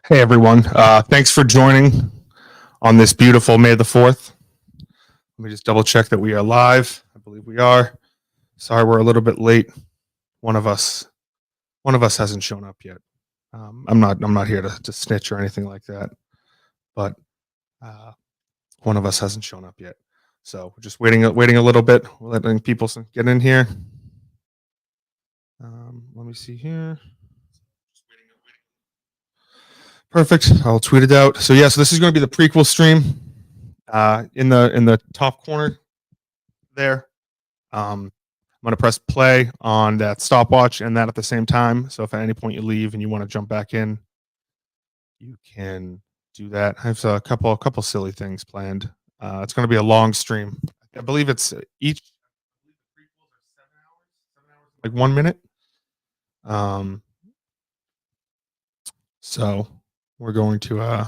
Hey everyone, thanks for joining on this beautiful May the 4th. Let me just double check that we are live. I believe we are. Sorry we're a little bit late. One of us hasn't shown up yet. I'm not here to snitch or anything like that, but one of us hasn't shown up yet. So we're just waiting a little bit. We're letting people get in here. Let me see here. Perfect. I'll tweet it out. So yeah, so this is going to be the prequel stream. In the top corner there. I'm going to press play on that stopwatch and that at the same time. So if at any point you leave and you want to jump back in, you can do that. I have a couple silly things planned. It's going to be a long stream. I believe it's each like 1 minute. So we're going to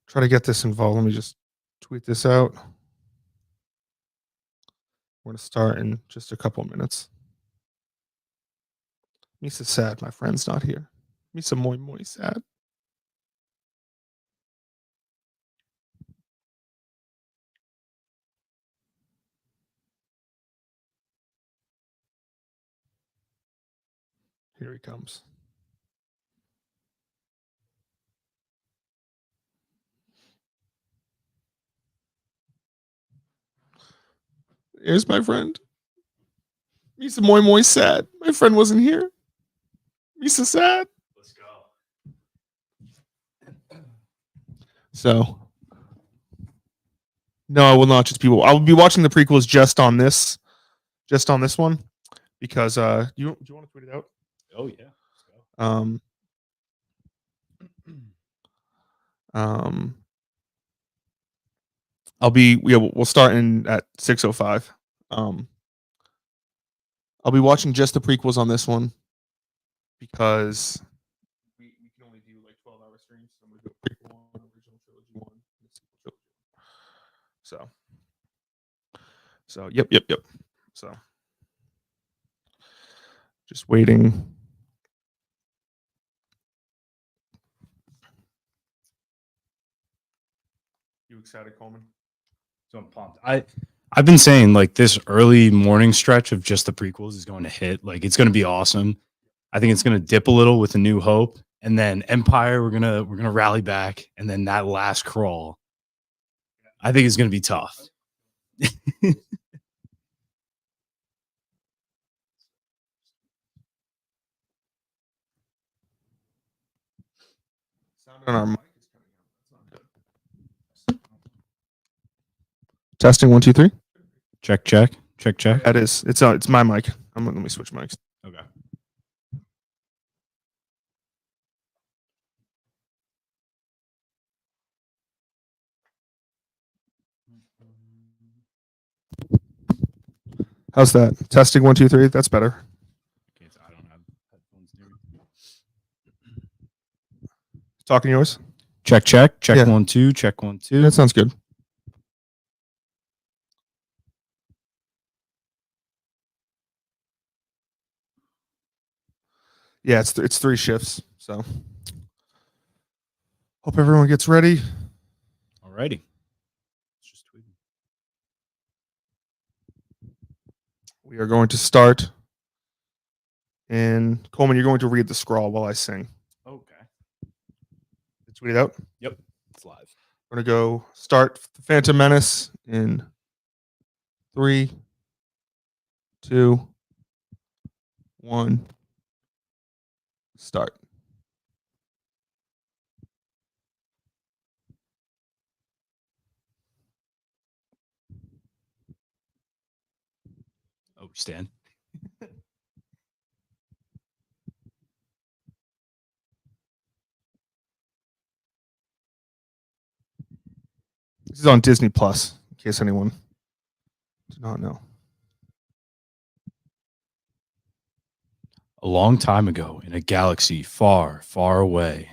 try to get this involved. Let me just tweet this out. We're going to start in just a couple minutes. Misa's sad. My friend's not here. Misa muy sad. Here he comes. Here's my friend. Misa muy sad. My friend wasn't here. Misa sad. Let's go. So, no, I will not just people. I will be watching the prequels just on this one, because do you want to tweet it out? Oh yeah. Let's go. We'll start in at 6:05. I'll be watching just the prequels on this one because we can only do like 12-hour streams. So I'm gonna do a prequel one, original trilogy one, and a sequel trilogy. So yep. So just waiting. You excited, Coleman? So I'm pumped. I've been saying like this early morning stretch of just the prequels is going to hit. Like it's going to be awesome. I think it's going to dip a little with A New Hope, and then Empire. We're gonna rally back, and then that last crawl. I think it's going to be tough. Sound on our mic is coming out. That's not good. Testing 1 2 3. Check. That is. It's my mic. Let me switch mics. Okay. How's that? Testing 1 2 3. That's better. Okay, so I don't have headphones near me. Talking yours. Check. Yeah. 1 2. Check 1 2. That sounds good. Yeah, it's 3 shifts. So hope everyone gets ready. Alrighty. Just tweeting. We are going to start. And Coleman, you're going to read the scroll while I sing. Okay. Tweet it out. Yep. It's live. We're going to go start the Phantom Menace in 3, 2, 1. Start. Oh, Stan. This is on Disney Plus, in case anyone did not know. A long time ago, in a galaxy far, far away.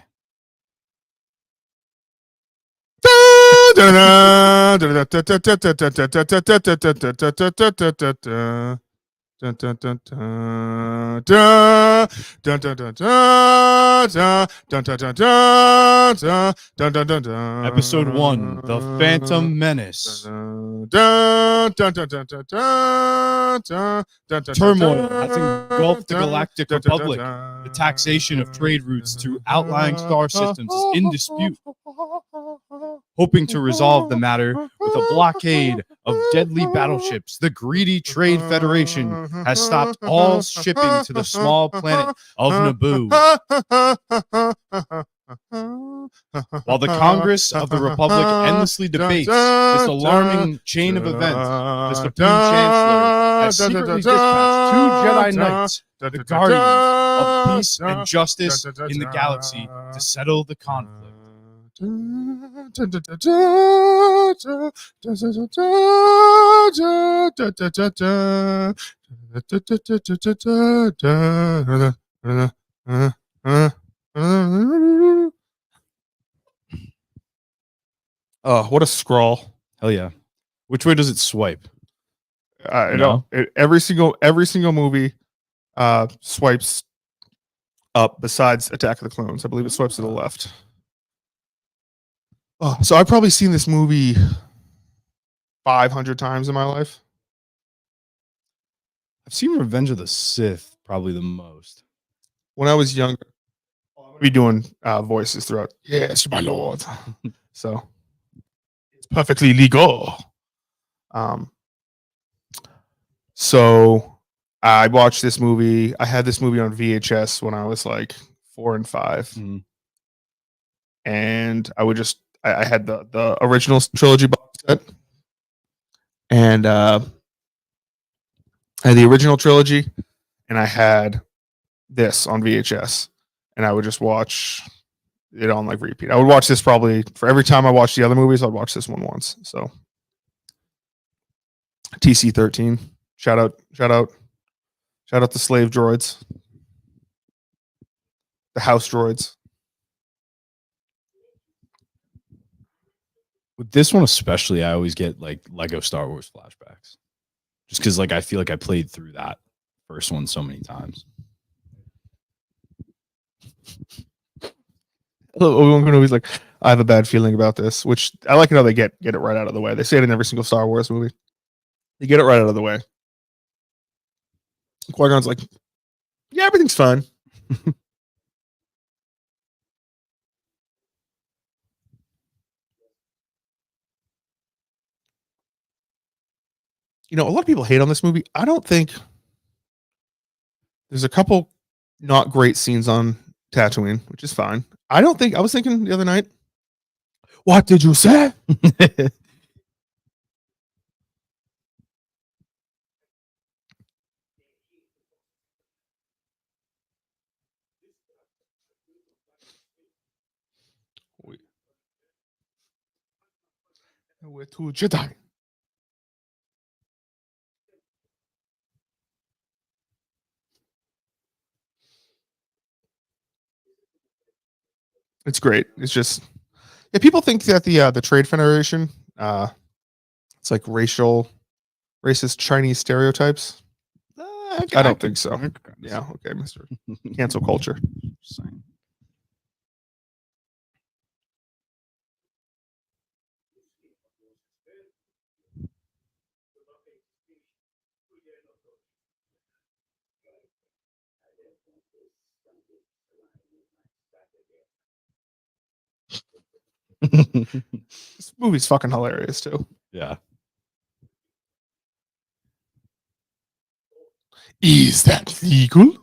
Dun, dun, dun, dun, dun, dun, dun, dun, dun, dun, dun, dun, dun, dun, dun, dun, dun, dun, dun. Episode 1, The Phantom Menace. Dun, dun, dun, dun, dun, dun, dun, dun, dun, dun, Turmoil dun, has engulfed the dun, Galactic dun, dun, dun, Republic. dun. The taxation of trade routes through outlying star systems is in dispute. Hoping to resolve the matter with a blockade of deadly battleships, the greedy Trade Federation has stopped all shipping to the small planet of Naboo. While the Congress of the Republic endlessly debates this alarming chain of events, the Supreme Chancellor has secretly dispatched 2 Jedi Knights, the guardians of peace and justice in the galaxy, to settle the conflict. Oh, what a scroll! Hell yeah. Which way does it swipe? I No? know every single movie swipes up besides Attack of the Clones. I believe it swipes to the left. Oh, so I've probably seen this movie 500 times in my life. I've seen Revenge of the Sith probably the most. When I was younger, I'm gonna be doing voices throughout. Yes, my lord. So it's perfectly legal. So I watched this movie. I had this movie on VHS when I was like 4 and 5. Mhm. And I would just I had the original trilogy box set, and I had the original trilogy, and I had this on VHS, and I would just watch it on like repeat. I would watch this probably for every time I watched the other movies. I'd watch this one once. So TC-13, shout out the slave droids, the house droids. With this one especially, I always get like Lego Star Wars flashbacks. Just because like I feel like I played through that first one so many times. Obi-Wan always like, I have a bad feeling about this, which I like how they get it right out of the way. They say it in every single Star Wars movie. They get it right out of the way. Qui-Gon's like, yeah, everything's fine. You know, a lot of people hate on this movie. I don't think there's a couple not great scenes on Tatooine, which is fine. I was thinking the other night, what did you say? We're two Jedi. It's great. It's just, yeah, people think that the Trade Federation, it's like racist Chinese stereotypes. I don't think so. Yeah, okay, Mr. Cancel culture. This movie's fucking hilarious too. Yeah. Is that legal?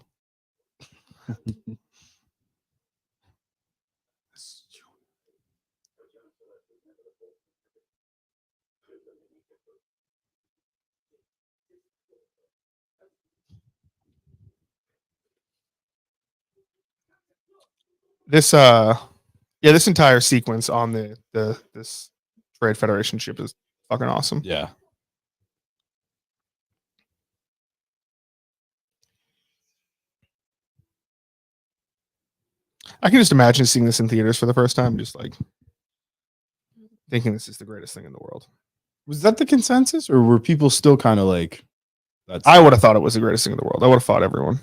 This entire sequence on this Trade Federation ship is fucking awesome. Yeah. I can just imagine seeing this in theaters for the first time, just like thinking this is the greatest thing in the world. Was that the consensus, or were people still kind of like I would have thought it was the greatest thing in the world. I would have fought everyone.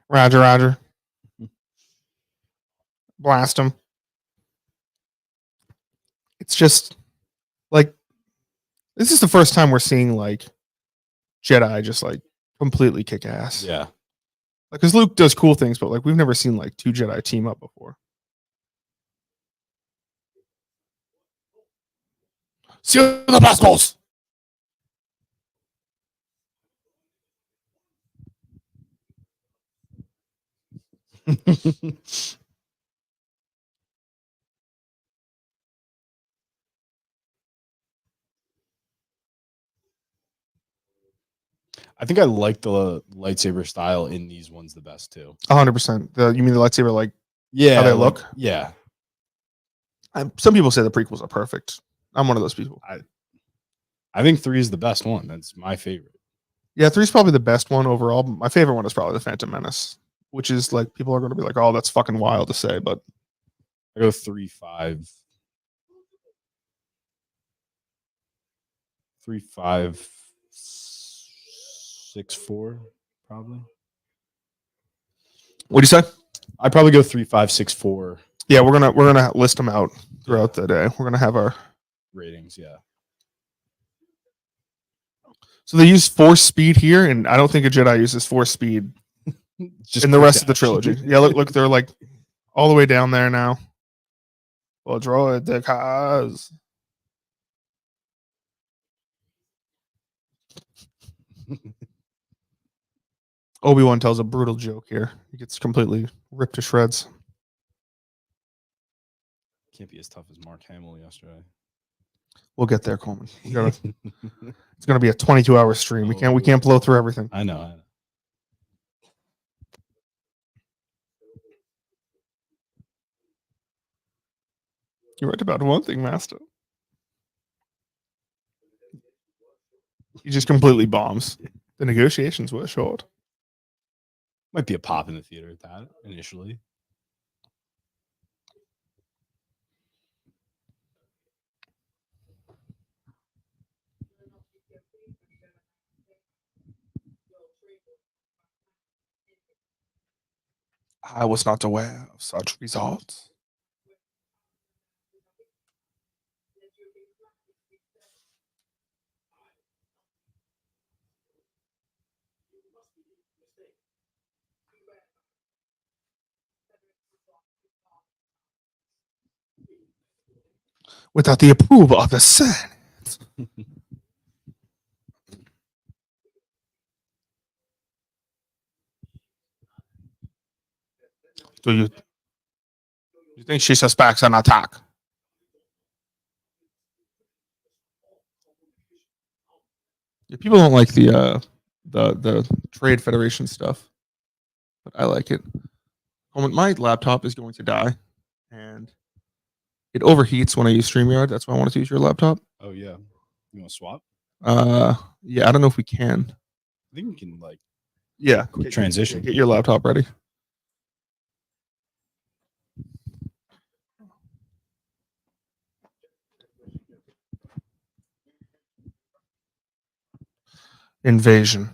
Roger, Roger. Blast him. It's just like this is the first time we're seeing like Jedi just like completely kick ass. Yeah. Like, because Luke does cool things, but like we've never seen like two Jedi team up before. Seal the Pascals. I think I like the lightsaber style in these ones the best too. 100%. You mean the lightsaber like Yeah, how they like, look? Yeah. Some people say the prequels are perfect. I'm one of those people. I think 3 is the best one. That's my favorite. Yeah, 3 is probably the best one overall. My favorite one is probably the Phantom Menace, which is like people are going to be like, "Oh, that's fucking wild to say," but I go 3, 5, 3, 5, 6, 4, probably. what do you say? I probably go 3, 5, 6, 4 Yeah, we're gonna list them out throughout the day. We're gonna have our ratings. Yeah. So they use force speed here, and I don't think a Jedi uses force speed Just in the quick rest of the dash. trilogy. Yeah, look, they're like all the way down there now. Well, droid the cars. Obi-Wan tells a brutal joke here. He gets completely ripped to shreds. Can't be as tough as Mark Hamill yesterday. We'll get there, Coleman. It's going to be a 22-hour stream. We can't blow through everything. I know. You're right about one thing, Master. He just completely bombs. The negotiations were short. Might be a pop in the theater at that initially. I was not aware of such results. Without the approval of the Senate. Do you think she suspects an attack? Yeah, people don't like the Trade Federation stuff, but I like it. My laptop is going to die, and it overheats when I use StreamYard. That's why I wanted to use your laptop. Oh yeah. You want to swap? Yeah, I don't know if we can. I think we can like quick transition. Get your laptop ready. Invasion.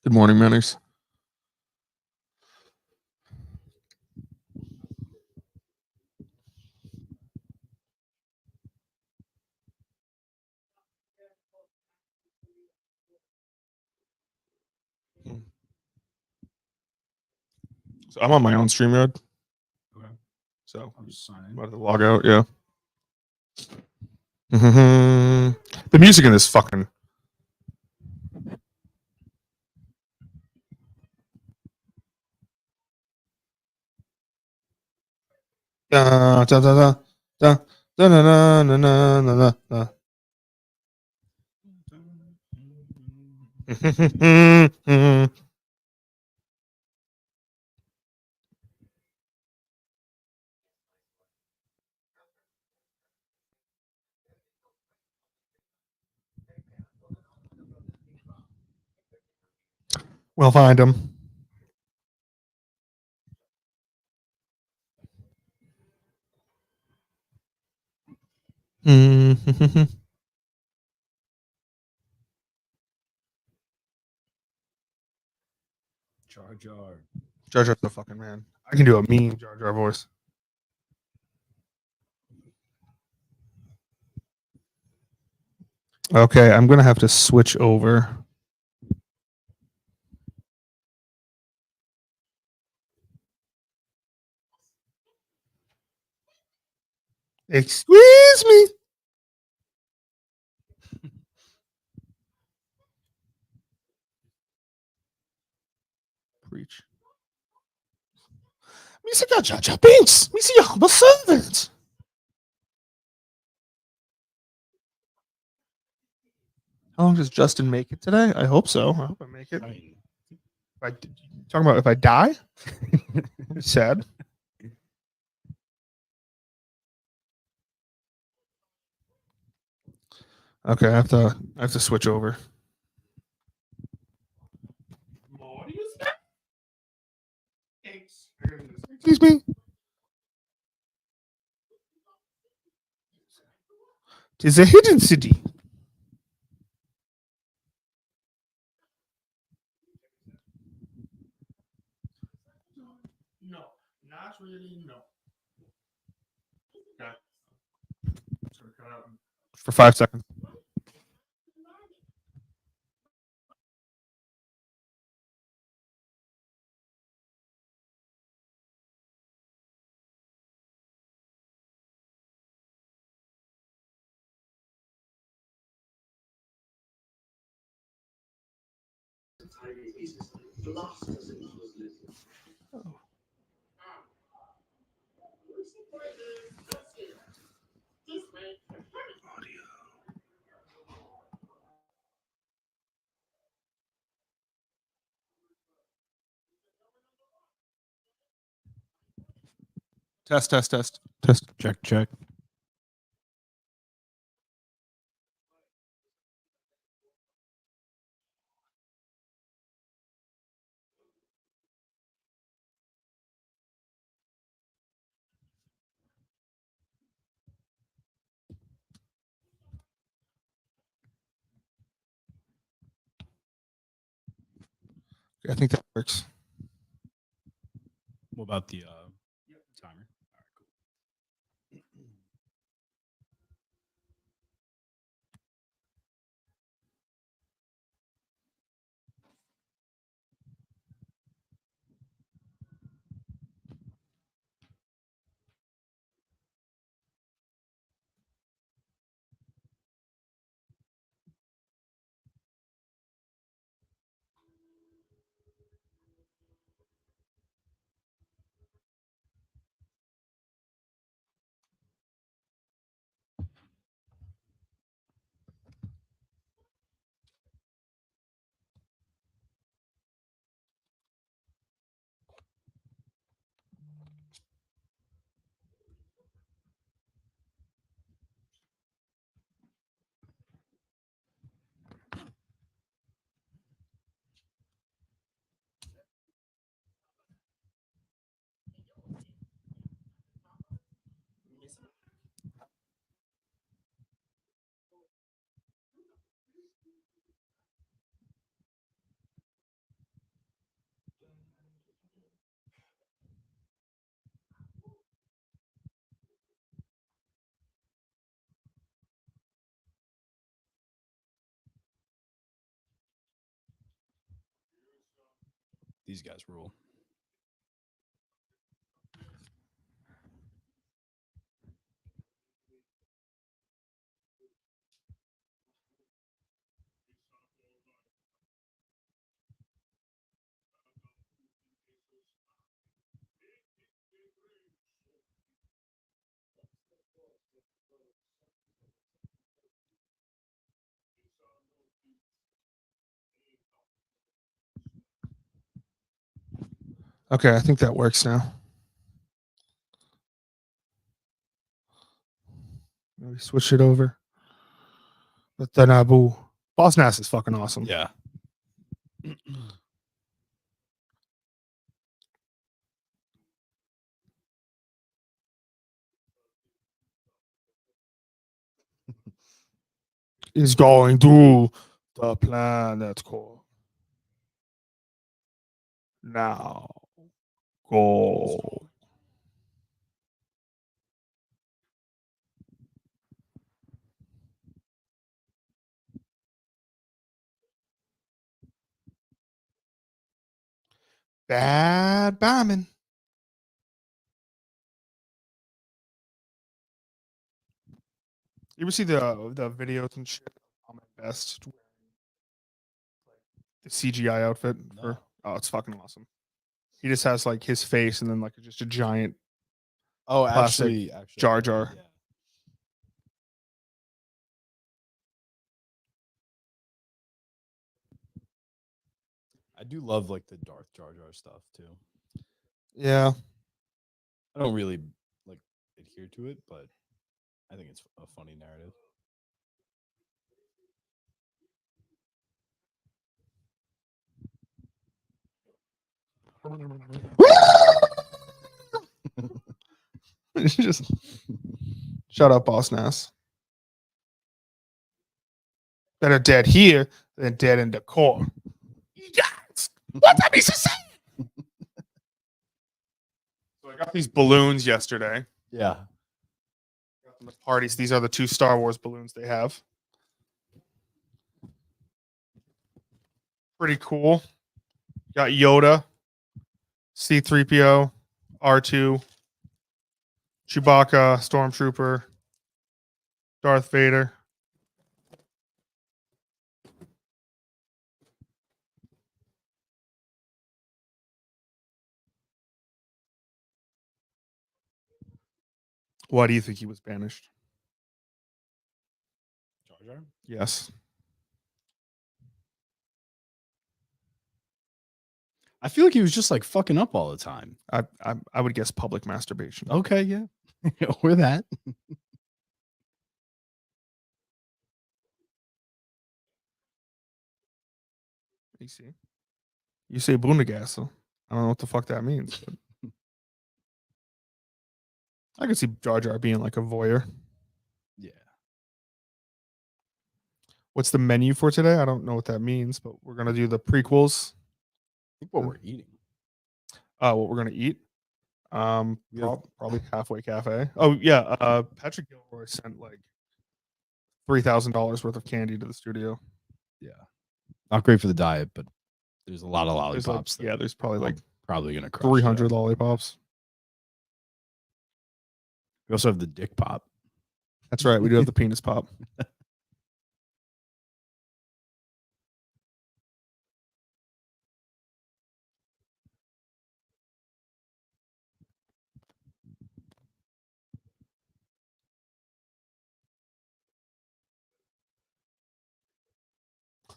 Good morning, Manners. So I'm on my own StreamYard. Okay. So I'm just signing. I'm about to log out. Yeah. The music in this fucking. Da, da, da, da, da, da, da, da, da, da, da, da. We'll find him. Mm-hmm. Jar Jar. Jar Jar's the fucking man. I can do a mean Jar Jar voice. Okay, I'm gonna have to switch over. Excuse me. Preach. Me see Jar Jar Binks. Me see your humble servant. How long does Justin make it today? I hope so. I hope I make it. I mean, If I talking about if I die, sad. Okay, I have to switch over. Excuse me. Tis a hidden city. No, not really. No. Okay. For 5 seconds. Test. check, check. I think that works. What about the timer? All right, cool. These guys rule. Okay, I think that works now. Maybe switch it over. But the Naboo. Boss Nass is fucking awesome. Yeah. is going to the planet core. Now, go. Bad bombing. You ever see the videos and shit on my best the CGI outfit for No. oh it's fucking awesome. He just has like his face and then like just a giant Oh, Classic actually, Jar Jar. Yeah. I do love like the Darth Jar Jar stuff too. yeah. I don't really like adhere to it, but I think it's a funny narrative. It's just shut up, boss Nass. Better dead here than dead in the core. Yes! What that means to say? So I got these balloons yesterday. Yeah. Got them at parties. These are the 2 Star Wars balloons they have. Pretty cool. Got Yoda, C-3PO, R2, Chewbacca, Stormtrooper, Darth Vader. Why do you think he was banished? Jar Jar? Yes. I feel like he was just like fucking up all the time. I would guess public masturbation. Okay, yeah. or that. You see? You say Bundegasse. I don't know what the fuck that means. But I could see Jar Jar being like a voyeur. Yeah. What's the menu for today? I don't know what that means, but we're gonna do the prequels. I think what we're eating. What we're gonna eat. We have- Probably Halfway Cafe. Oh yeah. Patrick Gilroy sent like $3,000 worth of candy to the studio. Yeah. Not great for the diet, but there's a lot of There's lollipops. like, yeah, there's probably like probably gonna crush 300 yeah. lollipops. We also have the dick pop. That's right. We do have the penis pop.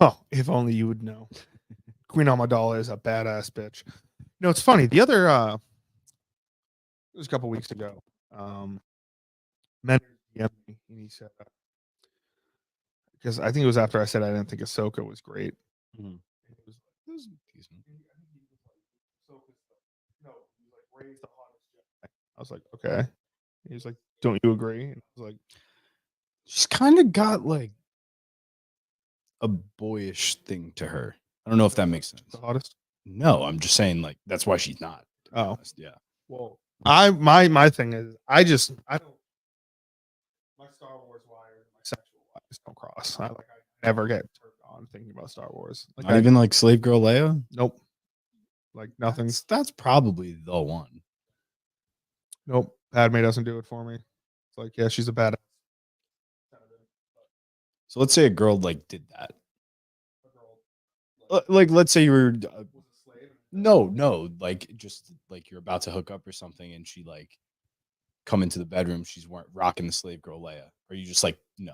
Oh, if only you would know. Queen Amidala is a badass bitch. No, it's funny. The other it was a couple weeks ago. Men DM'd me and he said because I think it was after I said I didn't think Ahsoka was great. Mhm. It was decent. I was like, okay. He was like, don't you agree? And I was like, She's kind of got like a boyish thing to her. I don't know if that makes sense. the hottest. No, I'm just saying like that's why she's not. to be Oh. honest. Yeah. Well, my thing is I don't my Star Wars wires, my sexual wires don't cross. I never get turned on thinking about Star Wars. Like Not even like Slave Girl Leia. nope. Like nothing. That's probably the one. Nope. Padme doesn't do it for me. It's like, yeah, she's a badass. So let's say a girl like did that. Like let's say you were no, like just like you're about to hook up or something, and she like come into the bedroom, she's rocking the Slave Girl Leia. Are you just like no,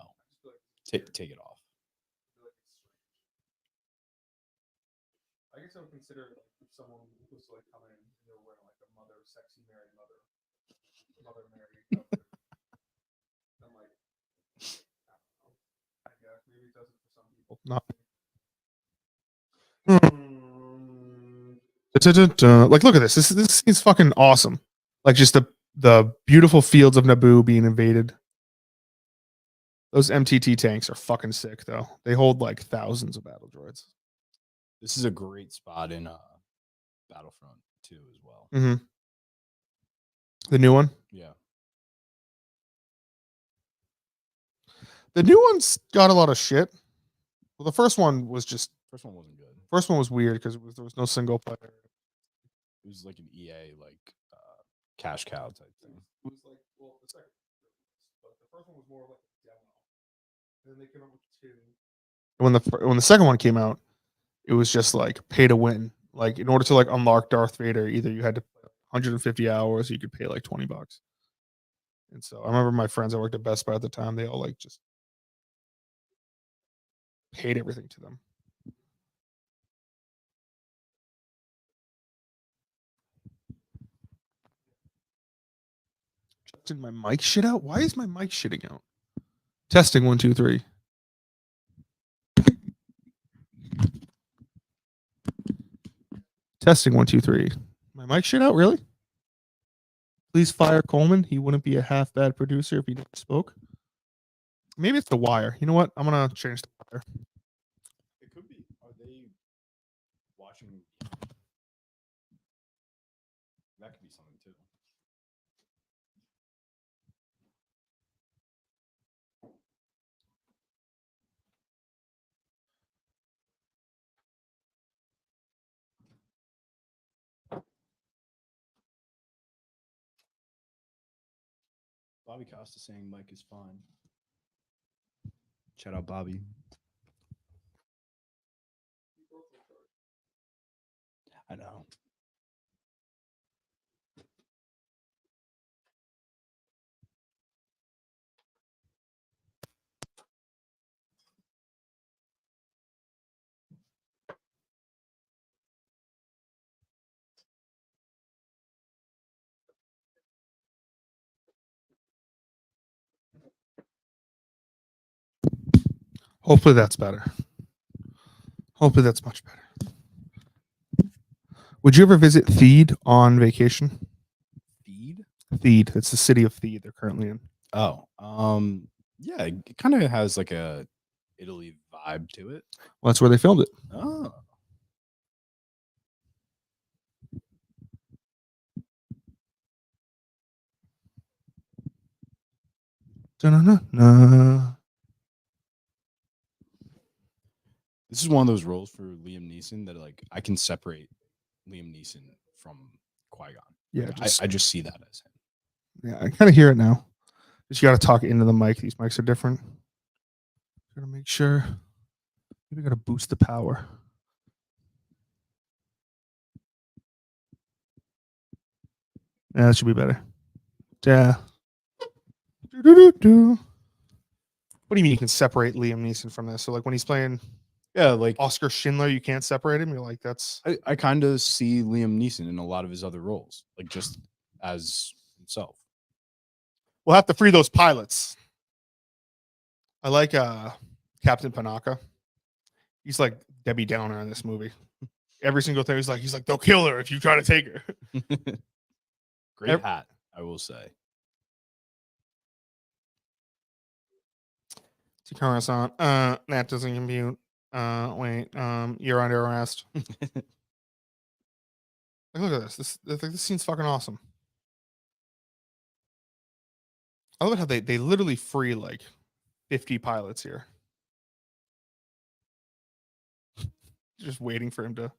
take it off? I guess I would consider if someone was like coming in and they were wearing like a mother, sexy Mary mother Mary. I'm like, I guess maybe it doesn't for some people. Not. Like, look at this. This is fucking awesome. Like, just the beautiful fields of Naboo being invaded. Those MTT tanks are fucking sick, though. They hold like thousands of battle droids. This is a great spot in Battlefront 2 as well. Mm-hmm. The new one? Yeah. The new one's got a lot of shit. Well, the first one was just. First one wasn't good. First one was weird because there was no single player. It was like an EA cash cow type thing. It was like, well, the second, but the first one was more like a demo. And then they came out with two. When the second one came out, it was just like pay to win. Like in order to like unlock Darth Vader, either you had to play 150 hours, or you could pay like $20. And so I remember my friends that worked at Best Buy at the time, they all like just paid everything to them. Did my mic shit out? Why is my mic shitting out? Testing 1, 2, 3. Testing 1, 2, 3. My mic shit out, really? Please fire Coleman. He wouldn't be a half bad producer if he never spoke. Maybe it's the wire. You know what? I'm gonna change the wire. It could be. Are they watching? That could be something too. Bobby Costa saying Mike is fine. Shout out Bobby. I know. Hopefully that's better. Hopefully that's much better. Would you ever visit Theed on vacation? Feed? Theed. It's the city of Theed they're currently in. Oh, yeah, it kind of has like a Italy vibe to it. Well, that's where they filmed it. Oh, Da-na-na-na. this is one of those roles for Liam Neeson that like I can separate Liam Neeson from Qui-Gon. Yeah, I just see that as him. yeah, I kind of hear it now. Just you got to talk into the mic. These mics are different. Got to make sure. Maybe got to boost the power. Yeah, that should be better. Yeah. Do-do-do-do. What do you mean you can separate Liam Neeson from this? So like when he's playing Yeah, like Oscar Schindler, you can't separate him. You're like, that's I kind of see Liam Neeson in a lot of his other roles, like just as himself. we'll have to free those pilots. I like Captain Panaka. He's like Debbie Downer in this movie. Every single thing he's like, they'll kill her if you try to take her. Great hat, I will say. Coruscant. That doesn't compute. Wait. You're under arrest. Like, look at this. This scene's fucking awesome. I love how they literally free like 50 pilots here. Just waiting for him to.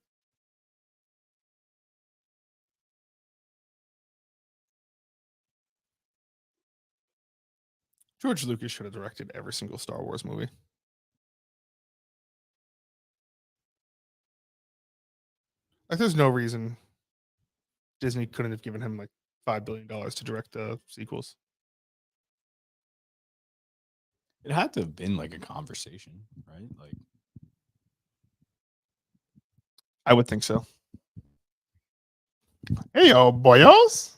George Lucas should have directed every single Star Wars movie. Like, there's no reason Disney couldn't have given him like $5 billion to direct the sequels. It had to have been like a conversation, right? Like, I would think so. Hey, yo, boyos.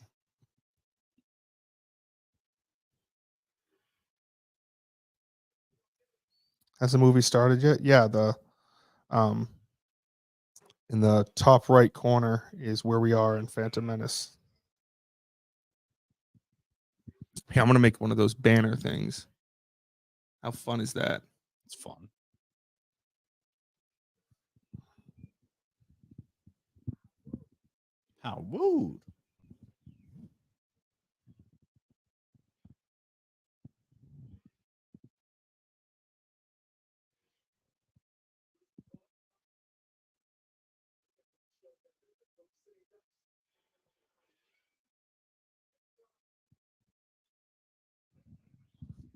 Has the movie started yet? Yeah, the in the top right corner is where we are in Phantom Menace. Hey, I'm gonna make one of those banner things. How fun is that? It's fun. How woo.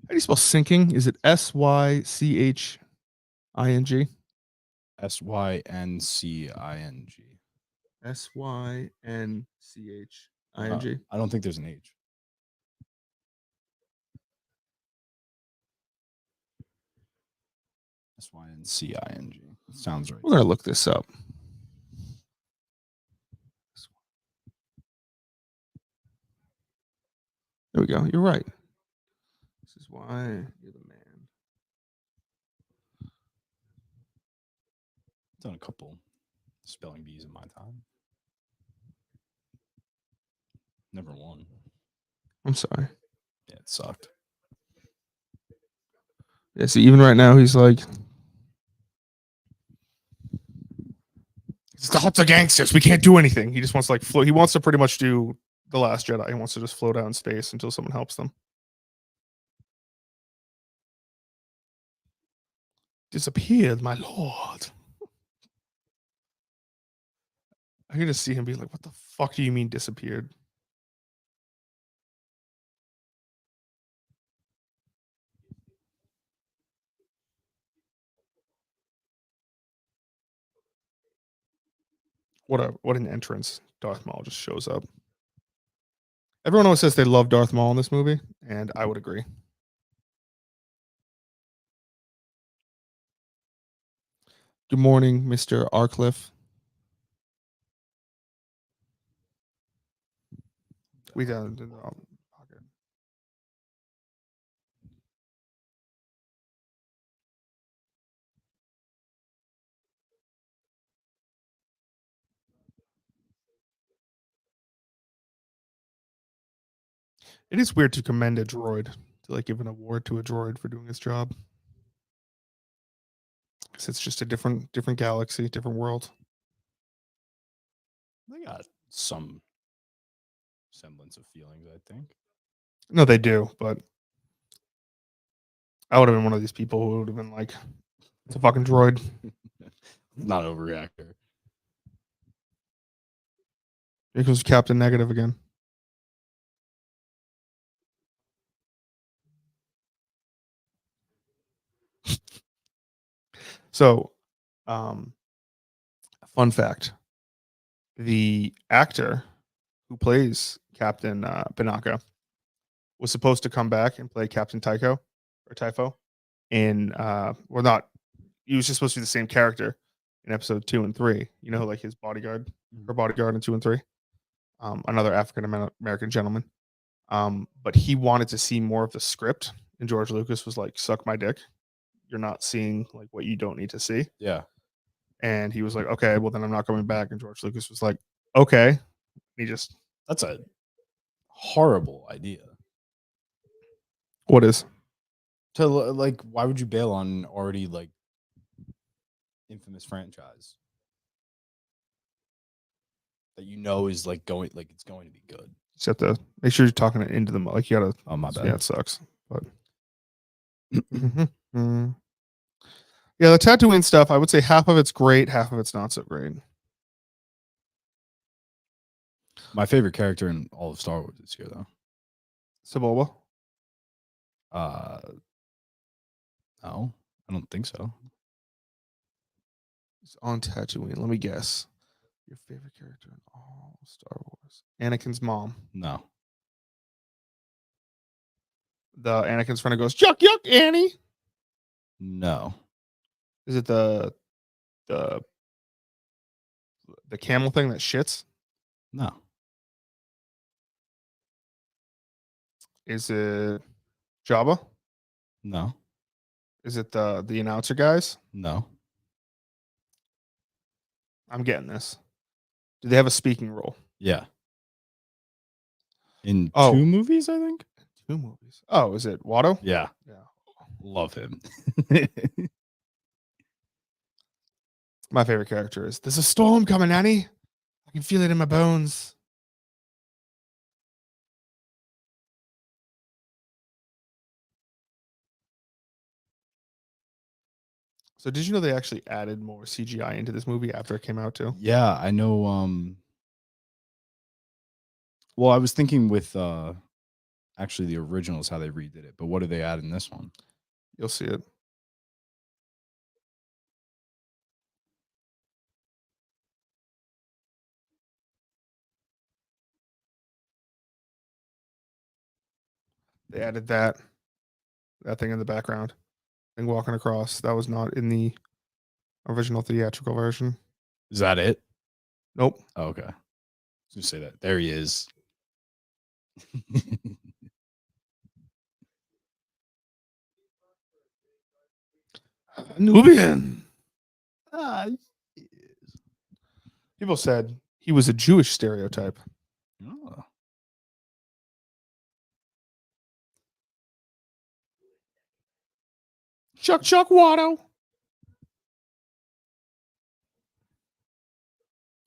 How do you spell sinking? Is it SYCHING? SYNCING. SYNCHING. I don't think there's an H. SYNCING. Sounds right. We're gonna look this up. There we go. You're right. This is why you're the man. Done a couple spelling bees in my time. Never won. I'm sorry. Yeah, it sucked. Yeah, see, even right now, he's like, it's the Huts of gangsters. We can't do anything. He just wants to like float. He wants to pretty much do The Last Jedi. He wants to just float out in space until someone helps them. Disappeared, my lord. I can just see him be like, what the fuck do you mean disappeared? What an entrance. Darth Maul just shows up. Everyone always says they love Darth Maul in this movie, and I would agree. Good morning, Mr. Arcliffe. We done. It is weird to commend a droid, to like give an award to a droid for doing his job. Because it's just a different galaxy, different world. They got some semblance of feelings, I think. No, they do, but I would have been one of these people who would have been like, it's a fucking droid. Not overreactor. Here comes Captain Negative again. So, fun fact: the actor who plays Captain Panaka was supposed to come back and play Captain Typho in or not. He was just supposed to be the same character in episode 2 and 3. You know, like his bodyguard, her bodyguard in 2 and 3. Another African American gentleman. But he wanted to see more of the script, and George Lucas was like, "Suck my dick. You're not seeing like what you don't need to see." Yeah. And he was like, "Okay, well then I'm not coming back." And George Lucas was like, "Okay." He just That's a horrible idea. what is? To like, why would you bail on an already like infamous franchise that you know is like going like it's going to be good? Just have to make sure you're talking it into the like you gotta. Oh my bad. Yeah, it sucks. But Mhm. Yeah, the Tatooine stuff, I would say half of it's great, half of it's not so great. My favorite character in all of Star Wars is here though. Saboba. No, I don't think so. It's on Tatooine. Let me guess. Your favorite character in all Star Wars? Anakin's mom. No. The Anakin's friend who goes, "Yuck, yuck, Annie." No. Is it the camel thing that shits? No. Is it Jabba? No. Is it the announcer guys? No. I'm getting this. Do they have a speaking role? Yeah. In Oh. 2 movies, I think. 2 movies. Oh, is it Watto? Yeah. Yeah. Love him. My favorite character is, there's a storm coming, Annie. I can feel it in my bones. So did you know they actually added more CGI into this movie after it came out too? Yeah, I know. Well, I was thinking with actually the original is how they redid it, but what do they add in this one? You'll see it. They added that thing in the background, thing walking across. That was not in the original theatrical version. Is that it? Nope. Oh, okay. Just say that. There he is. Nubian. People said he was a Jewish stereotype. Oh. Chuck Watto.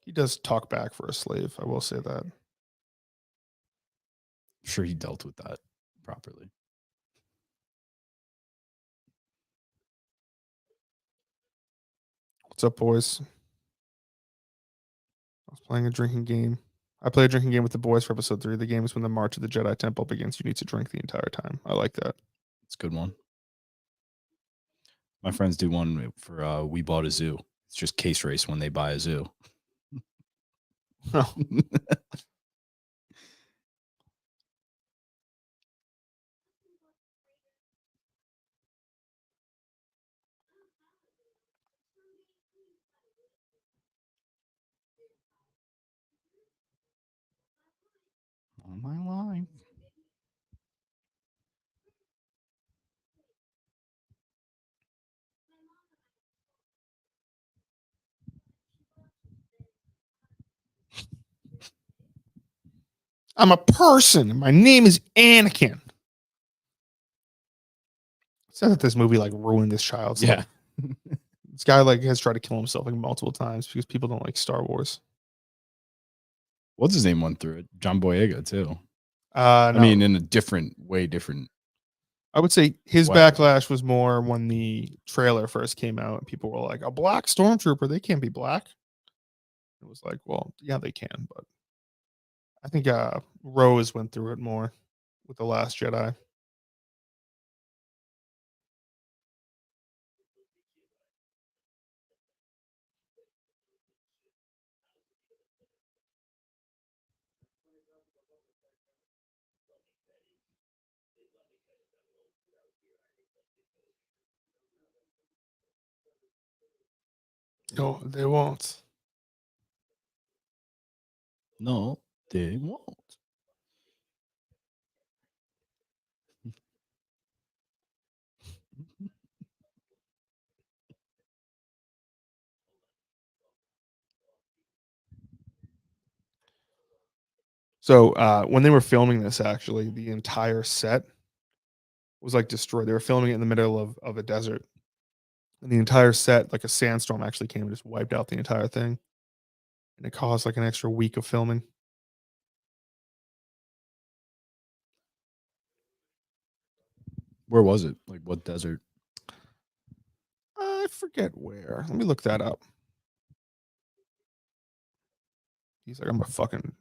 He does talk back for a slave. I will say that. I'm sure he dealt with that properly. What's up, boys? I was playing a drinking game. I play a drinking game with the boys for episode 3. The game is when the March of the Jedi Temple begins. You need to drink the entire time. I like that. It's a good one. My friends do one for We Bought a Zoo. It's just case race when they buy a zoo. Oh. On my line. I'm a person. And my name is Anakin. It said that this movie like ruined this child's Yeah. life. This guy like has tried to kill himself like multiple times because people don't like Star Wars. What's his name went through it? John Boyega too. No. I mean, in a different, way different. I would say his What? backlash was more when the trailer first came out and people were like, a black stormtrooper, they can't be black. It was like, well, yeah, they can, but I think Rose went through it more with The Last Jedi. No, they won't. No, they won't. So when they were filming this, actually, the entire set was like destroyed. They were filming it in the middle of a desert. And the entire set, like a sandstorm actually came and just wiped out the entire thing. And it caused like an extra week of filming. Where was it? Like what desert? I forget where. Let me look that up. He's like, I'm gonna fucking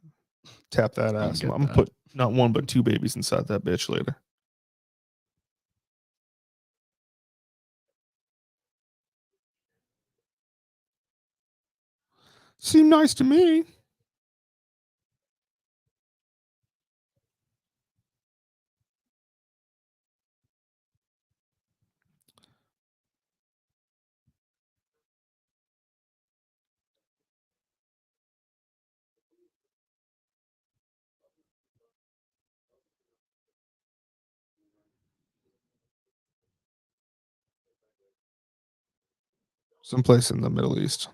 tap that ass. I'm gonna put not one but 2 babies inside that bitch later. Seem nice to me. Someplace in the Middle East.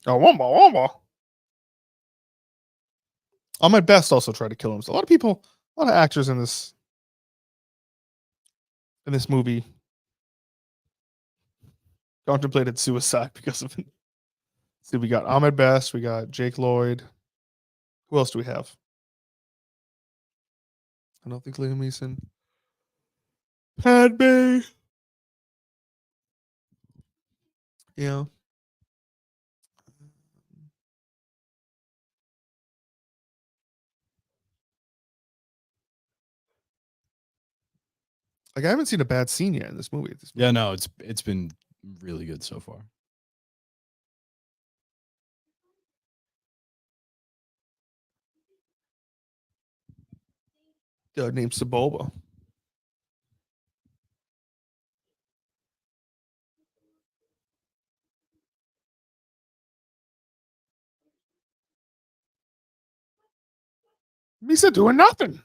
Oh, womba womba. Ahmed Best also tried to kill him. So a lot of people, a lot of actors in this movie contemplated suicide because of it. See, we got Ahmed Best, we got Jake Lloyd. Who else do we have? I don't think Liam Neeson. Padme. Yeah. Like I haven't seen a bad scene yet in this movie. Yeah, no, it's been really good so far. Named Sebulba. Misa doing nothing.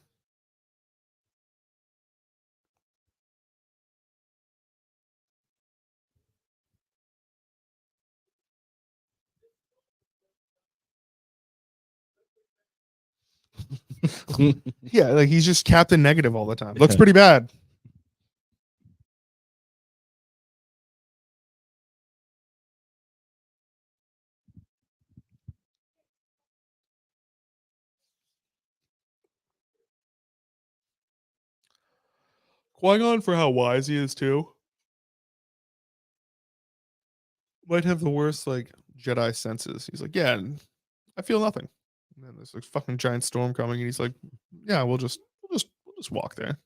Yeah, like he's just Captain Negative all the time. Looks pretty bad. Qui-Gon for how wise he is too. Might have the worst like Jedi senses. He's like, yeah, I feel nothing. And then there's like fucking giant storm coming, and he's like, yeah, we'll just walk there.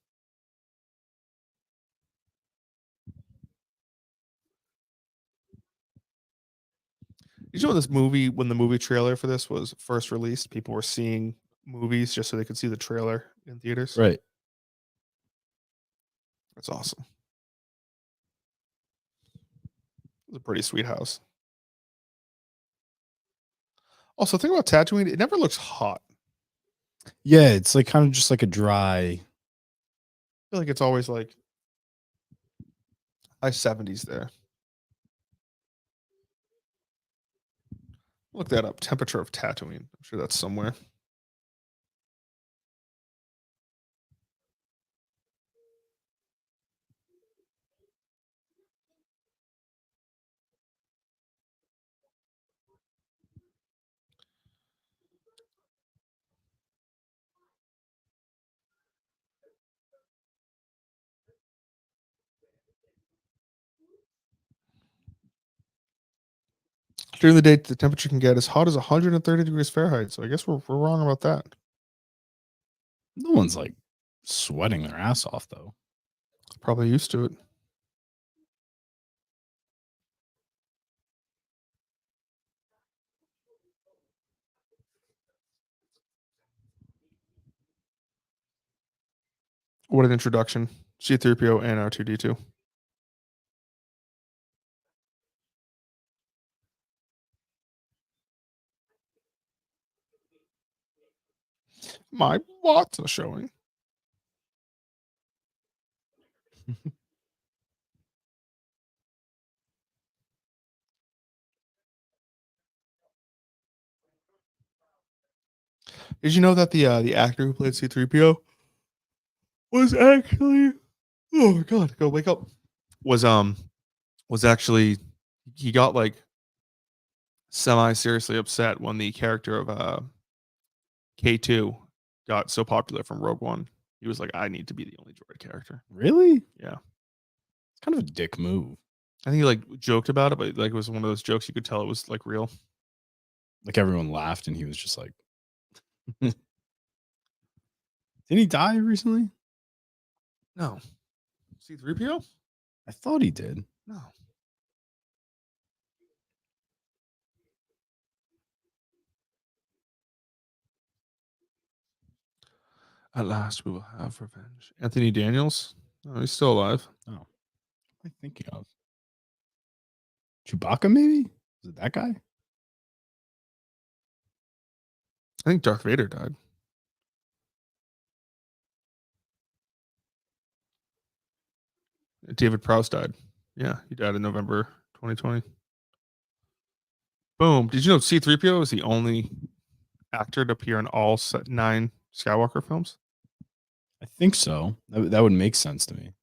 You know this movie when the movie trailer for this was first released, people were seeing movies just so they could see the trailer in theaters. Right. That's awesome. It's a pretty sweet house. Also, think about Tatooine. It never looks hot. Yeah, it's like kind of just like a dry. I feel like it's always like high 70s there. Look that up. Temperature of Tatooine. I'm sure that's somewhere. During the day, the temperature can get as hot as 130 degrees Fahrenheit. So I guess we're wrong about that. No one's like sweating their ass off though. Probably used to it. What an introduction. C3PO and R2D2. My watts are showing. Did you know that the actor who played C3PO was actually, oh my god, go wake up. Was actually, he got like semi seriously upset when the character of K2 got so popular from Rogue One. He was like, I need to be the only droid character. Really? Yeah. It's kind of a dick move. I think he like joked about it, but like it was one of those jokes you could tell it was like real. Like everyone laughed and he was just like didn't he die recently? No. C3PO? I thought he did. No. At last we will have revenge. Anthony Daniels? No, he's still alive. Oh. What am I thinking of? Chewbacca, maybe? Is it that guy? I think Darth Vader died. David Prowse died. Yeah, he died in November 2020. Boom. Did you know C-3PO is the only actor to appear in all 9 Skywalker films? I think so. That would make sense to me.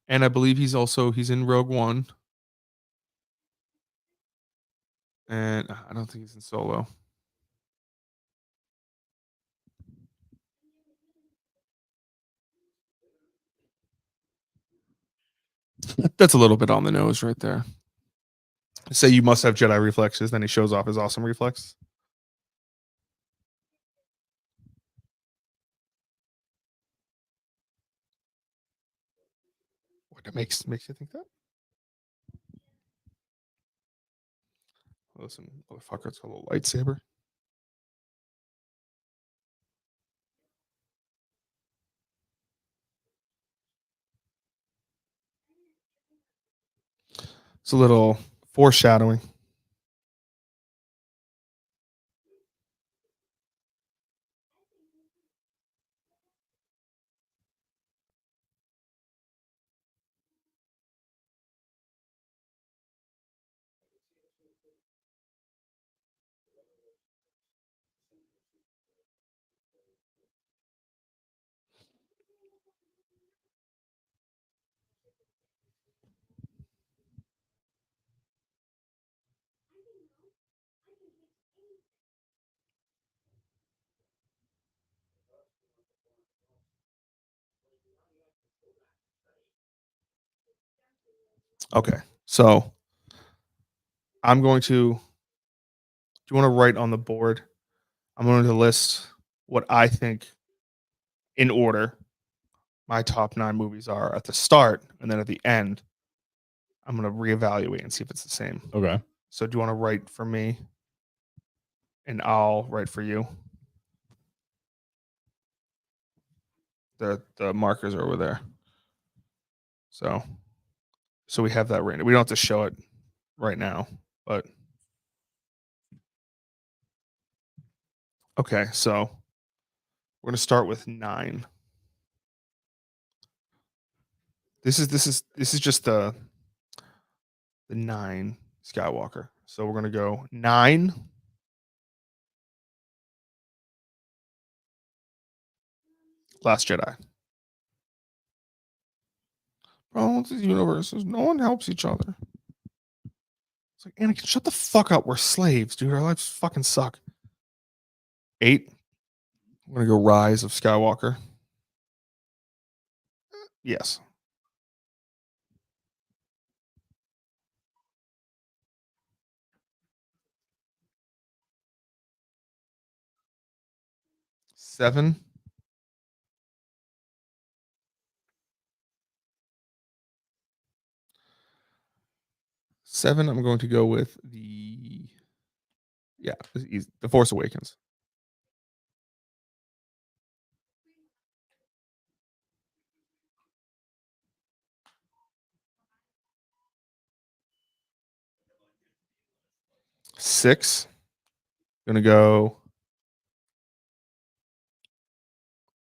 And I believe he's in Rogue One. And I don't think he's in Solo. That's a little bit on the nose right there. Say you must have Jedi reflexes, then he shows off his awesome reflex. What makes you think that? Listen, motherfucker, it's a little lightsaber. It's a little foreshadowing. Okay, so I'm going to. Do you want to write on the board? I'm going to list what I think in order my top 9 movies are at the start, and then at the end, I'm going to reevaluate and see if it's the same. Okay. So, do you want to write for me, and I'll write for you? The markers are over there. So we have that written. We don't have to show it right now, but okay. So we're gonna start with 9. This is just the 9 Skywalker. So we're gonna go 9. Last Jedi. Bro, these universes, no one helps each other. It's like, Anakin, shut the fuck up. We're slaves, dude. Our lives fucking suck. 8. I'm gonna go Rise of Skywalker. Yes. 7. 7. I'm going to go with the Force Awakens. 6. Gonna go.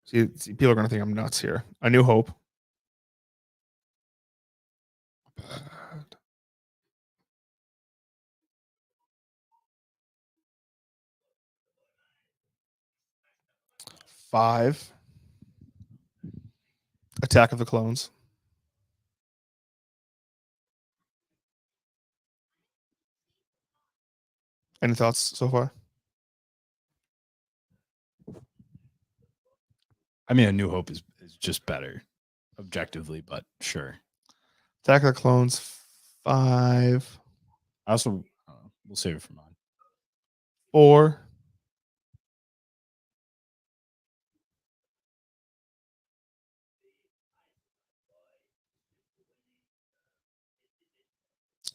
See, people are gonna think I'm nuts here. A New Hope. 5. Attack of the Clones. Any thoughts so far? I mean, A New Hope is just better, objectively, but sure. Attack of the Clones. 5. I also we'll save it for mine. 4.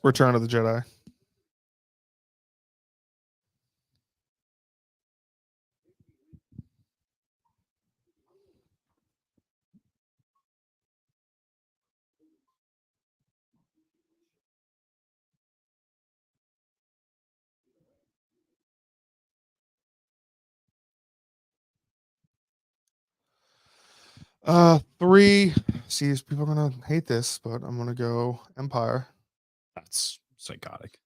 Return of the Jedi. 3. See, people are gonna hate this, but I'm gonna go Empire. That's psychotic.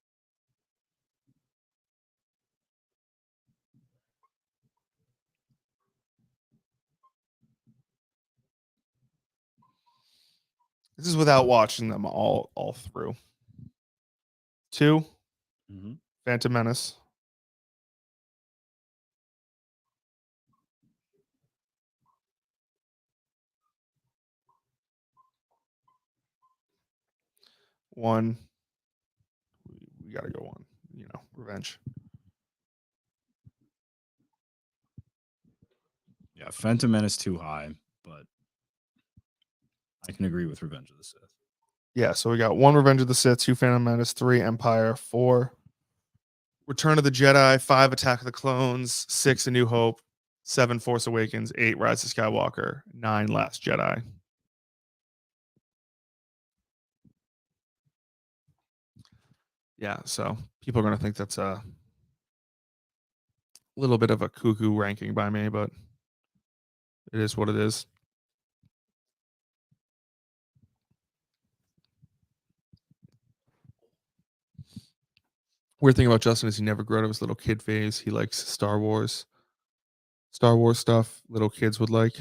This is without watching them all through. 2, Mhm. Phantom Menace. 1. We gotta go on. Revenge. Yeah, Phantom Menace too high, but I can agree with Revenge of the Sith. Yeah, so we got 1 Revenge of the Sith, 2 Phantom Menace, 3 Empire, 4 Return of the Jedi, 5 Attack of the Clones, 6 A New Hope, 7 Force Awakens, 8 Rise of Skywalker, 9 Last Jedi. Yeah, so people are gonna think that's a little bit of a cuckoo ranking by me, but it is what it is. Weird thing about Justin is he never grew out of his little kid phase. He likes Star Wars stuff little kids would like.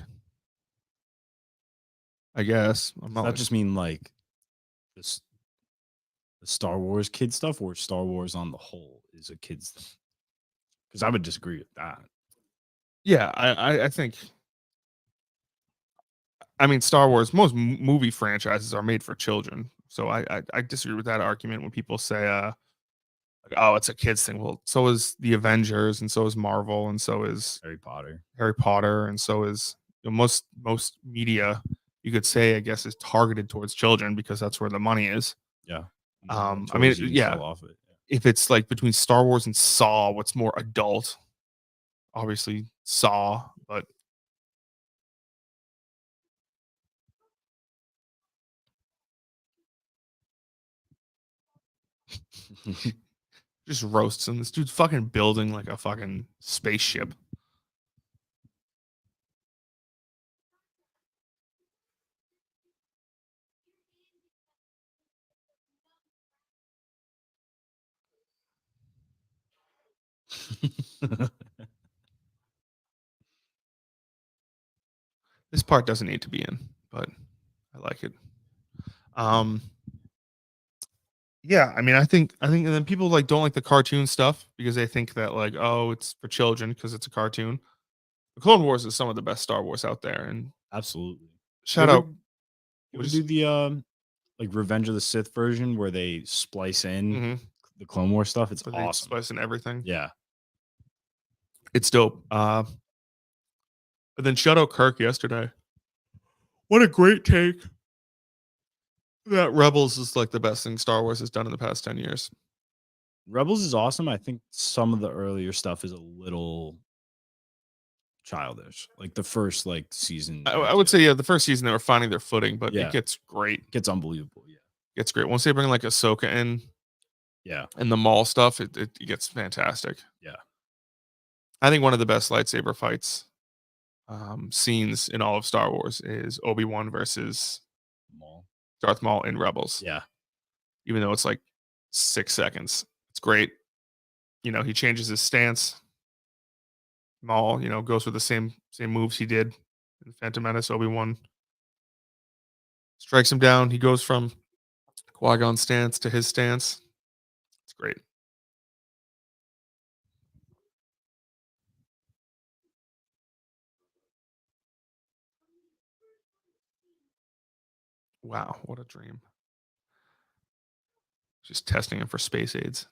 I guess. I'm Does not that like, just mean like this the Star Wars kid stuff, or Star Wars on the whole is a kid's thing? Because I would disagree with that. yeah, I think. I mean, Star Wars. Most movie franchises are made for children, so I disagree with that argument when people say, like, "Oh, it's a kids thing." Well, so is the Avengers, and so is Marvel, and so is Harry Potter, and so is most media. You could say, I guess, is targeted towards children because that's where the money is. Yeah. I mean, You can yeah. sell off it. If it's like between Star Wars and Saw, what's more adult? Obviously, Saw, but just roasts him. This dude's fucking building like a fucking spaceship. This part doesn't need to be in, but I like it. Um, yeah, I mean, and then people like don't like the cartoon stuff because they think that like, oh, it's for children because it's a cartoon. The Clone Wars is some of the best Star Wars out there, and Absolutely. shout out. You ever do the like Revenge of the Sith version where they splice in Mm-hmm. the Clone Wars stuff? It's They awesome. splice in everything. Yeah. It's dope. But then shout out Kirk yesterday. What a great take. That Rebels is like the best thing Star Wars has done in the past 10 years. Rebels is awesome. I think some of the earlier stuff is a little childish. Like the first like season. I would say, yeah, the first season they were finding their footing, but Yeah. it gets great. It gets unbelievable. Yeah. It gets great. Once they bring like Ahsoka in Yeah. and the mall stuff, it gets fantastic. Yeah. I think one of the best lightsaber fights scenes in all of Star Wars is Obi-Wan versus Maul. Darth Maul in Rebels. Yeah. Even though it's like 6 seconds. It's great. He changes his stance. Maul, goes with the same moves he did in Phantom Menace. Obi-Wan strikes him down. He goes from Qui-Gon's stance to his stance. It's great. Wow, what a dream. Just testing him for space aids.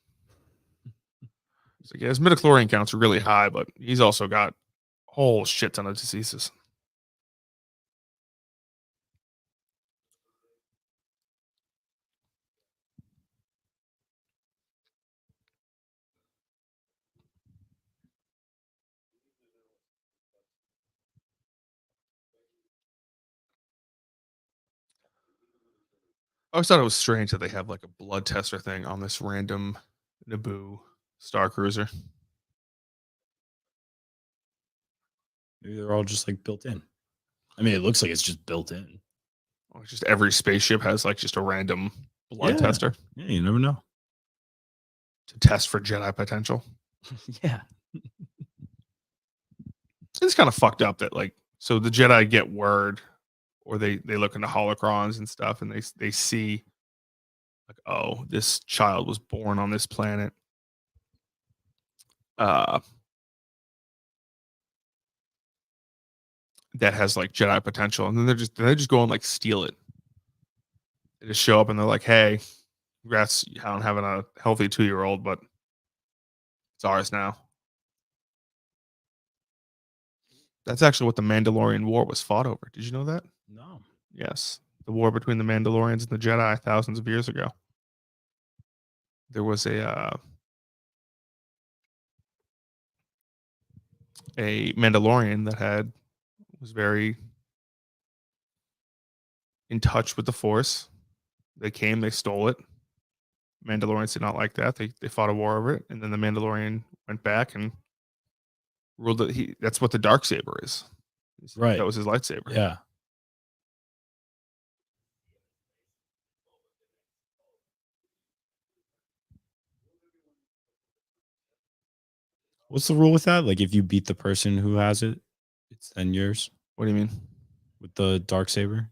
He's like, yeah, his midichlorian counts are really high, but he's also got a whole shit ton of diseases. I always thought it was strange that they have like a blood tester thing on this random Naboo Star Cruiser. Maybe they're all just like built in. I mean, it looks like it's just built in. Or just every spaceship has like just a random blood tester Yeah, you never know. to test for Jedi potential. Yeah. It's kind of fucked up that like so the Jedi get word or they look into holocrons and stuff and they see like, oh, this child was born on this planet. That has like Jedi potential, and then they just go and like steal it. They just show up and they're like, "Hey, congrats on having a healthy 2-year-old, but it's ours now." That's actually what the Mandalorian War was fought over. Did you know that? No. Yes, the war between the Mandalorians and the Jedi thousands of years ago. There was a Mandalorian that was very in touch with the Force. They came, they stole it. Mandalorians did not like that. They fought a war over it, and then the Mandalorian went back and ruled it. That's what the dark saber is. Right. That was his lightsaber. Yeah. What's the rule with that? Like, if you beat the person who has it, it's then yours What do you mean? with the dark saber.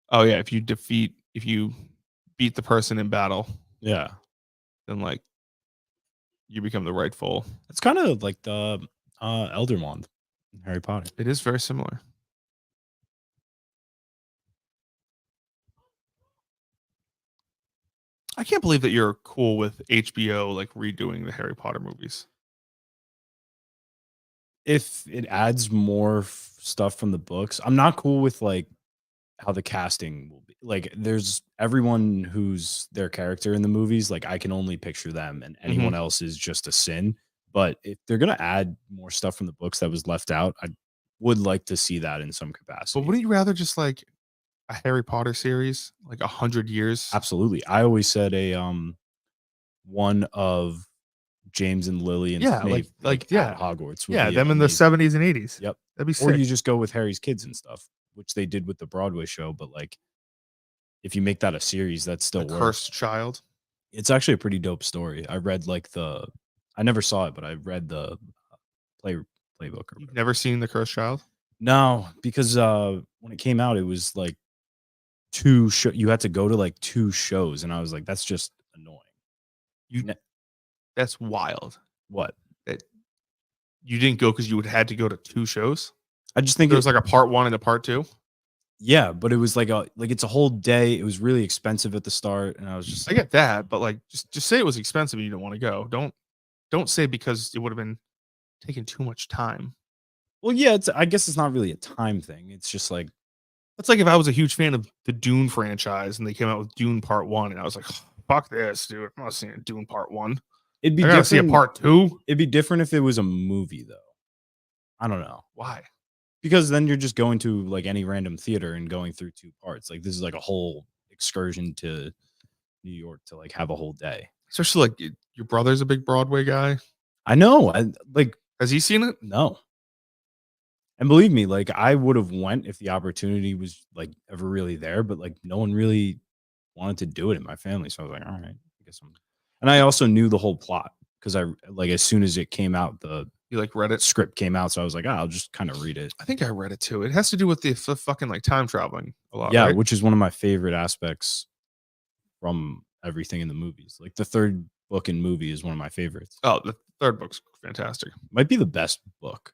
Oh yeah, if you beat the person in battle, Yeah, then like you become the rightful. it's kind of like the Elder Wand in Harry Potter. It is very similar. I can't believe that you're cool with HBO like redoing the Harry Potter movies. If it adds more stuff from the books, I'm not cool with like how the casting will be. Like, there's everyone who's their character in the movies. Like, I can only picture them, and anyone else is just a sin. But if they're gonna add more stuff from the books that was left out, I would like to see that in some capacity. But wouldn't you rather just like a Harry Potter series, like 100 years? Absolutely. I always said one of James and Lily and Yeah, Snape yeah, at Hogwarts would yeah, be them in the amazing. 70s and 80s. Yep. That'd be Or sick. you just go with Harry's kids and stuff, which they did with the Broadway show. But like, if you make that a series, that's still The works. Cursed Child. It's actually a pretty dope story. I read like I never saw it, but I read the playbook. Or You've never seen The Cursed Child? No, because when it came out, it was like you had to go to like 2 shows, and I was like, that's just annoying. That's wild. What? That you didn't go because you would had to go to 2 shows? I just think There was like a part 1 and a part 2? Yeah, but it was like it's a whole day. It was really expensive at the start, and I was just I get that, but like just say it was expensive and you don't want to go. Don't say because it would have been taking too much time. well, yeah. I guess it's not really a time thing. It's just like That's like if I was a huge fan of the Dune franchise and they came out with Dune Part 1 and I was like, fuck this, dude. I'm not seeing Dune Part 1. it'd be I gotta see a different. part 2. It'd be different if it was a movie, though. I don't know. Why? Because then you're just going to like any random theater and going through 2 parts. Like, this is like a whole excursion to New York to like have a whole day. Especially like your brother's a big Broadway guy. I know. Has he seen it? No. And believe me, like, I would have went if the opportunity was like ever really there, but like no one really wanted to do it in my family. So I was like, all right, I guess and I also knew the whole plot because I like as soon as it came out, You like read it? script came out. So I was like, I'll just kind of read it. I think I read it too. It has to do with the fucking like time traveling a lot. Yeah, right? which is one of my favorite aspects from everything in the movies. Like, the 3rd book in movie is one of my favorites. Oh, the 3rd book's fantastic. Might be the best book.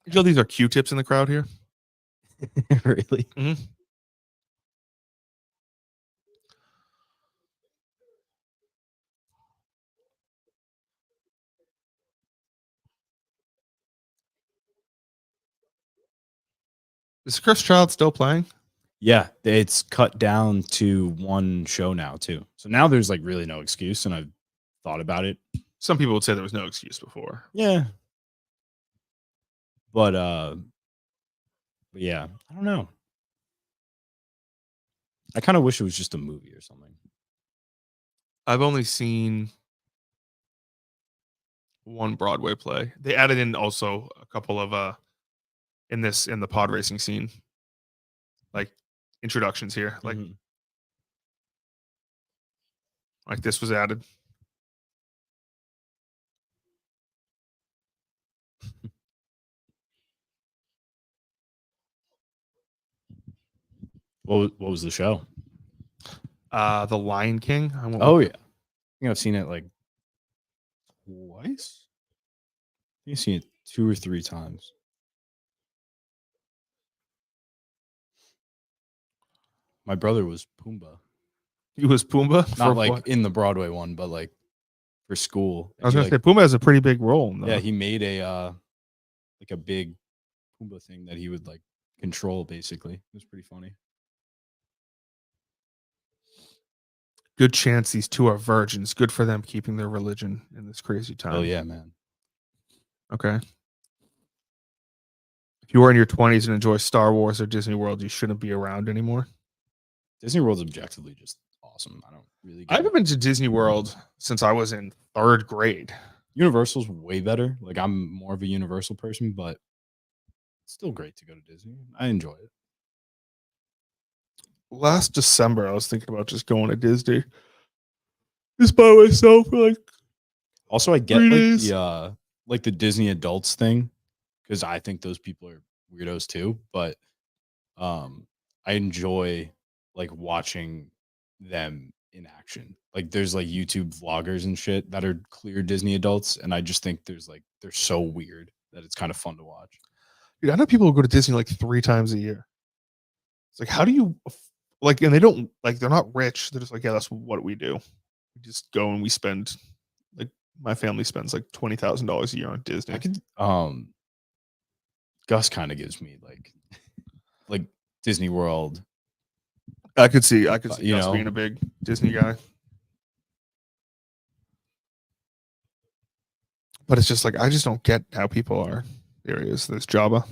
You know these are Q-tips in the crowd here? Really? Mm-hmm. Is Chris Child still playing? Yeah, it's cut down to 1 show now too. So now there's like really no excuse, and I've thought about it. Some people would say there was no excuse before. Yeah. But yeah, I don't know. I kind of wish it was just a movie or something. I've only seen 1 Broadway play. They added in also a couple of in the pod racing scene. like introductions here. Mhm. Like this was added. What was the show? The Lion King. I went Oh with yeah, I think I've seen it like twice. I think I've seen it 2 or 3 times. My brother was Pumbaa, he was Pumbaa for not like what? in the Broadway one, but like for school. I was He gonna like say Pumbaa has a pretty big role in yeah, the he made a like a big Pumbaa thing that he would like control. Basically, it was pretty funny. good chance these two are virgins. Good for them keeping their religion in this crazy time. Oh yeah, man. Okay. If you were in your 20s and enjoy Star Wars or Disney World, you shouldn't be around anymore. Disney World's objectively just awesome. I don't really I get haven't been to Disney World since I was in 3rd grade. Universal's way better. Like I'm more of a Universal person, but it's still great to go to Disney. I enjoy it. Last December, I was thinking about just going to Disney just by myself for like Also, I 3 get days. like the Disney adults thing because I think those people are weirdos too. But I enjoy like watching them in action. Like there's like YouTube vloggers and shit that are clear Disney adults, and I just think they're so weird that it's kind of fun to watch. Dude, I know people who go to Disney like 3 times a year. It's like, how do you like? And they don't like. They're not rich. They're just like, yeah, that's what we do. We just go and we spend like my family spends like $20,000 a year on Disney. I could Gus kind of gives me like Disney World, I could see you us know. being a big Disney guy. But it's just like I just don't get how people are. There he is. There's Jabba.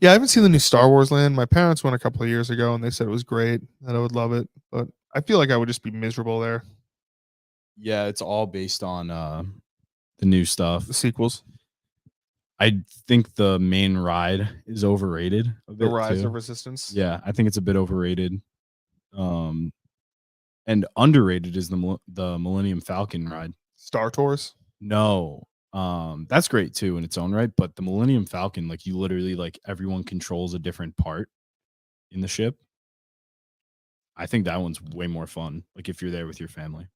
Yeah, I haven't seen the new Star Wars land. My parents went a couple of years ago and they said it was great, that I would love it. But I feel like I would just be miserable there. Yeah, it's all based on the new stuff. The sequels, I think the main ride is overrated a The bit Rise of too. Resistance, Yeah, I think it's a bit overrated. Um, and underrated is the Millennium Falcon ride. Star Tours. No, that's great too in its own right. But the Millennium Falcon, like you literally like everyone controls a different part in the ship. I think that one's way more fun. Like if you're there with your family.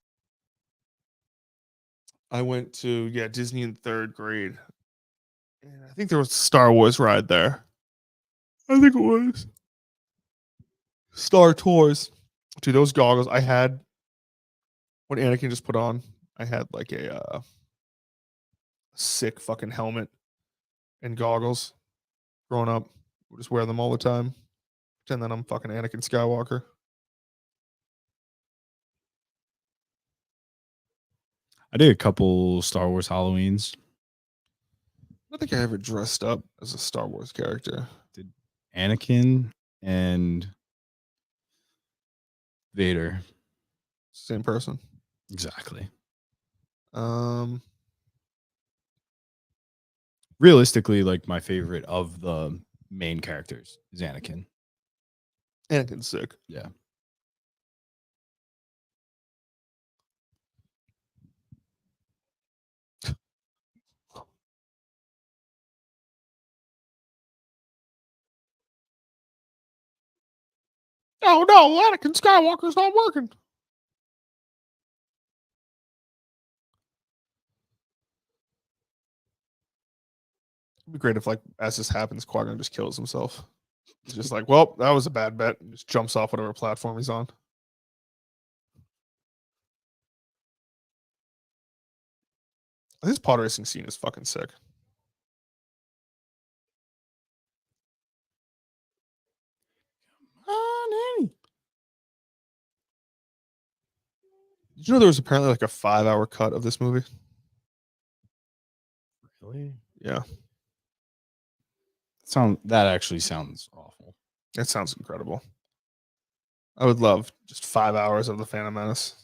I went to Disney in 3rd grade, and I think there was a Star Wars ride there. I think it was Star Tours. Dude, those goggles I had when Anakin just put on. I had like a sick fucking helmet and goggles. Growing up, would just wear them all the time. Pretend that I'm fucking Anakin Skywalker. I did a couple Star Wars Halloweens. I don't think I ever dressed up as a Star Wars character. Did Anakin and Vader. Same person. Exactly. Um, Realistically, like my favorite of the main characters is Anakin. Anakin's sick. Yeah. Oh no, Anakin Skywalker's not working. It'd be great if, like, as this happens, Qui-Gon just kills himself. He's just like, well, that was a bad bet. And just jumps off whatever platform he's on. This pod racing scene is fucking sick. Did you know there was apparently like a 5-hour cut of this movie? Really? Yeah, That actually sounds awful. that sounds incredible. I would love just 5 hours of the Phantom Menace.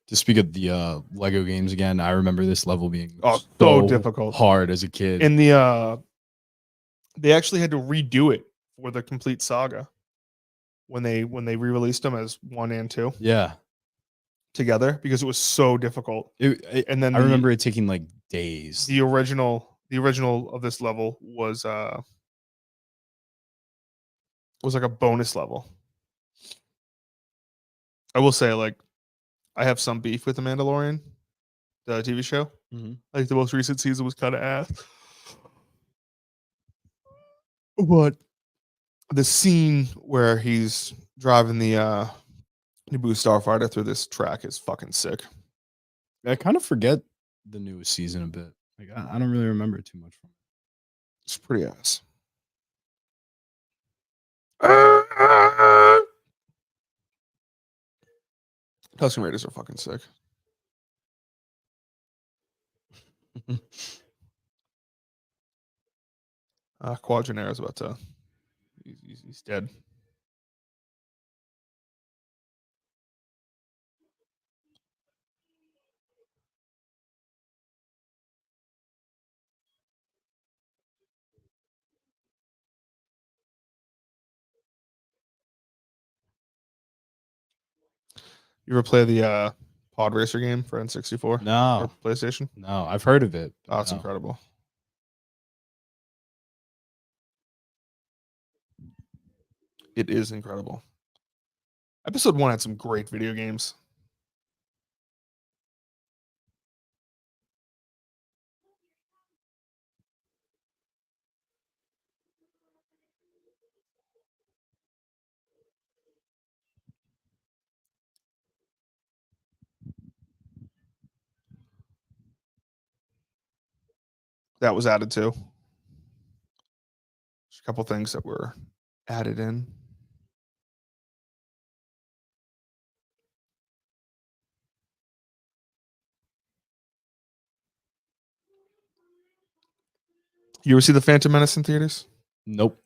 To speak of the Lego games again, I remember this level being so difficult. hard as a kid. In the they actually had to redo it for the complete saga when they re-released them as 1 and 2 Yeah. together because it was so difficult. And then I remember it taking like days. The original of this level was like a bonus level. I will say, like, I have some beef with The Mandalorian, the TV show. Like the most recent season was kind of ass. But the scene where he's driving the Naboo starfighter through this track is fucking sick. I kind of forget the newest season a bit. Like I don't really remember too much from it. It's pretty ass. Tusken Raiders are fucking sick. Quadranaire is about to. He's dead. You ever play the Podracer game for N64? No. Or PlayStation? No, I've heard of it. Oh, it's no. incredible. It is incredible. Episode 1 had some great video games. That was added too. There's a couple things that were added in. You ever see the Phantom Menace in theaters? Nope.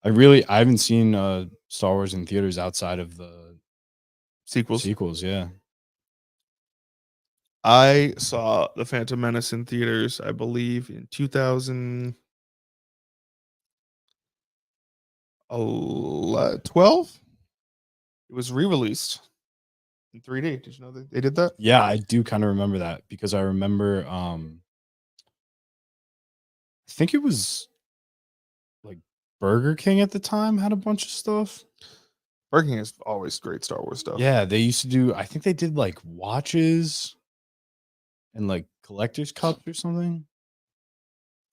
I haven't seen Star Wars in theaters outside of the Sequels. Yeah. I saw the Phantom Menace in theaters, I believe, in 2012. It was re-released in 3D. Did you know that they did that? Yeah, I do kind of remember that because I remember I think it was like Burger King at the time had a bunch of stuff. Burger King is always great Star Wars stuff. Yeah, they used to do, I think they did like watches and like collector's cups or something.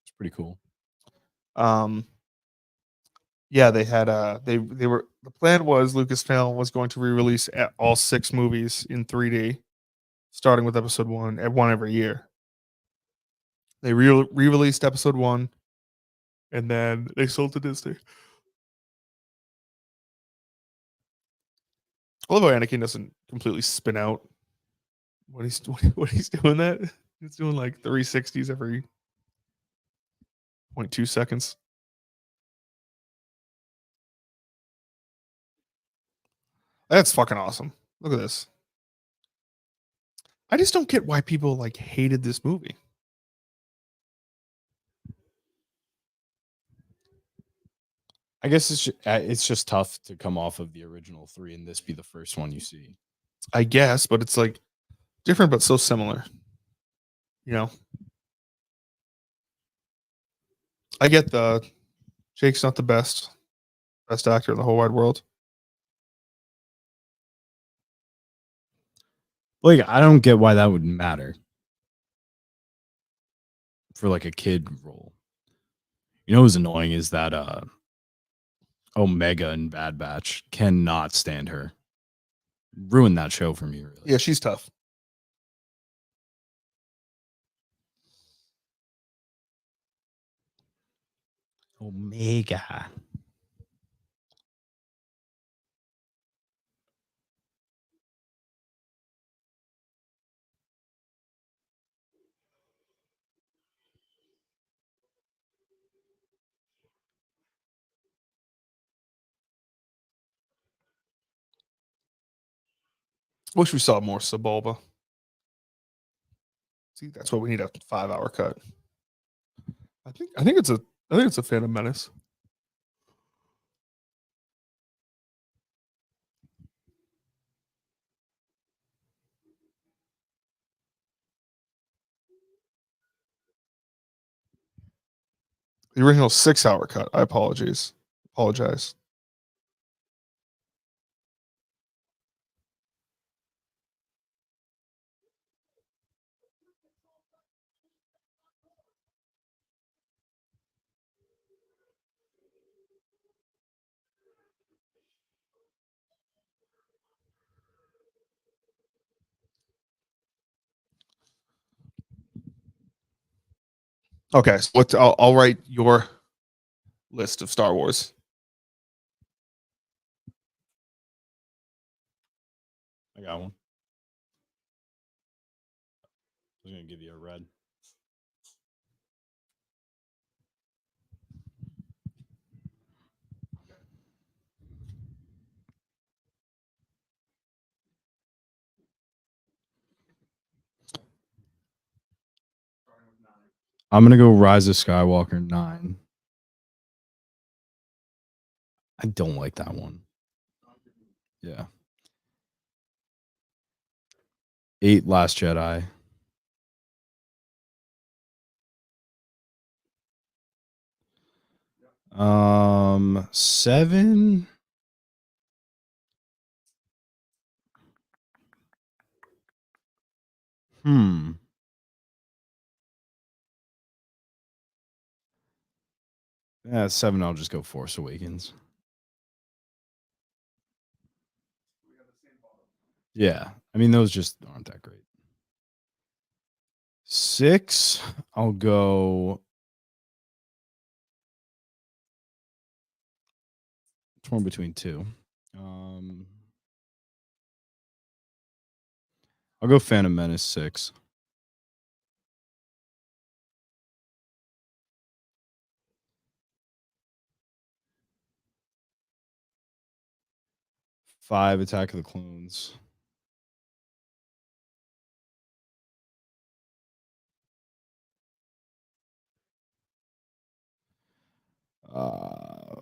It's pretty cool. Yeah, they had they were the plan was Lucasfilm was going to re-release all 6 movies in 3D, starting with episode 1 at one every year. They re-released episode 1, and then they sold to Disney. I love how Anakin doesn't completely spin out when he's doing that. He's doing like 360s every 0.2 seconds. That's fucking awesome. Look at this. I just don't get why people like hated this movie. I guess it's just tough to come off of the original 3 and this be the first one you see. I guess, but it's like different but so similar. You know? I get Jake's not the best actor in the whole wide world. Like, I don't get why that would matter for like a kid role. You know what's annoying is that Omega in Bad Batch cannot stand her. Ruined that show for me, really. Yeah, she's tough. Omega. Wish we saw more Sebulba. See, that's what we need, a 5-hour cut. I think it's a Phantom Menace. The original 6-hour cut. I apologize. Okay, so I'll write your list of Star Wars. I got one. I was gonna give you a red. I'm gonna go Rise of Skywalker 9. I don't like that one. Yeah. 8 Last Jedi. Um, 7. Yeah, 7. I'll just go Force Awakens. Yeah, I mean those just aren't that great. 6. I'll go. Torn between 2. I'll go Phantom Menace 6. Five, Attack of the Clones. Uh,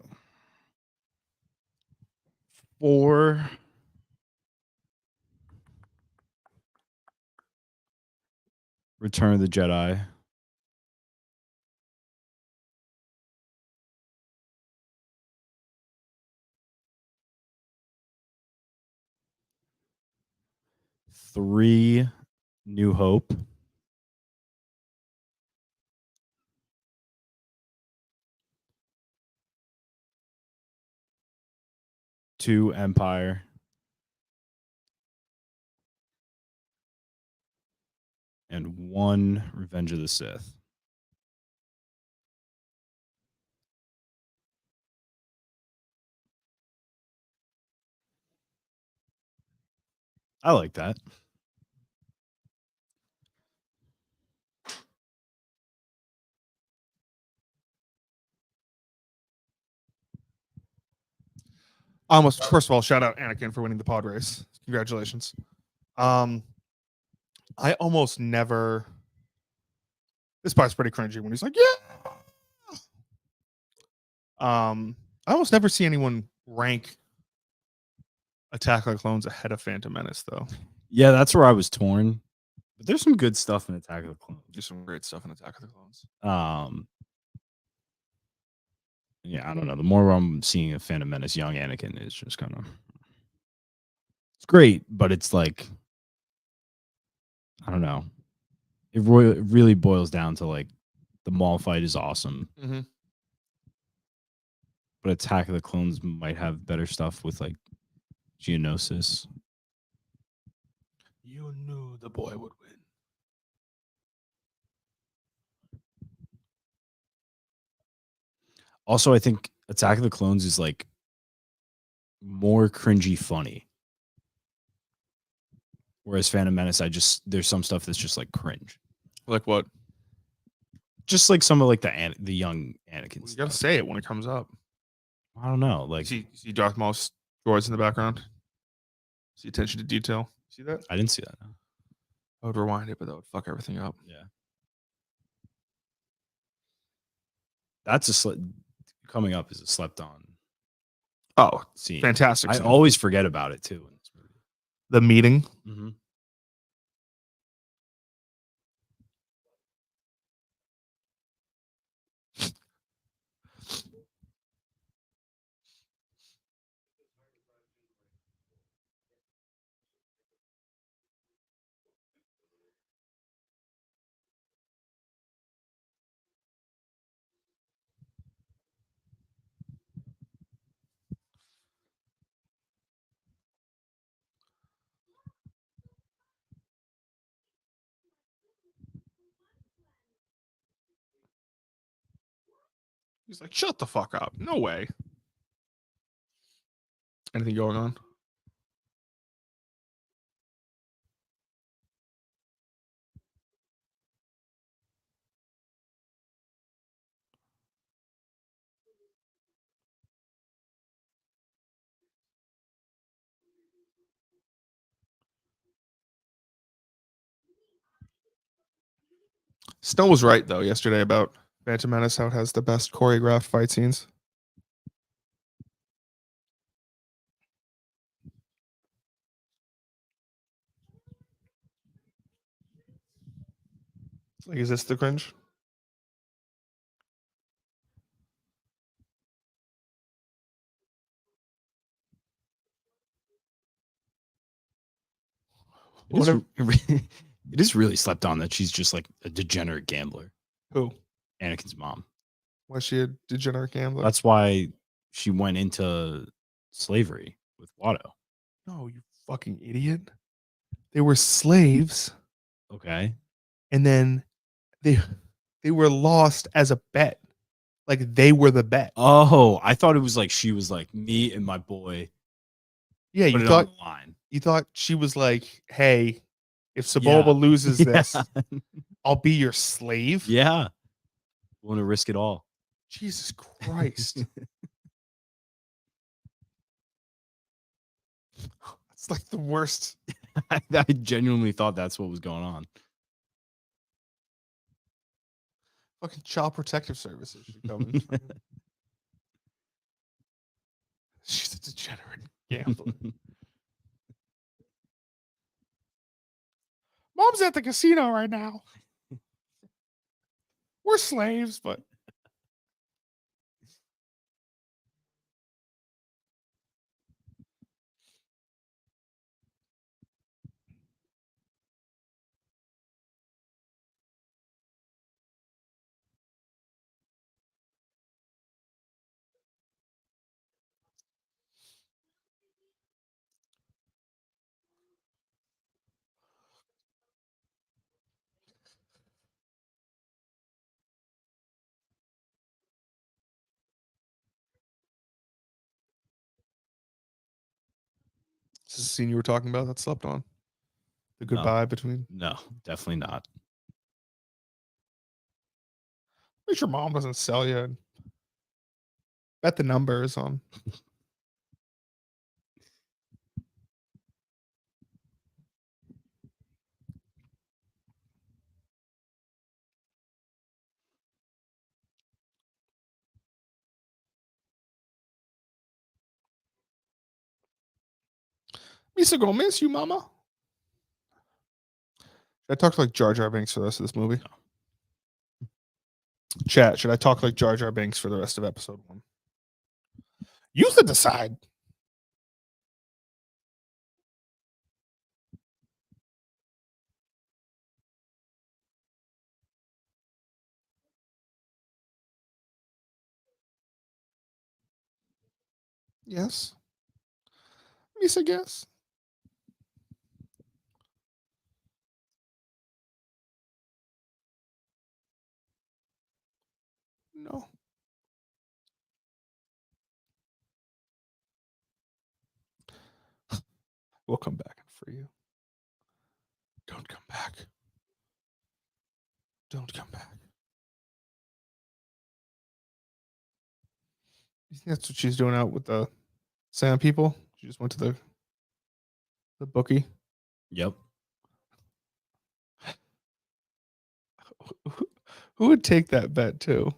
4. Return of the Jedi. 3, New Hope. 2, Empire. And 1, Revenge of the Sith. I like that. First of all, shout out Anakin for winning the pod race. Congratulations. I almost never. This part's pretty cringy when he's like, "Yeah." I almost never see anyone rank Attack of the Clones ahead of Phantom Menace, though. Yeah, that's where I was torn. But there's some good stuff in Attack of the Clones. There's some great stuff in Attack of the Clones. Yeah, I don't know. The more I'm seeing a Phantom Menace, young Anakin is just kind of. It's great, but it's like, I don't know. It really boils down to like the Maul fight is awesome, but Attack of the Clones might have better stuff with like Geonosis. You knew the boy would win. Also, I think Attack of the Clones is like more cringy funny. Whereas Phantom Menace, there's some stuff that's just like cringe. Like what? Just like some of like the young Anakin. You gotta say it when it comes up. I don't know. Like you see Darth Maul's droids in the background. See attention to detail. See that? I didn't see that. No. I would rewind it, but that would fuck everything up. Yeah. That's coming up is a slept on Oh, scene. fantastic! I scene. always forget about it too in this movie. The meeting. Mm-hmm. He's like, shut the fuck up. No way. Anything going on? Snow was right though yesterday about Phantom Menace, how it has the best choreographed fight scenes. It's like, is this the cringe? It is, it is really slept on that she's just like a degenerate gambler. Who? Anakin's mom. Was she a degenerate gambler? That's why she went into slavery with Watto. No, you fucking idiot. They were slaves, Okay. and then they were lost as a bet. Like they were the bet. Oh, I thought it was like she was like me and my boy. Yeah, Put you it thought on the line. you thought she was like, hey, if Sebulba loses this, I'll be your slave. Yeah. Want to risk it all. Jesus Christ. It's like the worst. I genuinely thought that's what was going on. Fucking Child Protective Services should come in. She's a degenerate gambler. Mom's at the casino right now. We're slaves, but this is the scene you were talking about that slept on. The goodbye between. No, definitely not. Make sure mom doesn't sell you. And bet the numbers on. Misa gonna miss you, mama. Should I talk like Jar Jar Binks for the rest of this movie? No. Chat, should I talk like Jar Jar Binks for the rest of episode 1? You should decide. Yes. Misa, guess. No. We'll come back and free you. Don't come back. Don't come back. You think that's what she's doing out with the Sand people? She just went to the bookie. Yep. Who would take that bet too?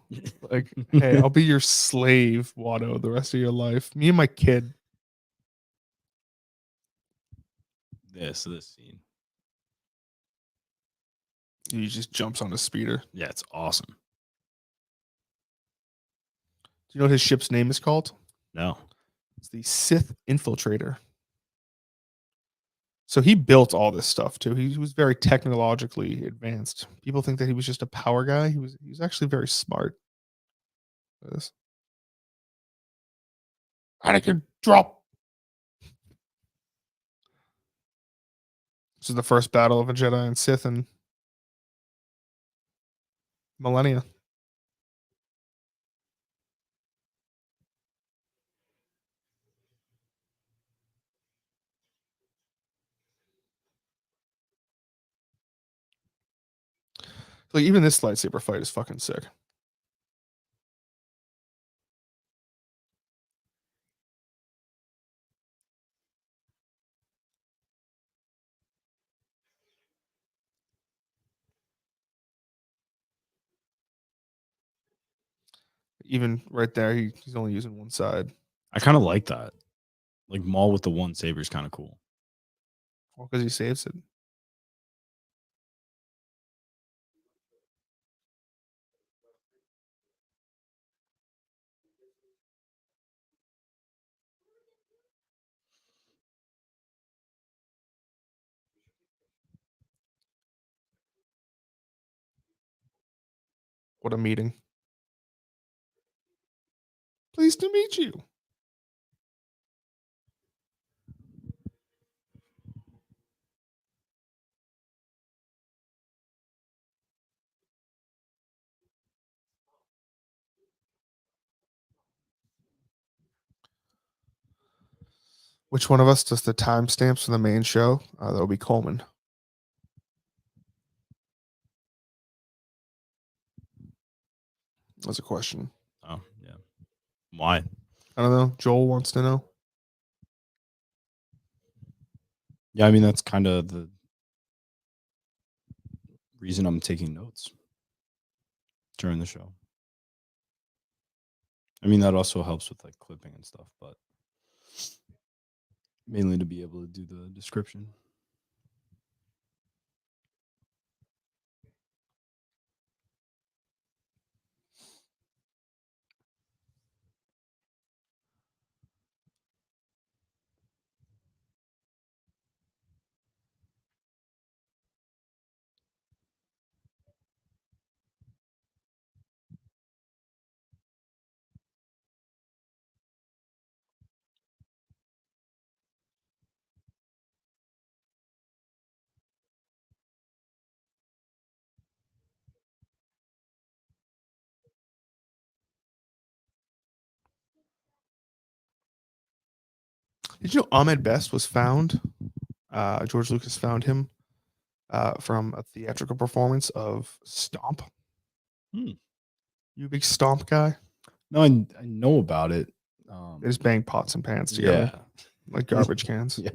Like, hey, I'll be your slave, Watto, the rest of your life. Me and my kid. This scene. He just jumps on a speeder. Yeah, it's awesome. Do you know what his ship's name is called? No. It's the Sith Infiltrator. So he built all this stuff too. He was very technologically advanced. People think that he was just a power guy. He was actually very smart. This. Anakin, drop. This is the first battle of a Jedi and Sith in millennia. Like even this lightsaber fight is fucking sick. Even right there, he's only using one side. I kind of like that. Like Maul with the one saber is kind of cool. Well, because he saves it. What a meeting. Pleased to meet you. Which one of us does the timestamps for the main show? That'll be Coleman. That's a question. Oh, yeah. Why? I don't know. Joel wants to know. Yeah, I mean, that's kind of the reason I'm taking notes during the show. I mean, that also helps with like clipping and stuff, but mainly to be able to do the description. Did you know Ahmed Best was found? George Lucas found him from a theatrical performance of Stomp. Hmm. You a big Stomp guy? No, I know about it. They just bang pots and pans together like garbage cans. Yeah.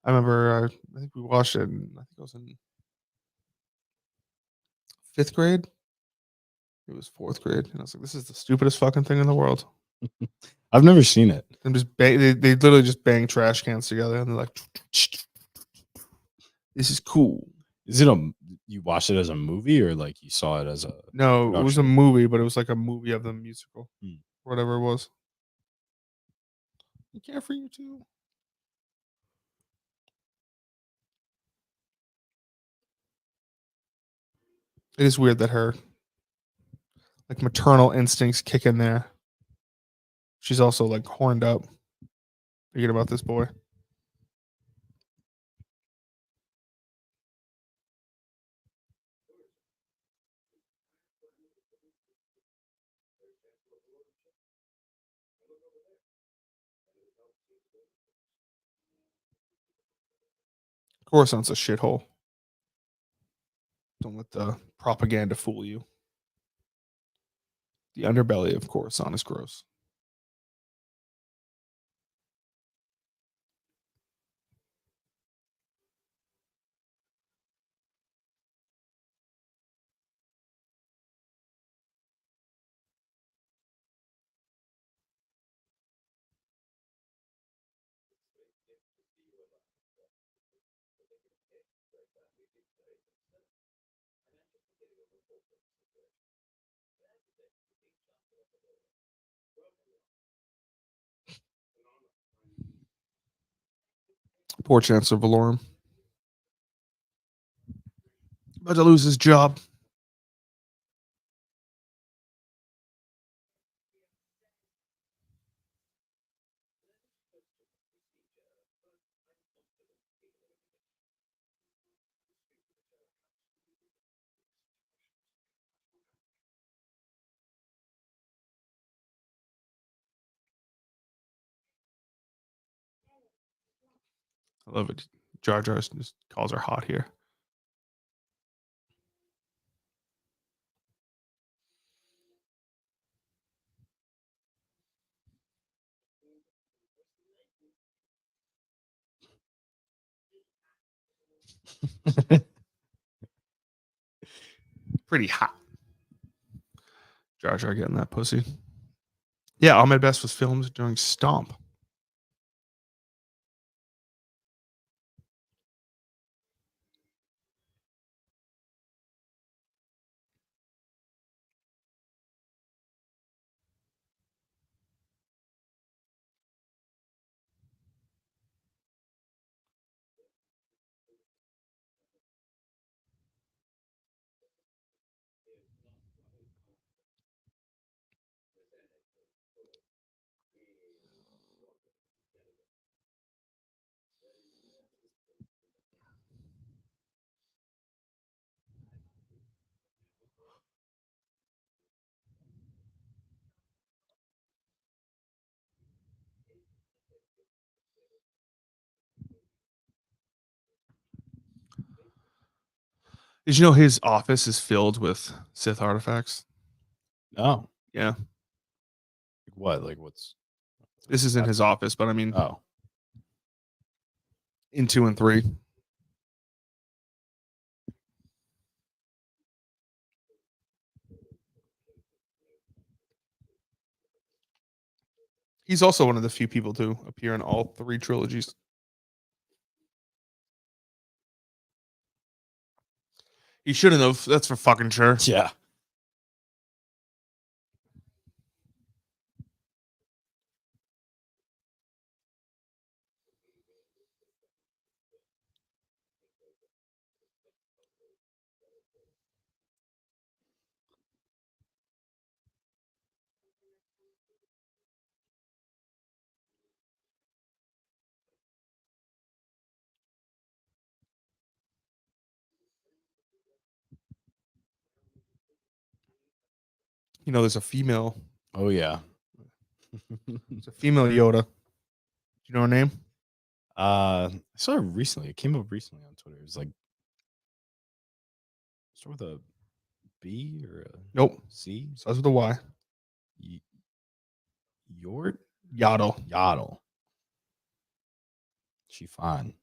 I remember. I think we watched it. I think it was in 5th grade. It was 4th grade, and I was like, "This is the stupidest fucking thing in the world." I've never seen it. And just bang, they literally just bang trash cans together, and they're like, "This is cool." Is it you watched it as a movie or like you saw it as a No, it was a production? movie, but it was like a movie of the musical, Hmm. whatever it was. I care for you too. It is weird that her like maternal instincts kick in there. She's also like horned up, thinking about this boy. Coruscant's a shithole. Don't let the propaganda fool you. The underbelly of Coruscant is gross. Poor Chancellor Valorum. About to lose his job. I love it. Jar Jar just calls her hot here. Pretty hot. Jar Jar getting that pussy. Yeah, Ahmed Best was filmed during Stomp. Did you know his office is filled with Sith artifacts? Oh, Yeah. like what? Like what's? This is in his office, but I mean, Oh, in 2 and 3. He's also one of the few people to appear in all 3 trilogies. He shouldn't have. That's for fucking sure. yeah. You know, there's a female. Oh yeah. There's a female Yoda. Do you know her name? I saw it recently. It came up recently on Twitter. It was like start with a B or a Nope. C. Starts with a Y. Yort Yaddle. Yaddle. She fine.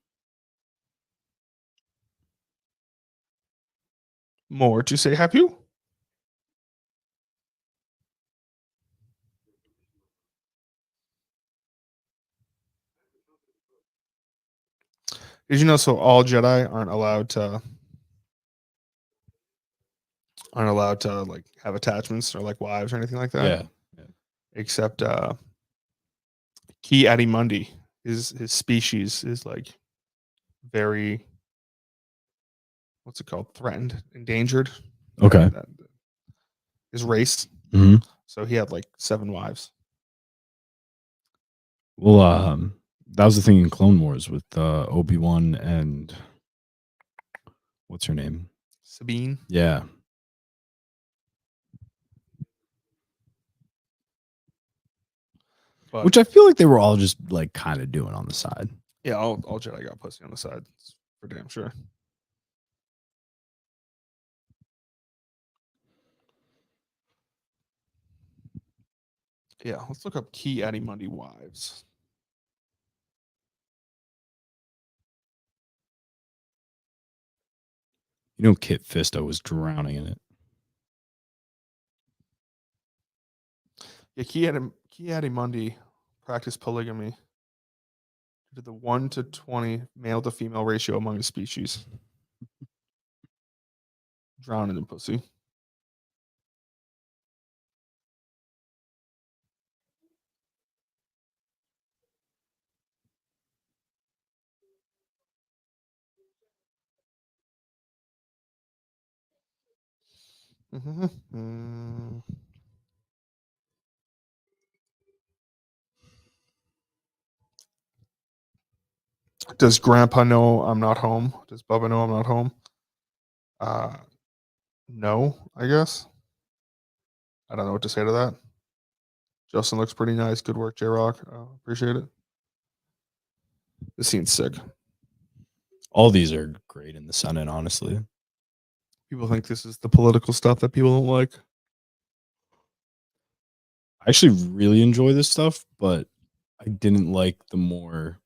More to say, have you? Did you know so all Jedi aren't allowed to like have attachments or like wives or anything like that? Yeah. Except Ki Adimundi. His species is like very, what's it called? Threatened, endangered. Okay. His race. Mm-hmm. So he had like 7 wives. Well, that was the thing in Clone Wars with Obi-Wan and what's her name? Sabine. Yeah. But Which I feel like they were all just like kind of doing on the side. yeah, all Jedi got pussy on the side. That's for damn sure. Yeah, let's look up Ki Adimundi wives. You know, Kit Fisto was drowning in it. Yeah, Ki Adimundi practiced polygamy due to the 1 to 20 male to female ratio among his species. Drowning in pussy. Does Grandpa know I'm not home? Does Bubba know I'm not home? No, I guess. I don't know what to say to that. Justin looks pretty nice. Good work, J Rock. Appreciate it. This scene's sick. All these are great in the Senate, honestly. People think this is the political stuff that people don't like. I actually really enjoy this stuff, but I didn't like the more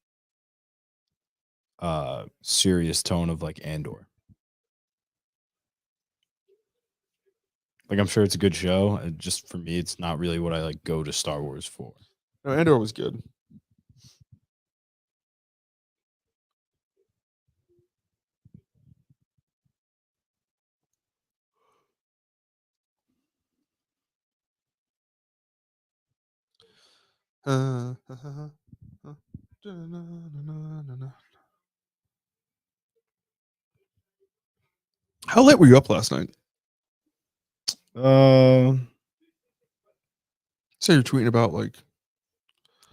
serious tone of like Andor. Like, I'm sure it's a good show. Just for me, it's not really what I like go to Star Wars for. No, Andor was good. How late were you up last night? Say you're tweeting about like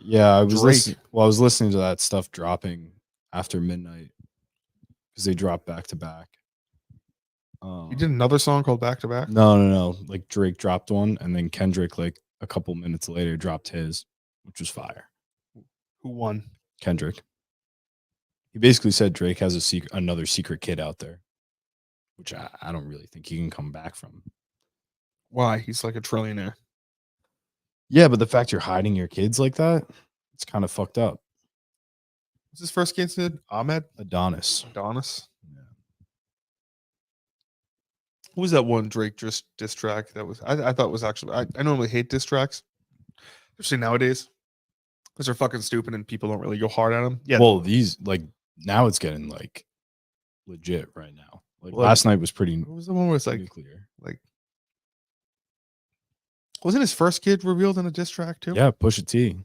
Yeah, I was Drake. listening to that stuff dropping after midnight because they dropped back to back. You did another song called Back to Back? No. Like Drake dropped one, and then Kendrick, like a couple minutes later, dropped his, which was fire. Who won? Kendrick. He basically said Drake has another secret kid out there, which I don't really think he can come back from. Why? He's like a trillionaire. Yeah, but the fact you're hiding your kids like that, it's kind of fucked up. What's his first kid's name? Ahmed? Adonis. Adonis? Yeah. What was that one Drake diss track that was? I thought was actually. I normally hate diss tracks, especially nowadays, because they're fucking stupid and people don't really go hard at them. Yeah. Well, these like now it's getting like legit right now. Like Well, last night was pretty what was the one where it's like nuclear. like wasn't his first kid revealed in a diss track too? Yeah, Pusha T.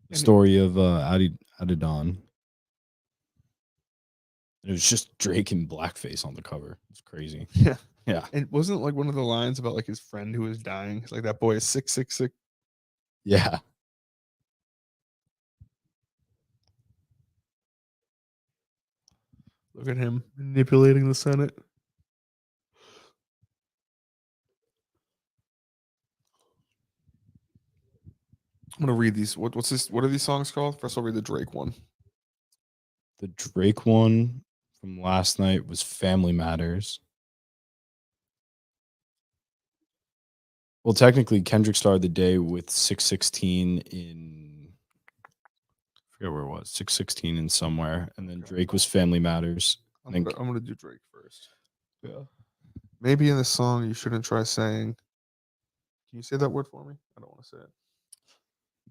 The And story of Adidon. It was just Drake in blackface on the cover. It's crazy. Yeah. Yeah. And wasn't like one of the lines about like his friend who was dying? It's like that boy is 666. Yeah. Look at him manipulating the Senate. I'm gonna read these. What's this? What are these songs called? First, I'll read the Drake one. The Drake one from last night was Family Matters. Well, technically, Kendrick started the day with 616 in, I forget where it was, 616 in somewhere. And then Drake was Family Matters. I'm gonna do Drake first. Yeah. Maybe in the song you shouldn't try saying. Can you say that word for me? I don't want to say it.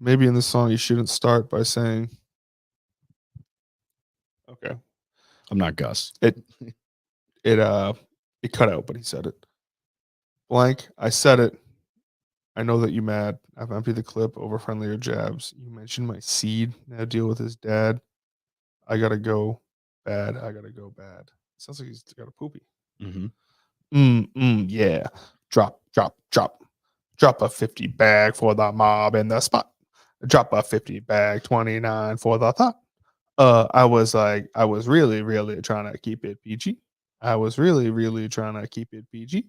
Maybe in the song you shouldn't start by saying. Okay. I'm not Gus. It cut out, but he said it. Blank. I said it. I know that you mad. I've emptied the clip over friendlier jabs. You mentioned my seed. Now deal with his dad. I gotta go bad. I gotta go bad. Sounds like he's got a poopy. Yeah. Drop a 50 bag for the mob in the spot. Drop a 50 bag, 29 for the thought. I was really, really trying to keep it PG. I was really, really trying to keep it PG.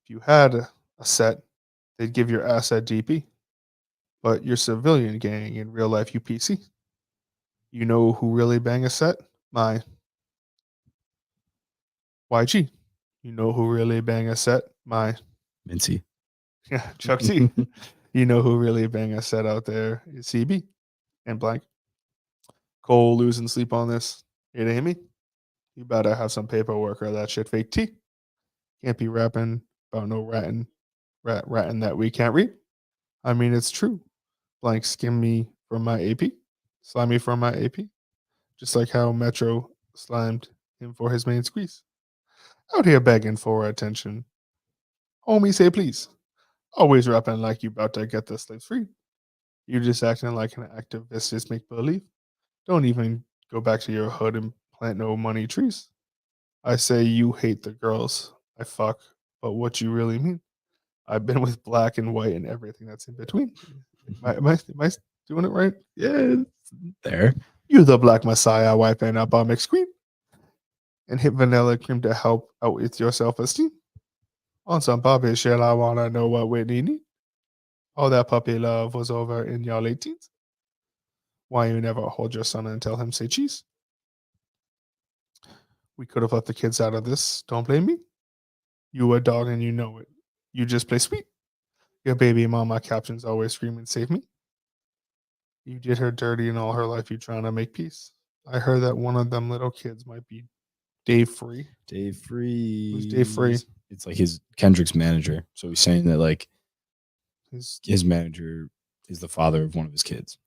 If you had a set, they'd give your ass a DP. But your civilian gang in real life, you PC. You know who really bang a set? My YG. You know who really bang a set? My Mincy. Yeah, Chuck T. You know who really bang a set out there is CB and blank. Cole losing sleep on this. It ain't me. You better have some paperwork or that shit fake T. Can't be rapping about no ratting that we can't read. I mean, it's true. Blank skim me from my AP. Slime me from my AP. Just like how Metro slimed him for his main squeeze. Out here begging for attention. Homie, say please. Always rapping like you about to get the slaves free. You just acting like an activist, just make believe. Don't even go back to your hood and plant no money trees. I say you hate the girls I fuck, but what you really mean? I've been with black and white and everything that's in between. Am I doing it right? Yeah, there. You the black messiah wiping up our mixed queen and hit vanilla cream to help out with your self-esteem. On some puppy shit, I wanna know what Whitney need. All that puppy love was over in your late teens. Why you never hold your son and tell him say cheese? We could have left the kids out of this. Don't blame me. You a dog and you know it. You just play sweet. Your baby mama captions always screaming, save me. You did her dirty and all her life you trying to make peace. I heard that one of them little kids might be Dave Free. Dave Free. Who's Dave Free? It's like his Kendrick's manager. So he's saying that like His his manager is the father of one of his kids,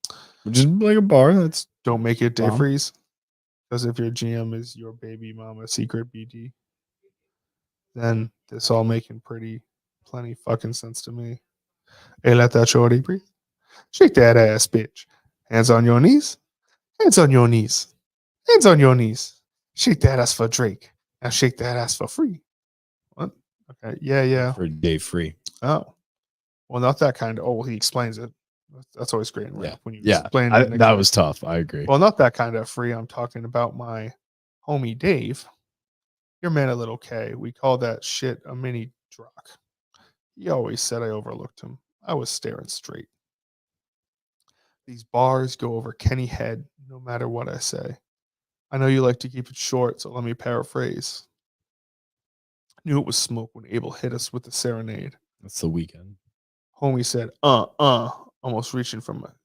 which is like a bar. That's don't make it Dave Bomb. Freeze. Because if your GM is your baby mama secret BD, then this all making plenty fucking sense to me. Hey, let that shorty breathe. Shake that ass, bitch. Hands on your knees. Hands on your knees. Hands on your knees. Shake that ass for Drake. Now shake that ass for free. What? Okay. Yeah. for Dave Free. Oh. Well, not that kind of. Oh, well, he explains it. That's always great. Yeah. When you Yeah. explain it. That was tough. I agree. Well, not that kind of free. I'm talking about my homie Dave. Your man, a little K. We call that shit a mini drock. He always said I overlooked him. I was staring straight. These bars go over Kenny head no matter what I say. I know you like to keep it short, so let me paraphrase. Knew it was smoke when Abel hit us with the serenade. That's the weekend. Homie said, almost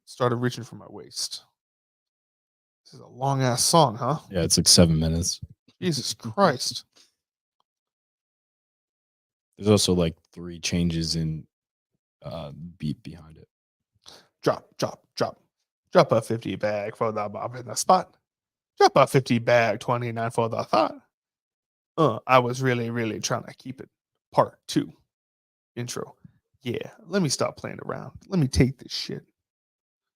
started reaching for my waist. This is a long ass song, huh? Yeah, it's like 7 minutes. Jesus Christ. There's also like 3 changes in beat behind it. Drop. Drop a 50 bag for the bob in the spot. Drop a 50 bag, 29 for the thought. I was really, really trying to keep it. Part 2. Intro. Yeah, let me stop playing around. Let me take this shit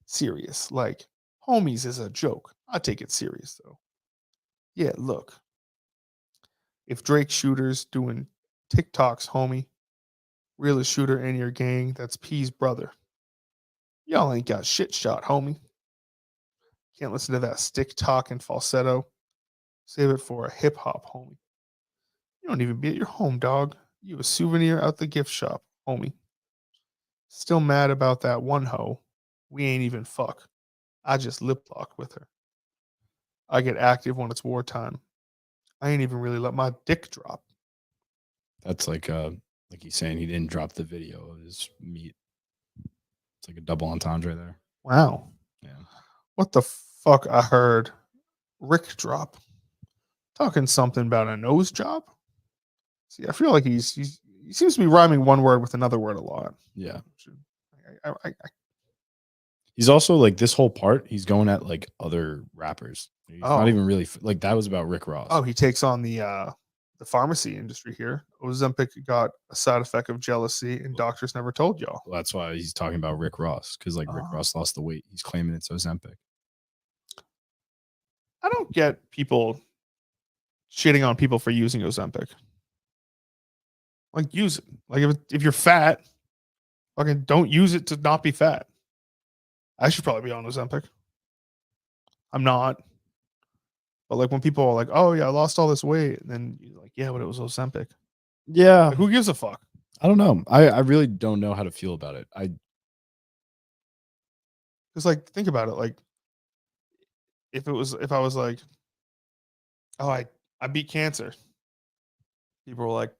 serious. Like, homies is a joke. I take it serious, though. Yeah, look. If Drake shooters doing TikToks, homie, realest shooter in your gang, that's P's brother. Y'all ain't got shit shot, homie. Can't listen to that stick talk and falsetto. Save it for a hip hop, homie. You don't even be at your home, dog. You a souvenir out the gift shop, homie. Still mad about that one hoe. We ain't even fuck. I just lip lock with her. I get active when it's wartime. I ain't even really let my dick drop. That's like he's saying he didn't drop the video of his meat. It's like a double entendre there. Wow. Yeah. What the fuck I heard Rick drop. Talking something about a nose job. See, I feel like he seems to be rhyming one word with another word a lot. Yeah. I He's also like this whole part, he's going at like other rappers. He's not even really like that was about Rick Ross. Oh, he takes on the pharmacy industry here. Ozempic got a side effect of jealousy, and doctors never told y'all. Well, that's why he's talking about Rick Ross, because like Rick Ross lost the weight. He's claiming it's Ozempic. I don't get people shitting on people for using Ozempic. Like, use it. Like, if you're fat, fucking don't use it to not be fat. I should probably be on Ozempic. I'm not. But like when people are like, "Oh yeah, I lost all this weight," and then you're like, "Yeah, but it was Ozempic." Yeah. Like, who gives a fuck? I don't know. I really don't know how to feel about it. Because like, think about it. Like, if I was like, "Oh, I beat cancer," people were like,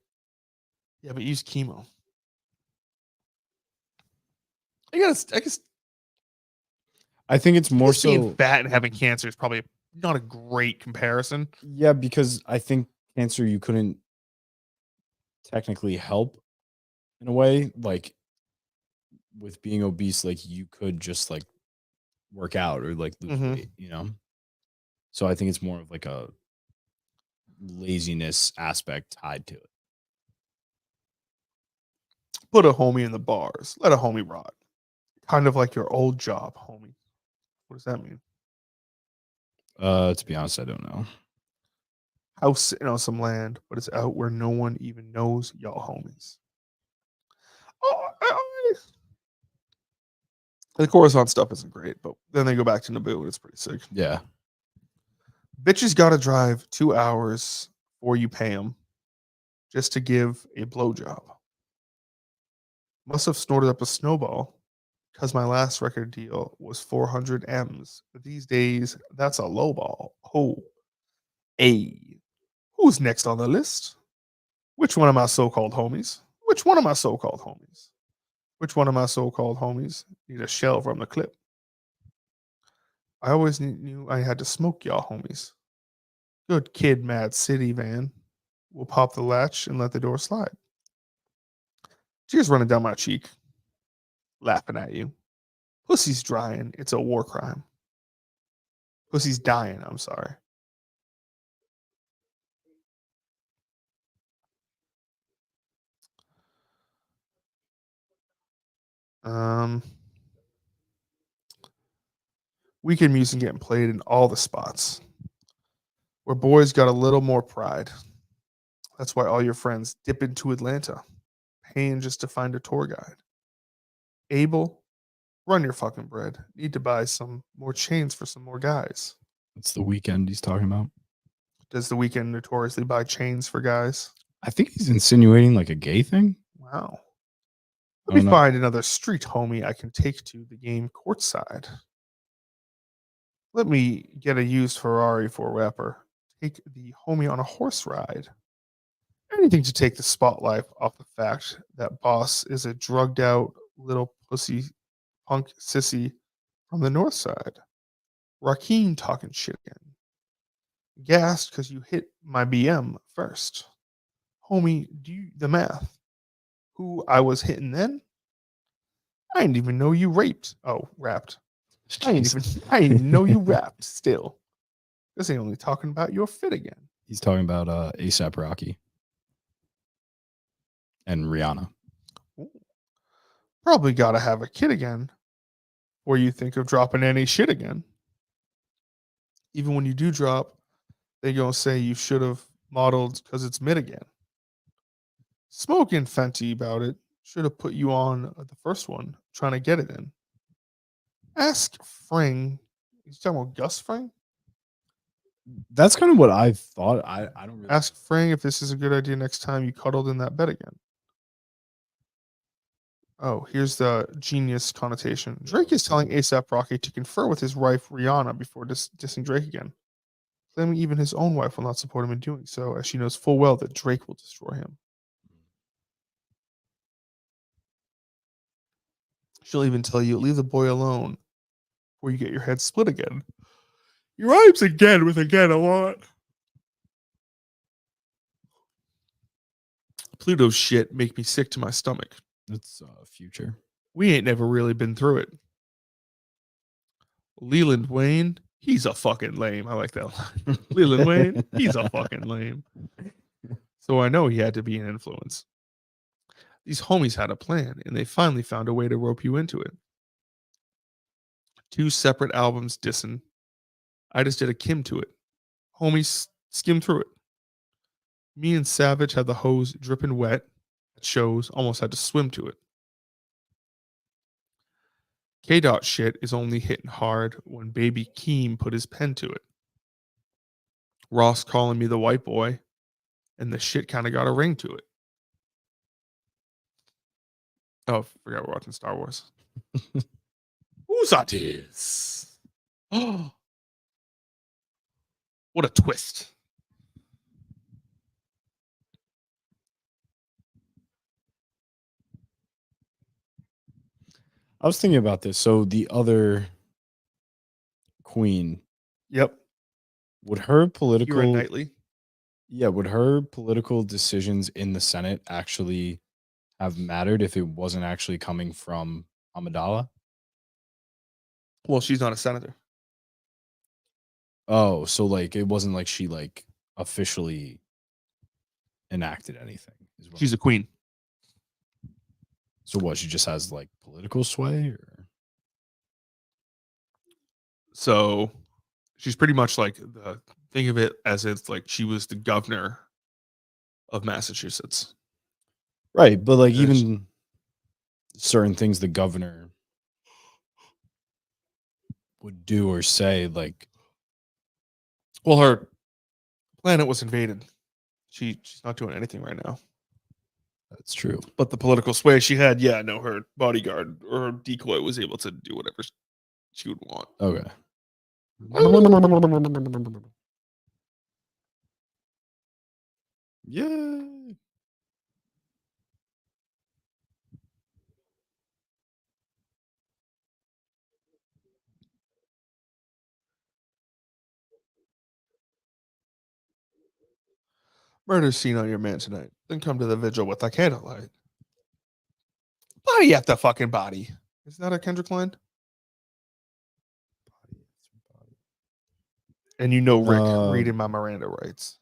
"Yeah, but use chemo." I think it's more so being fat and having cancer is probably not a great comparison. Yeah, because I think cancer you couldn't technically help in a way. Like with being obese, like you could just like work out or like lose weight, you know? So I think it's more of like a laziness aspect tied to it. Put a homie in the bars. Let a homie rot. Kind of like your old job, homie. What does that mean? To be honest, I don't know. House sitting on some land, but it's out where no one even knows y'all homies. The Coruscant stuff isn't great, but then they go back to Naboo and it's pretty sick. Yeah. Bitches got to drive 2 hours before you pay them just to give a blowjob. Must have snorted up a snowball because my last record deal was 400 M's. But these days, that's a low ball. Oh, hey, who's next on the list? Which one of my so-called homies? Which one of my so-called homies? Which one of my so-called homies need a shell from the clip? I always knew I had to smoke y'all homies. Good kid, Mad City van. We'll pop the latch and let the door slide. Tears running down my cheek, laughing at you. Pussy's drying. It's a war crime. Pussy's dying. I'm sorry. Weekend music getting played in all the spots where boys got a little more pride. That's why all your friends dip into Atlanta, paying just to find a tour guide. Abel, run your fucking bread. Need to buy some more chains for some more guys. That's the weekend he's talking about. Does the weekend notoriously buy chains for guys? I think he's insinuating like a gay thing. Wow. I Let me don't know. find another street homie I can take to the game courtside. Let me get a used Ferrari for a rapper. Take the homie on a horse ride. Anything to take the spotlight off the fact that boss is a drugged out little pussy punk sissy from the north side. Rakeem talking shit again. Gassed because you hit my BM first. Homie, do the math. Who I was hitting then? I didn't even know you raped. Oh, rapped. I didn't even know you rapped still. This ain't only talking about your fit again. He's talking about ASAP Rocky and Rihanna. Ooh. Probably gotta have a kid again. Or you think of dropping any shit again. Even when you do drop, they gonna say you should have modeled because it's mid again. Smoking Fenty about it. Should have put you on the first one, trying to get it in. Ask Fring. He's talking about Gus Fring? That's kind of what I thought. I don't really Ask Fring if this is a good idea next time you cuddled in that bed again. Oh, here's the genius connotation. Drake is telling ASAP Rocky to confer with his wife Rihanna before dissing Drake again, claiming even his own wife will not support him in doing so, as she knows full well that Drake will destroy him. She'll even tell you, leave the boy alone before you get your head split again. He rhymes again with again a lot. Pluto's shit make me sick to my stomach. That's future. We ain't never really been through it. Leland Wayne, he's a fucking lame. I like that line. Leland Wayne, he's a fucking lame. So I know he had to be an influence. These homies had a plan, and they finally found a way to rope you into it. 2 separate albums dissing. I just did a Kim to it. Homies skimmed through it. Me and Savage had the hose dripping wet at shows, almost had to swim to it. K-Dot shit is only hitting hard when Baby Keem put his pen to it. Ross calling me the white boy, and the shit kind of got a ring to it. Oh, forgot we're watching Star Wars. Who's that is? Oh, what a twist. I was thinking about this. So the other queen, Yep. would her Keira political Knightley. would her political decisions in the Senate actually have mattered if it wasn't actually coming from Amidala? Well, she's not a senator. Oh, so like it wasn't like she like officially enacted anything. She's a queen. So what? She just has like political sway, or So she's pretty much like think of it as it's like she was the governor of Massachusetts. right? But like And even certain things the governor would do or say, like well, her planet was invaded. She's not doing anything right now. that's true. But the political sway she had, yeah, no, her bodyguard or her decoy was able to do whatever she would want. Okay. Yeah. Murder scene on your man tonight. Then come to the vigil with a candlelight. Body after fucking body. Isn't that a Kendrick line? And you know Rick reading my Miranda rights.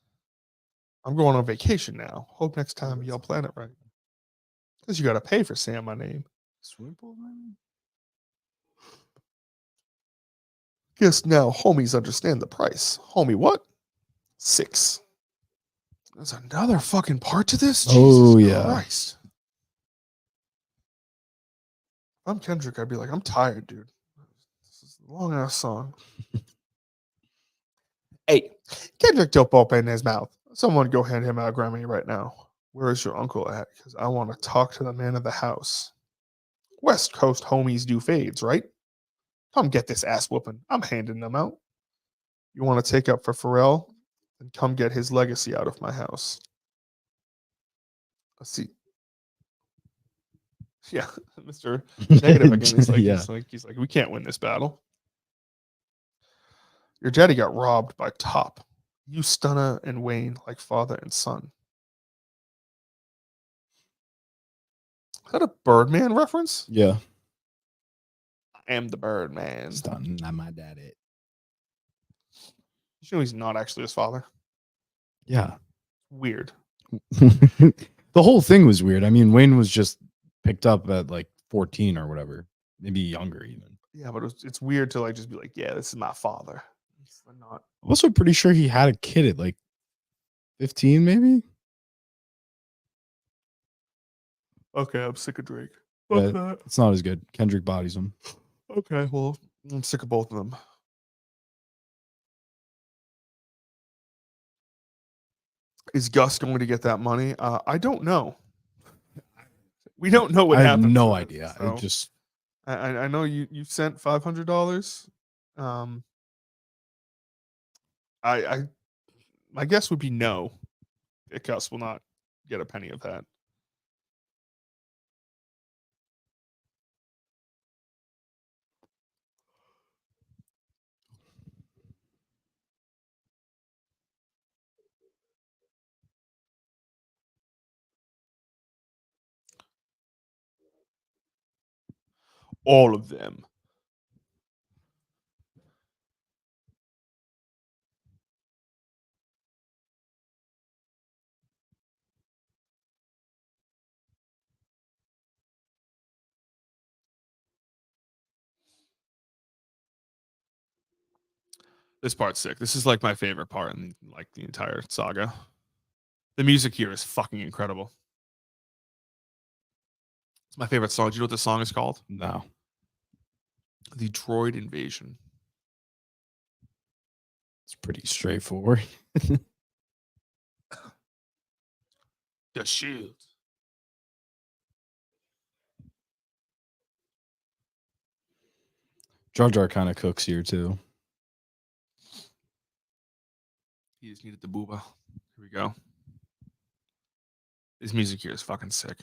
I'm going on vacation now. Hope next time y'all plan it right. Because you got to pay for saying my name. Swimming pool, man? Guess now homies understand the price. Homie, what? 6. There's another fucking part to this? Oh, Jesus yeah. Christ. If I'm Kendrick, I'd be like, I'm tired, dude. This is a long ass song. Hey, Kendrick don't open his mouth. Someone go hand him a Grammy right now. Where is your uncle at? Because I want to talk to the man of the house. West Coast homies do fades, right? Come get this ass whooping. I'm handing them out. You want to take up for Pharrell? Then come get his legacy out of my house. Let's see. Yeah, Mr. Negative again. Yeah. He's like, we can't win this battle. Your daddy got robbed by Top. You Stunner and Wayne like father and son. Is that a Birdman reference? Yeah. I am the Birdman. Stunning, not my daddy. You know he's not actually his father. Yeah. Weird. The whole thing was weird. I mean, Wayne was just picked up at like 14 or whatever, maybe younger even. Yeah, but it's weird to like just be like, yeah, this is my father. It's not. I'm also pretty sure he had a kid at like 15, maybe. Okay, I'm sick of Drake. Fuck that. It's not as good. Kendrick bodies him. Okay, well, I'm sick of both of them. Is Gus going to get that money? I don't know. We don't know what I have happens. no with it, idea. so I just I know you sent $500. I my guess would be no. Gus will not get a penny of that. All of them. This part's sick. This is like my favorite part in like the entire saga. The music here is fucking incredible. It's my favorite song. Do you know what the song is called? no. The Droid Invasion. It's pretty straightforward. The Shield. Jar Jar kind of cooks here too. He just needed the booba. Here we go. This music here is fucking sick.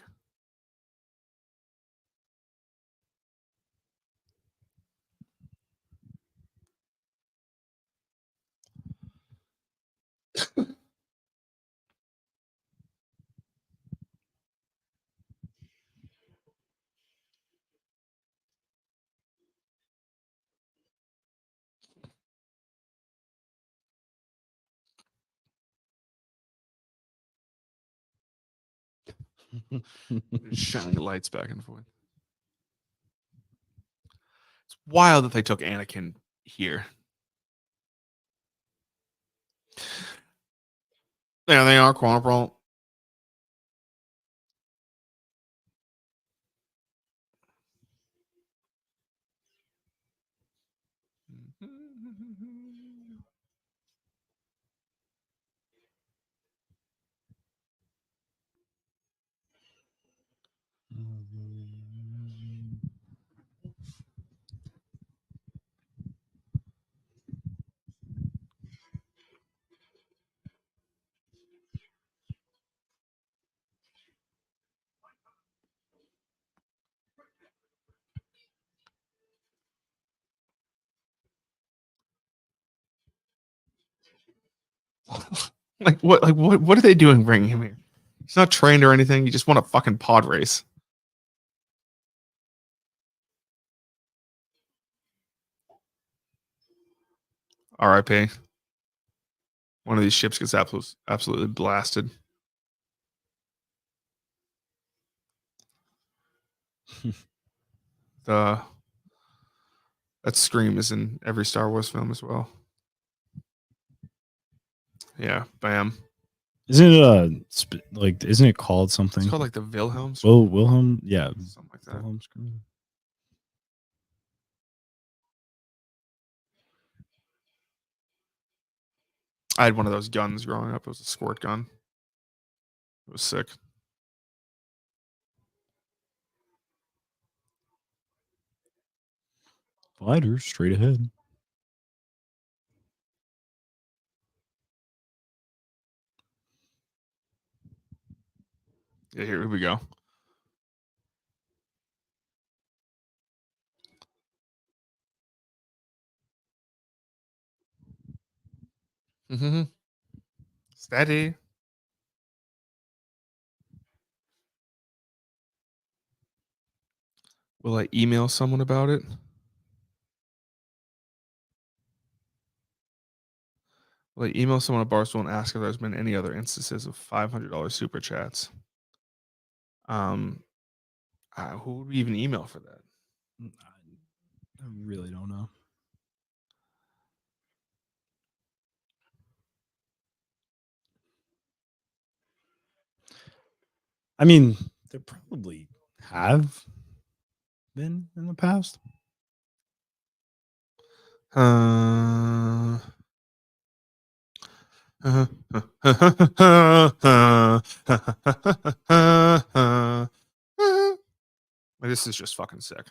Just shining lights back and forth. It's wild that they took Anakin here. There they are, Corporal. What are they doing bringing him here? He's not trained or anything. You just want a fucking pod race. RIP. One of these ships gets absolutely blasted. That scream is in every Star Wars film as well. Yeah, bam. Isn't it isn't it called something? It's called like the Wilhelm scream. Wilhelm, yeah, Something like that. Wilhelm scream. I had one of those guns growing up. It was a squirt gun. It was sick. Fighter straight ahead. Yeah, here we go. Mm-hmm. Steady. Will I email someone about it? Will I email someone at Barstool and ask if there's been any other instances of $500 super chats? Who would we even email for that? I really don't know. I mean, there probably have been in the past. This is just fucking sick.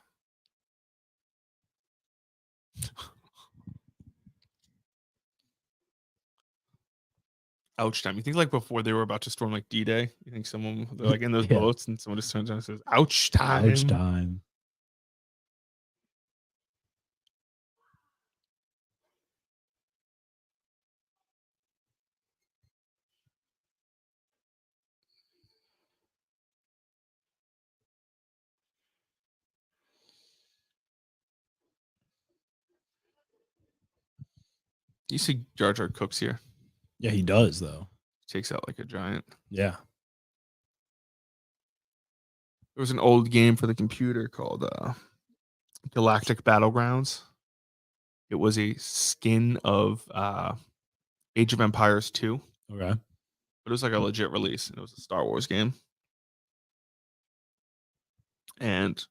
Ouch time. You think like before they were about to storm like D-Day? You think someone they're like in those Yeah. boats and someone just turns around and says, "Ouch time." Ouch time. You see Jar Jar cooks here. Yeah, he does though. Takes out like a giant. Yeah. There was an old game for the computer called Galactic Battlegrounds. It was a skin of Age of Empires 2. Okay. But it was like a legit release. And it was a Star Wars game. And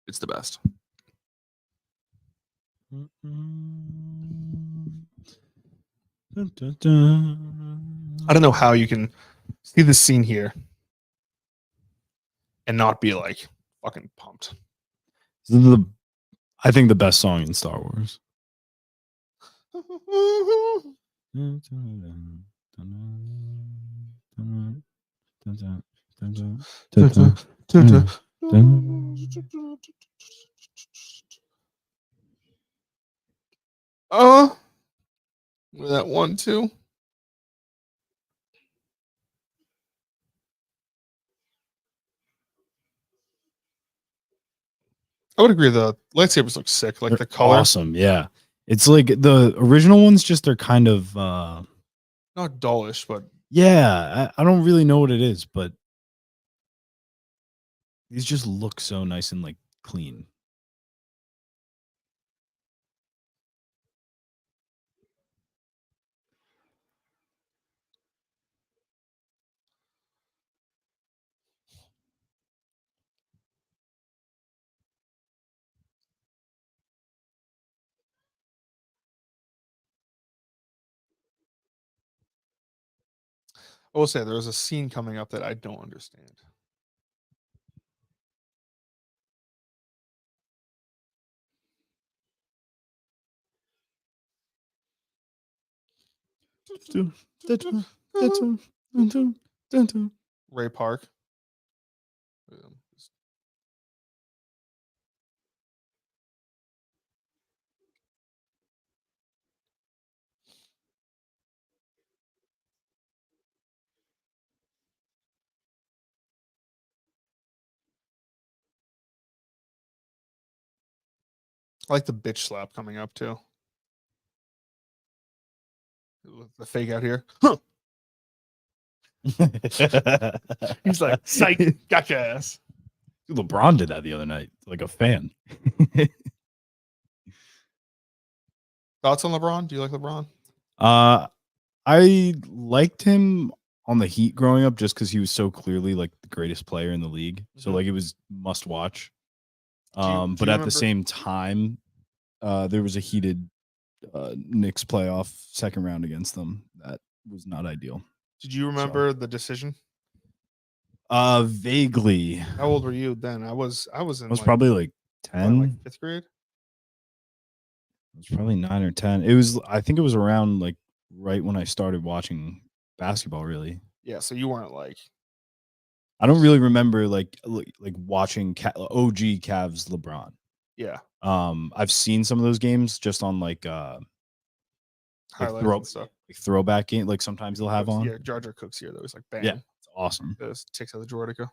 it's the best. I don't know how you can see this scene here and not be like fucking pumped. I think the best song in Star Wars. That one too. I would agree. The lightsabers look sick. Like the color. Awesome. Yeah. It's like the original ones just are kind of Not dullish, but yeah, I don't really know what it is, but These just look so nice and like clean. I will say there's a scene coming up that I don't understand. Ray Park. I like the bitch slap coming up too. The fake out here. Huh. He's like, psych, gotcha ass. LeBron did that the other night, like a fan. Thoughts on LeBron? Do you like LeBron? I liked him on the Heat growing up just because he was so clearly like the greatest player in the league. So Mhm. like it was must watch. Do you But at remember- the same time, there was a heated Knicks playoff second round against them. That was not ideal. Did you remember the decision? Vaguely. How old were you then? I was in I was like, probably like 10. like 5th grade. It was probably 9 or 10. It was, I think it was around like right when I started watching basketball, really. Yeah, so you weren't like, I don't really remember like watching OG Cavs LeBron. yeah, I've seen some of those games just on like highlights and stuff. like throwback game. Like sometimes they'll have on. Yeah, Jar Jar Cooks here. That was like, bam. Yeah, it's awesome. Those ticks out the drawer to go.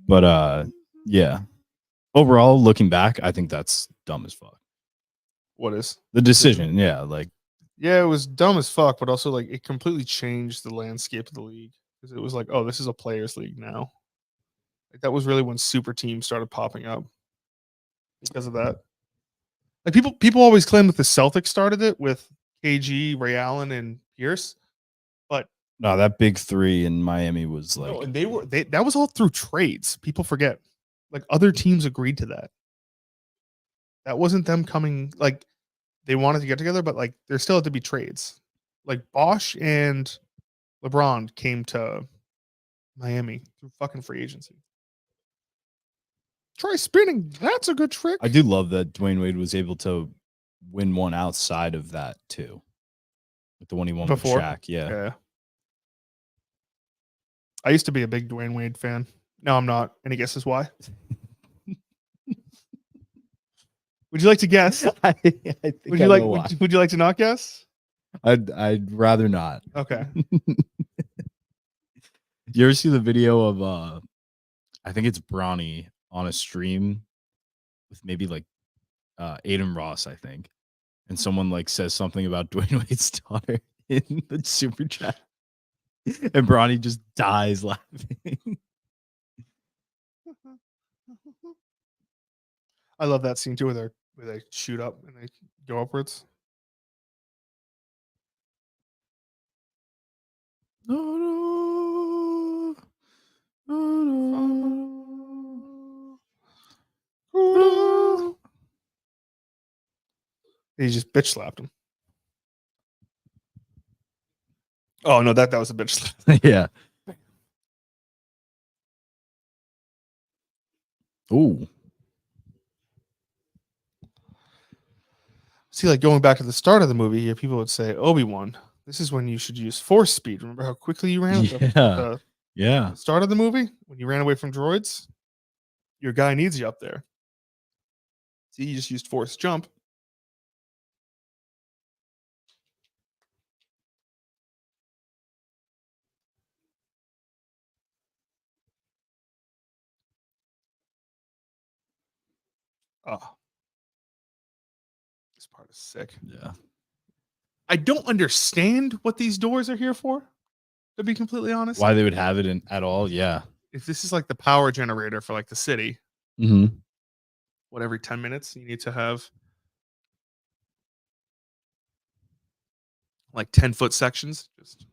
But yeah. Overall, looking back, I think that's dumb as fuck. What is The decision? Yeah, like yeah, it was dumb as fuck, but also like it completely changed the landscape of the league because it was like, oh, this is a players' league now. Like that was really when super teams started popping up because of that. Like people always claim that the Celtics started it with KG, Ray Allen, and Pierce, but no, that big three in Miami was like no, and that was all through trades. People forget, like other teams agreed to that. That wasn't them coming like they wanted to get together, but like there still had to be trades. Like Bosch and LeBron came to Miami through fucking free agency. Try spinning. That's a good trick. I do love that Dwayne Wade was able to win one outside of that too. Like the one he won Before? with Shaq. Yeah. Yeah. I used to be a big Dwayne Wade fan. No, I'm not. Any guesses why? Would you like to guess? I think Would you like? Would you like to not guess? I'd rather not. Okay. You ever see the video of I think it's Bronny on a stream with maybe like Aiden Ross, I think. And someone like says something about Dwayne Wade's daughter in the super chat. And Bronny just dies laughing. I love that scene too, where they shoot up and they go upwards. He just bitch slapped him. Oh no, that was a bitch slap. Yeah. Ooh. See, like going back to the start of the movie, yeah, people would say, Obi-Wan, this is when you should use force speed. Remember how quickly you ran at the Yeah. start of the movie when you ran away from droids? Your guy needs you up there. See, you just used force jump. Oh, this part is sick. Yeah. I don't understand what these doors are here for. To be completely honest, Why they would have it in at all? Yeah. if this is like the power generator for like the city, Hmm. what every 10 minutes you need to have like 10-foot sections. Just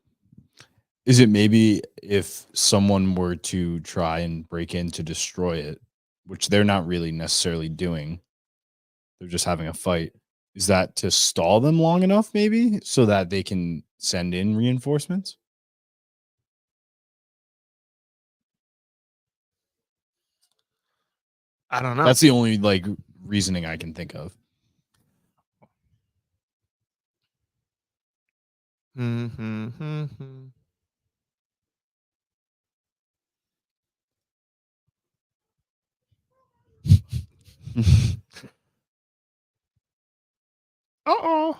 Is it maybe if someone were to try and break in to destroy it, which they're not really necessarily doing, they're just having a fight. Is that to stall them long enough, maybe, so that they can send in reinforcements? I don't know. That's the only like reasoning I can think of. Mm-hmm. Uh-oh.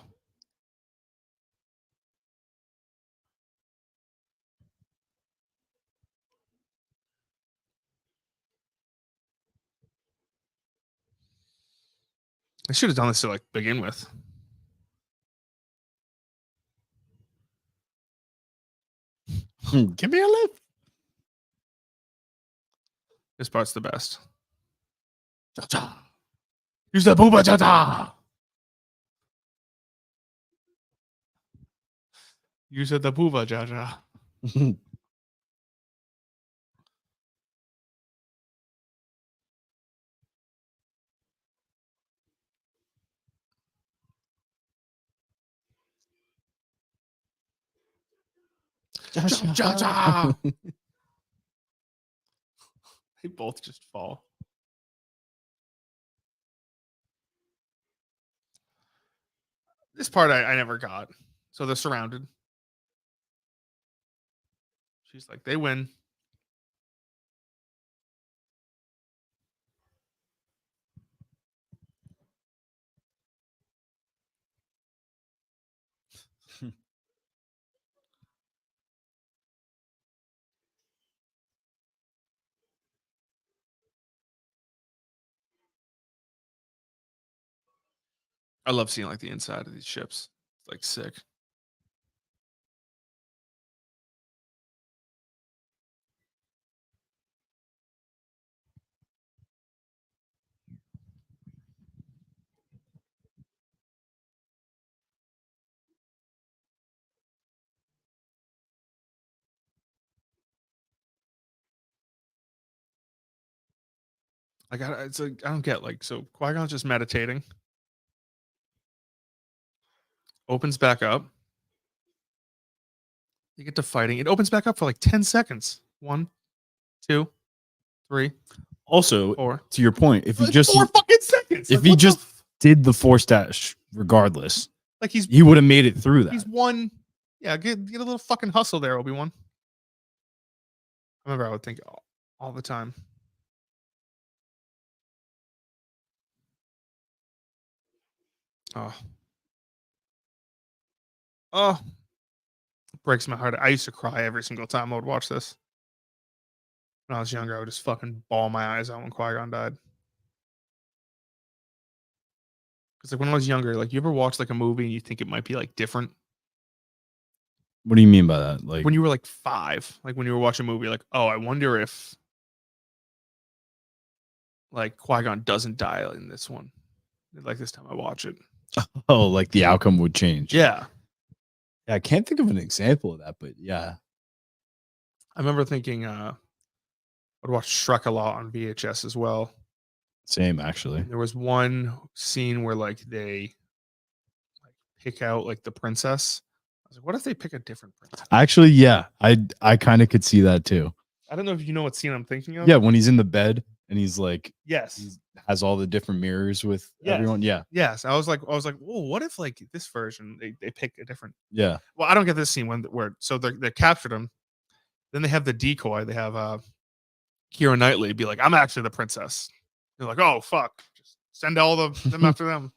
I should have done this to like begin with. Give me a lift. This part's the best. Cha-cha. Use the booba cha-cha. You said the poova, Jaja. Cha-cha. They both just fall. This part I never got. So they're surrounded. She's like, they win. I love seeing like the inside of these ships. It's like sick. I got it's like I don't get like so Qui-Gon's just meditating. Opens back up. You get to fighting. It opens back up for like 10 seconds. 1, 2, 3, Also, 4. to your point, if he Like just 4 fucking seconds. if Like, he what the just did the force dash regardless, like he's he would have made it through that. he's won. Yeah, get a little fucking hustle there, Obi-Wan. I remember I would think all the time. Oh. Oh. Breaks my heart. I used to cry every single time I would watch this. When I was younger, I would just fucking bawl my eyes out when Qui-Gon died. Because like when I was younger, like you ever watch like a movie and you think it might be like different? What do you mean by that? Like When you were like 5, like when you were watching a movie, like, oh, I wonder if like Qui-Gon doesn't die in this one. Like this time I watch it. oh, like the outcome would change. Yeah. Yeah, I can't think of an example of that, but yeah. I remember thinking I'd watch Shrek a lot on VHS as well. Same actually. And there was one scene where like they like pick out like the princess. I was like, what if they pick a different princess? Actually, yeah. I kind of could see that too. I don't know if you know what scene I'm thinking of. Yeah, when he's in the bed and he's like Yes. he has all the different mirrors with Yes. everyone. Yeah. Yes. I was like, whoa, what if like this version they pick a different. Yeah. Well, I don't get this scene where so they captured him. Then they have the decoy. They have Keira Knightley be like, I'm actually the princess. They're like, oh fuck. Just send all them after them.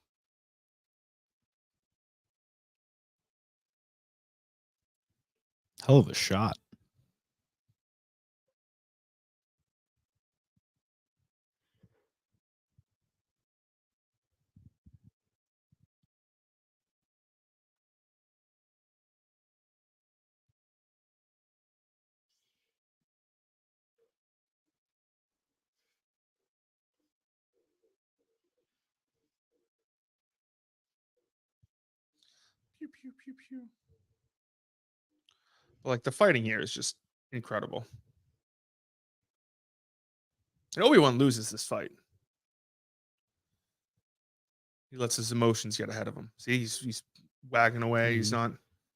Hell of a shot. Pew, pew, pew, pew. But, like, the fighting here is just incredible. And Obi-Wan loses this fight. He lets his emotions get ahead of him. See, he's wagging away. He's not,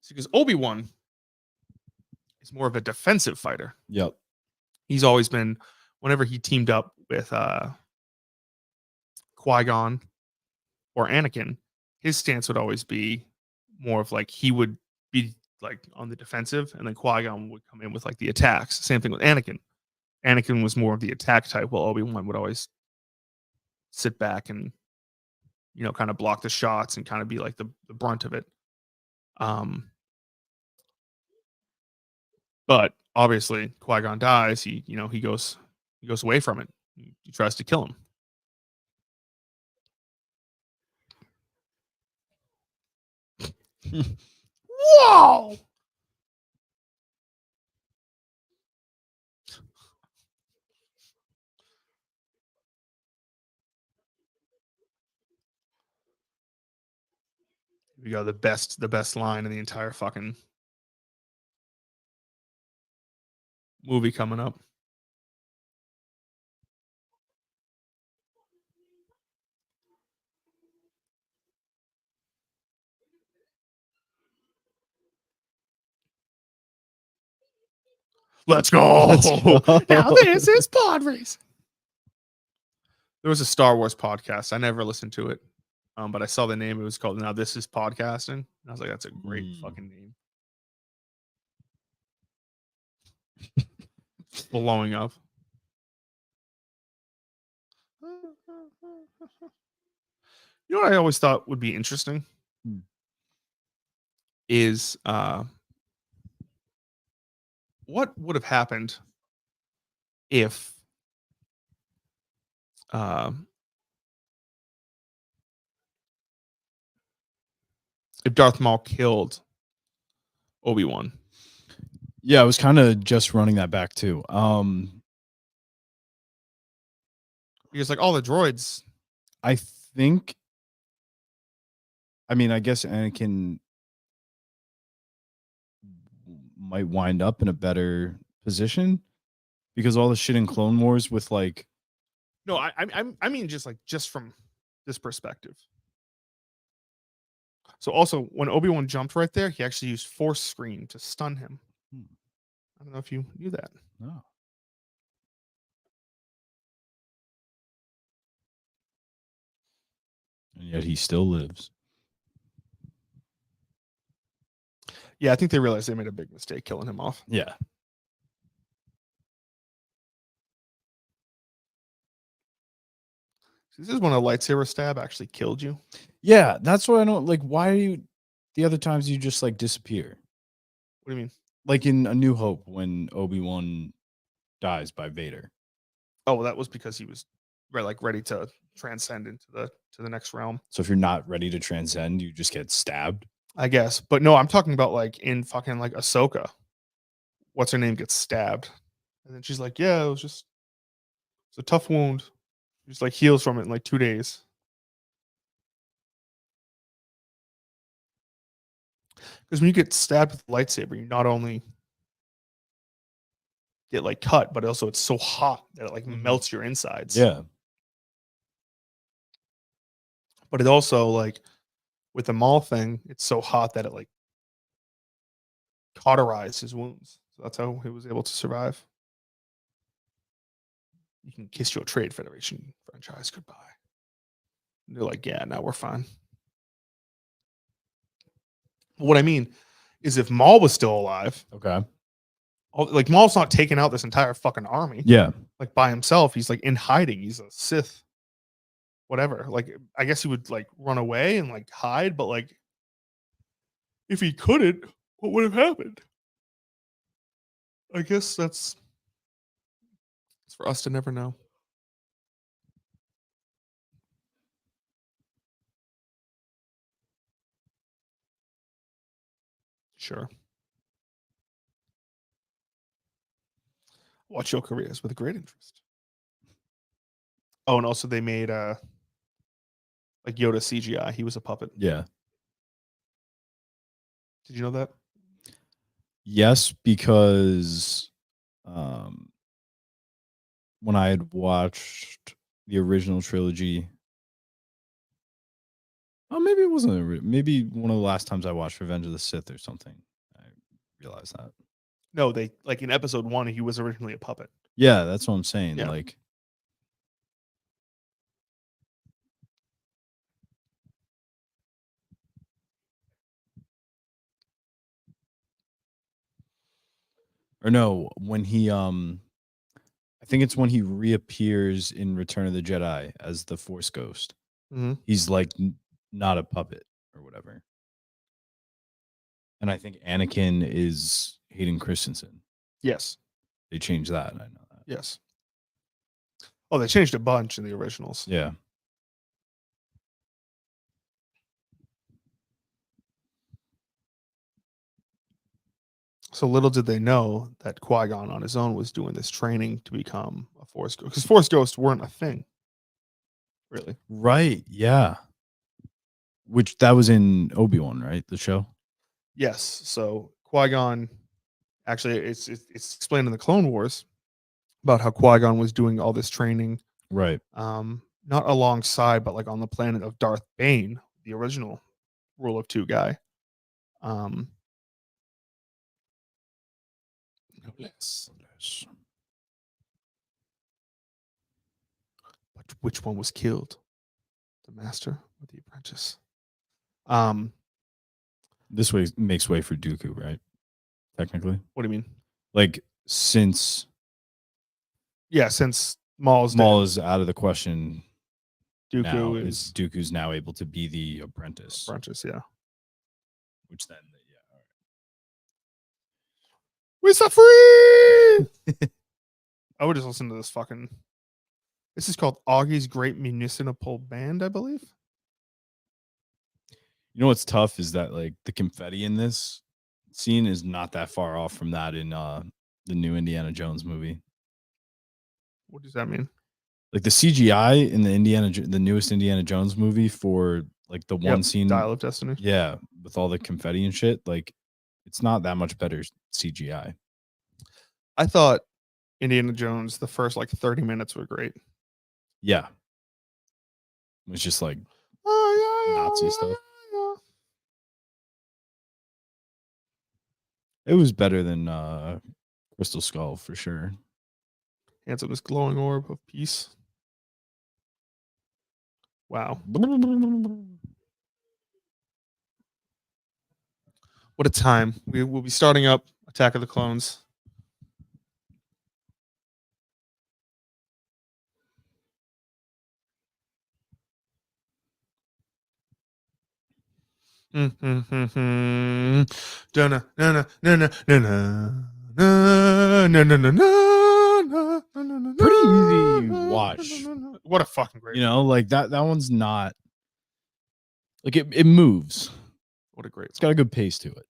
because Obi-Wan is more of a defensive fighter. Yep. He's always been, whenever he teamed up with Qui-Gon or Anakin, his stance would always be more of like he would be like on the defensive, and then Qui-Gon would come in with like the attacks. Same thing with Anakin. Anakin was more of the attack type, while Obi-Wan would always sit back and, you know, kind of block the shots and kind of be like the brunt of it. But obviously Qui-Gon dies. He goes away from it. He tries to kill him. Whoa! We got the best line in the entire fucking movie coming up. Let's go. Now this is Podracing. There was a Star Wars podcast. I never listened to it, but I saw the name. It was called Now This Is Podcasting. And I was like, that's a great fucking name. Blowing up. You know what I always thought would be interesting is what would have happened if Darth Maul killed Obi-Wan. Yeah, I was kind of just running that back too. Because like all the droids, I guess Anakin might wind up in a better position because all the shit in Clone Wars with like. No, I mean just from this perspective. So also when Obi-Wan jumped right there, he actually used Force Screen to stun him. I don't know if you knew that. No. And yet he still lives. Yeah, I think they realized they made a big mistake killing him off. Yeah. This is when a lightsaber stab actually killed you. Yeah, that's what I don't like. Why do you, the other times you just like disappear? What do you mean? Like in A New Hope when Obi-Wan dies by Vader. Oh, well, that was because he was ready to transcend into the next realm. So if you're not ready to transcend, you just get stabbed. I guess, but no, I'm talking about like in fucking like Ahsoka. What's her name gets stabbed, and then she's like, "Yeah, it's a tough wound." She just like heals from it in like 2 days. Because when you get stabbed with a lightsaber, you not only get like cut, but also it's so hot that it like melts your insides. Yeah. But it also like with the Maul thing, it's so hot that it like cauterized his wounds. So that's how he was able to survive. You can kiss your Trade Federation franchise goodbye. And they're like, yeah, now we're fine. But what I mean is if Maul was still alive, Okay. like Maul's not taking out this entire fucking army. Yeah. Like by himself. He's like in hiding. He's a Sith. Whatever. Like I guess he would like run away and like hide, but like if he couldn't, what would have happened? I guess it's for us to never know. Sure. Watch your careers with great interest. Oh, and also they made like Yoda CGI. He was a puppet. Yeah. Did you know that? Yes, because when I had watched the original trilogy, oh, maybe it wasn't. Maybe one of the last times I watched Revenge of the Sith or something, I realized that. No, they like in episode 1, he was originally a puppet. Yeah, that's what I'm saying. Yeah. Like, or no, when he I think it's when he reappears in Return of the Jedi as the Force Ghost. Mm-hmm. He's like not a puppet or whatever. And I think Anakin is Hayden Christensen. Yes. They changed that. I know that. Yes. Oh, they changed a bunch in the originals. Yeah. So little did they know that Qui-Gon on his own was doing this training to become a Force Ghost. Because Force Ghosts weren't a thing, really. Right. Yeah. Which that was in Obi-Wan, right? The show. Yes. So Qui-Gon, actually, it's explained in the Clone Wars about how Qui-Gon was doing all this training, Right. not alongside, but like on the planet of Darth Bane, the original Rule of Two guy. Yes. But which one was killed? The master or the apprentice? This way makes way for Dooku, right? Technically. What do you mean? Like since Yeah, since Maul's Maul dead, is out of the question, Dooku is Dooku's now able to be the apprentice. apprentice. Yeah, Which then, yeah, all right. we're so free. I would just listen to this fucking. This is called Augie's Great Municipal Band, I believe. You know what's tough is that like the confetti in this scene is not that far off from that in the new Indiana Jones movie. What does that mean? Like the CGI in the newest Indiana Jones movie for like the one scene, Dial of Destiny. yeah, with all the confetti and shit, like it's not that much better CGI. I thought Indiana Jones, the first like 30 minutes were great. Yeah, it was just like Nazi stuff. It was better than Crystal Skull for sure. Hands up this glowing orb of peace. Wow. What a time. We will be starting up Attack of the Clones. Pretty easy watch. What a fucking great. You know, like that one's not like it moves. What a great. It's got a good pace to it.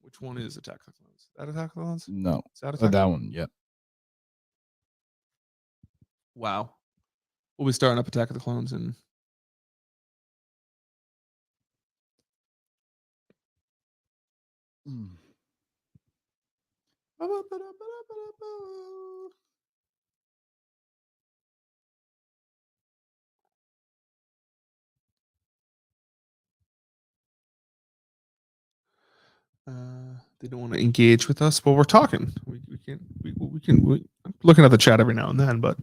Which one is Attack of the Clones? That Attack of the Clones? No. Is that Attack? That one, yeah. Wow. We'll be starting up Attack of the Clones and they don't want to engage with us. Well, we're talking. We can. I'm looking at the chat every now and then, but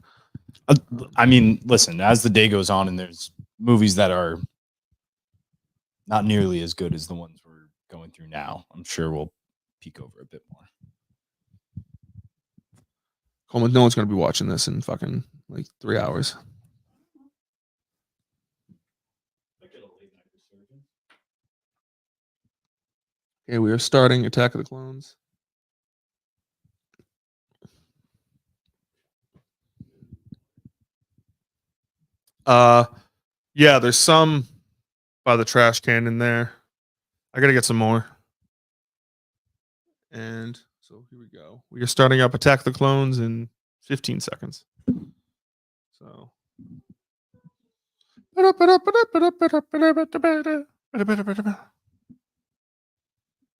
I mean, listen, as the day goes on and there's movies that are not nearly as good as the ones we're going through now, I'm sure we'll peek over a bit more. Coleman, no one's going to be watching this in fucking like 3 hours. Okay, we are starting Attack of the Clones. Yeah, there's some by the trash can in there. I gotta get some more. And so here we go. We are starting up Attack of the Clones in 15 seconds. So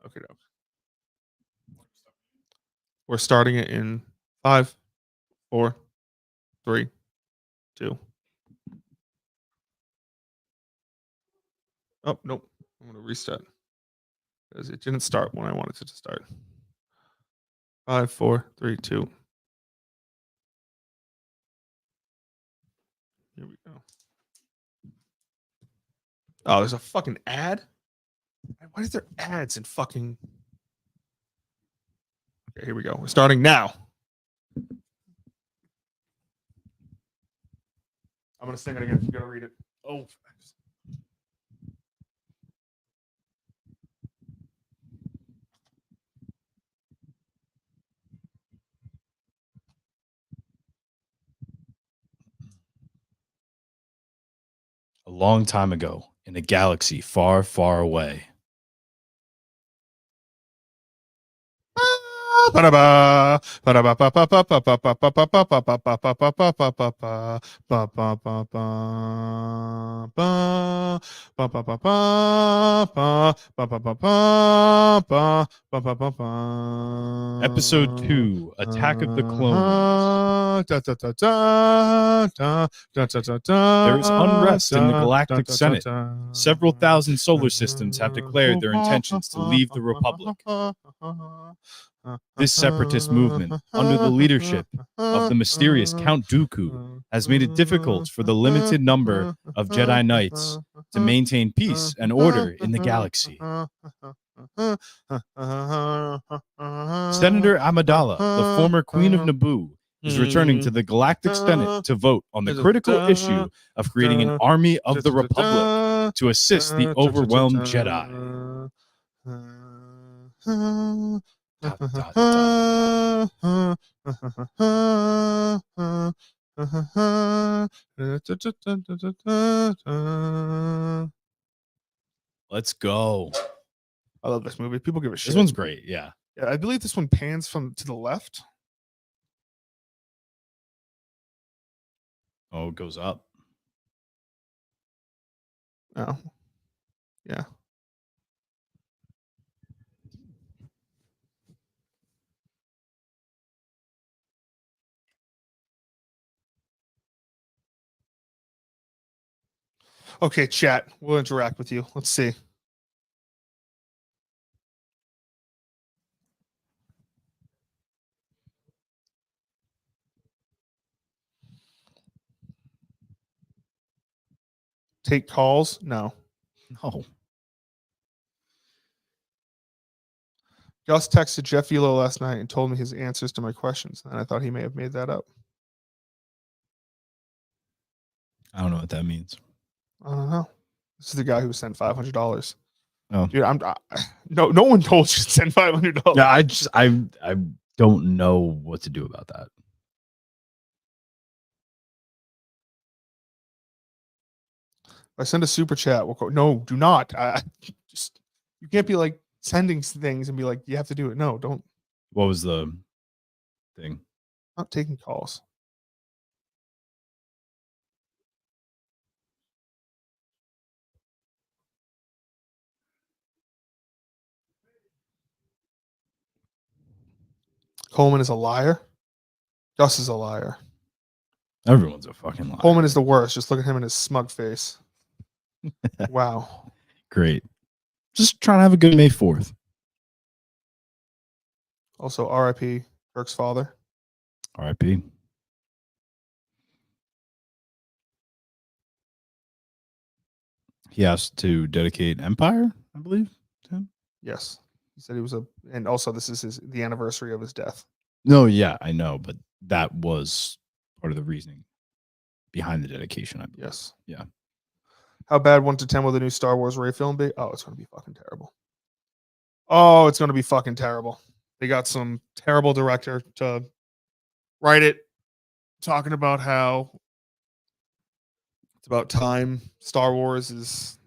okay. Okay, no. We're starting it in 5, 4, 3, 2. Oh, nope. I'm going to reset because it didn't start when I wanted it to start. 5, 4, 3, 2. Here we go. Oh, there's a fucking ad? Why is there ads in fucking... Okay, here we go. We're starting now. I'm going to sing it again. You got to read it. Oh, A long time ago, in a galaxy far, far away. Episode 2, Attack of the Clones. There is unrest in the Galactic Senate. Several thousand solar systems have declared their intentions to leave the Republic. This separatist movement, under the leadership of the mysterious Count Dooku, has made it difficult for the limited number of Jedi Knights to maintain peace and order in the galaxy. Senator Amidala, the former Queen of Naboo, is returning to the Galactic Senate to vote on the critical issue of creating an army of the Republic to assist the overwhelmed Jedi. Dot, dot, dot. Let's go. I love this movie. People give a shit. This one's great. Yeah. Yeah, I believe this one pans from to the left. Oh, it goes up. Oh, yeah. Okay, chat. We'll interact with you. Let's see. Take calls? No. No. Gus texted Jeff Elo last night and told me his answers to my questions, and I thought he may have made that up. I don't know what that means. I don't know. This is the guy who sent $500. Oh, dude, no one told you to send $500. Yeah, I don't know what to do about that. If I send a super chat, we'll go. No, do not. You can't be like sending things and be like, you have to do it. No, don't. What was the thing? Not taking calls. Coleman is a liar. Gus is a liar. Everyone's a fucking liar. Coleman is the worst. Just look at him in his smug face. Wow. Great. Just trying to have a good May 4th. Also, R.I.P. Kirk's father. R.I.P. He asked to dedicate Empire, I believe, to him. Yes. He said he was and also this is the anniversary of his death. No, yeah, I know, but that was part of the reasoning behind the dedication, I believe. Yes. Yeah. How bad 1 to 10 will the new Star Wars Ray film be? Oh, it's going to be fucking terrible. Oh, it's going to be fucking terrible. They got some terrible director to write it, talking about how it's about time Star Wars is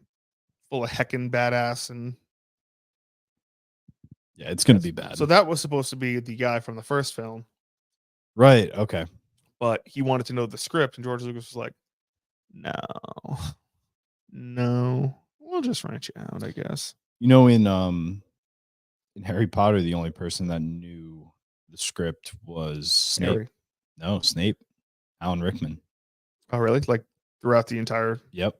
full of heckin' badass and yeah, it's going to be bad. So that was supposed to be the guy from the first film. Right. Okay. But he wanted to know the script, and George Lucas was like, no, we'll just rent you out, I guess. You know, in in Harry Potter, the only person that knew the script was Snape. Harry. No, Snape, Alan Rickman. Oh, really? Like throughout the entire. Yep.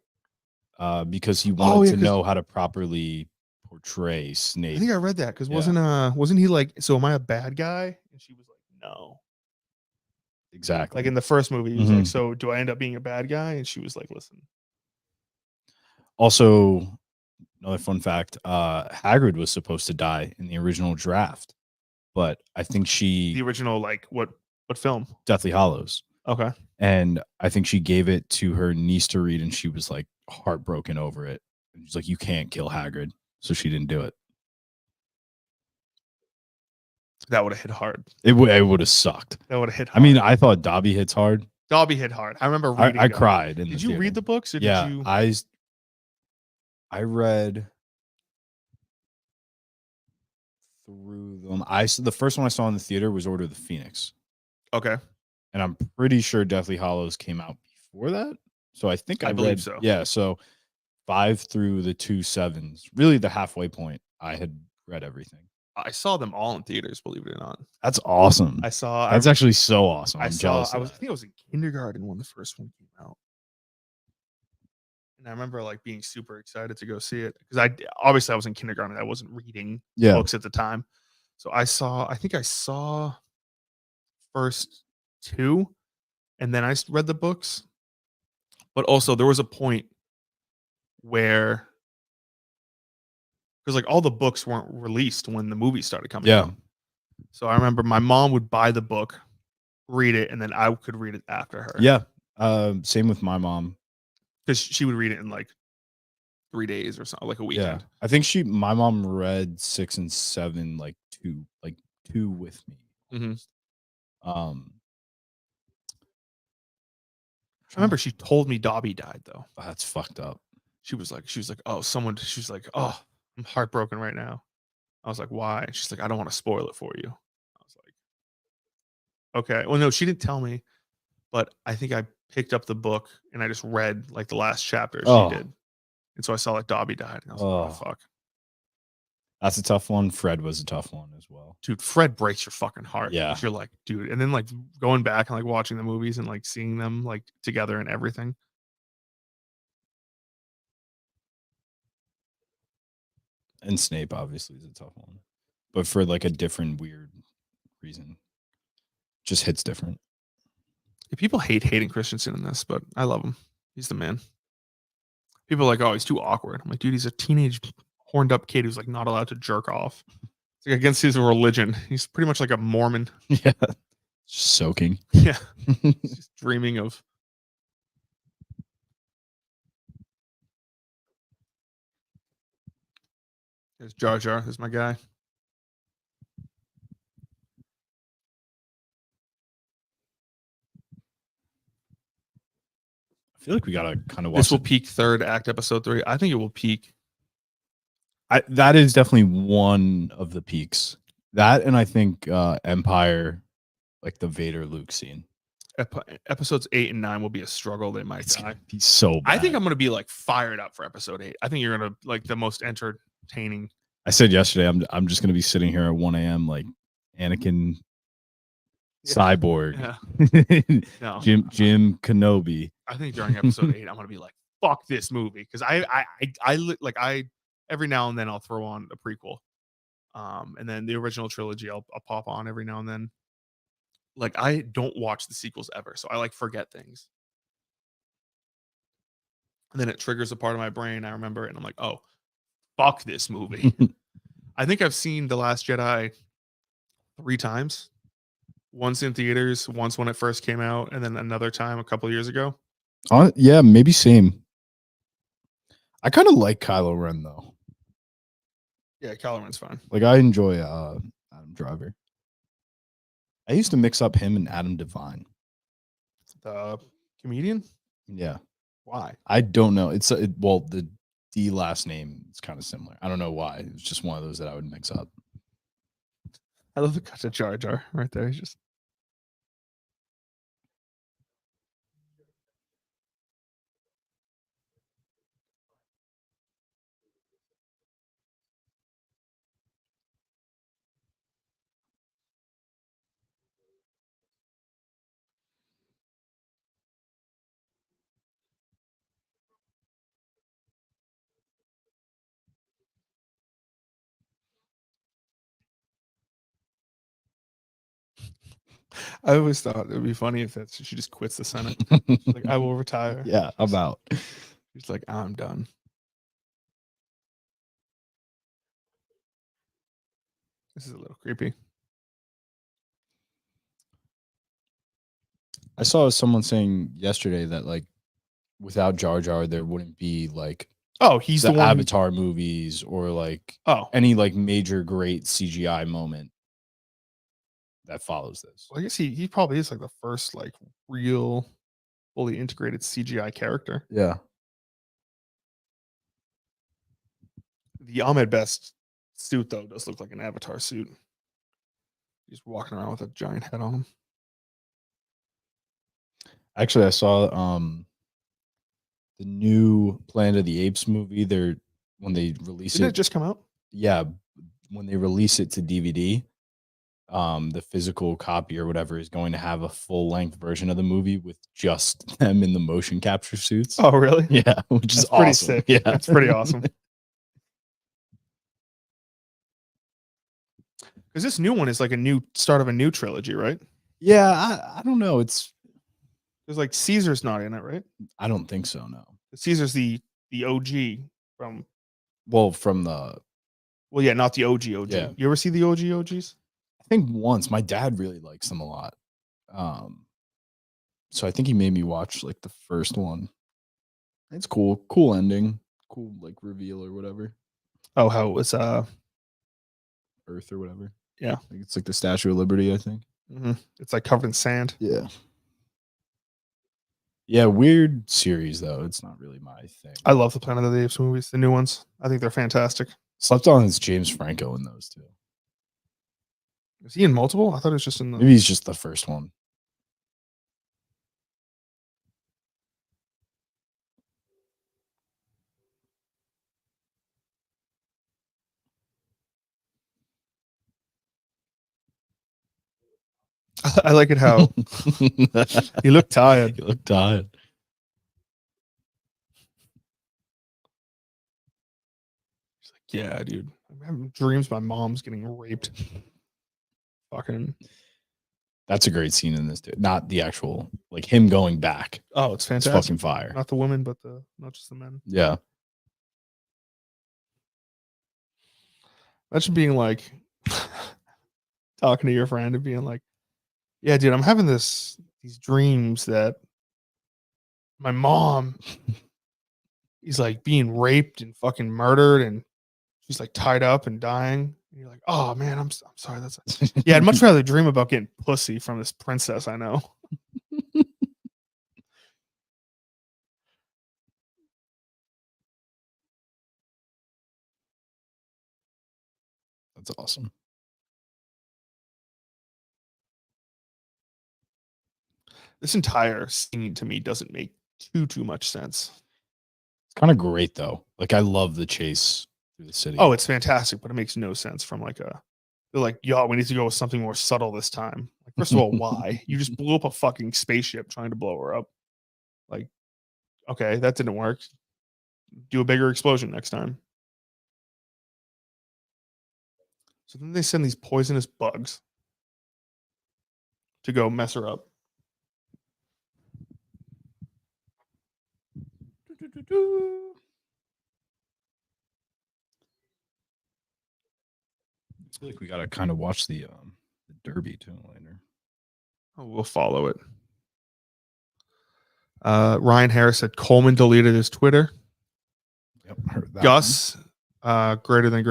Because he Oh, wanted yeah, to 'cause- know how to properly portray I Snape. think I read that because Yeah. wasn't he like, so am I a bad guy? And she was like, no. Exactly. Like in the first movie, he was like, Mhm. so do I end up being a bad guy? And she was like, listen. Also, another fun fact: Hagrid was supposed to die in the original draft, but I think The she original, like what film? Deathly Hollows, Okay. and I think she gave it to her niece to read, and she was like heartbroken over it. And she's like, "You can't kill Hagrid," so she didn't do it. That would have hit hard. It would have sucked. That would have hit I hard. mean, I thought Dobby hits hard. Dobby hit hard. I remember reading I them. cried. In Did the you theater. read the books or Yeah, did you? I read through them. The first one I saw in the theater was Order of the Phoenix, Okay. and I'm pretty sure Deathly Hollows came out before that. So I think I believe read, so. Yeah, so 5 through the 2 sevens, really the halfway point. I had read everything. I saw them all in theaters, believe it or not. That's awesome. That's actually so awesome. I'm jealous. I think I was in kindergarten when the first one came out. And I remember like being super excited to go see it because obviously I was in kindergarten. I wasn't reading books at the time. So I think I saw first 2 and then I read the books. But also there was a point where, because like all the books weren't released when the movie started coming out. So I remember my mom would buy the book, read it, and then I could read it after her. Yeah. Same with my mom. Because she would read it in like 3 days or something, like a weekend. Yeah. I think my mom read 6 and 7 like two with me. I remember she told me Dobby died though. That's fucked up. She was like, oh, she's like, oh, I'm heartbroken right now. I was like, why? She's like, I don't want to spoil it for you. I was like, okay. Well, no, she didn't tell me, but I think I picked up the book and I just read like the last chapter she did. And so I saw like Dobby died. And I was like, oh, fuck. That's a tough one. Fred was a tough one as well. Dude, Fred breaks your fucking heart. Yeah. You're like, dude. And then like going back and like watching the movies and like seeing them like together and everything. And Snape obviously is a tough one, but for like a different weird reason, just hits different. Yeah, people hate Hayden Christensen in this, but I love him. He's the man. People are like, oh, he's too awkward. I'm like, dude, he's a teenage horned up kid who's like not allowed to jerk off. It's like against his religion. He's pretty much like a Mormon. Yeah. Soaking. Yeah. Just dreaming of. There's Jar Jar. There's my guy. I feel like we gotta kind of watch. This will peak third act, episode 3. I think it will peak. That is definitely one of the peaks. That, and I think Empire, like the Vader Luke scene. Episodes 8 and 9 will be a struggle. They might die. Be so bad. I think I'm gonna be like fired up for episode 8. I think you're gonna like the most entertaining. I said yesterday, I'm just gonna be sitting here at 1 a.m. like Anakin, Cyborg, No. Jim Kenobi. I think during episode 8, I'm gonna be like, fuck this movie, because I every now and then I'll throw on a prequel, and then the original trilogy I'll pop on every now and then. Like I don't watch the sequels ever, so I like forget things, and then it triggers a part of my brain. I remember it, and I'm like, oh, fuck this movie. I think I've seen The Last Jedi 3 times. Once in theaters, once when it first came out, and then another time a couple years ago. Yeah, maybe same. I kind of like Kylo Ren though. Yeah, Kylo Ren's fine. Like I enjoy Adam Driver. I used to mix up him and Adam Devine. The comedian? Yeah. Why? I don't know. Well, the D last name is kind of similar. I don't know why. It was just one of those that I would mix up. I love the cut to Jar Jar right there. He's just I always thought it would be funny if she just quits the Senate. She's like, I will retire. Yeah, about. She's like, I'm done. This is a little creepy. I saw someone saying yesterday that like without Jar Jar, there wouldn't be like Oh, he's the one. Avatar movies or like any like major great CGI moment that follows this. Well, I guess he probably is like the first like real fully integrated CGI character. Yeah. The Ahmed Best suit though does look like an Avatar suit. He's walking around with a giant head on him. Actually, I saw the new Planet of the Apes movie. They're when they release Didn't it just come out? Yeah, when they release it to DVD, the physical copy or whatever is going to have a full length version of the movie with just them in the motion capture suits. Oh, really? Yeah, which is pretty awesome. sick. Yeah, that's pretty awesome. Because this new one is like a new start of a new trilogy, right? Yeah, I don't know. It's there's like Caesar's not in it, right? I don't think so. No, Caesar's the OG from. From the. Well, yeah, not the OG. Yeah. You ever see the OGs? I think once. My dad really likes them a lot. So I think he made me watch like the first one. It's cool. Cool ending. Cool like reveal or whatever. Oh, how it was Earth or whatever. Yeah. I think it's like the Statue of Liberty, I think. Mm-hmm. It's like covered in sand. Yeah. Yeah, weird series though. It's not really my thing. I love the Planet of the Apes movies, the new ones. I think they're fantastic. Slept on is James Franco in those too. Is he in multiple? I thought it was just in the. Maybe he's just the first one. I like it how he looked tired. He looked tired. He's like, yeah, dude. I'm having dreams my mom's getting raped. Fucking. That's a great scene in this too. Not the actual like him going back. Oh, it's fantastic. It's fucking fire. Not the women, but not just the men. Yeah. Imagine being like talking to your friend and being like, yeah, dude, I'm having these dreams that my mom is like being raped and fucking murdered and she's like tied up and dying. And you're like, oh man, I'm sorry. That's yeah. I'd much rather dream about getting pussy from this princess I know. That's awesome. This entire scene to me doesn't make too much sense. It's kind of great though. Like I love the chase through the city. Oh, it's fantastic, but it makes no sense from like they're like, yo, we need to go with something more subtle this time. Like, first of all, why? You just blew up a fucking spaceship trying to blow her up. Like, okay, that didn't work. Do a bigger explosion next time. So then they send these poisonous bugs to go mess her up. I feel like we gotta kind of watch the Derby too later. Oh, we'll follow it. Ryan Harris said Coleman deleted his Twitter. Yep, heard that. Gus, greater than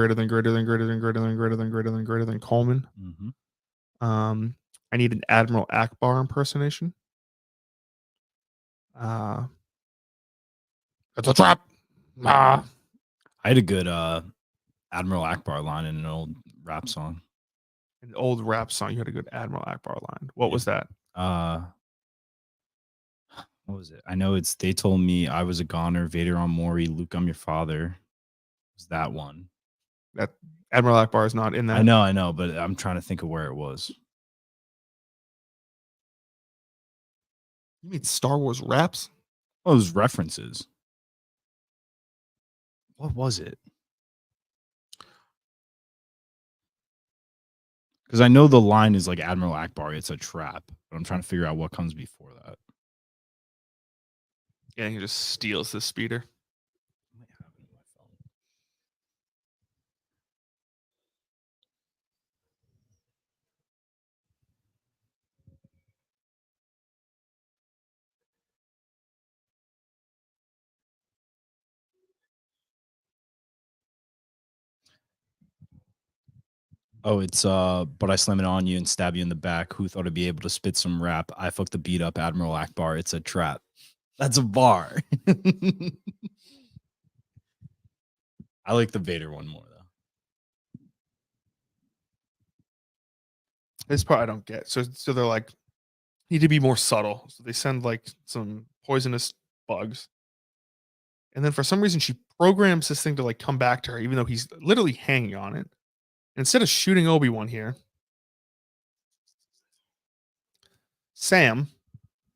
Coleman. Mm-hmm. I need an Admiral Akbar impersonation. It's a trap. I had a good Admiral Akbar line in an old rap song. An old rap song. You had a good Admiral Akbar line. What was that? What was it? I know it's they told me I was a goner, Vader on Maury, Luke, I'm your father. It was that one. That Admiral Akbar is not in that. I know, but I'm trying to think of where it was. You mean Star Wars raps? Oh, those references. What was it? Because I know the line is like Admiral Akbar, it's a trap, but I'm trying to figure out what comes before that. Yeah, he just steals the speeder. I might have it in my phone. Oh, it's but I slam it on you and stab you in the back. Who thought I'd be able to spit some rap? I fucked the beat up Admiral Akbar. It's a trap. That's a bar. I like the Vader one more though. This part I don't get. So they're like, need to be more subtle. So they send like some poisonous bugs. And then for some reason she programs this thing to like come back to her, even though he's literally hanging on it. Instead of shooting Obi-Wan here, Sam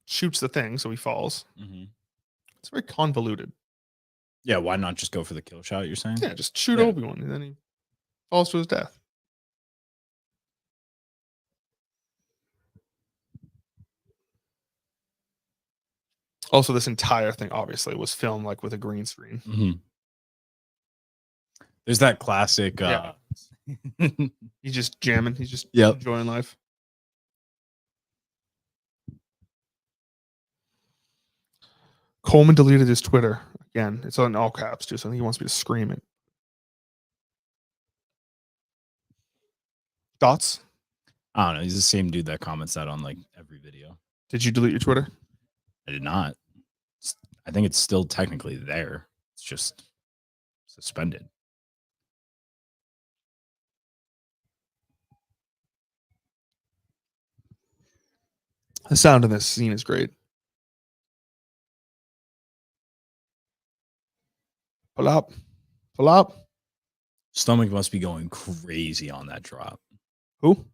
shoots the thing, so he falls. Mm-hmm. It's very convoluted. Yeah, why not just go for the kill shot? You're saying? Yeah, just shoot Yeah. Obi-Wan, and then he falls to his death. Also, this entire thing obviously was filmed like with a green screen. Mm-hmm. There's that classic. Yeah. He's just jamming. He's just Yep. enjoying life. Coleman deleted his Twitter again. It's on all caps too, so I think he wants me to scream it. Thoughts? I don't know. He's the same dude that comments that on like every video. Did you delete your Twitter? I did not. I think it's still technically there. It's just suspended. The sound in this scene is great. Pull up. Pull up. Stomach must be going crazy on that drop. Who?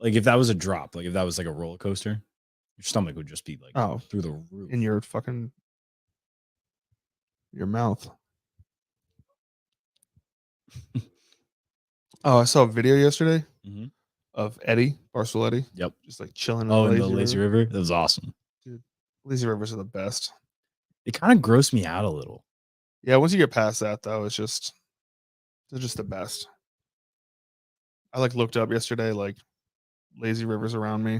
Like if that was a drop, like if that was like a roller coaster, your stomach would just be like through the roof. In your fucking your mouth. Oh, I saw a video yesterday of Eddie, Barstool Eddie. Yep. Just like chilling in the lazy river. That was awesome. Dude, lazy rivers are the best. It kind of grossed me out a little. Yeah, once you get past that though, they're just the best. I like looked up yesterday, like lazy rivers around me.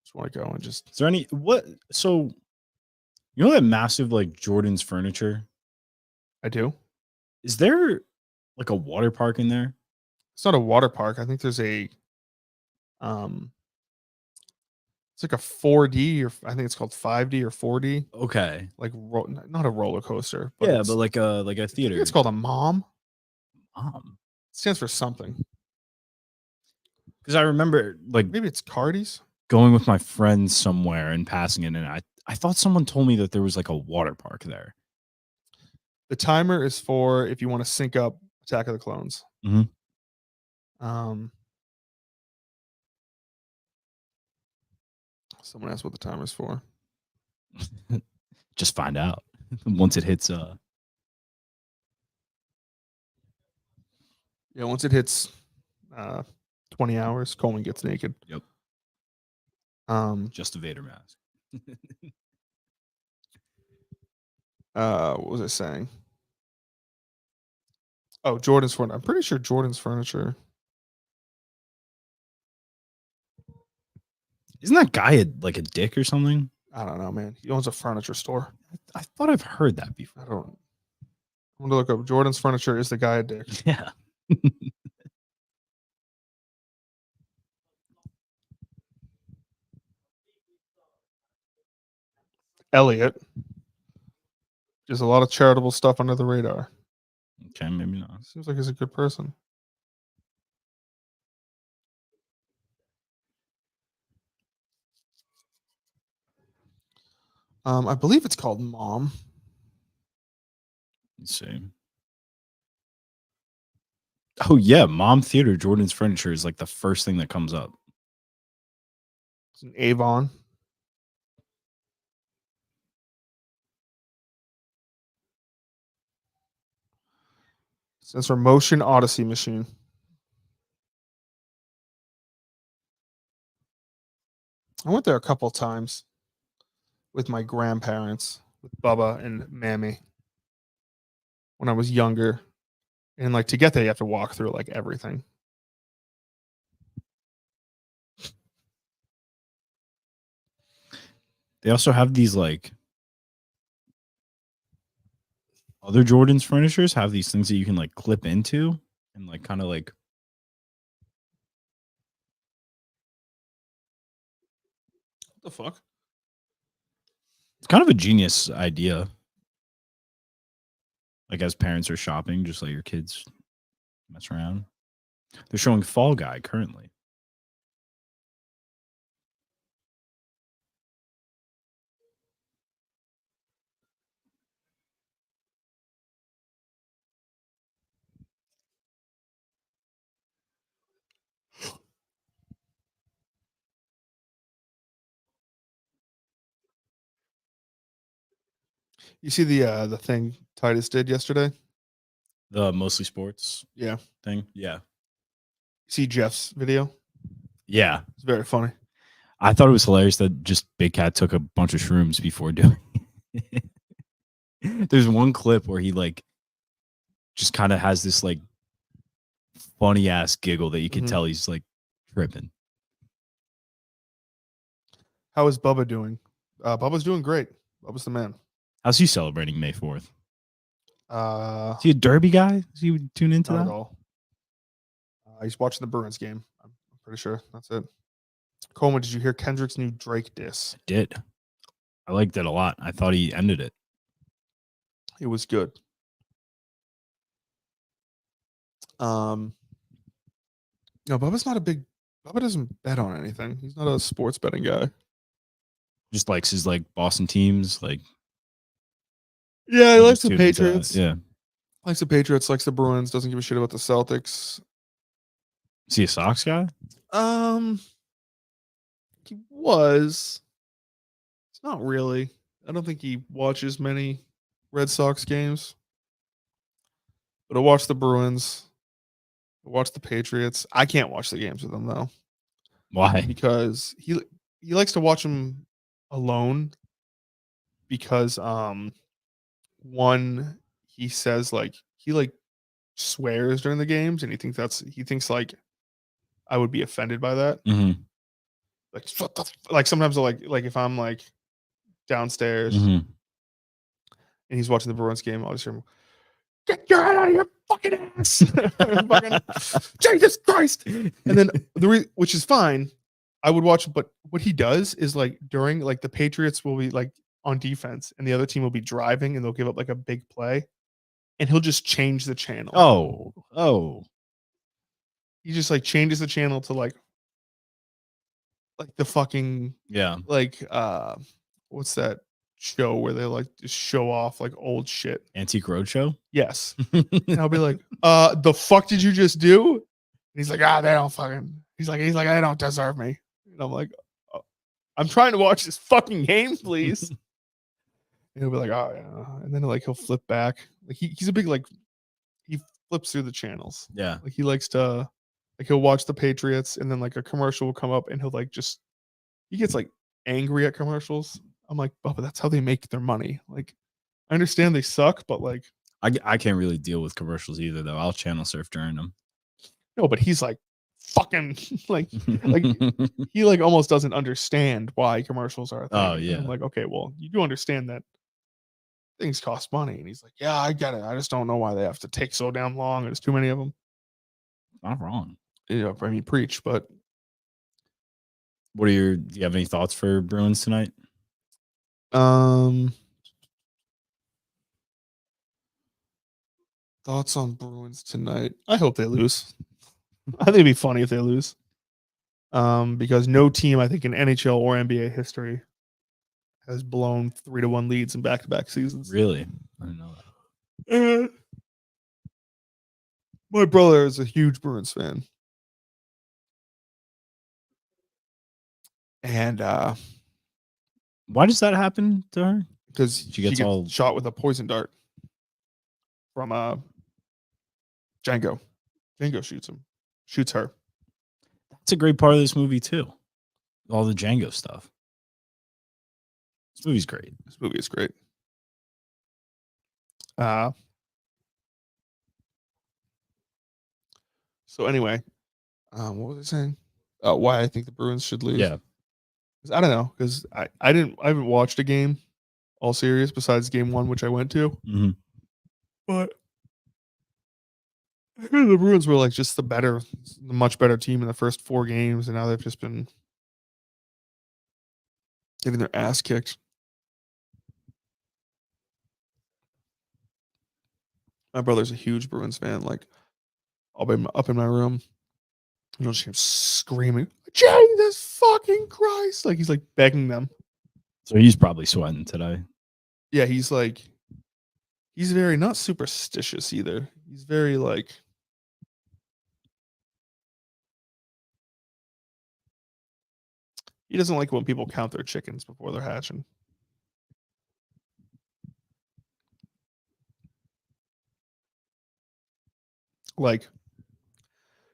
Just want to go and just. Is there any what? So, you know that massive like Jordan's furniture? I do. Is there like a water park in there? It's not a water park. I think there's a it's like a 4D, or I think it's called 5D or 4D. Okay. Like not a roller coaster, but yeah, but like a theater. It's called a mom. Mom. It stands for something. Because I remember like maybe it's Cardi's. Going with my friends somewhere and passing it, and I thought someone told me that there was like a water park there. The timer is for if you want to sync up Attack of the Clones. Someone asked what the timer's for. Just find out once it hits. Yeah, once it hits 20 hours, Coleman gets naked. Yep. Just a Vader mask. What was I saying? Oh, Jordan's furniture. I'm pretty sure Jordan's furniture. Isn't that guy like a dick or something? I don't know, man. He owns a furniture store. I thought I've heard that before. I don't. I'm gonna look up Jordan's furniture. Is the guy a dick? Yeah. Elliot. There's a lot of charitable stuff under the radar. Okay, maybe not. Seems like he's a good person. I believe it's called Mom. Let's see. Oh yeah, Mom Theater, Jordan's furniture is like the first thing that comes up. It's an Avon. That's our Motion Odyssey machine. I went there a couple times with my grandparents, with Bubba and Mammy, when I was younger. And like to get there, you have to walk through like everything. They also have these like other Jordan's furnitures have these things that you can like clip into and like kind of like What the fuck? it's kind of a genius idea. Like as parents are shopping, just let your kids mess around. They're showing Fall Guy currently. You see the thing Titus did yesterday? The mostly sports Yeah. thing. Yeah. See Jeff's video? Yeah. It's very funny. I thought it was hilarious that just Big Cat took a bunch of shrooms before doing it. There's one clip where he like just kind of has this like funny ass giggle that you can tell he's like tripping. How is Bubba doing? Bubba's doing great. Bubba's the man. How's he celebrating May 4th? Not Is he a Derby guy? Does he tune into at that? all. He's watching the Bruins game. I'm pretty sure that's it. Coleman, did you hear Kendrick's new Drake diss? Did. I liked it a lot. I thought he ended it. It was good. No, Bubba's not a big. Bubba doesn't bet on anything. He's not a sports betting guy. Just likes his like Boston teams. Like, Yeah, he likes the tune into that. Patriots. Yeah. Likes the Patriots. Likes the Bruins. Doesn't give a shit about the Celtics. Is he a Sox guy? He was. It's not really. I don't think he watches many Red Sox games. But I watch the Bruins. I watch the Patriots. I can't watch the games with him though. Why? Because he likes to watch them alone. Because one, he says like he like swears during the games, and he thinks like I would be offended by that. Mm-hmm. Like what the like sometimes I'll like if I'm like downstairs Mm-hmm. and he's watching the Bruins game, I'll just hear him, get your head out of your fucking ass. Fucking, Jesus Christ. And then which is fine. I would watch, but what he does is like during like the Patriots will be like on defense and the other team will be driving and they'll give up like a big play and he'll just change the channel. Oh. He just like changes the channel to like the fucking Yeah. like what's that show where they like just show off like old shit. Antique Roadshow? Yes. And I'll be like, the fuck did you just do? And he's like, they don't fucking he's like, they don't deserve me. And I'm like, I'm trying to watch this fucking game, please. And he'll be like, oh yeah. And then like he'll flip back. Like he's a big like he flips through the channels. Yeah. Like he likes to like he'll watch the Patriots and then like a commercial will come up and he'll like just he gets like angry at commercials. I'm like, but that's how they make their money. Like I understand they suck, but like I can't really deal with commercials either though. I'll channel surf during them. no, but he's like fucking like he like almost doesn't understand why commercials are a thing. Oh, And yeah. I'm like, okay, well, you do understand that things cost money. And he's like, yeah, I get it. I just don't know why they have to take so damn long. There's too many of them. Not wrong. Yeah, I mean, preach, but Do you have any thoughts for Bruins tonight? thoughts on Bruins tonight. I hope they lose. I think it'd be funny if they lose. Because no team, I think, in NHL or NBA history has blown 3-1 leads in back-to-back seasons. Really? I didn't know that. And my brother is a huge Bruins fan. And Why does that happen to her? because She gets all shot with a poison dart from Django. Django shoots her. That's a great part of this movie too. all the Django stuff. This movie's great. This movie is great. So anyway, what was I saying? Why I think the Bruins should lose? Yeah. 'Cause I don't know, because I haven't watched a game all series besides game 1, which I went to. Mm-hmm. But I heard the Bruins were like just the much better team in the first 4 games, and now they've just been getting their ass kicked. My brother's a huge Bruins fan. Like, I'll be up in my room, and I'll just hear him screaming, "Jesus fucking Christ!" Like he's like begging them. So he's probably sweating today. Yeah, he's very not superstitious either. He's very like, he doesn't like when people count their chickens before they're hatching. Like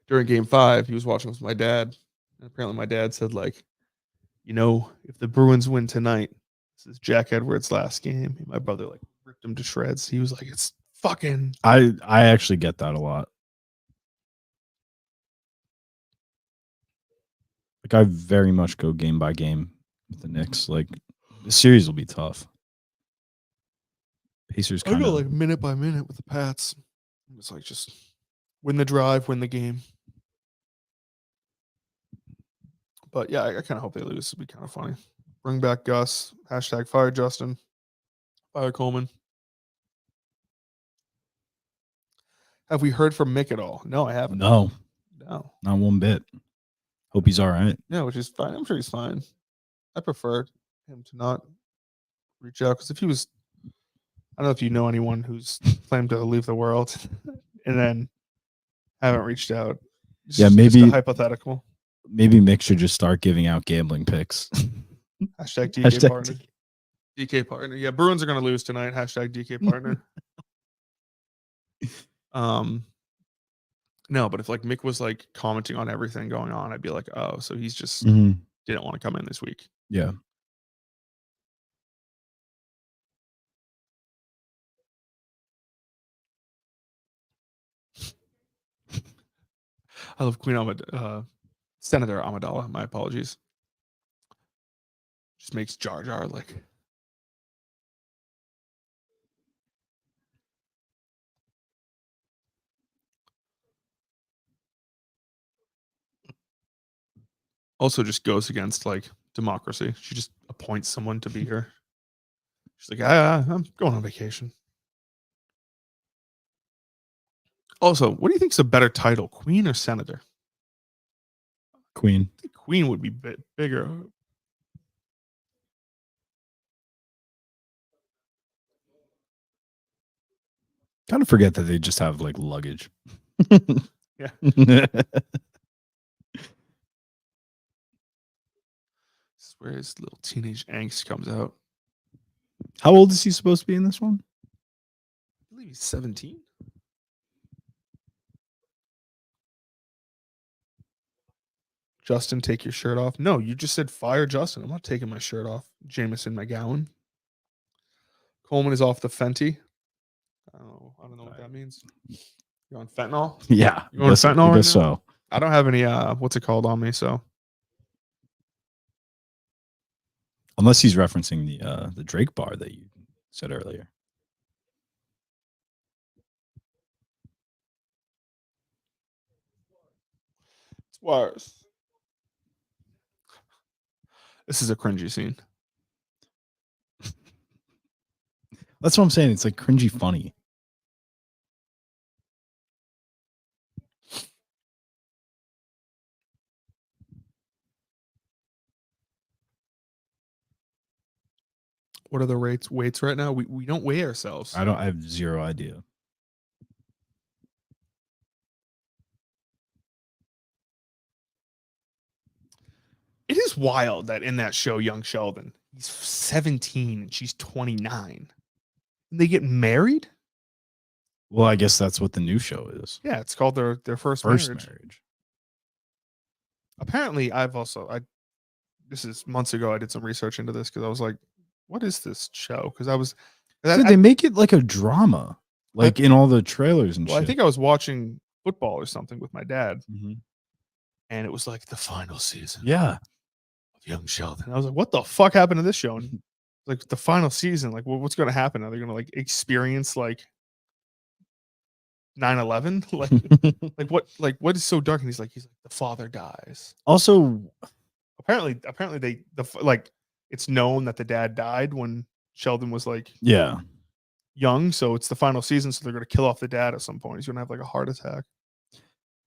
during game 5, he was watching with my dad. And apparently my dad said, like, if the Bruins win tonight, this is Jack Edwards' last game. My brother like ripped him to shreds. He was like, it's fucking. I actually get that a lot. Like I very much go game by game with the Knicks. Like the series will be tough. Pacers I kind go of like minute by minute with the Pats. It's like just win the drive, win the game. But yeah, I kind of hope they lose. It'd be kind of funny. Bring back Gus. # fire Justin. Fire Coleman. Have we heard from Mick at all? No, I haven't. no, No. not one bit. Hope he's all right. Yeah, which is fine. I'm sure he's fine. I prefer him to not reach out, because if he was, I don't know if you know anyone who's claimed to leave the world and then haven't reached out. Yeah, just maybe a hypothetical. Maybe Mick should just start giving out gambling picks. # DK Hashtag partner. DK partner. Yeah, Bruins are going to lose tonight. # DK partner. No, but if like Mick was like commenting on everything going on, I'd be like, oh, so he's just didn't want to come in this week. Yeah. I love Queen Senator Amidala. My apologies. Just makes Jar Jar like. Also just goes against like democracy. She just appoints someone to be her. She's like, I'm going on vacation. Also, what do you think is a better title, Queen or Senator? Queen. I think Queen would be bigger. Kind of forget that they just have like luggage. Yeah. This is where his little teenage angst comes out. How old is he supposed to be in this one? I believe he's 17. Justin, take your shirt off. No, you just said fire Justin. I'm not taking my shirt off. Jameson McGowan. Coleman is off the Fenty. I don't know what that means. You on fentanyl? Yeah. You on fentanyl? I guess right now? so. I don't have any what's it called on me, so Unless he's referencing the Drake bar that you said earlier. it's worse. This is a cringy scene. That's what I'm saying. It's like cringy funny. What are the weights right now? We don't weigh ourselves. I have zero idea. It is wild that in that show, Young Sheldon, he's 17 and she's 29. And they get married? Well, I guess that's what the new show is. Yeah, it's called their first marriage. marriage. Apparently, this is months ago. I did some research into this because I was like, what is this show? Because Dude, they make it like a drama, like in all the trailers and well, shit. I think I was watching football or something with my dad, Mhm. and it was like the final season Yeah. of Young Sheldon. And I was like, what the fuck happened to this show? And like the final season, like what's going to happen? Are they going to like experience like 9/11? Like what is so dark? And he's like the father dies. Also, Apparently like it's known that the dad died when Sheldon was like yeah. young, so it's the final season, so they're going to kill off the dad at some point. He's going to have like a heart attack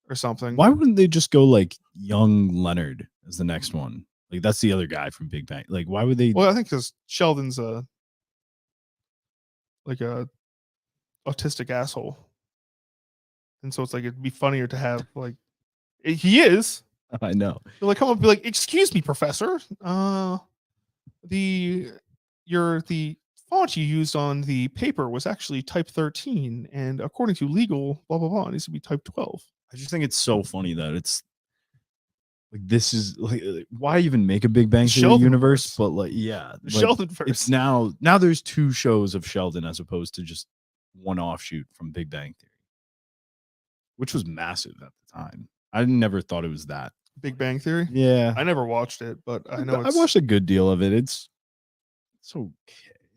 or something. Why wouldn't they just go like young Leonard as the next one? Like that's the other guy from Big Bang. Like why would they? Well, I think because Sheldon's like a autistic asshole, and so it's like it'd be funnier to have like he is. I know. They'll like come up and be like, "Excuse me, professor. The the font you used on the paper was actually type 13, and according to legal, blah blah blah, it needs to be type 12." I just think it's so funny that it's like this is like why even make a Big Bang Theory universe? Sheldonverse. But like yeah, The like, Sheldonverse. it's now there's 2 shows of Sheldon as opposed to just one offshoot from Big Bang Theory, which was massive at the time. I never thought it was that. Big Bang Theory. Yeah, I never watched it, but I know I it's watched a good deal of it. It's okay.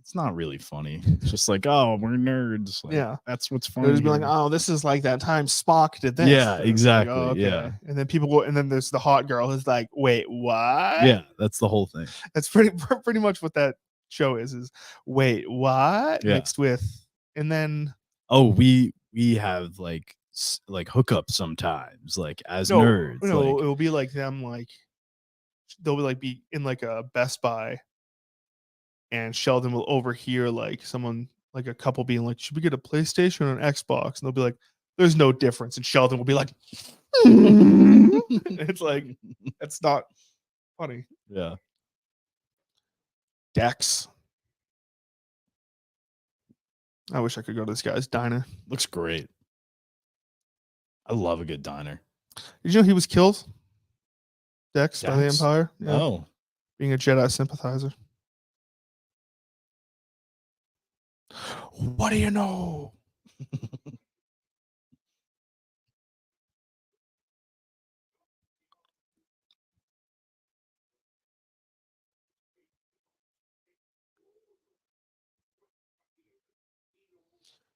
It's not really funny. It's just like, oh, we're nerds. Like, yeah. that's what's They'll funny. just be like, here. "Oh, this is like that time Spock did this." Yeah, And it's like, exactly, yeah. And then people go, and then there's the hot girl who's like, "Wait, what?" Yeah, that's the whole thing. That's pretty much what that show is wait, what? Yeah. Mixed with, and then Oh, we have like hookups sometimes, like as nerds. no, like, it'll be like them, like they'll be in like a Best Buy, and Sheldon will overhear like someone, like a couple being like, "Should we get a PlayStation or an Xbox?" And they'll be like, "There's no difference," and Sheldon will be like, it's like that's not funny. yeah. Dex. I wish I could go to this guy's diner. Looks great. I love a good diner. Did you know he was killed? Dex by the Dex? Empire. Yeah. Oh, Being a Jedi sympathizer. What do you know?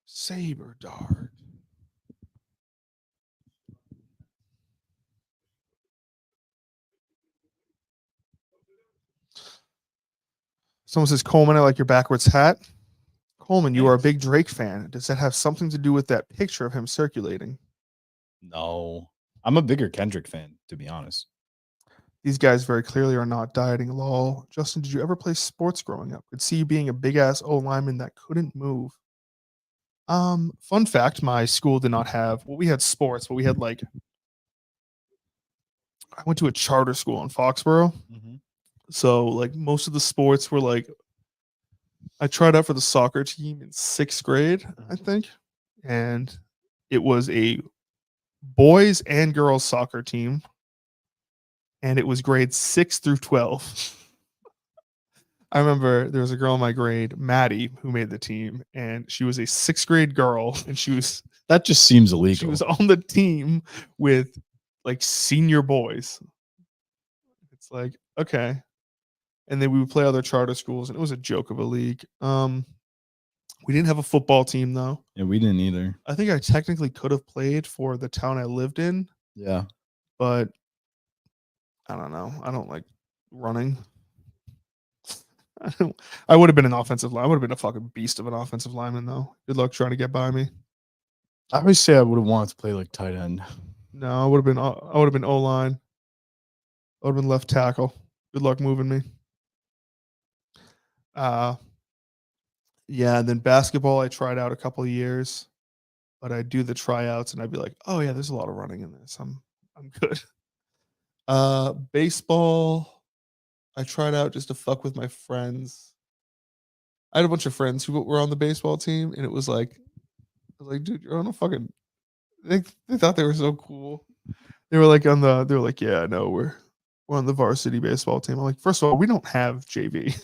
Saber dart. Someone says, Coleman, I like your backwards hat. Coleman, you are a big Drake fan. Does that have something to do with that picture of him circulating? no. I'm a bigger Kendrick fan, to be honest. These guys very clearly are not dieting. Lol. Justin, did you ever play sports growing up? Could see you being a big ass O lineman that couldn't move. Fun fact, my school did not have, well, we had sports, but we had like, I went to a charter school in Foxborough. So like most of the sports were like, I tried out for the soccer team in 6th grade, I think. And it was a boys and girls soccer team. And it was grades 6 through 12. I remember there was a girl in my grade, Maddie, who made the team, and she was a 6th grade girl, and that just seems illegal. She was on the team with like senior boys. It's like, okay. And then we would play other charter schools, and it was a joke of a league. We didn't have a football team though. Yeah, we didn't either. I think I technically could have played for the town I lived in. Yeah. But I don't know. I don't like running. I would have been an offensive line. I would have been a fucking beast of an offensive lineman, though. Good luck trying to get by me. I always say I would have wanted to play like tight end. No, I would have been O line. I would have been left tackle. Good luck moving me. Yeah, and then basketball, I tried out a couple of years, but I'd do the tryouts and I'd be like, oh yeah, there's a lot of running in this. I'm good. Baseball, I tried out just to fuck with my friends. I had a bunch of friends who were on the baseball team, and it was like, I was like, dude, you're on a fucking. They thought they were so cool. They were like, yeah, no, we're on the varsity baseball team. I'm like, first of all, we don't have JV.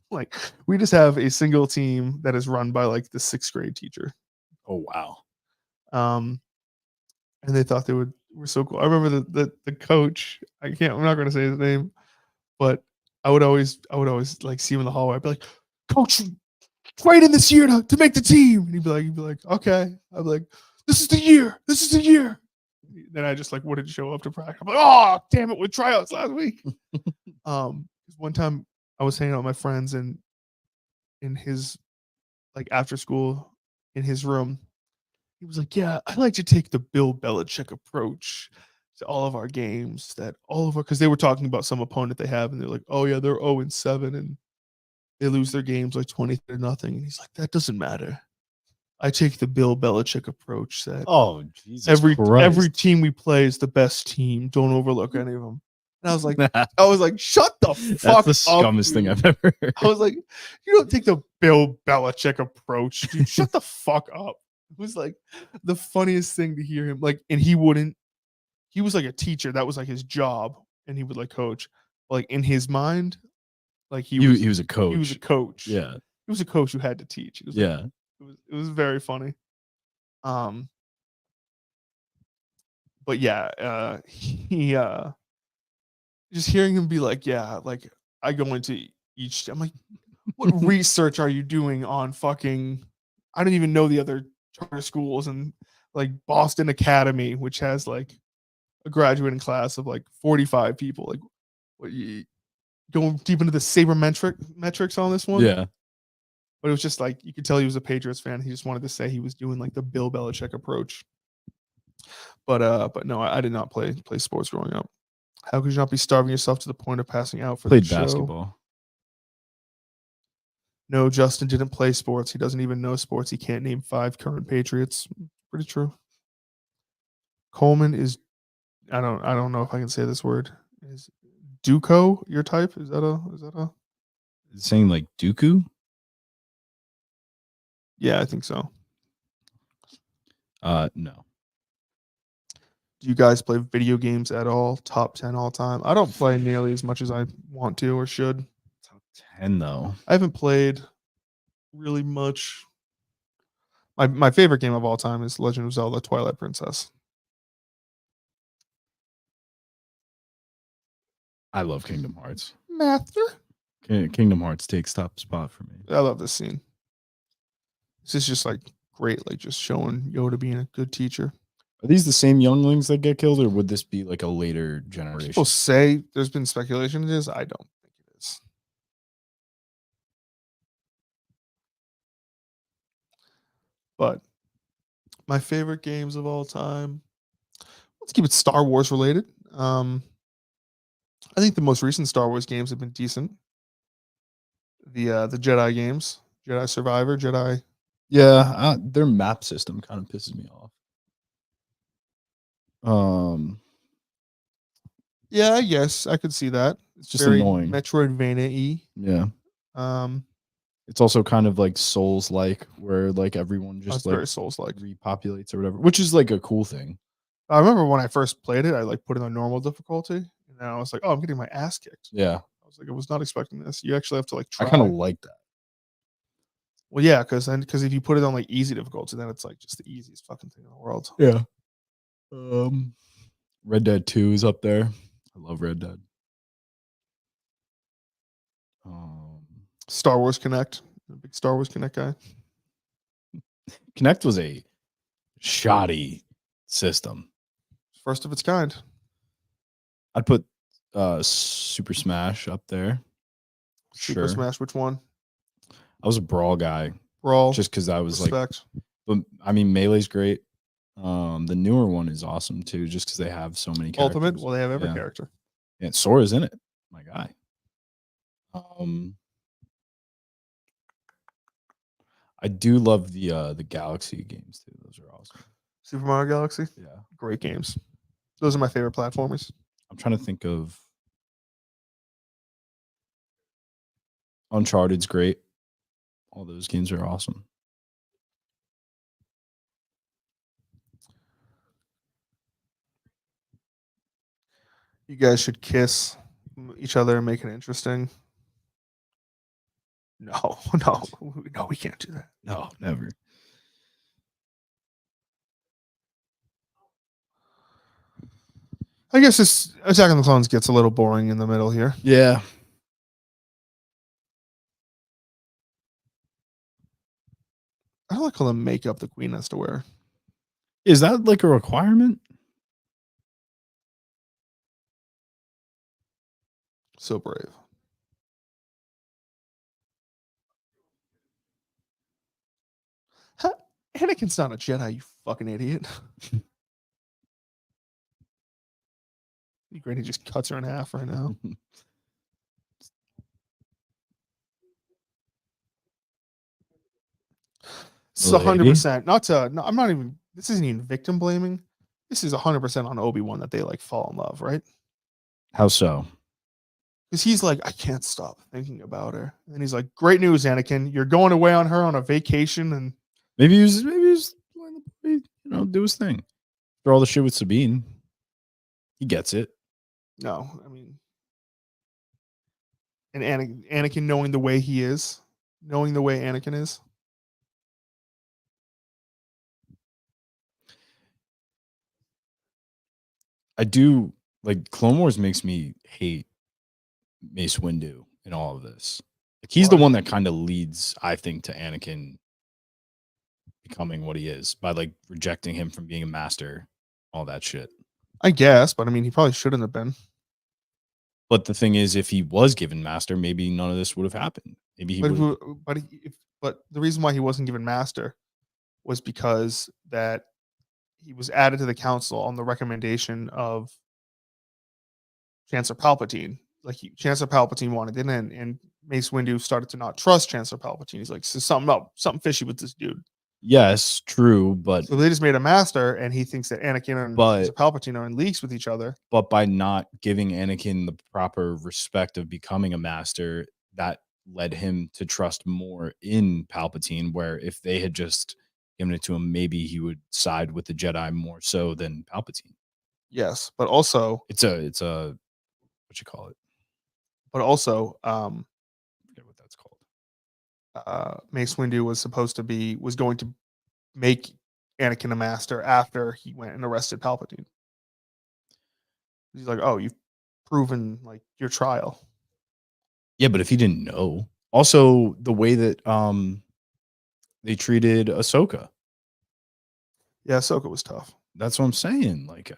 Like, we just have a single team that is run by like the 6th grade teacher. Oh wow. And they thought they were so cool. I remember the coach. I'm not going to say his name, but I would always like see him in the hallway. I'd be like, Coach, right in this year to make the team. And he'd be like, okay. I'd be like, this is the year. This is the year. Then I just like wouldn't show up to practice. I'm like, oh damn it, with tryouts last week. One time I was hanging out with my friends and in his like after school in his room. He was like, yeah, I like to take the Bill Belichick approach to all of our games. Because they were talking about some opponent they have, and they're like, oh yeah, they're 0-7 and they lose their games like 20-0. And he's like, that doesn't matter. I take the Bill Belichick approach that Oh Jesus every Christ. team we play is the best team. Don't overlook any of them. And I was like, shut the fuck That's the up, scummest thing dude. I've ever heard. I was like, you don't take the Bill Belichick approach, dude. Shut the fuck up. It was like the funniest thing to hear him. Like, and he was like a teacher. That was like his job, and he would like coach. Like in his mind, like He was a coach. he was a coach. Yeah. He was a coach who had to teach. It was Yeah. it was very funny. But yeah, he just hearing him be like, yeah, like I go into each. I'm like, what research are you doing on fucking? I don't even know the other charter schools and like Boston Academy, which has like a graduating class of like 45 people. Like, what you going deep into the metrics on this one? Yeah. But it was just like you could tell he was a Patriots fan. He just wanted to say he was doing like the Bill Belichick approach. But no, I did not play sports growing up. How could you not be starving yourself to the point of passing out for Played the show? basketball. No, Justin didn't play sports. He doesn't even know sports. He can't name 5 current Patriots. Pretty true. Coleman is I don't know if I can say this word. Is Dooku your type? Is that a Is it saying like Dooku? Yeah, I think so. No. Do you guys play video games at all? Top 10 all time? I don't play nearly as much as I want to or should. Top 10 though. I haven't played really much. My favorite game of all time is Legend of Zelda: Twilight Princess. I love Kingdom Hearts. Master. Kingdom Hearts takes top spot for me. I love this scene. This is just like great, like just showing Yoda being a good teacher. Are these the same younglings that get killed, or would this be like a later generation? People say there's been speculation it is. I don't think it is. But my favorite games of all time. Let's keep it Star Wars related. I think the most recent Star Wars games have been decent. The Jedi games, Jedi Survivor, Jedi. Yeah, their map system kind of pisses me off. Yeah, I guess I could see that. It's just annoying. Metroidvania-y. Yeah. It's also kind of like Souls-like, where like everyone just like very Souls-like repopulates or whatever, which is like a cool thing. I remember when I first played it, I like put it on normal difficulty, and then I was like, "Oh, I'm getting my ass kicked." Yeah, I was like, I was not expecting this. You actually have to like try. I kind of like that. Well, yeah, because if you put it on like easy difficulty, then it's like just the easiest fucking thing in the world. Yeah. Red Dead 2 is up there. I love Red Dead. Star Wars Connect, a big Star Wars Connect guy. Connect was a shoddy system. First of its kind. I'd put Super Smash up there. Super Smash, which one? I was a Brawl guy. Brawl. Just because I was respect. But I mean, Melee's great. The newer one is awesome too, just because they have so many characters. Ultimate? Well, they have every character. Yeah, Sora's in it. My guy. I do love the Galaxy games too. Those are awesome. Super Mario Galaxy? Yeah. Great games. Those are my favorite platformers. I'm trying to think of Uncharted's great. All those games are awesome. You guys should kiss each other and make it interesting. No, no, we can't do that. No, never. I guess this Attack on the Clones gets a little boring in the middle here. Yeah. I like all the makeup the queen has to wear. Is that like a requirement? So brave. Huh? Anakin's not a Jedi, you fucking idiot. Granny just cuts her in half right now. It's 100%. No, I'm not even. This isn't even victim blaming. This is 100% on Obi-Wan that they like fall in love, right? How so? Because he's like, I can't stop thinking about her. And he's like, great news, Anakin. You're going away on her on a vacation. And maybe he was do his thing. For all the shit with Sabine. He gets it. No, I mean, and Anakin knowing the way he is, knowing the way Anakin is. I do like Clone Wars makes me hate Mace Windu in all of this. Like he's the one that kind of leads, I think, to Anakin becoming what he is by like rejecting him from being a master, all that shit. I guess, but I mean, he probably shouldn't have been. But the thing is, if he was given master, maybe none of this would have happened. Maybe he would. But the reason why he wasn't given master was because that he was added to the council on the recommendation of Chancellor Palpatine. Like Chancellor Palpatine wanted it, and Mace Windu started to not trust Chancellor Palpatine. He's like, something fishy with this dude. Yes, true, but so they just made a master, and he thinks that Anakin and Palpatine are in leagues with each other. But by not giving Anakin the proper respect of becoming a master, that led him to trust more in Palpatine. Where if they had just given it to him, maybe he would side with the Jedi more so than Palpatine. Yes, but also it's a what you call it. But also, I forget what that's called. Mace Windu was going to make Anakin a master after he went and arrested Palpatine. He's like, oh, you've proven like your trial. Yeah, but if he didn't know, also the way that they treated Ahsoka. Yeah, Ahsoka was tough. That's what I'm saying. Like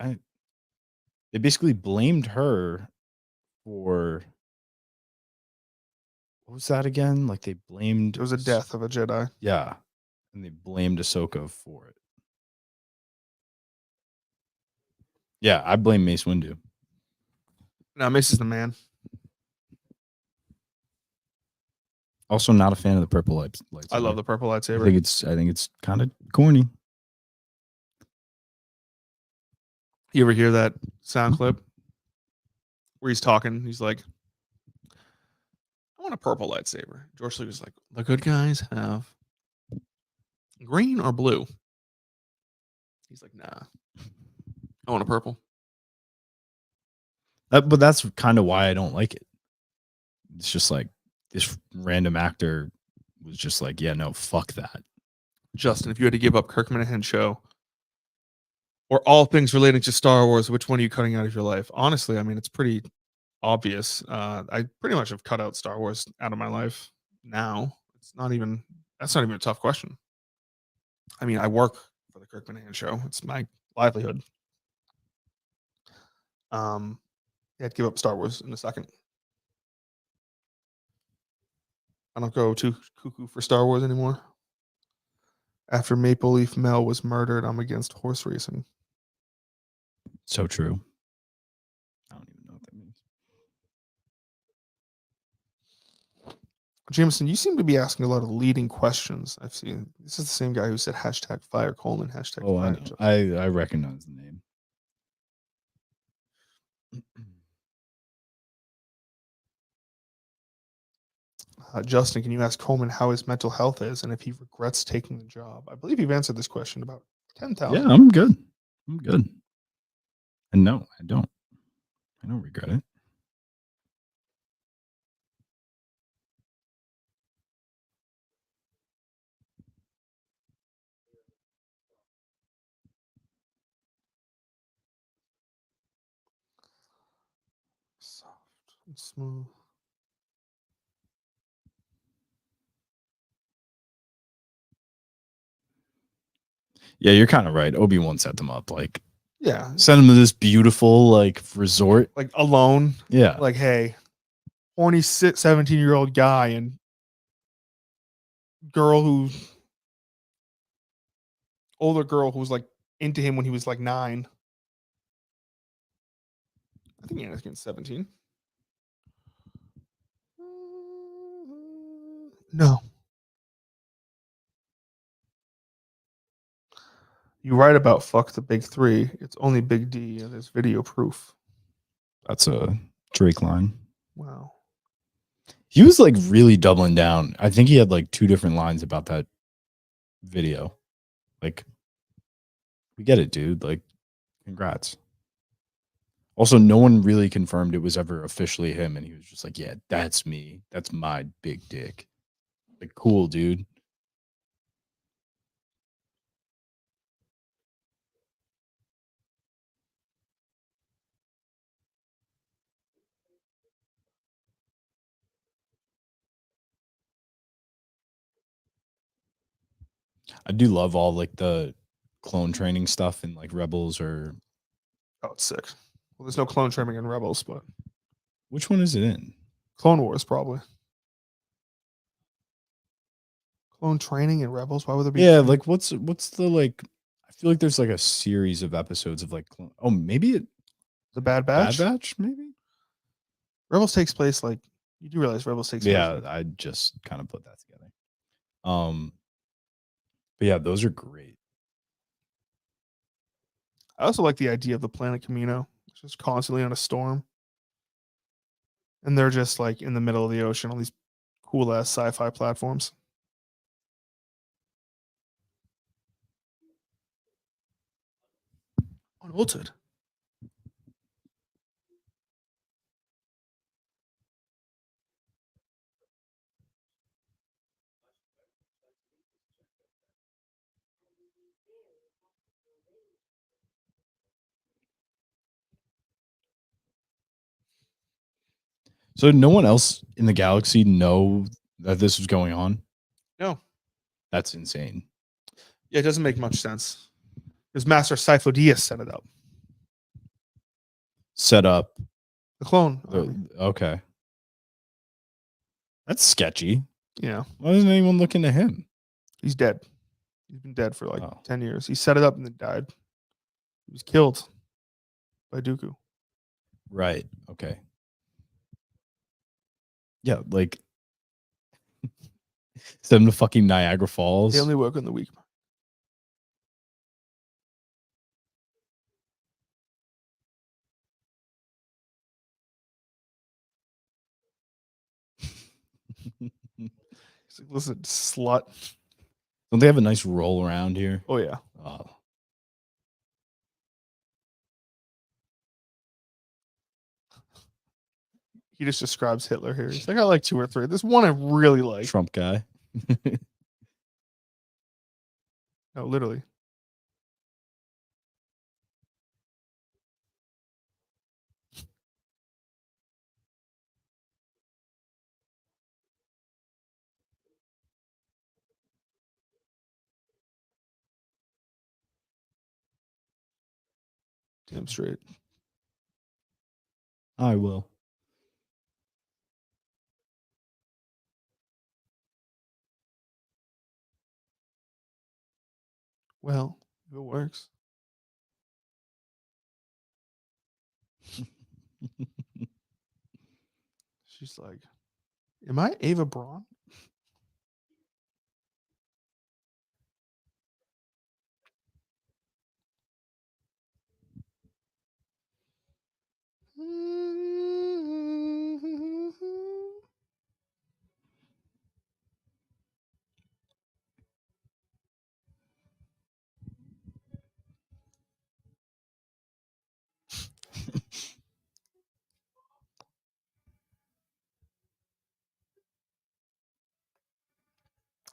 they basically blamed her for what was that again? Like they blamed it was a death of a Jedi. Yeah. And they blamed Ahsoka for it. Yeah, I blame Mace Windu. No, Mace is the man. Also not a fan of the purple lightsaber. I love the purple lightsaber. I think it's kind of corny. You ever hear that sound clip where he's talking? He's like, I want a purple lightsaber. George Lucas is like, the good guys have green or blue. He's like, nah, I want a purple. But that's kind of why I don't like it. It's just like this random actor was just like, yeah, no, fuck that. Justin, if you had to give up Kirkman and Henshaw or all things relating to Star Wars, which one are you cutting out of your life? Honestly, I mean, it's pretty obvious. I pretty much have cut out Star Wars out of my life now. That's not even a tough question. I mean, I work for the Kirkman and Henshaw. It's my livelihood. I'd give up Star Wars in a second. I don't go too cuckoo for Star Wars anymore. After Maple Leaf Mel was murdered, I'm against horse racing. So true. I don't even know what that means. Jameson, you seem to be asking a lot of leading questions. I've seen this is the same guy who said #fire Coleman, Oh, fire. I recognize the name. Justin, can you ask Coleman how his mental health is and if he regrets taking the job? I believe you've answered this question about 10,000. Yeah, I'm good. And no, I don't. I don't regret it. Smooth. Yeah, you're kind of right. Obi-Wan set them up. Like, Yeah. send them to this beautiful like resort. Like alone. Yeah. Like, hey, horny 17-year-old guy and older girl who was like into him when he was like 9. I think Anakin's 17. No. You write about fuck the big 3. It's only big D and there's video proof. That's a Drake line. Wow. He was like really doubling down. I think he had like 2 different lines about that video. Like, we get it, dude. Like, congrats. Also, no one really confirmed it was ever officially him, and he was just like, "Yeah, that's me. That's my big dick." Like, cool, dude. I do love all like the clone training stuff in like Rebels or Oh, it's sick. Well, there's no clone training in Rebels, but which one is it in? Clone Wars probably. Clone training in Rebels? Why would there be? Yeah, like what's the like? I feel like there's like a series of episodes of like oh maybe it The Bad Bad Batch? Batch maybe. Rebels takes place like you do realize Rebels takes place. Yeah, Like, I just kind of put that together. But yeah, those are great. I also like the idea of the planet Camino, just constantly on a storm, and they're just like in the middle of the ocean on these cool ass sci-fi platforms. Unaltered. So no one else in the galaxy know that this was going on? No. That's insane. Yeah, it doesn't make much sense. Because Master Sifo Dyas set it up. Set up. The clone army. Okay. That's sketchy. Yeah. Why doesn't anyone look into him? He's dead. He's been dead for like Oh. 10 years. He set it up and then died. He was killed by Dooku. Right. Okay. Yeah, like send him to fucking Niagara Falls. They only work on the weak. He's like, listen, slut. Don't they have a nice roll around here? Oh, yeah. Oh. He just describes Hitler here. He's like, I like 2 or 3. This one I really like. Trump guy. No, literally. Damn straight. I will. Well, if it works. She's like, am I Ava Braun?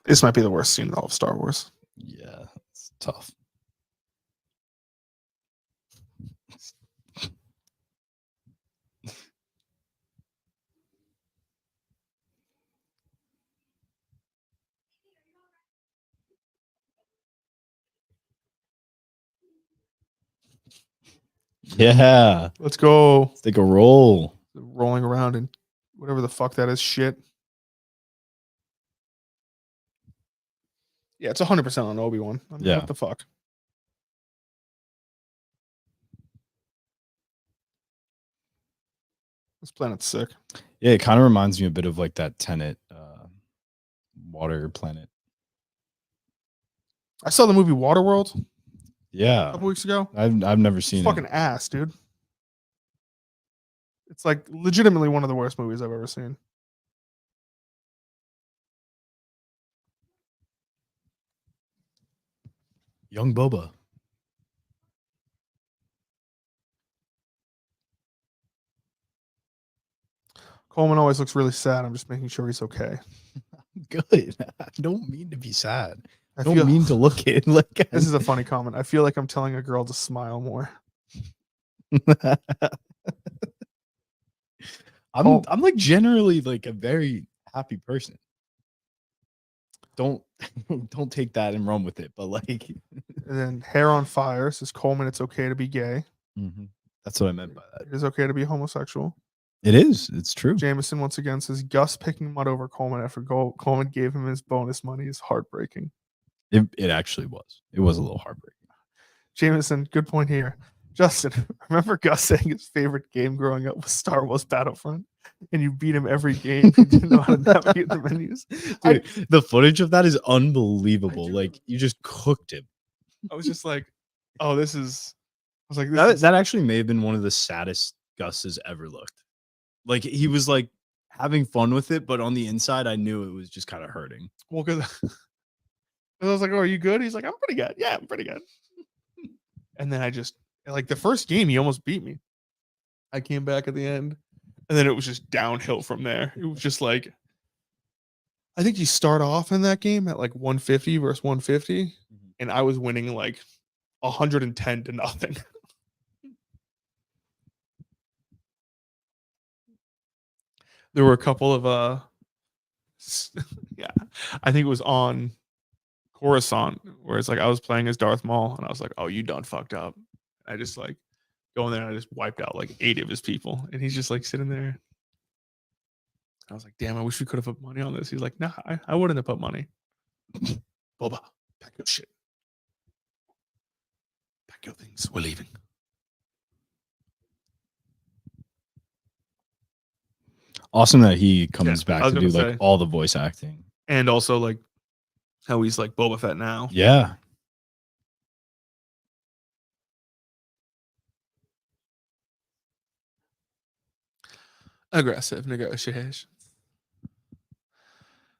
This might be the worst scene in all of Star Wars. Yeah, it's tough. Yeah. Let's go. Let's take a roll. Rolling around and whatever the fuck that is shit. Yeah, it's 100% on Obi-Wan. I mean, Yeah. what the fuck? This planet's sick. Yeah, it kind of reminds me a bit of like that Tenet water planet. I saw the movie Waterworld a Yeah. couple weeks ago. I've never It's seen fucking it. ass, dude. It's like legitimately one of the worst movies I've ever seen. Young Boba. Coleman always looks really sad. I'm just making sure he's okay. Good. I don't mean to be sad. I I don't feel mean to look it like this is a funny comment. I feel like I'm telling a girl to smile more. I'm like generally like a very happy person. Don't don't take that and run with it, but like And then Hair on Fire says Coleman, it's okay to be gay. that's what I meant by that. It is okay to be homosexual. It is. It's true. Jameson once again says Gus picking mud over Coleman after Coleman gave him his bonus money is heartbreaking. It actually was. It was a little heartbreaking. Jameson, good point here. Justin, remember Gus saying his favorite game growing up was Star Wars Battlefront? And you beat him every game. You didn't know how to navigate the menus. Dude, the footage of that is unbelievable. Like you just cooked him. I was just like, oh, this is. I was like, That actually may have been one of the saddest Gus has ever looked. Like he was like having fun with it, but on the inside, I knew it was just kind of hurting. Well, because I was like, oh, are you good? He's like, I'm pretty good. Yeah, I'm pretty good. And then I just, like, the first game, he almost beat me. I came back at the end, and then it was just downhill from there. It was just like, I think you start off in that game at like 150 versus 150, and I was winning like 110 to nothing. There were a couple of yeah, I think it was on Coruscant where it's like I was playing as Darth Maul and I was like, oh, you done fucked up. I just like go in there and I just wiped out like 8 of his people, and he's just like sitting there. I was like, damn, I wish we could have put money on this. He's like, nah, I wouldn't have put money. Boba, pack your shit. Pack your things. We're leaving. Awesome that he comes Yeah, I back was to do gonna like say. all the voice acting. And also like how he's like Boba Fett now. Yeah. Aggressive negotiations.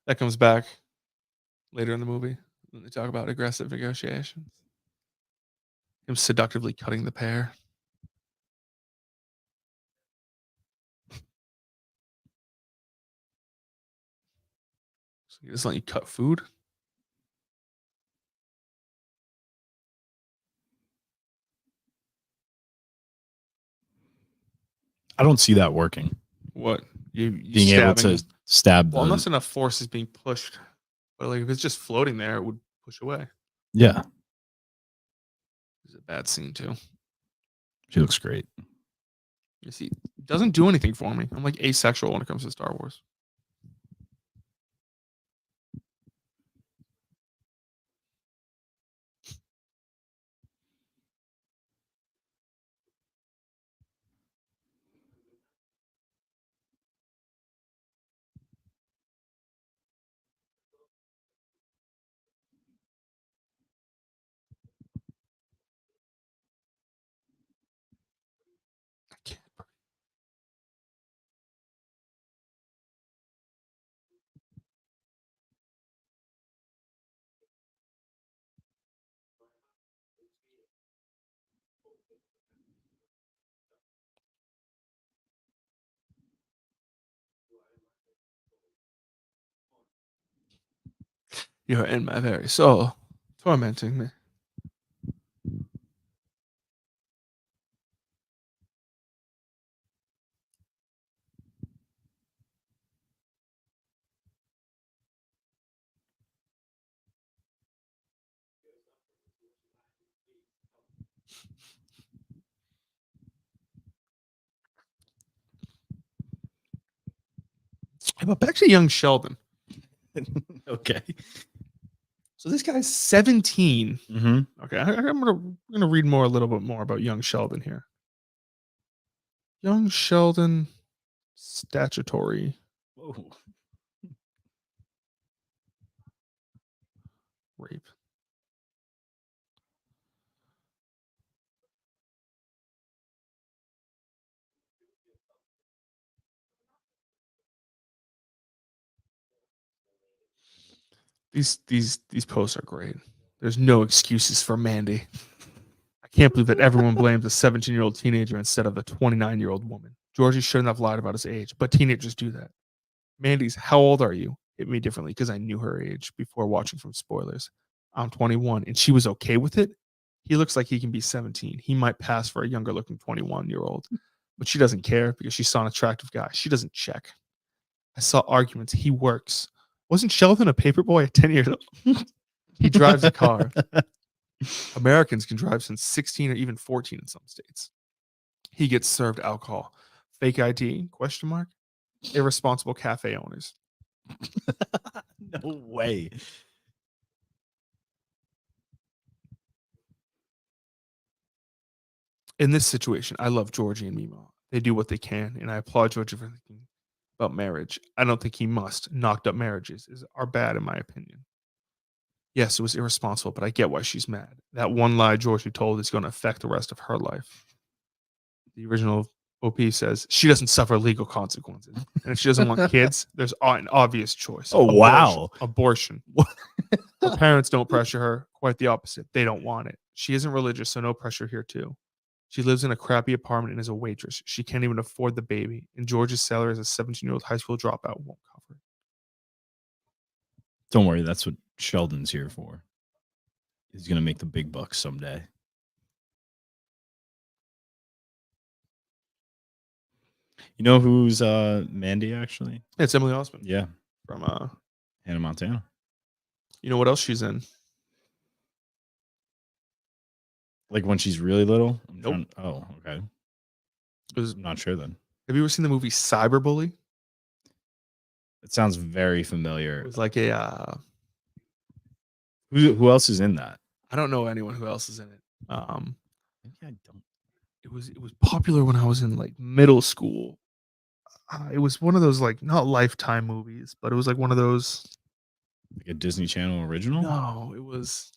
That comes back later in the movie when they talk about aggressive negotiations. Him seductively cutting the pear. So he doesn't let you cut food. I don't see that working. What? You Being able to stab well, the unless enough force is being pushed. But like if it's just floating there, it would push away. Yeah. It's a bad scene too. She looks great. You see, it doesn't do anything for me. I'm like asexual when it comes to Star Wars. I can't. You're in my very soul, tormenting me. But back to young Sheldon. Okay. So this guy's 17. Mm-hmm. Okay, I'm gonna read a little bit more about young Sheldon here. Young Sheldon statutory Whoa. rape. These posts are great. There's no excuses for Mandy. I can't believe that everyone blames a 17-year-old teenager instead of a 29-year-old woman. Georgie shouldn't have lied about his age, but teenagers do that. Mandy's, how old are you? Hit me differently because I knew her age before watching from spoilers. I'm 21, and she was okay with it. He looks like he can be 17. He might pass for a younger looking 21-year-old, but she doesn't care because she saw an attractive guy. She doesn't check. I saw arguments. He works. Wasn't Sheldon a paper boy at 10 years old? He drives a car. Americans can drive since 16 or even 14 in some states. He gets served alcohol. Fake ID? Question mark. Irresponsible cafe owners. No way. In this situation, I love Georgie and Mimo. They do what they can, and I applaud Georgie for thinking about marriage. I don't think he must. Knocked up marriages are bad, in my opinion. Yes, it was irresponsible, but I get why she's mad. That one lie Georgie told is going to affect the rest of her life. The original OP says she doesn't suffer legal consequences. And if she doesn't want kids, there's an obvious choice. Oh, wow. Abortion. Her parents don't pressure her. Quite the opposite. They don't want it. She isn't religious, so no pressure here, too. She lives in a crappy apartment and is a waitress. She can't even afford the baby. And George's salary as a 17-year-old high school dropout won't cover it. Don't worry. That's what Sheldon's here for. He's going to make the big bucks someday. You know who's Mandy, actually? It's Emily Osment. Yeah. From Hannah Montana. You know what else she's in? Like when she's really little? Nope. Oh, okay. I'm not sure then. Have you ever seen the movie Cyberbully? It sounds very familiar. It was like a who else is in that? I don't know anyone who else is in it. Maybe I don't. It was popular when I was in like middle school. It was one of those like not Lifetime movies, but it was like one of those like a Disney Channel original. No, it was.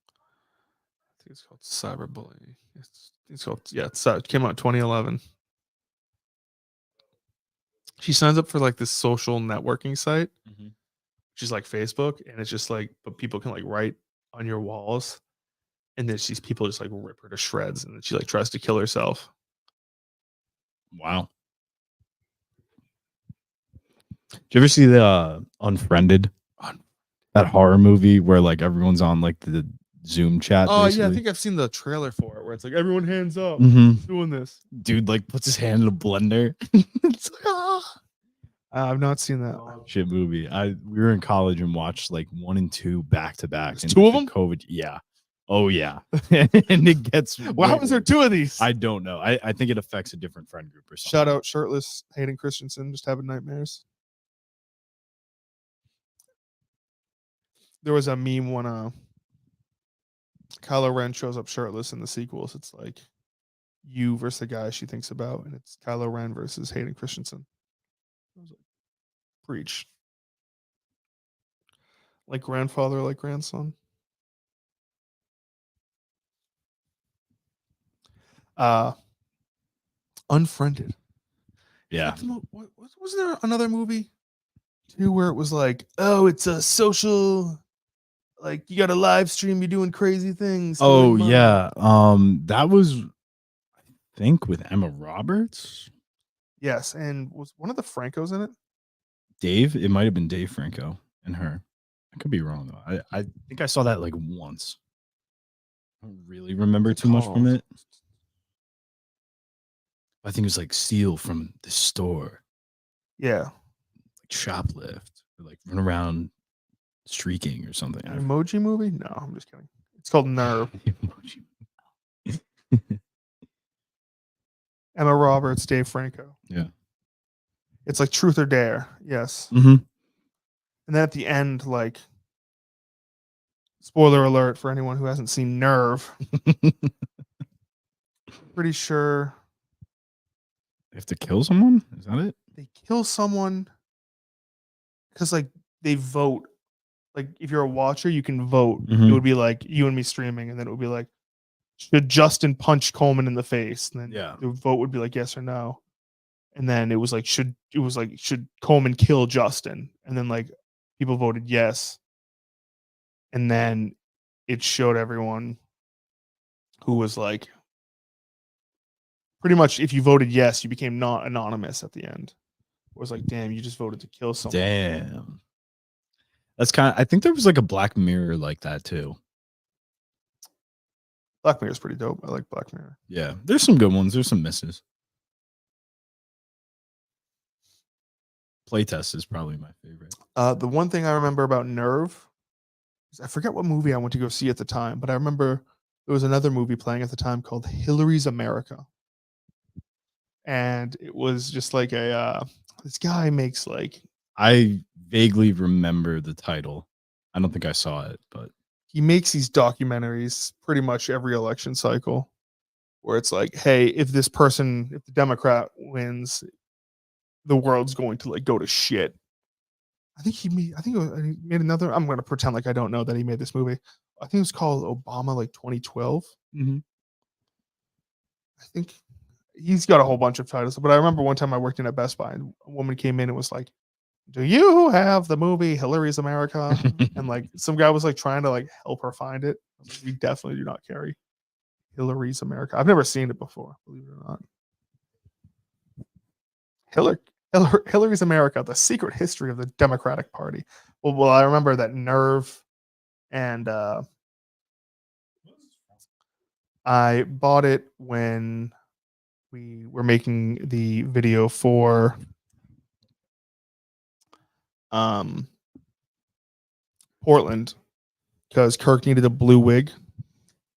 I think it's called Cyberbully. It's called it came out in 2011. She signs up for like this social networking site, which is like Facebook, and it's just like, but people can like write on your walls, and then these people just like rip her to shreds, and then she like tries to kill herself. Wow. Did you ever see the Unfriended? That horror movie where like everyone's on like the Zoom chat. Oh yeah, I think I've seen the trailer for it where it's like everyone hands up doing this. Dude like puts his hand in a blender. It's like, I've not seen that shit movie. We were in college and watched like 1 and 2 back to back. Two of them? COVID. Yeah. Oh yeah. And it gets. Why was there 2 of these? I don't know. I think it affects a different friend group or something. Shout out shirtless Hayden Christensen, just having nightmares. There was a meme when Kylo Ren shows up shirtless in the sequels. It's like you versus the guy she thinks about, and it's Kylo Ren versus Hayden Christensen. I was like, preach. Like grandfather, like grandson. Unfriended. Yeah. Wasn't there another movie too where it was like, oh, it's a social, like you got a live stream, you're doing crazy things. Oh yeah. That was, I think, with Emma Roberts. Yes, and was one of the Francos in it? Dave. It might have been Dave Franco and her. I could be wrong though. I think I saw that like once. I don't really remember too much from it. I think it was like steal from the store. Yeah. Like shoplift or like run around streaking or something. An emoji movie? No, I'm just kidding. It's called Nerve. Emma Roberts, Dave Franco. Yeah. It's like Truth or Dare. Yes. Mm-hmm. And then at the end, like, spoiler alert for anyone who hasn't seen Nerve. Pretty sure They have to kill someone? Is that it? they kill someone because like they vote. Like if you're a watcher, you can vote. Mhm. It would be like you and me streaming, and then it would be like, should Justin punch Coleman in the face? And then Yeah. the vote would be like yes or no. And then it was like should Coleman kill Justin? And then like people voted yes. And then it showed everyone who was like pretty much if you voted yes, you became not anonymous at the end. It was like, damn, you just voted to kill someone. Damn. That's kind of, I think there was like a Black Mirror like that too. Black Mirror's pretty dope. I like Black Mirror. Yeah. There's some good ones. There's some misses. Playtest is probably my favorite. The one thing I remember about Nerve is I forget what movie I went to go see at the time, but I remember there was another movie playing at the time called Hillary's America. And it was just like a this guy makes like I vaguely remember the title. I don't think I saw it, but he makes these documentaries pretty much every election cycle where it's like, hey, if the Democrat wins, the world's going to like go to shit. He made another. I'm going to pretend like I don't know that he made this movie. I think it was called Obama, like 2012. mm-hmm. I think he's got a whole bunch of titles. But I remember one time I worked in at Best Buy and a woman came in and was like, do you have the movie Hillary's America? And like some guy was like trying to like help her find it. Like, we definitely do not carry Hillary's America. I've never seen it before, believe it or not. Hillary's America, the secret history of the Democratic Party. Well, I remember that Nerve and I bought it when we were making the video for Portland because Kirk needed a blue wig.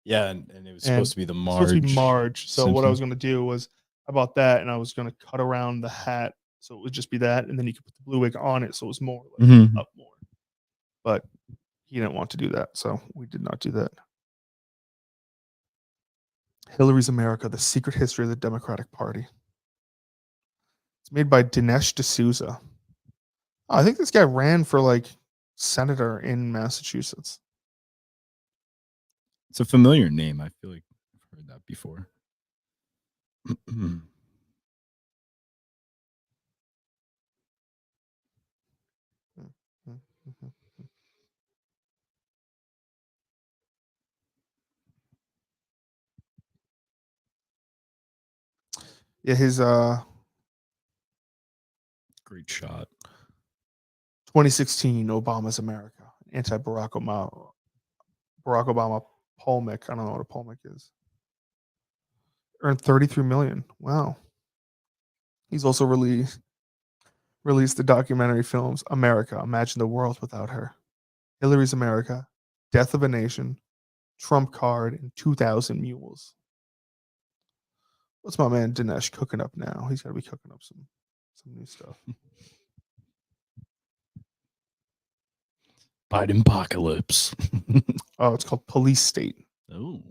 Yeah, and it was supposed to be the Marge. Supposed to be Marge. So Simpson. what I was going to do was I bought that and I was going to cut around the hat so it would just be that, and then you could put the blue wig on it so it was more like Mhm. up more. But he didn't want to do that, so we did not do that. Hillary's America: The Secret History of the Democratic Party. It's made by Dinesh D'Souza. Oh, I think this guy ran for like senator in Massachusetts. It's a familiar name. I feel like I've heard that before. Yeah, his Great shot. 2016 Obama's America, anti-Barack Obama polemic. I don't know what a polemic is. Earned 33 million. Wow. He's also released the documentary films America, Imagine the World Without Her, Hillary's America, Death of a Nation, Trump Card, and 2,000 Mules. What's my man Dinesh cooking up now? He's got to be cooking up some new stuff. Biden apocalypse. Oh, it's called Police State. Oh.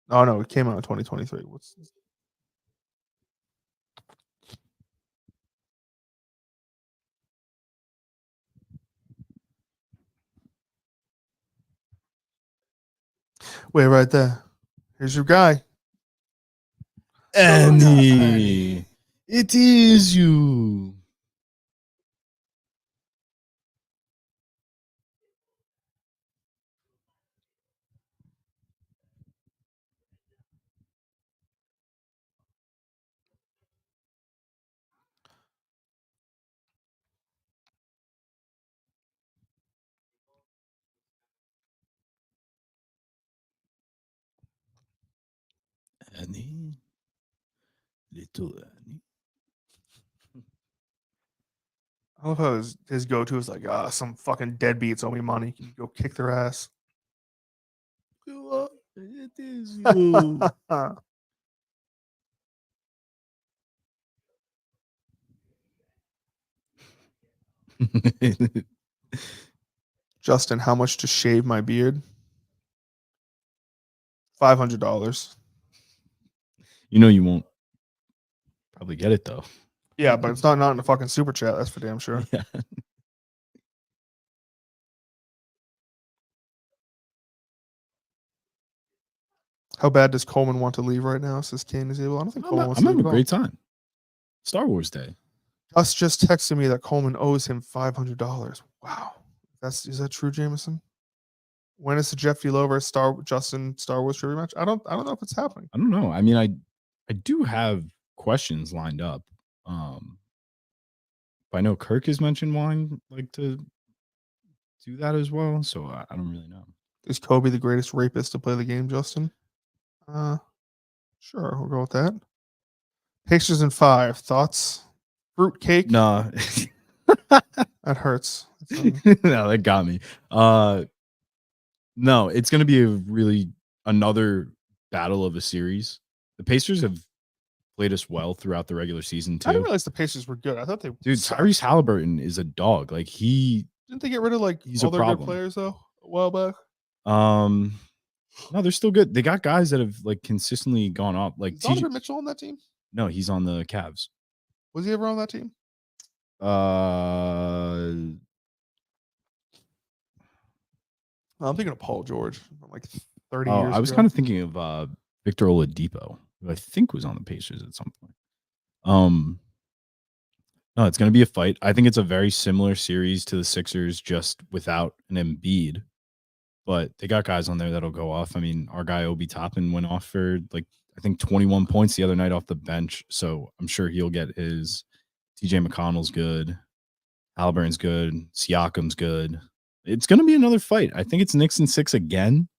Oh no, it came out in 2023. What's this? Wait, right there. Here's your guy. Annie. It is you. Annie. Little Annie. I love how his go-to is like, some fucking deadbeats owe me money. Can you go kick their ass? It is you. Justin, how much to shave my beard? $500. You know you won't probably get it though. Yeah, but it's not in the fucking super chat. That's for damn sure. Yeah. How bad does Coleman want to leave right now? Says Kane is able. I don't think Coleman wants I'm to leave having at a all. great time. Star Wars Day. Gus just texted me that Coleman owes him $500. Wow, is that true, Jameson? When is the Jeff Lover Star Wars trivia match? I don't know if it's happening. I don't know. I mean, I do have questions lined up. But I know Kirk has mentioned wanting like to do that as well, so I don't really know. Is Kobe the greatest rapist to play the game, Justin? Sure, we'll go with that. Pictures in 5. Thoughts? Fruitcake? No. That hurts. No, that got me. No, it's going to be another battle of a series. The Pacers have played us well throughout the regular season too. I didn't realize the Pacers were good. I thought they Dude, Tyrese Halliburton is a dog. Like didn't they get rid of he's all a their problem. good players though a while back? No, they're still good. They got guys that have like consistently gone up. Like Is Donovan Mitchell on that team? No, he's on the Cavs. Was he ever on that team? I'm thinking of Paul George from like 30 years ago. I was kind of thinking of Victor Oladipo, who I think was on the Pacers at some point. No, it's going to be a fight. I think it's a very similar series to the Sixers, just without an Embiid. But they got guys on there that'll go off. I mean, our guy Obi Toppin went off for like I think 21 points the other night off the bench, so I'm sure he'll get his. TJ McConnell's good, Halliburton's good, Siakam's good. It's going to be another fight. I think it's Knicks and 6 again,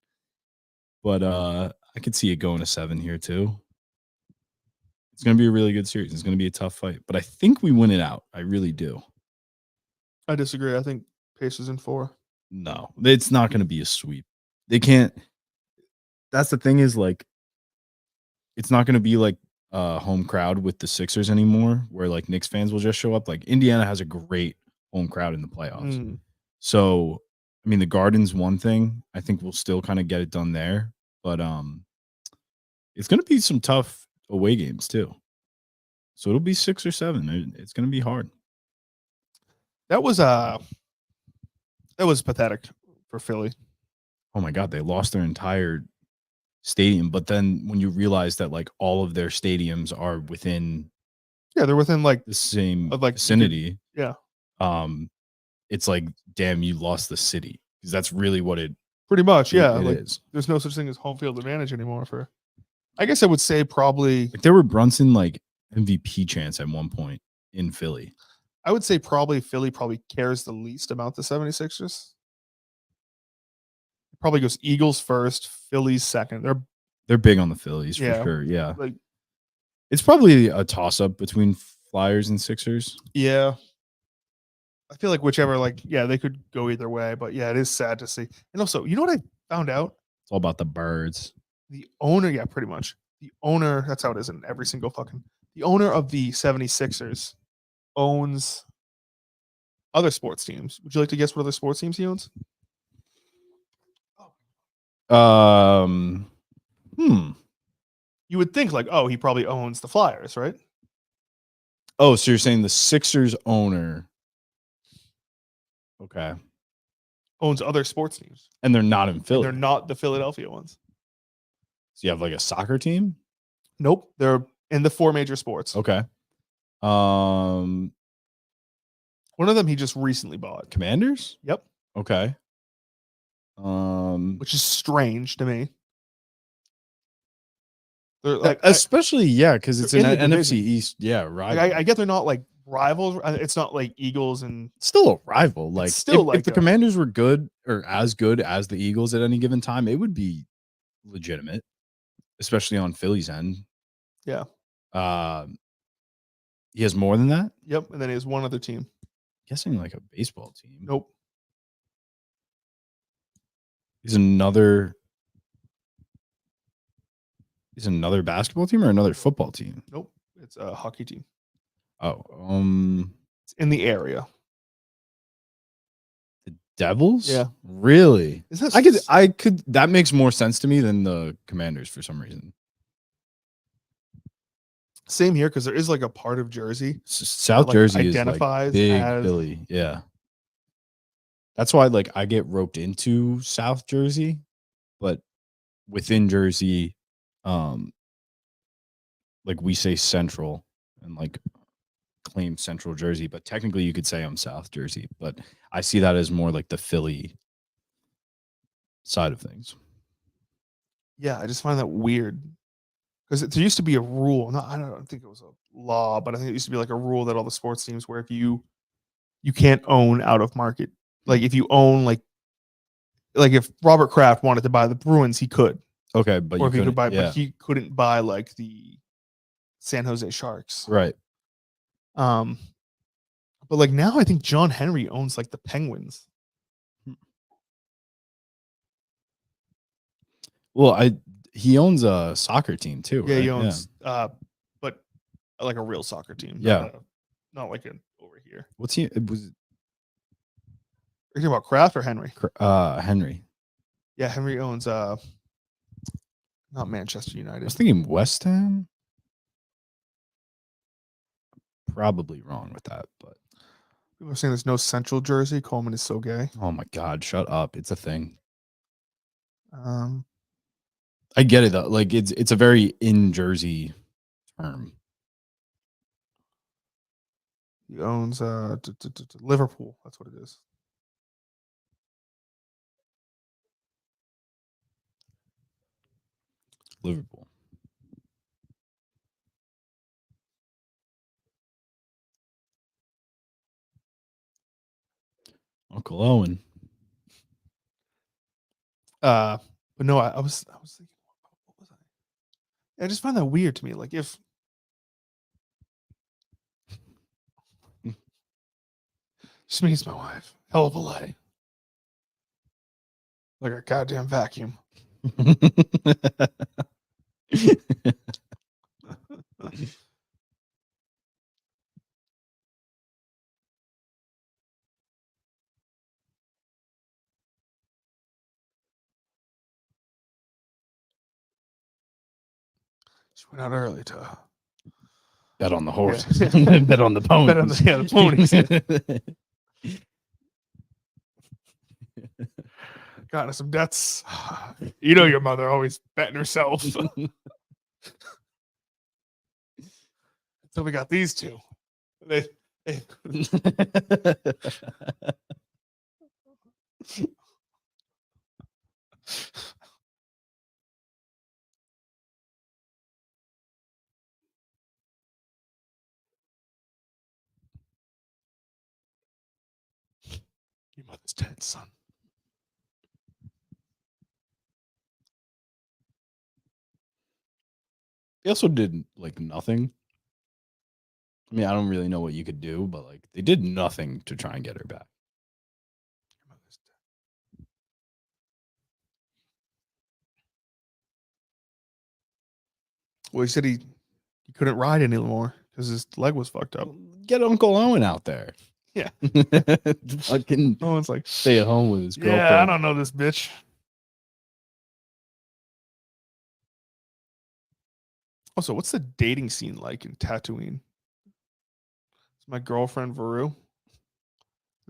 but I could see it going to 7 here too. It's going to be a really good series. It's going to be a tough fight, but I think we win it out. I really do. I disagree. I think Pacers in 4. No, it's not going to be a sweep. They can't. That's the thing is like, it's not going to be like a home crowd with the Sixers anymore, where like Knicks fans will just show up. Like Indiana has a great home crowd in the playoffs. So, I mean, the Garden's one thing. I think we'll still kind of get it done there, but it's going to be some tough away games too. So it'll be 6 or 7. It's going to be hard. That was pathetic for Philly. Oh my God, they lost their entire stadium. But then when you realize that like all of their stadiums are within, they're within like the same like vicinity. Yeah. It's like, damn, you lost the city, because that's really what it pretty much. Yeah, it like is. There's no such thing as home field advantage anymore. I guess I would say probably like there were Brunson like MVP chants at one point in Philly. I would say Philly cares the least about the 76ers. Probably goes Eagles first, Phillies second. They're big on the Phillies for sure. Yeah. Like it's probably a toss up between Flyers and Sixers. Yeah. I feel like whichever, they could go either way, but yeah, it is sad to see. And also, you know what I found out? It's all about the birds. The owner, pretty much. The owner, that's how it is in every single the owner of the 76ers owns other sports teams. Would you like to guess what other sports teams he owns? You would think he probably owns the Flyers, right? Oh, so you're saying the Sixers owner, okay, owns other sports teams, and they're not in Philly. They're not the Philadelphia ones. So you have like a soccer team? Nope, they're in the 4 major sports. Okay. One of them he just recently bought. Commanders? Yep. Okay. Which is strange to me. They're especially because it's an NFC East. Yeah, right. I get they're not like rivals. It's not like Eagles and still a rival. Like still if the Commanders were good or as good as the Eagles at any given time, it would be legitimate, especially on Philly's end. Yeah. He has more than that? Yep. And then he has one other team. Guessing like a baseball team. Nope. He's another basketball team or another football team? Nope. It's a hockey team. Oh, it's in the area. Devils? Yeah. Really? Is that I could that makes more sense to me than the Commanders for some reason. same here because there is like a part of Jersey South like, Jersey is identifies like big as- Philly. Yeah. That's why like I get roped into South Jersey, but within Jersey, like we say Central and like claim Central Jersey, but technically you could say I'm South Jersey, but I see that as more like the Philly side of things. Yeah, I just find that weird because there used to be a rule. No, I don't think it was a law, but I think it used to be like a rule that all the sports teams where if you can't own out of market, like if you own like if Robert Kraft wanted to buy the Bruins, he could, Okay, but or you if he could couldn't buy, yeah. but he couldn't buy like the San Jose Sharks. Right. But like now, I think John Henry owns like the Penguins. Well, he owns a soccer team too, Yeah, right? he owns, but like a real soccer team, Yeah. not like an over here. What's he? It was Are you talking about Kraft or Henry? Henry. Yeah, Henry owns not Manchester I United. was thinking West Ham. Probably wrong with that, but People are saying there's no Central Jersey. Coleman is so gay. oh my god, shut up! It's a thing. Um, I get it though. Like it's a very in Jersey term. he owns Liverpool. That's what it is. Liverpool. Uncle Owen. But no, I was thinking, what was I? I just find that weird to me. Like if just means my wife, hell of a lay, like a goddamn vacuum. She went out early to Bet on the horse. Yeah. Bet on the ponies. Bet on the ponies. Got into some debts. You know your mother always betting herself. So we got these two. They your mother's dead, son. They also did like nothing. I mean, I don't really know what you could do, but like they did nothing to try and get her back. Your mother's dead. Well, he said he couldn't ride anymore because his leg was fucked up. Get Uncle Owen out there. Yeah. Fucking No one's like, stay at home with his girlfriend. yeah, I don't know this bitch. Also, what's the dating scene like in Tatooine? It's my girlfriend Varu.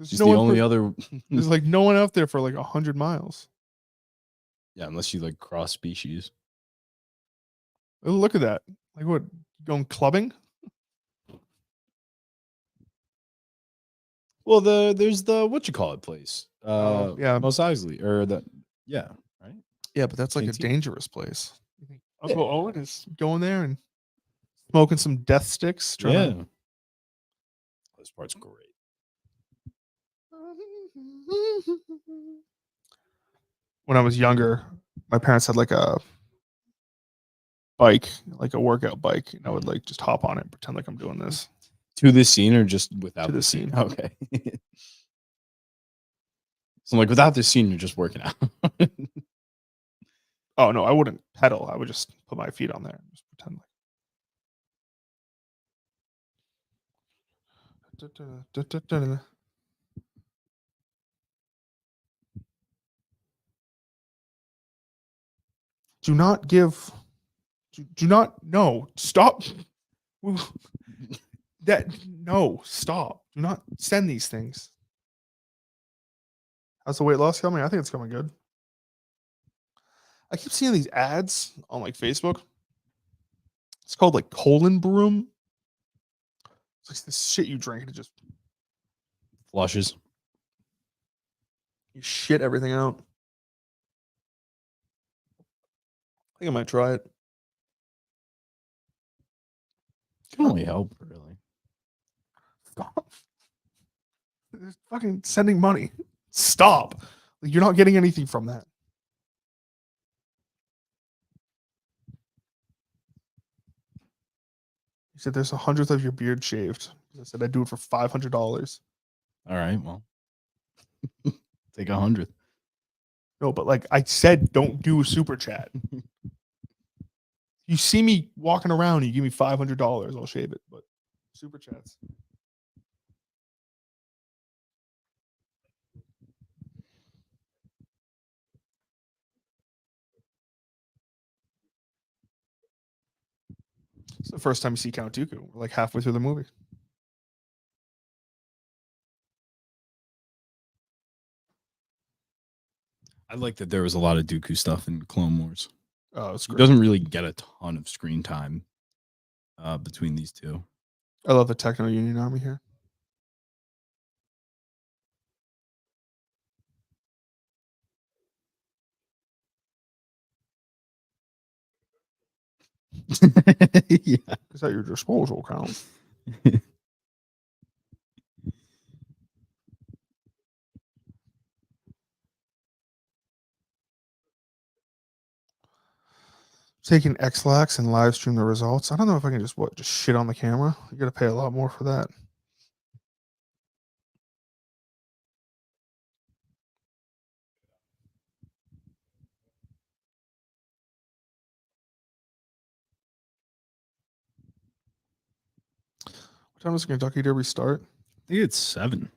She's the only other. There's like no one out there for like 100 miles. Yeah, unless you like cross species. Oh, look at that. Like what? Going clubbing? Well, there's the what you call it place. Yeah. Mos Eisley or the yeah, right. Yeah, but that's like a Canteen. dangerous place. You think Uncle Owen is going there and smoking some death sticks? Yeah, this part's great. When I was younger, my parents had like a bike, like a workout bike, and I would like just hop on it and pretend like I'm doing this. To this scene or just without To the this scene? scene. Okay. So like without this scene, you're just working out. Oh no, I wouldn't pedal. I would just put my feet on there and just pretend like. Do not give. Do not. No. Stop. That. No. Stop. Do not send these things. How's the weight loss coming? I think it's coming good. I keep seeing these ads on like Facebook. It's called like colon broom. It's like this shit you drink and it just Flushes. you shit everything out. I think I might try it. Can only help, really. Stop. It's fucking sending money. Stop. Like, you're not getting anything from that. He said there's 100th of your beard shaved. I said I'd do it for $500. All right, well, take 100. No, but like I said, don't do a super chat. You see me walking around, you give me $500, I'll shave it. But super chats. It's the first time you see Count Dooku. We're like halfway through the movie. I like that there was a lot of Dooku stuff in Clone Wars. Oh, it's He great. doesn't really get a ton of screen time between these two. I love the Techno Union Army here. Yeah. Is that your disposal count? Taking X-Lax and live stream the results. I don't know if I can just shit on the camera. You got to pay a lot more for that. What time does Kentucky Derby start? I think it's 7.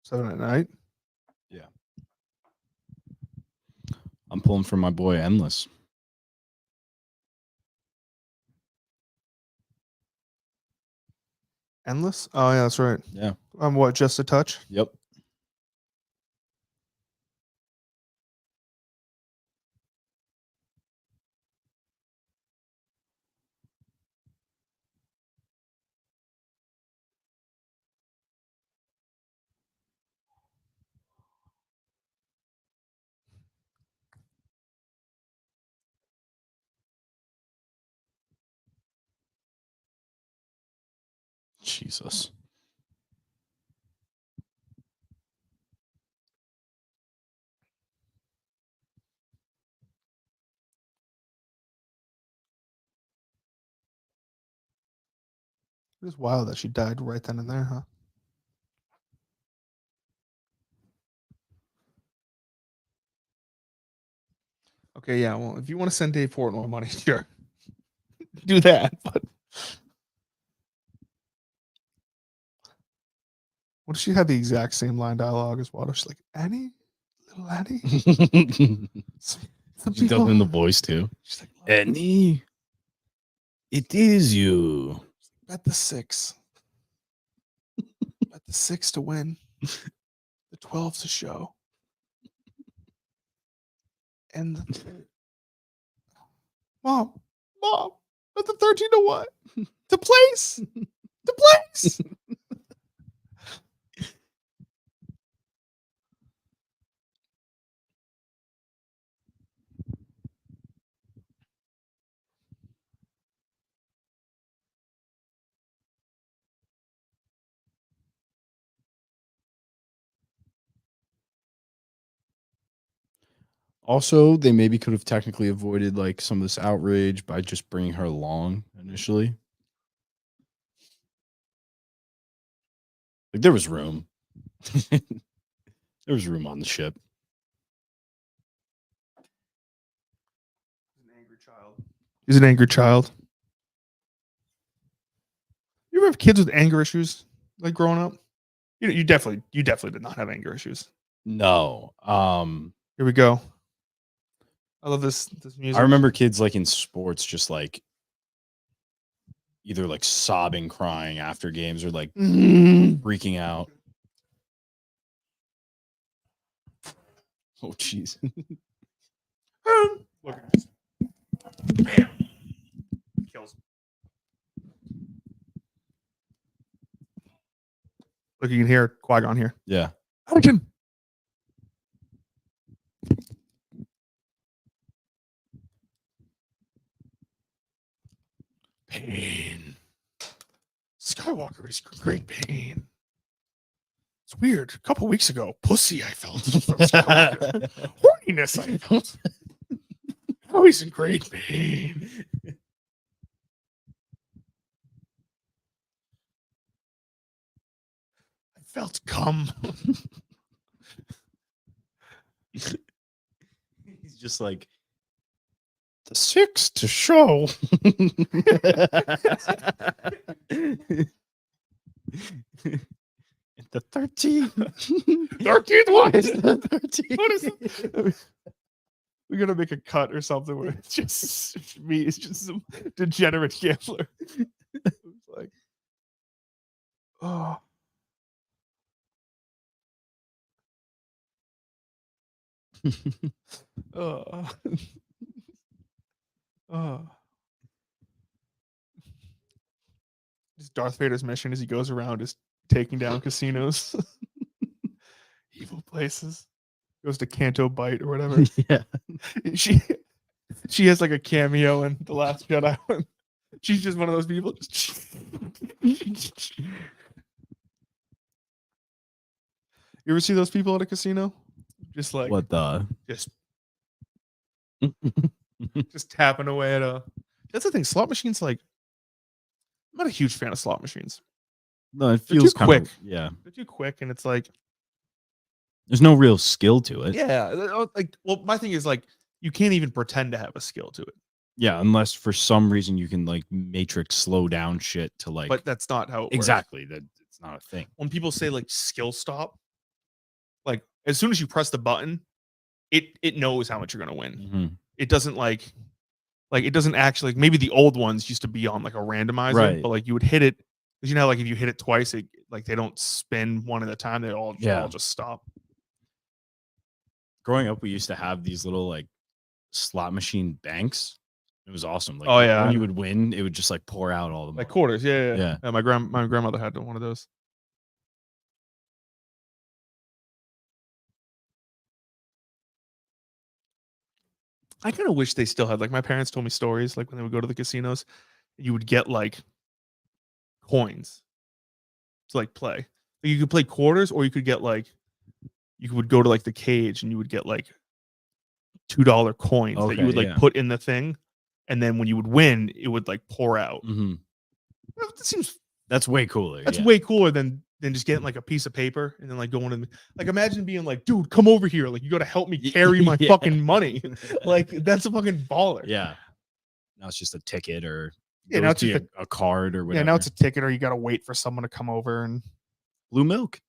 7 at night. Yeah. I'm pulling for my boy Endless. Endless? Oh yeah, that's right. Yeah. What? Just a touch? Yep. Jesus. It is wild that she died right then and there, huh? Okay, yeah. Well, if you want to send Dave Portnoy money, sure, do that. But what if she had the exact same line dialogue as Water? She's like, Annie, little Annie. She does it in the voice too. She's like, Annie, it is you. bet the 6. Bet the 6 to win. The 12 to show. And the Mom, bet the 13 to what? To place. To place. Also, they maybe could have technically avoided like some of this outrage by just bringing her along initially. Like there was room. There was room on the ship. He's an angry child. He's an angry child. You ever have kids with anger issues like growing up? You definitely did not have anger issues. No. Here we go. I love this music. I remember kids like in sports, just like either like sobbing, crying after games, or like freaking out. Oh, jeez. Look at this. Bam. Kills. Look, you can hear Qui-Gon here. Yeah. Anakin. Pain. Skywalker is great pain. It's weird. A couple weeks ago, pussy I felt from Skywalker. Horniness I felt. Oh, he's in great pain. I felt cum. He's just like the 6 to show. The 13th. 13th one. The 13th. What is it? We're gonna make a cut or something where it's just me. It's just some degenerate gambler. It's like, oh. Oh. Oh. Just Darth Vader's mission as he goes around is taking down casinos, evil places. Goes to Canto Bite or whatever. Yeah. She has like a cameo in The Last Jedi. She's just one of those people. You ever see those people at a casino? Just like What the? just tapping away at a. That's the thing. Slot machines, like, I'm not a huge fan of slot machines. No, it They're feels too kind quick. of, yeah. They're too quick, and it's like, There's no real skill to it. yeah, like, well, my thing is like, you can't even pretend to have a skill to it. Yeah, unless for some reason you can like matrix slow down shit to like. But that's not how it works. Exactly. That it's not a thing. When people say like skill stop, like as soon as you press the button, it knows how much you're gonna win. Mm-hmm. It doesn't like it doesn't actually, like, maybe the old ones used to be on like a randomizer, Right. but like you would hit it because you know, like if you hit it twice, it like they don't spin one at a time. They all just stop. Growing up, we used to have these little like slot machine banks. It was awesome. Like, Oh, yeah. when you would win, it would just like pour out all the money. Like quarters, yeah. Yeah. My grandmother had one of those. I kind of wish they still had, like, my parents told me stories like when they would go to the casinos, you would get like coins to like play. Like, you could play quarters, or you could get like, you would go to like the cage and you would get like $2 coins that you would like put in the thing, and then when you would win, it would like pour out. Mm-hmm. That seems That's way cooler. That's way cooler than just getting like a piece of paper and then like going in. Like, imagine being like, dude, come over here. Like, you got to help me carry my fucking money. Like, that's a fucking baller. Yeah. Now it's just a ticket, or now it's just a card or whatever. Yeah, now it's a ticket, or you got to wait for someone to come over and blue milk.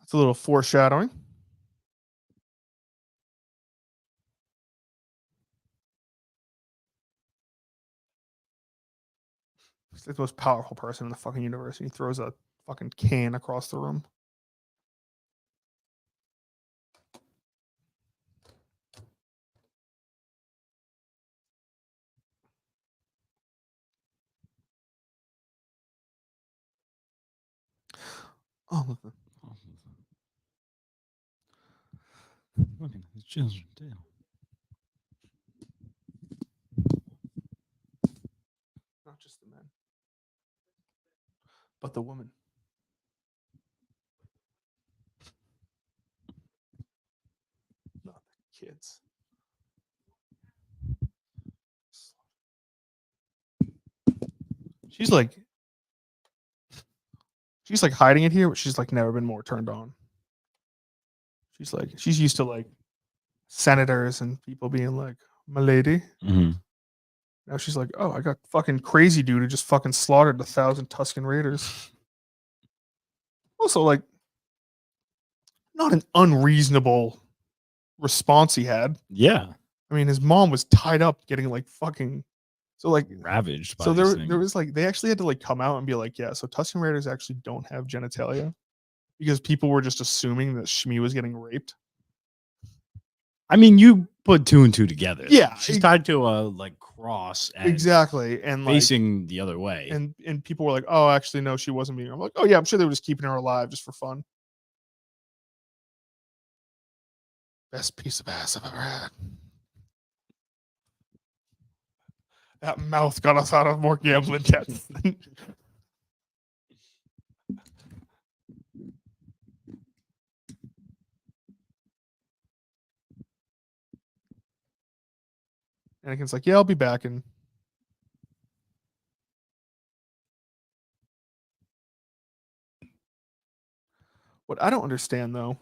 it's a little foreshadowing. He's the most powerful person in the fucking universe, and he throws a fucking can across the room. Oh, look. Look at his children tail. not just the men, but the women. Not the kids. She's like hiding it here, but she's like never been more turned on. She's used to like senators and people being like, "My lady." Mm-hmm. Now she's like, "Oh, I got fucking crazy dude who just fucking slaughtered 1,000 Tusken Raiders." Also, like, not an unreasonable response he had. Yeah, I mean, his mom was tied up, getting like fucking. So like, ravaged by so these there things. was like they actually had to like come out and be like, yeah, so Tusken Raiders actually don't have genitalia because people were just assuming that Shmi was getting raped. I mean, you put two and two together. Yeah, She's tied to a like cross and exactly, and like facing the other way. and people were like, oh, actually, no, she wasn't being. I'm like, oh yeah, I'm sure they were just keeping her alive just for fun. Best piece of ass I've ever had. That mouth got us out of more gambling debts. Anakin's like, yeah, I'll be back. And what I don't understand though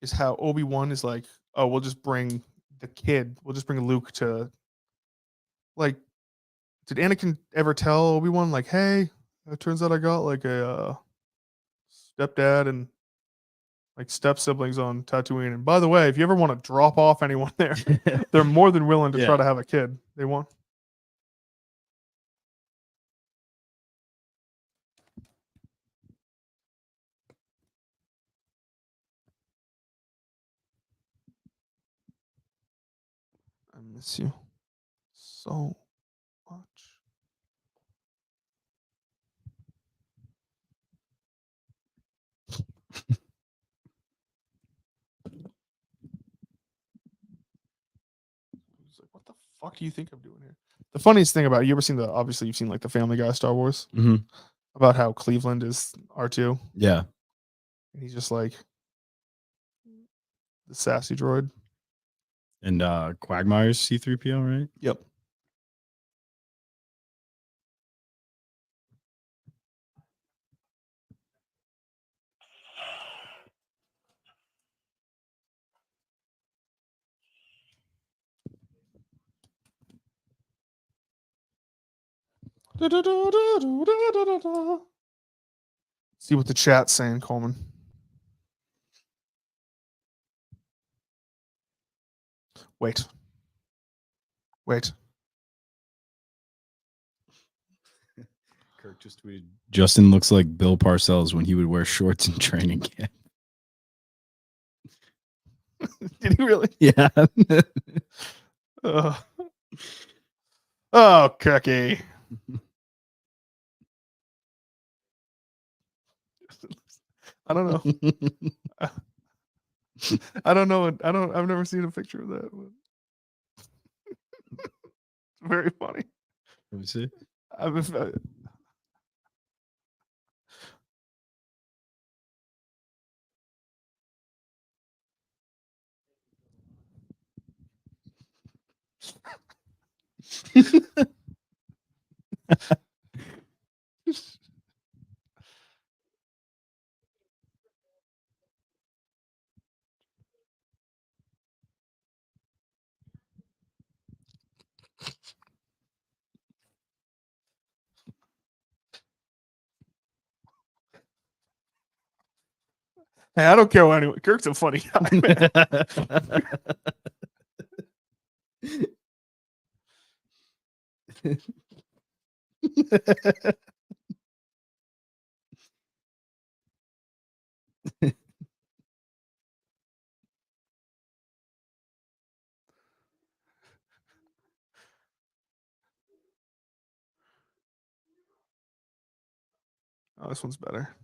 is how Obi-Wan is like, oh, we'll just bring the kid. We'll just bring Luke to like. Did Anakin ever tell Obi-Wan like, hey, it turns out I got like a stepdad and like step siblings on Tatooine. And by the way, if you ever want to drop off anyone there, they're more than willing to try to have a kid. They want. I miss you so much. He's like, what the fuck do you think I'm doing here? The funniest thing about it, you ever seen obviously you've seen like the Family Guy Star Wars Mhm. about how Cleveland is R2 Yeah. and he's just like the sassy droid. And Quagmire's C3PO, right? Yep. See what the chat's saying, Coleman. Wait. Kirk just tweeted, Justin looks like Bill Parcells when he would wear shorts in training camp. Did he really? Yeah. Oh, Cookie. I don't know. I don't know. I've never seen a picture of that. It's very funny. Let me see. Hey, I don't care what anyone. Kirk's a funny guy, man. Oh, this one's better.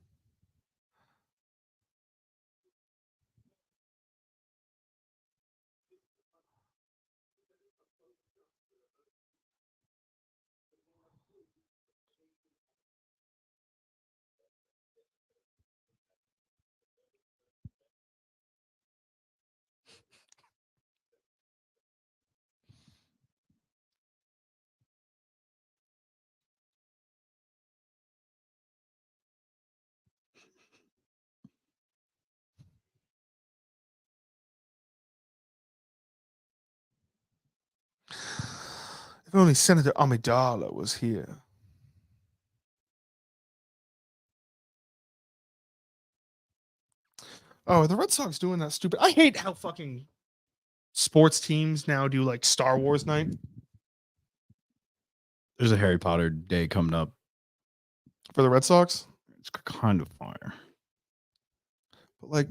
If only Senator Amidala was here. Oh, are the Red Sox doing that stupid? I hate how fucking sports teams now do like Star Wars night There's a Harry Potter day coming up. for the Red Sox. It's kind of fire. But like,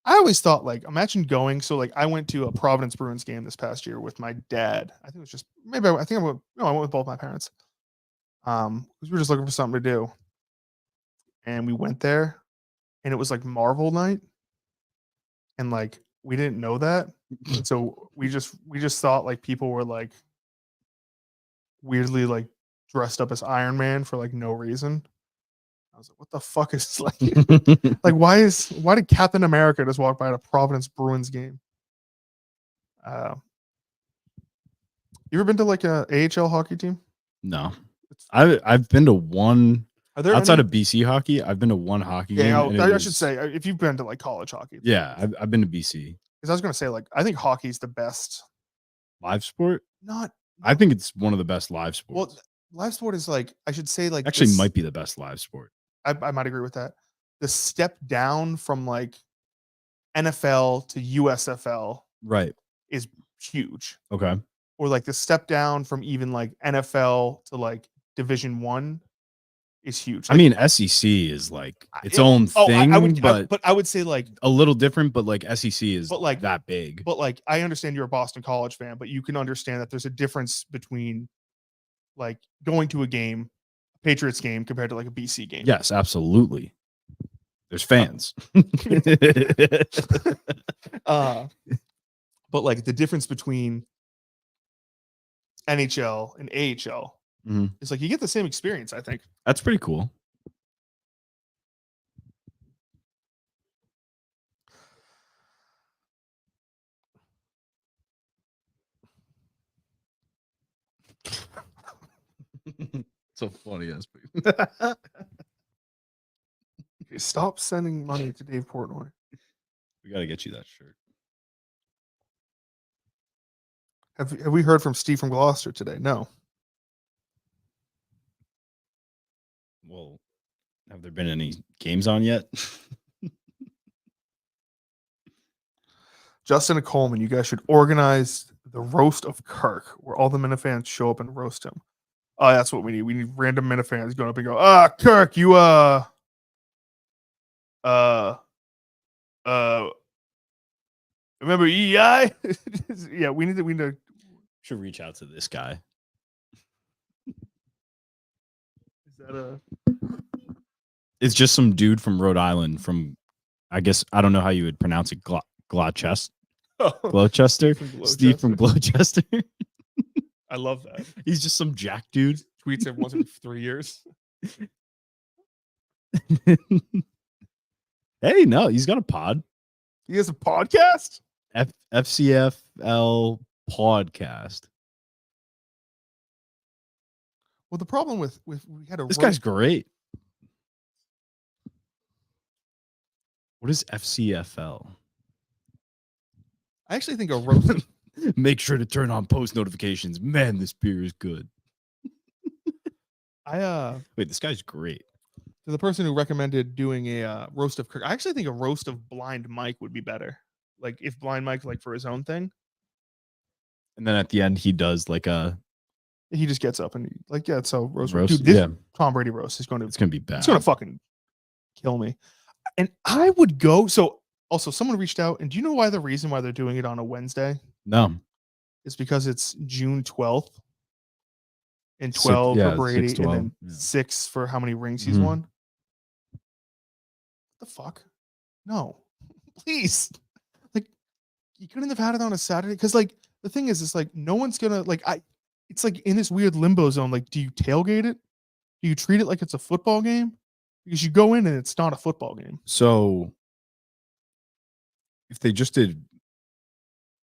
I always thought like, imagine going. So like, I went to a Providence Bruins game this past year with my dad. I think it was just maybe I think I went. No, I went with both my parents. 'Cause we were just looking for something to do, and we went there, and it was like Marvel night, and like we didn't know that, and so we just thought like people were like weirdly like dressed up as Iron Man for like no reason. I was like, what the fuck is like like why did Captain America just walk by at a Providence Bruins game? You ever been to like a AHL hockey team? No. I've been to one Are there outside any? of BC hockey. I've been to one hockey game. Yeah, and it I was- should say if you've been to like college hockey. Yeah, I've been to BC. Because I was gonna say like I think hockey's the best. Live sport. Not I think it's one of the best live sports. well, live sport is like I should say like Actually, this- might be the best live sport. I might agree with that. The step down from like NFL to USFL Right. is huge. Okay. Or like the step down from even like NFL to like Division 1 is huge. I mean, SEC is like its own oh, thing, I would, but but I would say like, a little different. But like SEC is But, like- that big. but like I understand you're a Boston College fan, but you can understand that there's a difference between like going to a game, a Patriots game compared to like a BC game. Yes, absolutely. There's fans. But like the difference between NHL and AHL Mhm. is like you get the same experience, I think. That's pretty cool. So funny, yes. Okay, stop sending money to Dave Portnoy. We got to get you that shirt. Have we heard from Steve from Gloucester today? No. Well, have there been any games on yet? Justin and Coleman, you guys should organize the roast of Kirk, where all the Minifans show up and roast him. Oh, that's what we need. We need random Minifans going up and go, Kirk, you remember EI? Yeah, we need to Should reach out to this guy. is that a It's just some dude from Rhode Island. From, I guess I don't know how you would pronounce it. Gloucester. Gloucester. Steve from Gloucester. I love that. He's just some jack dude. Tweets every once every 3 years. Hey, no, he's got a pod. He has a podcast? FCFL podcast. Well, the problem with we had a This guy's great. What is FCFL? I actually think a roast Make sure to turn on post notifications. Man, this beer is good. Wait, this guy's great. to the person who recommended doing a roast of Kirk, I actually think a roast of Blind Mike would be better. Like if Blind Mike like for his own thing, And then at the end, he does like a he just gets up and like yeah, so roast. roast. Dude, this Yeah, Tom Brady roast is going to it's gonna be bad. it's going to fucking kill me. And I would go. So also, someone reached out, and do you know why the reason why they're doing it on a Wednesday No, is because it's June 12th and Six- 12 yeah, for Brady, 6, and 12, then yeah. 6 for how many rings he's Mhm. won. What the fuck? No, please. Like, you couldn't have had it on a Saturday because, like, the thing is, it's like no one's gonna like. It's like in this weird limbo zone. Like, do you tailgate it? Do you treat it like it's a football game? Because you go in and it's not a football game. so if they just did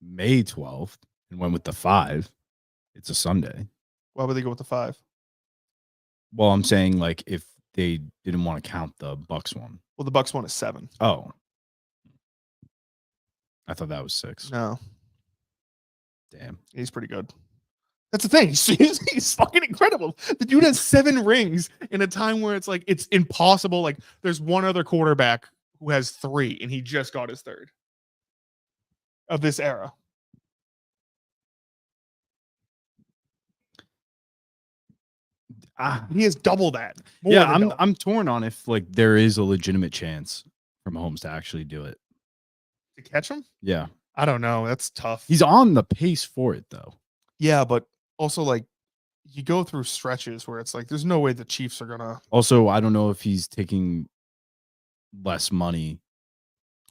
May 12th and went with the 5, it's a Sunday. Why would they go with the 5? Well, I'm saying like if they didn't want to count the Bucks one. Well, the Bucks one is 7. Oh, I thought that was 6. No, Damn. he's pretty good. That's the thing. He's fucking incredible. The dude has 7 rings in a time where it's like it's impossible. Like there's one other quarterback who has 3, and he just got his 3rd of this era. He has double that. Yeah, Than double. I'm torn on if like there is a legitimate chance for Mahomes to actually do it. To catch him? Yeah. I don't know. That's tough. He's on the pace for it though. Yeah, but also like you go through stretches where it's like there's no way the Chiefs are gonna. Also, I don't know if he's taking less money.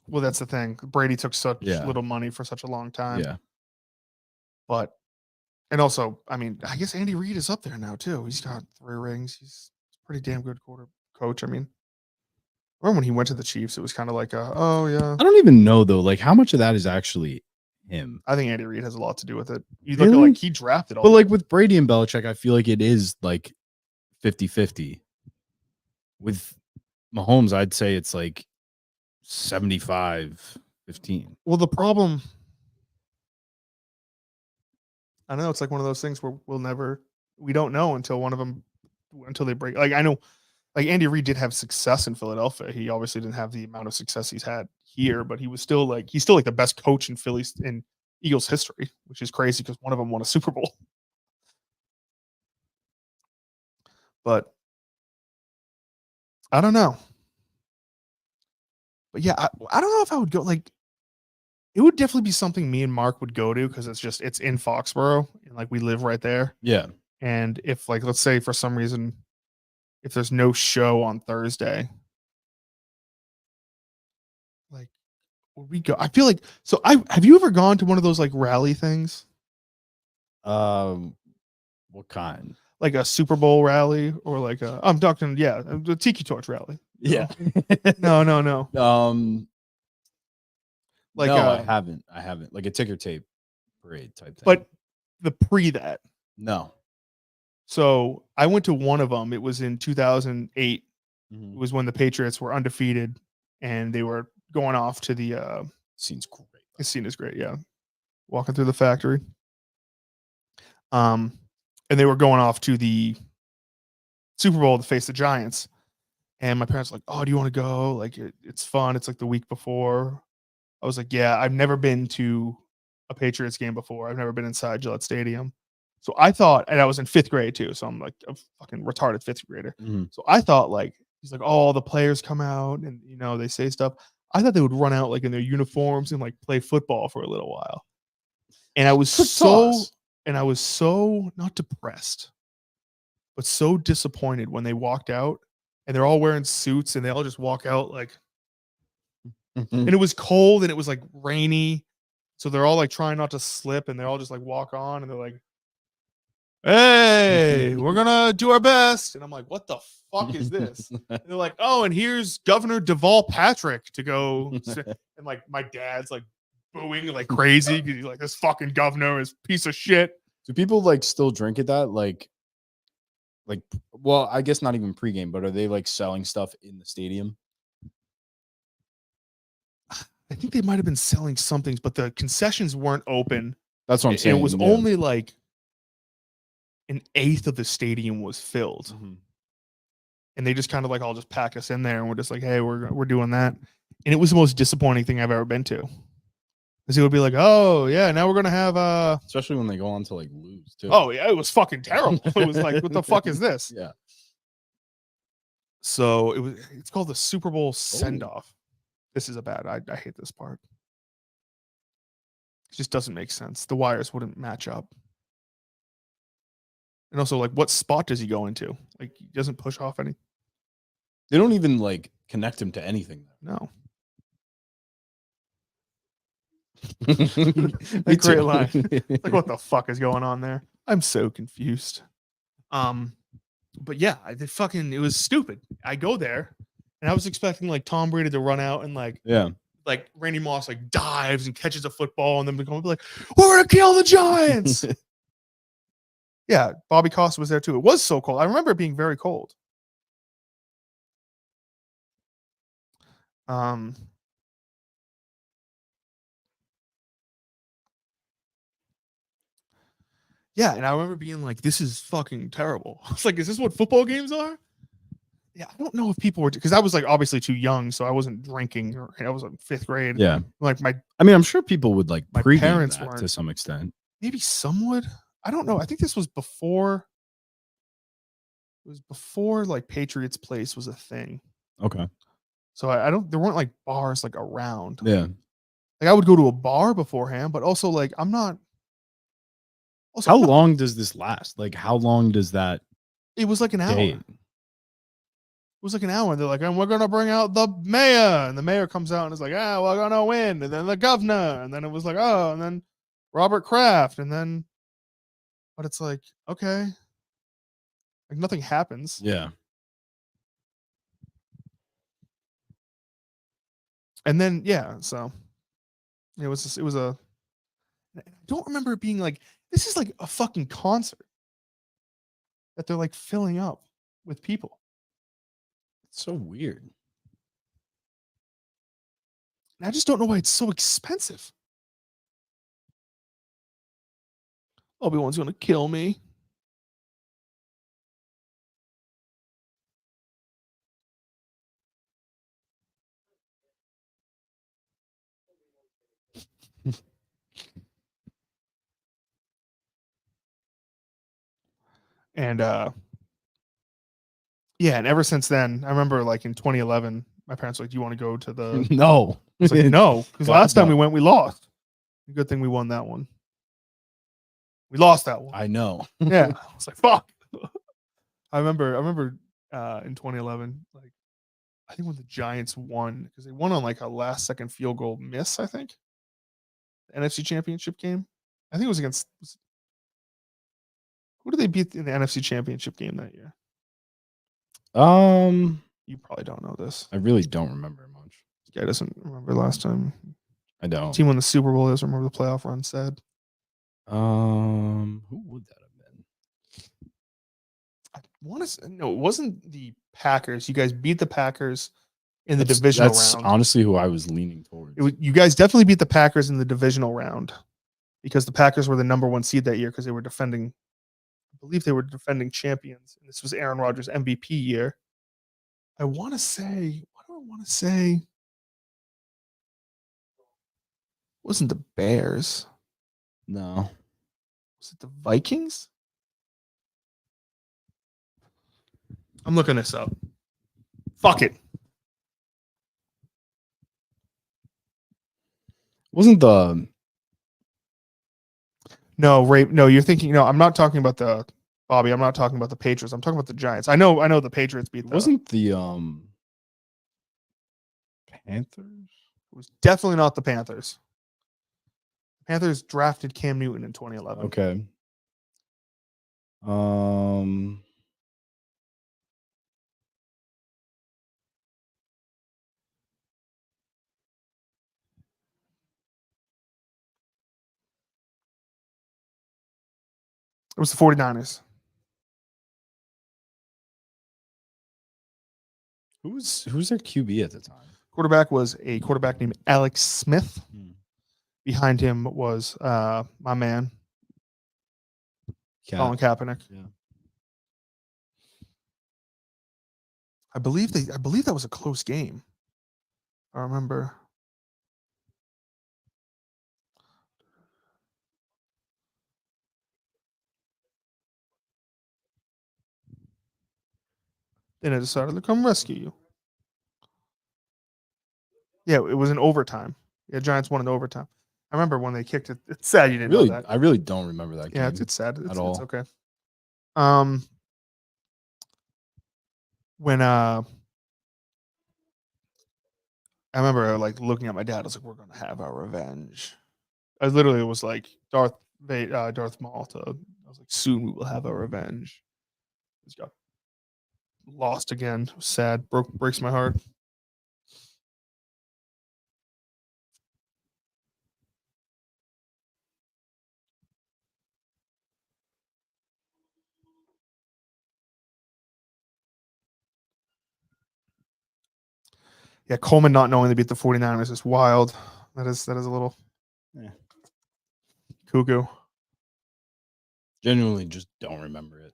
Well, that's the thing. Brady took such Yeah. little money for such a long time. Yeah. But and also, I mean, I guess Andy Reid is up there now too. He's got 3 rings. He's a pretty damn good coach. I mean, remember when he went to the Chiefs? It was kind of like, oh yeah. I don't even know though, like how much of that is actually him. I think Andy Reid has a lot to do with it. You look Really? at like he drafted all. But like with Brady and Belichick, I feel like it is like 50-50. With Mahomes, I'd say it's like 75-15. Well, the problem, I don't know. It's like one of those things where we don't know until they break. Like I know, like Andy Reid did have success in Philadelphia. He obviously didn't have the amount of success he's had here, but he's still like the best coach in Phillies in Eagles history, which is crazy because one of them won a Super Bowl. But I don't know. But yeah, I don't know if I would go like. It would definitely be something me and Mark would go to because it's in Foxborough and like we live right there. Yeah. And if like let's say for some reason if there's no show on Thursday, like would we go? I feel like so have you ever gone to one of those like rally things? What kind? Like a Super Bowl rally or like I'm talking the Tiki Torch rally. Yeah. No. Like no, I haven't. Like a ticker tape parade type thing. But the that. No. So I went to one of them. It was in 2008. Mm-hmm. It was when the Patriots were undefeated and they were going off to the scene's great. The scene is great, yeah. Walking through the factory. And they were going off to the Super Bowl to face the Giants. And my parents were like, "Oh, do you want to go? Like it's fun. It's like the week before." I was like, "Yeah, I've never been to a Patriots game before. I've never been inside Gillette Stadium." So I thought, and I was in 5th grade too. So I'm like a fucking retarded 5th grader. Mm-hmm. So I thought like, he's like, all the players come out and, they say stuff. I thought they would run out like in their uniforms and like play football for a little while. And I was so not depressed, but so disappointed when they walked out and they're all wearing suits and they all just walk out like, and it was cold and it was like rainy. So they're all like trying not to slip and they all just like walk on and they're like, "Hey, we're gonna do our best." And I'm like, "What the fuck is this?" And they're like, "Oh, and here's Governor Deval Patrick to go." And like my dad's like booing like crazy because he's like, "This fucking governor is a piece of shit." Do people like still drink at that? Like, well, I guess not even pregame, but are they like selling stuff in the stadium? I think they might have been selling something, but the concessions weren't open. That's what I'm saying. It was only like an 1/8 of the stadium was filled. Mm-hmm. And they just kind of like all just pack us in there and we're just like, "Hey, we're doing that." And it was the most disappointing thing I've ever been to. Because it would be like, "Oh yeah, now we're gonna have especially when they go on to like lose too." Oh yeah, it was fucking terrible. It was like, what the fuck is this? Yeah. So it's called the Super Bowl send-off. This is I hate this part. It just doesn't make sense. The wires wouldn't match up. And also, like, what spot does he go into? Like, he doesn't push off any. They don't even like connect him to anything. No. Great line. Like, what the fuck is going on there? I'm so confused. But yeah, it was stupid. I go there, and I was expecting like Tom Brady to run out and like Randy Moss like dives and catches a football, and then be like, "We're gonna kill the Giants." Yeah, Bobby Costa was there too. It was so cold. I remember it being very cold. Yeah, and I remember being like, "This is fucking terrible." I was like, "Is this what football games are?" Yeah, I don't know if people were because I was like obviously too young, so I wasn't drinking. Or I was in fifth grade. Yeah. Like I mean, I'm sure people would like my pregame parents that weren't. to some extent. Maybe some would. I don't know. I think this was before. It was before like Patriots Place was a thing. Okay. So I don't. There weren't like bars like around. Yeah. Like I would go to a bar beforehand, but also like I'm not. Also, How I'm not- long does this last? Like, how long does that it was like an hour. date? It was like an hour. And they're like, and we're gonna bring out the mayor, and the mayor comes out and is like, ah, we're gonna win, and then the governor, and then it was like, oh, and then Robert Kraft, and then, but it's like, okay, like nothing happens, Yeah. and then yeah, so it was just, it was a. I don't remember it being like this is like a fucking concert that they're like filling up with people. It's so weird. And I just don't know why it's so expensive. Obi-Wan's gonna kill me. And yeah, and ever since then, I remember like in 2011, my parents were like, "Do you want to go to the?" No. I was like, "No," because God, last time no. we went, we lost. Good thing we won that one. We lost that one. I know. Yeah, I was like, "Fuck." I remember in 2011, like I think when the Giants won because they won on like a last second field goal miss. I think the NFC Championship game. I think it was against who did they beat in the NFC Championship game that year? You probably don't know this. I really don't remember much. This guy doesn't remember last time. I don't. Team won the Super Bowl. Doesn't remember the playoff run. Sad. Who would that have been? I want to say, no, it wasn't the Packers. You guys beat the Packers in the divisional That's round. honestly who I was leaning towards. You guys definitely beat the Packers in the divisional round because the Packers were the number one seed that year because they were defending, I believe they were defending champions. And this was Aaron Rodgers' MVP year. I want to say, what do I want to say? It wasn't the Bears. No. Was it the Vikings? I'm looking this up. Fuck it. Wasn't the No, Ray. No, you're thinking. No, I'm not talking about the Bobby. I'm not talking about the Patriots. I'm talking about the Giants. I know the Patriots beat. wasn't the Panthers? It was definitely not the Panthers. Panthers drafted Cam Newton in 2011. Okay. It was the 49ers. Who's their QB at the time? Quarterback was a quarterback named Alex Smith. Hmm. Behind him was my man, Colin Kaepernick. Yeah. I believe that was a close game. I remember. Then I decided to come rescue you. Yeah, it was in overtime. Yeah, Giants won in overtime. I remember when they kicked it. It's sad you didn't know that. I really don't remember that game. Yeah, it's sad. It's all. It's okay. When I remember like looking at my dad, I was like, "We're gonna have our revenge." I literally was like Darth Maul. I was like, "Soon we will have our revenge." Just got lost again. It was sad. Breaks my heart. Yeah, Coleman not knowing they beat the 49ers is wild. That is a little Yeah. cuckoo. Genuinely just don't remember it.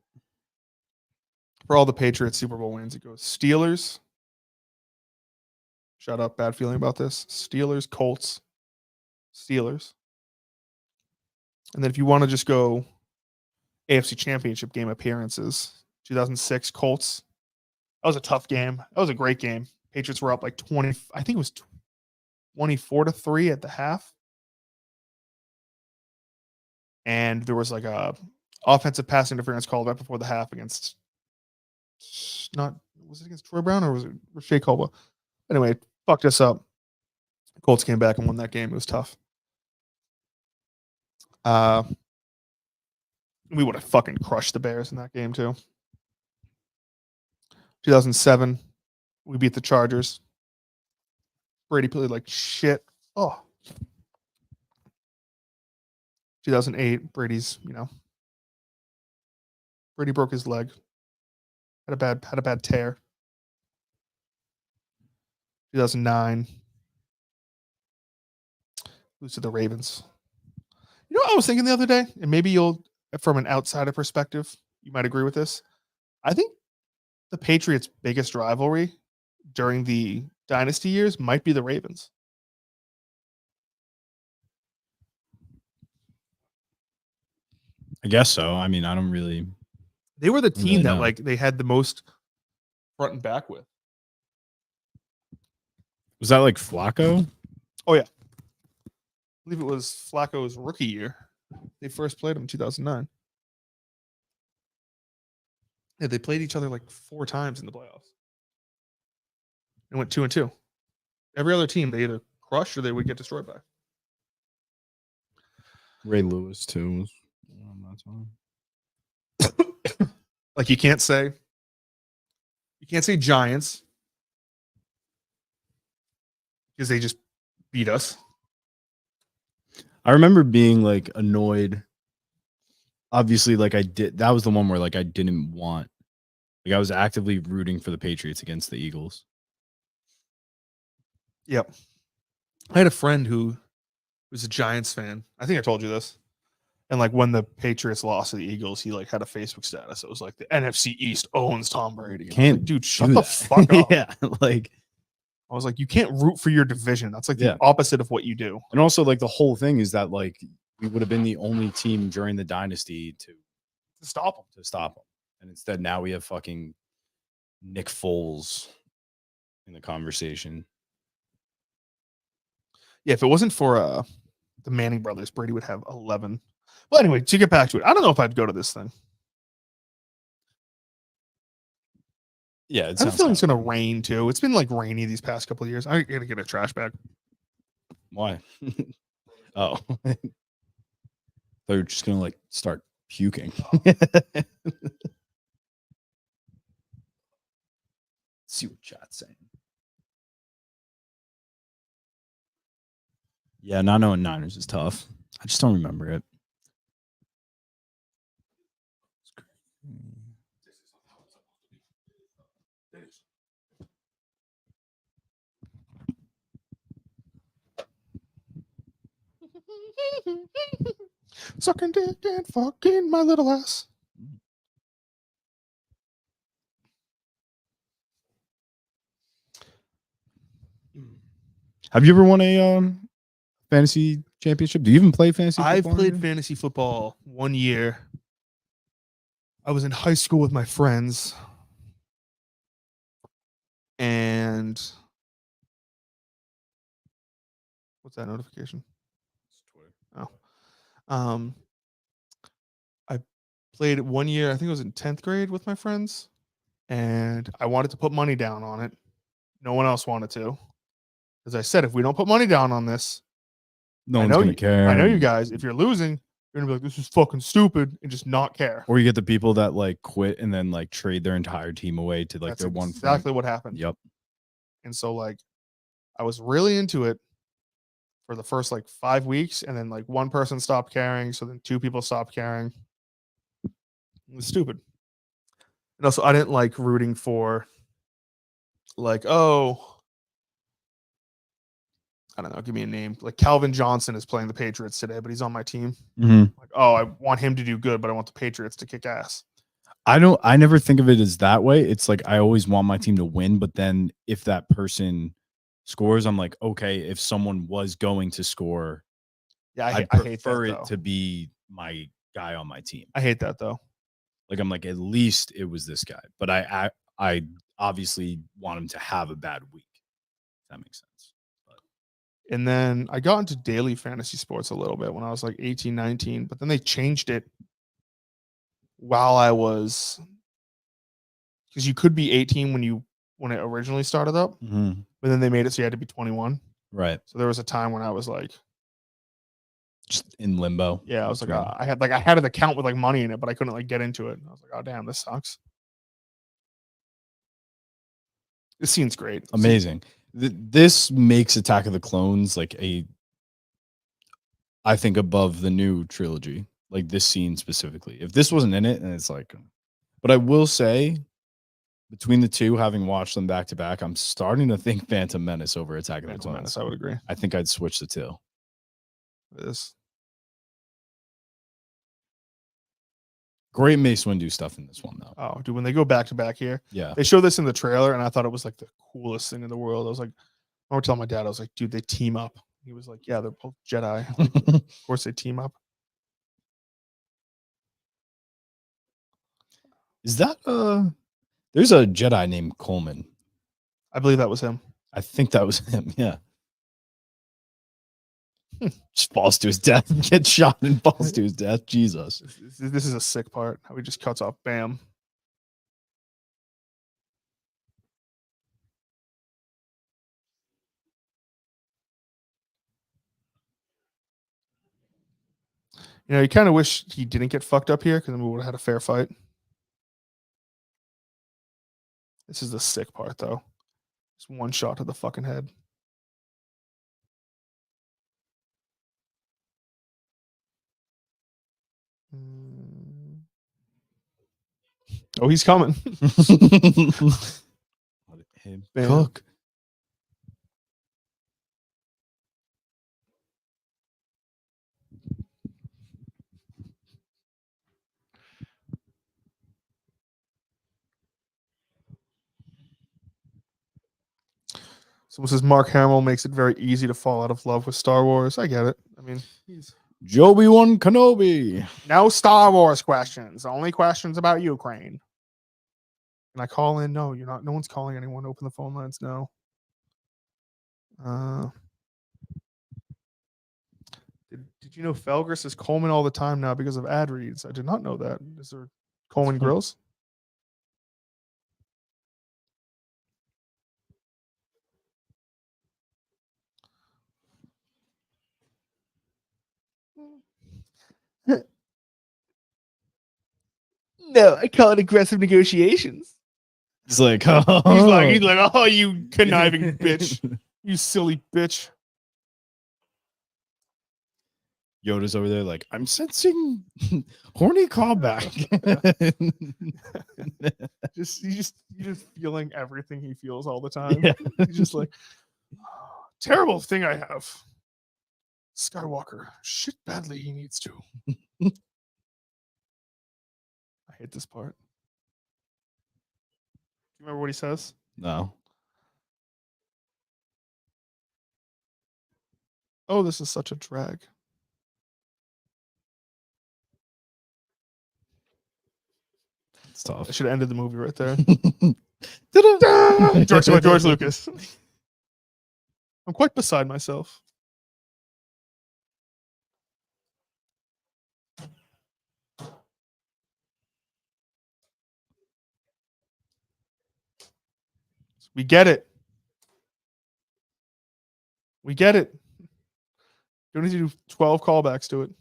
For all the Patriots Super Bowl wins, it goes Steelers. Shut up. Bad feeling about this. Steelers, Colts, Steelers. And then if you want to just go AFC Championship game appearances, 2006 Colts. That was a tough game. That was a great game. Patriots were up like 20. I think it was 24-3 at the half. And there was like a offensive pass interference called right before the half against was it against Troy Brown or was it Shea Colba? Anyway, fucked us up. Colts came back and won that game. It was tough. We would have fucking crushed the Bears in that game too. 2007, we beat the Chargers. Brady played like shit. Oh. 2008, Brady's, Brady broke his leg. Had a bad tear. 2009, lose to the Ravens. You know what I was thinking the other day? And maybe you'll, from an outsider perspective, you might agree with this. I think the Patriots' biggest rivalry during the dynasty years might be the Ravens. I guess so. I mean, I don't really. They were the team that know. like they had the most front and back with. Was that like Flacco? Oh yeah, I believe it was Flacco's rookie year. They first played him in 2009. Yeah, they played each other like 4 times in the playoffs. And went 2-2. Every other team they either crushed or they would get destroyed by. Ray Lewis too was on that time. Like you can't say Giants because they just beat us. I remember being like annoyed. Obviously, like that was the one where like I didn't want. Like I was actively rooting for the Patriots against the Eagles. Yep. I had a friend who was a Giants fan. I think I told you this. And like when the Patriots lost to the Eagles, he like had a Facebook status. It was like the NFC East owns Tom Brady. Can't like, dude, shut the fuck up. Yeah, like I was like, you can't root for your division. That's like the opposite of what you do. And also like the whole thing is that like we would have been the only team during the dynasty to stop them. And instead now we have fucking Nick Foles in the conversation. Yeah, if it wasn't for the Manning brothers, Brady would have 11. Well, anyway, to get back to it, I don't know if I'd go to this thing. Yeah, I have a feeling it's going to rain too. It's been like rainy these past couple of years. I got to get a trash bag. Why? Oh. They're just going to like start puking. See what chat's saying. Yeah, not knowing Niners is tough. I just don't remember it. Sucking dick and fucking my little ass. Have you ever won a fantasy championship? Do you even play fantasy football? I've played fantasy football 1 year. I was in high school with my friends. And what's that notification? Oh. I played it 1 year. I think it was in 10th grade with my friends. And I wanted to put money down on it. No one else wanted to. As I said, if we don't put money down on this, no one's going to care. I know you guys. If you're losing, you're going to be like, this is fucking stupid and just not care. Or you get the people that like quit and then like trade their entire team away to like their one friend. Exactly what happened. Yep. And so like I was really into it for the first like 5 weeks, and then like one person stopped caring, so then 2 people stopped caring. It was stupid. And also I didn't like rooting for like, oh, I don't know, give me a name. Like Calvin Johnson is playing the Patriots today, but he's on my team. Mhm. Like, oh, I want him to do good, but I want the Patriots to kick ass. I never think of it as that way. It's like I always want my team to win, but then if that person scores, I'm like, okay, if someone was going to score, Yeah, I'd I hate that prefer it though. to be my guy on my team. I hate that though. Like I'm like, at least it was this guy. But I obviously want him to have a bad week. If that makes sense. And then I got into daily fantasy sports a little bit when I was like 18, 19, but then they changed it while I was, because you could be 18 when it originally started up, Mhm. but then they made it so you had to be 21. Right. So there was a time when I was like, Just in limbo. yeah, I was like, between- I had an account with like money in it, but I couldn't like get into it. I was like, oh damn, this sucks. This scene's great. Amazing. This makes Attack of the Clones like I think above the new trilogy. Like this scene specifically. If this wasn't in it, and it's like, but I will say, between the two, having watched them back to back, I'm starting to think Phantom Menace over Attack of the Phantom Clones. Menace, I would agree. I think I'd switch the two. This Great Mace Windu stuff in this one, though. Oh, dude, when they go back to back here, Yeah. they show this in the trailer, and I thought it was like the coolest thing in the world. I was like, I remember telling my dad, I was like, dude, they team up. He was like, yeah, they're both Jedi. Like, of course they team up. Is that there's a Jedi named Coleman. I believe that was him. I think that was him. Yeah. Just falls to his death, gets shot and falls to his death. Jesus. This is a sick part. How he just cuts off. Bam. You know, you kind of wish he didn't get fucked up here because then we would have had a fair fight. This is the sick part, though. Just one shot to the fucking head. Oh, he's coming. Let him Bam. cook. Someone says Mark Hamill makes it very easy to fall out of love with Star Wars. I get it. I mean, he's Joby-Wan Kenobi. no Star Wars questions. Only questions about Ukraine. Can I call in? No, you're not. No one's calling anyone. Open the phone lines. No. Did you know Felger says Coleman all the time now because of ad reads? I did not know that. Is there Coleman Grills? No, I call it aggressive negotiations. He's like, oh. He's like, oh, you conniving bitch. You silly bitch. Yoda's over there like, I'm sensing horny callback. He's just feeling everything he feels all the time. Yeah. He's just like, oh, terrible thing I have. Skywalker, shit badly he needs to. I hate this part. Do you remember what he says? No. Oh, this is such a drag. It's tough. I should have ended the movie right there. Ta-da! Directed by George Lucas. I'm quite beside myself. We get it. We get it. You don't need to do 12 callbacks to it.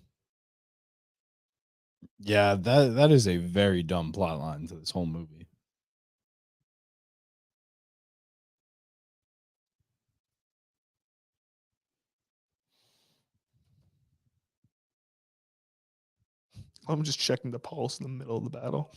Yeah, that is a very dumb plot line to this whole movie. I'm just checking the pulse in the middle of the battle.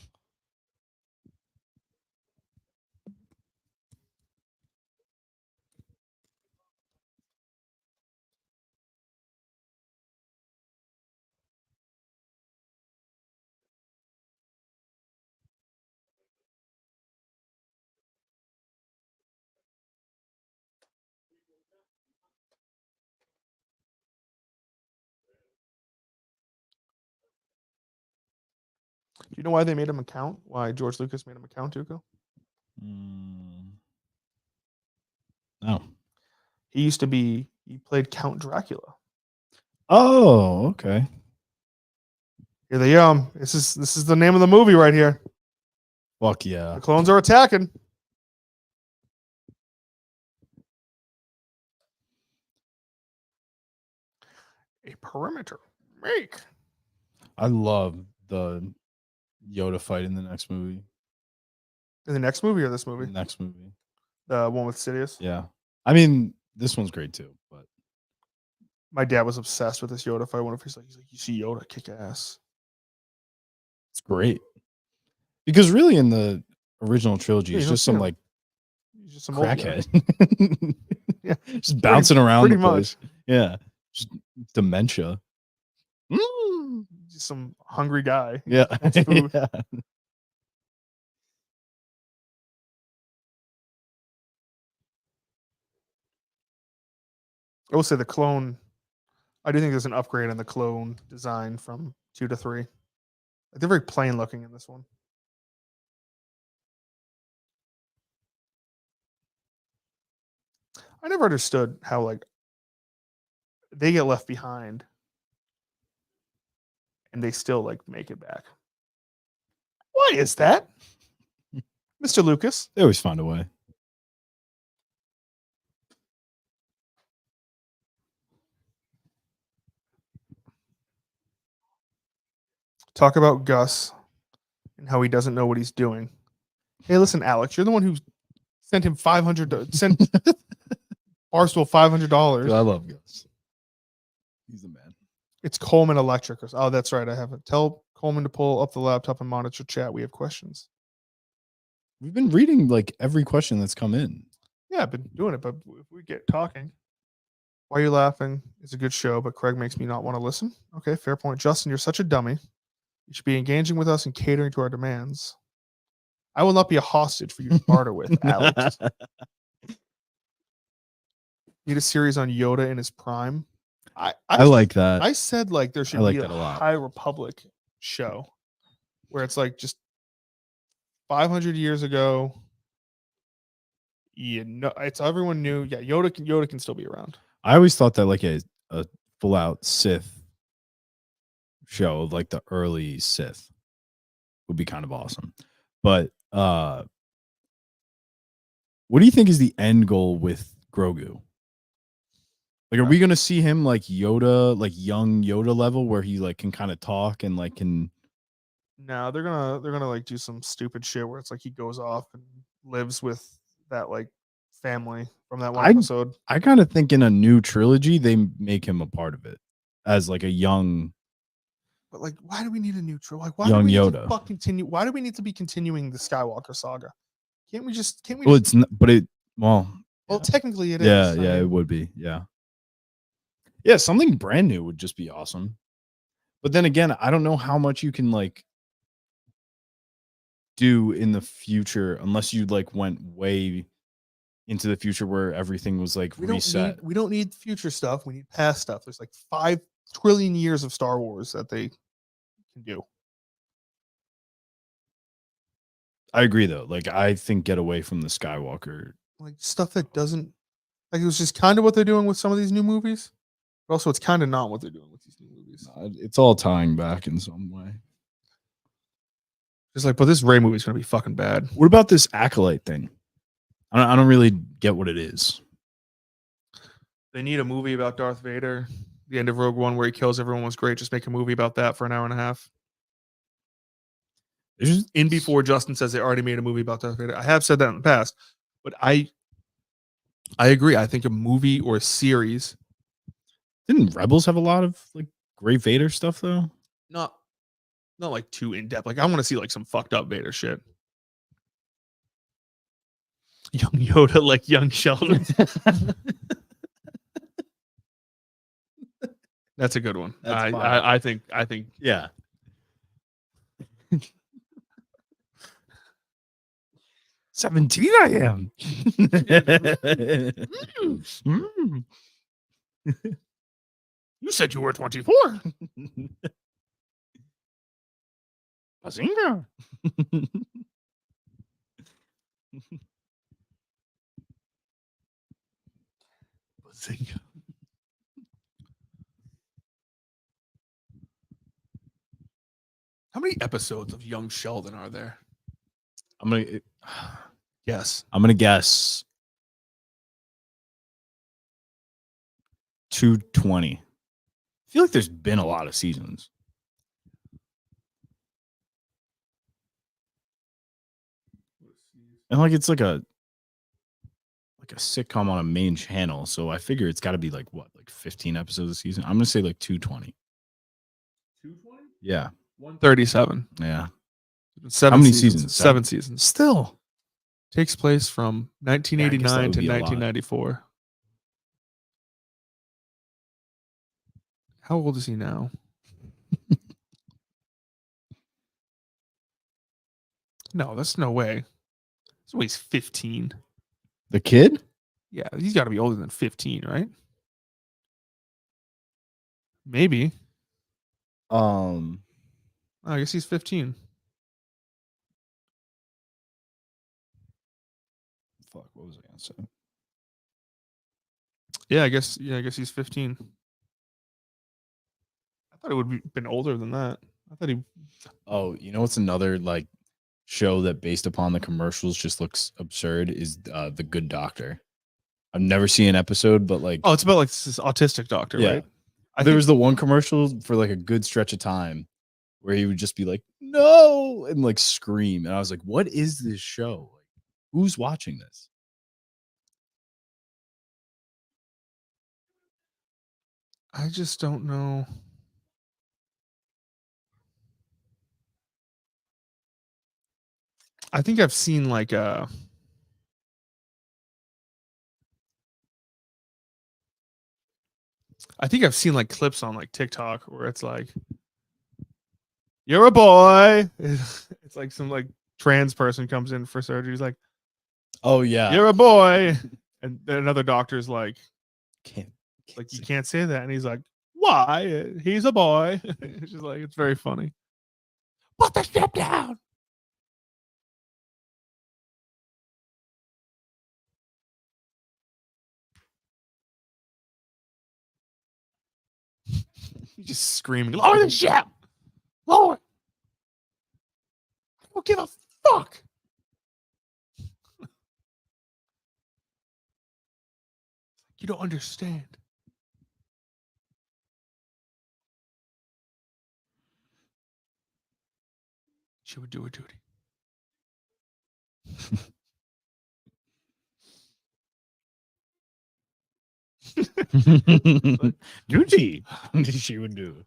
Do you know why they made him a count? Why George Lucas made him a count, Dooku? No. He played Count Dracula. Oh, okay. Here they are. This is the name of the movie right here. Fuck yeah. The clones are attacking. A perimeter. Make. I love the Yoda fight in the next movie. In the next movie or this movie? The next movie. The one with Sidious? Yeah. I mean, this one's great too, but my dad was obsessed with this Yoda fight. He's like, you see Yoda kick ass. It's great. Because really in the original trilogy, it's just some like just some crackhead. Yeah. Just bouncing around pretty the place. Much. Yeah. Just dementia. Just some hungry guy. Yeah. Food. Yeah. I will say the clone. I do think there's an upgrade in the clone design from 2 to 3. Like they're very plain looking in this one. I never understood how like they get left behind and they still like make it back. Why is that? Mr. Lucas? They always find a way. Talk about Gus and how he doesn't know what he's doing. Hey, listen, Alex, you're the one who sent him sent Barstool $500. I love Gus. He's the man. It's Coleman Electric. Oh, that's right. I have it. Tell Coleman to pull up the laptop and monitor chat. We have questions. We've been reading like every question that's come in. Yeah, I've been doing it, but if we get talking. Why are you laughing? It's a good show, but Craig makes me not want to listen. Okay, fair point. Justin, you're such a dummy. You should be engaging with us and catering to our demands. I will not be a hostage for you to barter with, Alex. Need a series on Yoda in his prime. I like that. I said like there should be a High Republic show where it's like just 500 years ago. It's everyone knew. Yeah, Yoda can still be around. I always thought that like a full out Sith show of like the early Sith would be kind of awesome. But what do you think is the end goal with Grogu? Like, are we gonna see him like Yoda, like young Yoda level, where he like can kind of talk and like can? No, they're gonna like do some stupid shit where it's like he goes off and lives with that like family from that one episode. I kind of think in a new trilogy they make him a part of it as like a young. But like, why do we need a new trilogy? Like, why young do we Yoda need to continue? Why do we need to be continuing the Skywalker saga? Can't we? Well, it's not, but it. Well, yeah. Technically it is. Yeah, yeah, it would be. Yeah. Yeah, something brand new would just be awesome. But then again, I don't know how much you can like do in the future unless you like went way into the future where everything was like reset. We don't need future stuff. We need past stuff. There's like 5 trillion years of Star Wars that they can do. I agree though. Like I think get away from the Skywalker. Like stuff that doesn't like it was just kind of what they're doing with some of these new movies. But also it's kind of not what they're doing with these new movies. It's all tying back in some way. It's like, but this Rey movie is going to be fucking bad. What about this Acolyte thing? I don't really get what it is. They need a movie about Darth Vader. The end of Rogue One where he kills everyone was great. Just make a movie about that for an hour and a half. In before Justin says they already made a movie about Darth Vader. I have said that in the past, but I agree. I think a movie or a series. Didn't Rebels have a lot of like great Vader stuff though? Not like too in depth. Like I want to see like some fucked up Vader shit. Young Yoda, like young Sheldon. That's a good one. I think. Yeah. 17 I am. You said you were 24. Bazinga. Bazinga. How many episodes of Young Sheldon are there? I'm gonna Yes. I'm gonna guess 220. I feel like there's been a lot of seasons. And like it's like a sitcom on a main channel, so I figure it's got to be like what, like 15 episodes a season. I'm gonna say like 220. 220? Yeah, 137. yeah. Seven How many seasons? seasons? Seven seasons. Still, Takes place from Yeah, I guess that 1989 would to be a lot. 1994. How old is he now? No, that's no way. So he's 15. The kid? Yeah, he's got to be older than 15, right? Maybe. Um, Oh, I guess he's 15. fuck. What was I gonna say? Yeah, I guess he's 15. I thought it would be been older than that. I thought he Oh, you know what's another like show that based upon the commercials just looks absurd is The Good Doctor. I've never seen an episode, but like, Oh, it's about like this autistic doctor, yeah. right? There was the one commercial for like a good stretch of time where he would just be like, no, and like scream. And I was like, what is this show? Like, who's watching this? I just don't know. I think I've seen like I think I've seen like clips on like TikTok where it's like, "You're a boy." It's like some like trans person comes in for surgery. He's like, Oh yeah. "You're a boy," and then another doctor's like, Can't "Like you can't say that," and he's like, "Why? He's a boy." It's just like it's very funny. Put the ship down. He's just screaming, "Lower the ship! Lower! I don't give a fuck." You don't understand. She would do her duty. Duty. She would do.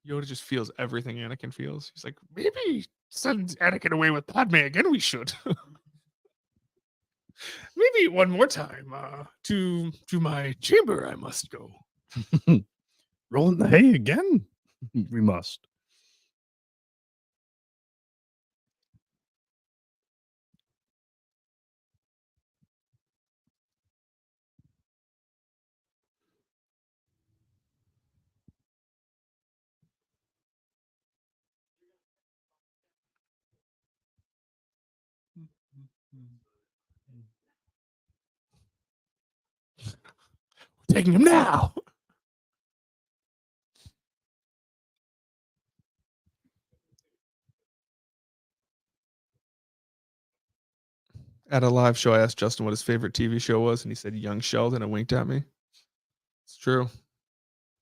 Yoda just feels everything Anakin feels. He's like, maybe send Anakin away with Padme again. We should. Maybe one more time. To my chamber, I must go. Rolling the hay again. We must. We're taking him now. At a live show, I asked Justin what his favorite TV show was, and he said Young Sheldon and winked at me. It's true.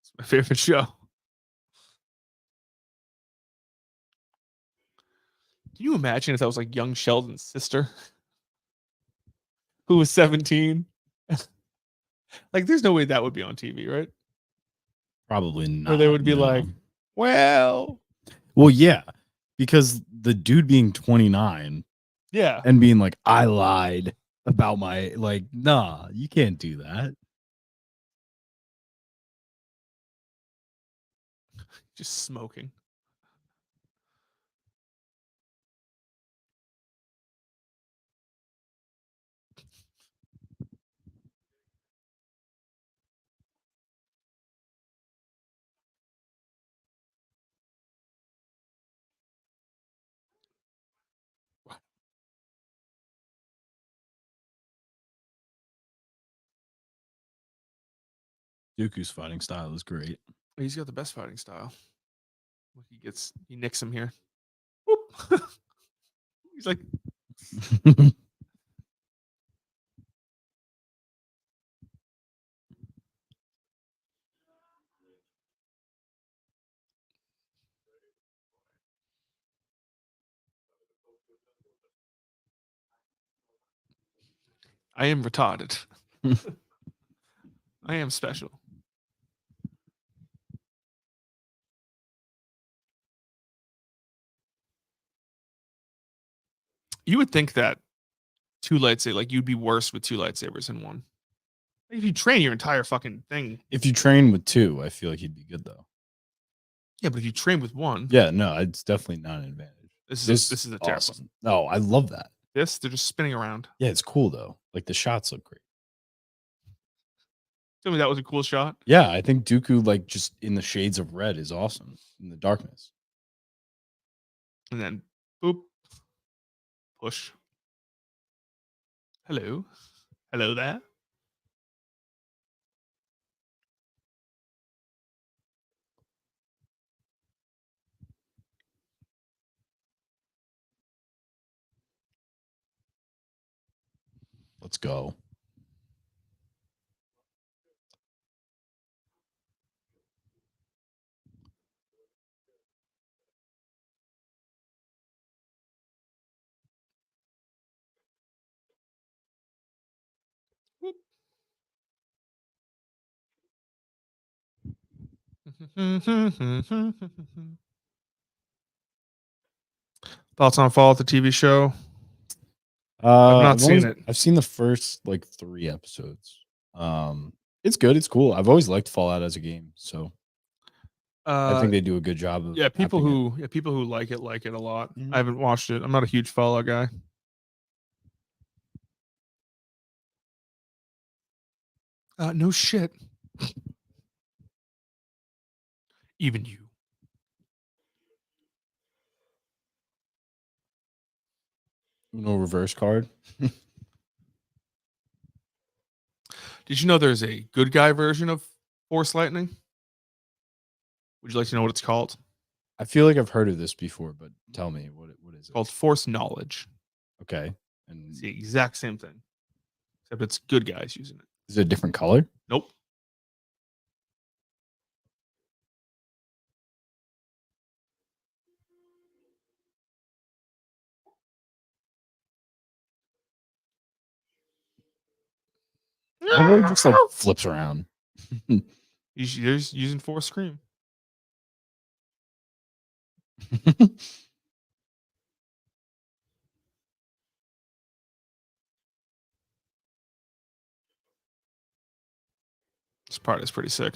It's my favorite show. Can you imagine if that was like Young Sheldon's sister who was 17? Like, there's no way that would be on TV, right? Probably not. Or they would be no. like, well, yeah, because the dude being 29 yeah. and being like, I lied about my, like, nah, you can't do that. Just smoking. Dooku's fighting style is great. He's got the best fighting style. Look, he nicks him here. Whoop. He's like, I am retarded. I am special. You would think that two lightsabers, like you'd be worse with two lightsabers than one. If you train your entire fucking thing. If you train with two, I feel like he'd be good though. Yeah, but if you train with one, Yeah, no, it's definitely not an advantage. this is a terrible. Awesome. No, I love that. They're just spinning around. Yeah, it's cool though. Like the shots look great. Tell me that was a cool shot. Yeah, I think Dooku, like just in the shades of red, is awesome in the darkness. And then boop. Push. Hello. Hello there. Let's go. Thoughts on Fallout, the TV show? I've not seen it. I've seen the first like 3 episodes. It's good. It's cool. I've always liked Fallout as a game, so I think they do a good job of. Yeah, people who like it a lot. Mhm. I haven't watched it. I'm not a huge Fallout guy. No shit. Even you. No reverse card. Did you know there's a good guy version of Force Lightning? Would you like to know what it's called? I feel like I've heard of this before, but tell me what is it? It's called Force Knowledge. Okay, and It's the exact same thing, except it's good guys using it. is it a different color? Nope. It just like flips around. There's using Force Scream. This part is pretty sick.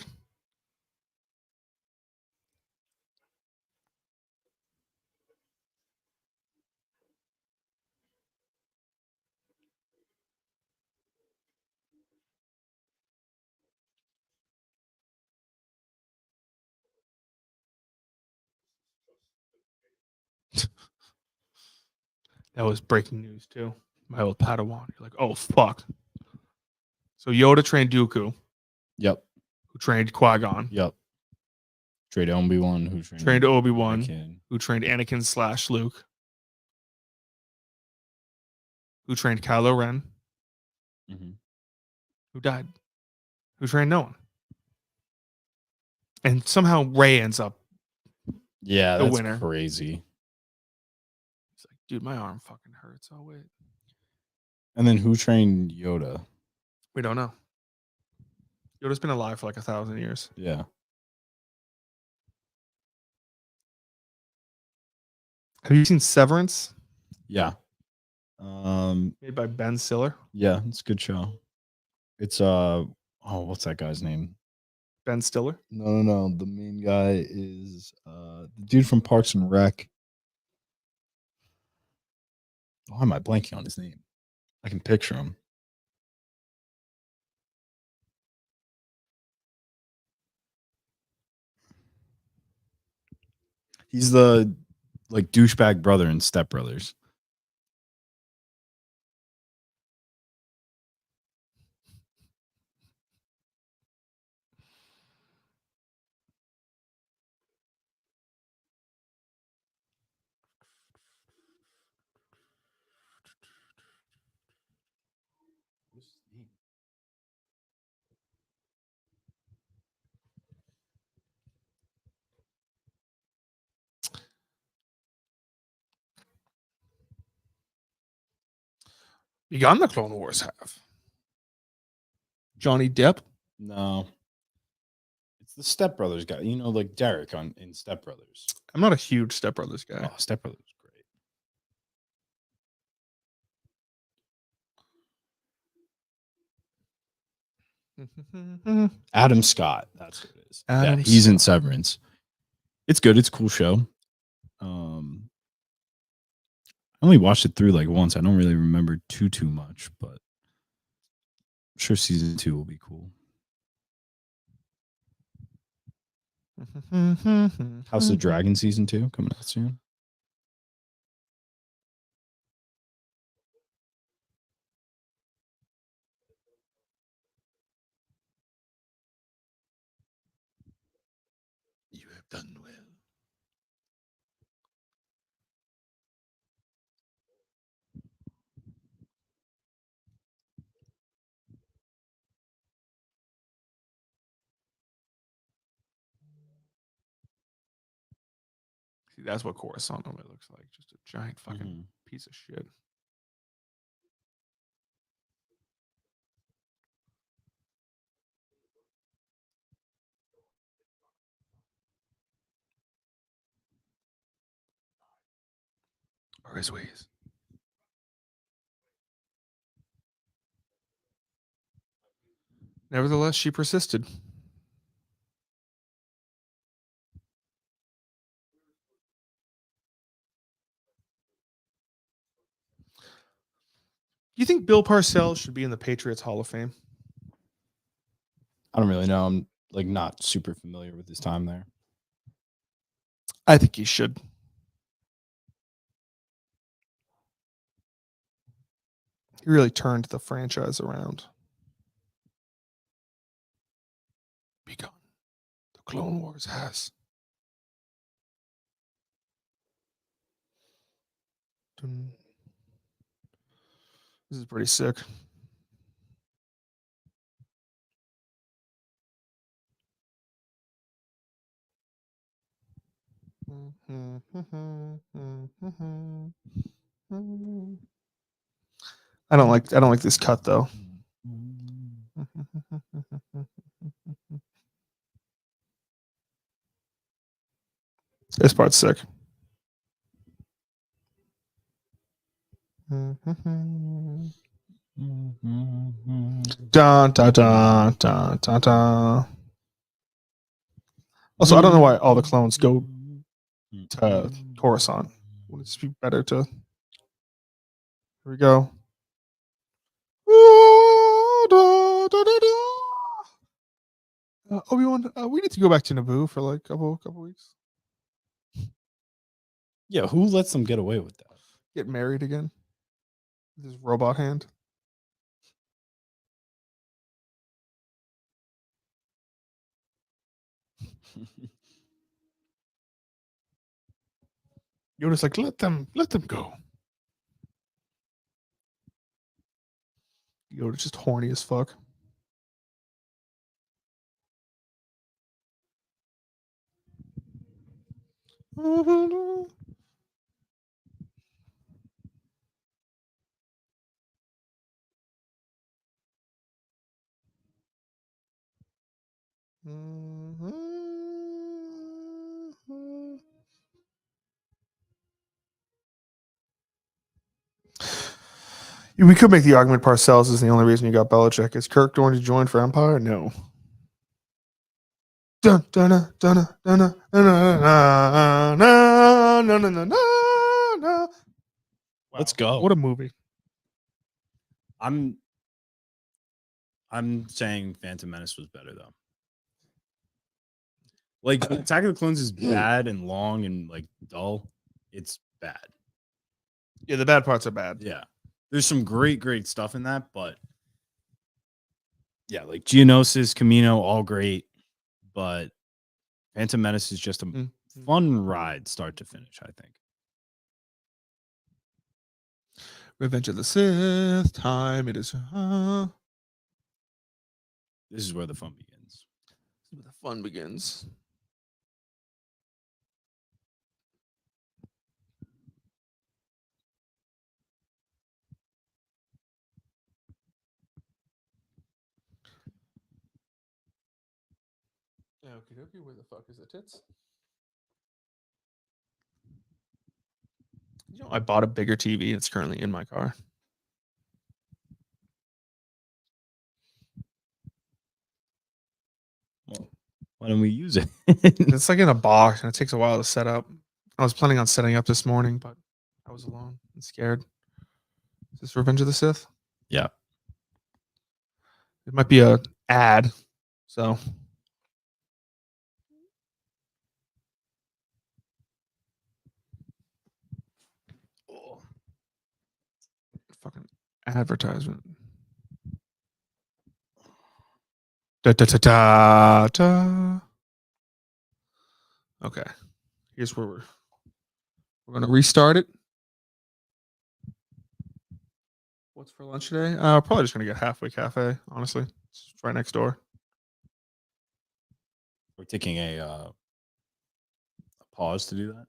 That was breaking news too. My old Padawan. You're like, oh fuck. So Yoda trained Dooku, Yep. who trained Qui-Gon, Yep. Trained Obi-Wan, who trained Obi-Wan, Anakin. who trained Anakin / Luke, who trained Kylo Ren, Mhm. who died, who trained no one. And somehow Rey ends up. Yeah, the that's winner. crazy. He's like, dude, my arm fucking hurts. Oh wait. And then who trained Yoda? We don't know. Yoda's been alive for like 1,000 years. Yeah. Have you seen Severance? Yeah. Made by Ben Stiller. Yeah, it's a good show. It's what's that guy's name? Ben Stiller. No. The main guy is the dude from Parks and Rec. Why am I blanking on his name? I can picture him. He's the like douchebag brother in Step Brothers. begun the Clone Wars have? Johnny Depp? No. It's the Step Brothers guy. You know, like Derek in Step Brothers. I'm not a huge Step Brothers guy. Oh, Step Brothers was great. Adam Scott. That's what it is. Adam He's in Scott. Severance. It's good. It's a cool show. I only watched it through like once. I don't really remember too much, but I'm sure season 2 will be cool. House of Dragon season 2 coming out soon. You have done well. See, that's what Coruscant normally looks like. Just a giant fucking piece of shit. Or his ways. Nevertheless, she persisted. Do you think Bill Parcells should be in the Patriots Hall of Fame? I don't really know. I'm like not super familiar with his time there. I think he should. He really turned the franchise around. Begun. The Clone Wars has. This is pretty sick. I don't like this cut though. This part's sick. Dun, dun, dun, dun, dun, dun. Also, I don't know why all the clones go to Coruscant. Would it just be better to? Here we go. Obi-Wan, we need to go back to Naboo for like a couple weeks. Yeah, who lets them get away with that? Get married again with his robot hand. Yoda's like, let them go. Yoda's just horny as fuck. We could make the argument Parcells is the only reason you got Belichick. Is Kirk going to join for Empire? No. Dun, dun, dun, dun, dun, dun, dun, dun, dun. Let's go. What a movie. I'm saying Phantom Menace was better though. Like Attack of the Clones is bad and long and like dull. It's bad. Yeah, the bad parts are bad. Yeah. There's some great stuff in that, but yeah, like Geonosis, Camino, all great, but Phantom Menace is just a fun ride start to finish, I think. Revenge of the Sith time. It is. This is where the fun begins. This is where the fun begins. Okie dokie, where the fuck is the tits? You know, I bought a bigger TV. It's currently in my car. Well, why don't we use it? It's like in a box, and it takes a while to set up. I was planning on setting up this morning, but I was alone and scared. Is this Revenge of the Sith? Yeah. It might be a ad, so. Oh. Fucking advertisement. Da, da, da, da, da. Okay, here's where we're gonna restart it. What's for lunch today? Probably just gonna get Halfway Cafe. Honestly, it's right next door. We're taking a pause to do that,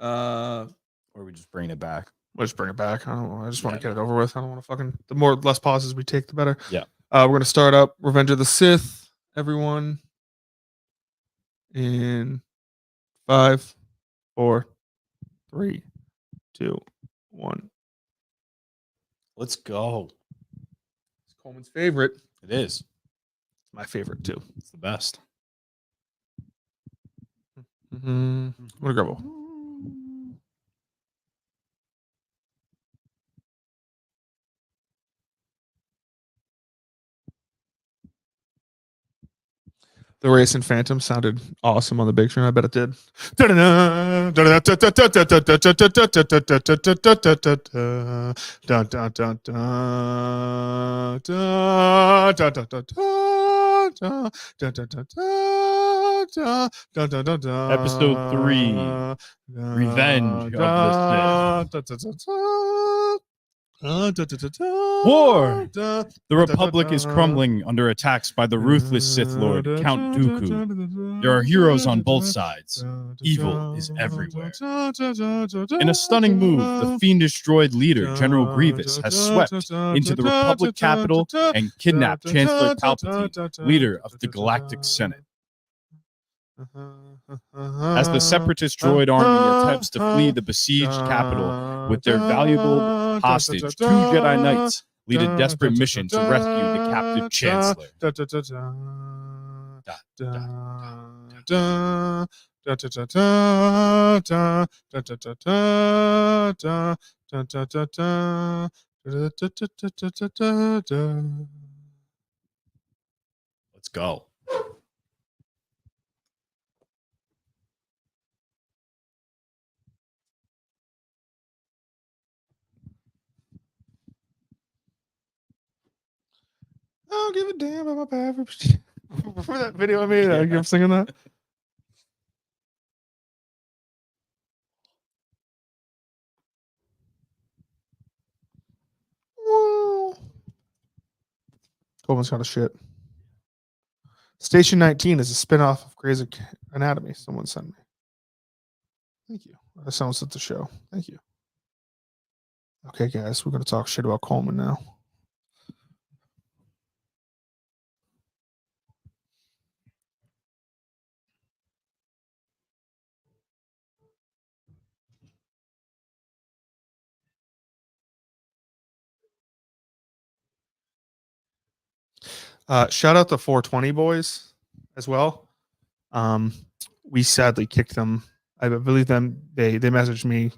or are we just bringing it back? We'll just bring it back. I don't know. I just want to Yeah, get it over with. I don't want to fucking. The less pauses we take, the better. Yeah. We're gonna start up Revenge of the Sith, everyone. In 5, 4, 3, 2, 1. Let's go. It's Coleman's favorite. It is. My favorite too. It's the best. I'm gonna grab a. The race in Phantom sounded awesome on the big screen. I bet it did. Episode 3, Revenge of the Sith. War! The Republic is crumbling under attacks by the ruthless Sith Lord, Count Dooku. There are heroes on both sides. Evil is everywhere. In a stunning move, the fiendish droid leader, General Grievous, has swept into the Republic capital and kidnapped Chancellor Palpatine, leader of the Galactic Senate. As the separatist droid army attempts to flee the besieged capital with their valuable hostage, 2 Jedi Knights lead a desperate mission to rescue the captive Chancellor. Let's go. I don't give a damn about my average. Remember that video I made? I kept singing that. Coleman's kind of shit. Station 19 is a spin-off of Grey's Anatomy. Someone sent me. Thank you. Someone sent the show. Thank you. Okay, guys, we're going to talk shit about Coleman now. Shout out to 420 boys as well. We sadly kicked them. I believe them. They messaged me.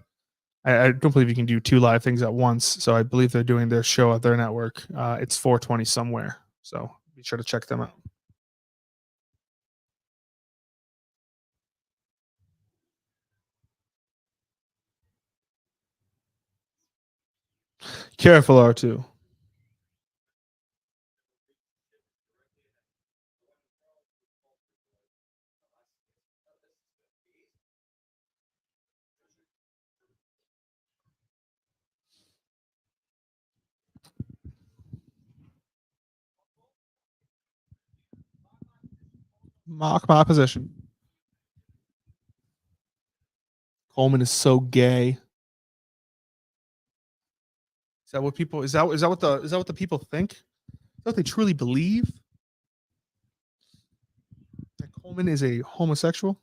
I don't believe you can do 2 live things at once. So I believe they're doing their show at their network. It's 420 somewhere. So be sure to check them out. Careful, R2. Mock my position. Coleman is so gay. Is that what people? Is that what the people think? Is that what they truly believe? That Coleman is a homosexual.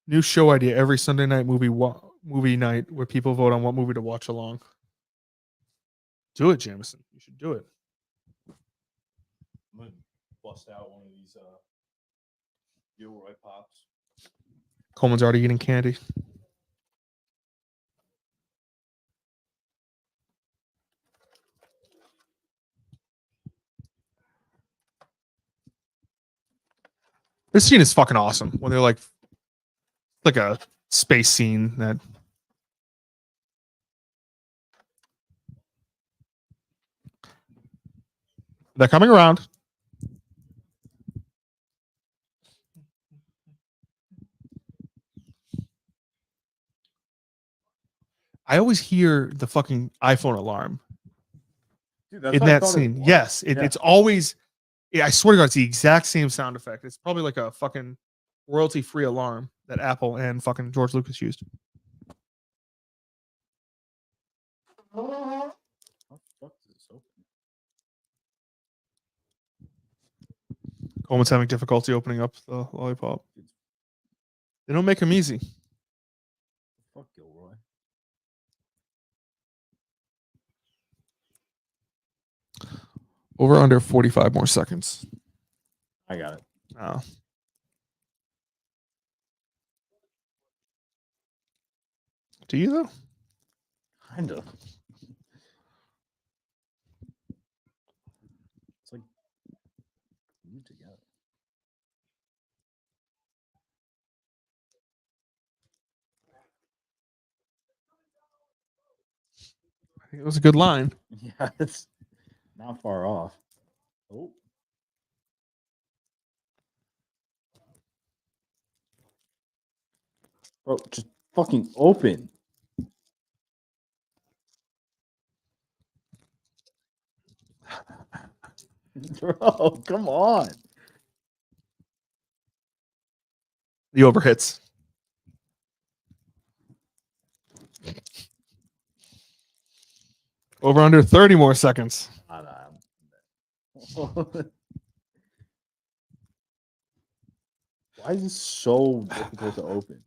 New show idea every Sunday night movie night where people vote on what movie to watch along. Do it, Jameson. You should do it. I'm gonna bust out one of these Gilroy pops. Coleman's already eating candy. This scene is fucking awesome when they're like a space scene that they're coming around. I always hear the fucking iPhone alarm. Dude, in that scene. Yes, it's always. Yeah, I swear to God, it's the exact same sound effect. It's probably like a fucking royalty-free alarm that Apple and fucking George Lucas used. How the fuck is this open? Coleman's having difficulty opening up the lollipop. They don't make him easy. Fuck Gilroy. Over under 45 more seconds. I got it. Oh. Do you though? Kind of. It's like glued together. I think it was a good line. Yeah, it's not far off. Oh. Bro, just fucking open. Bro, come on. The overhits. Over under 30 more seconds. Why is this so difficult to open?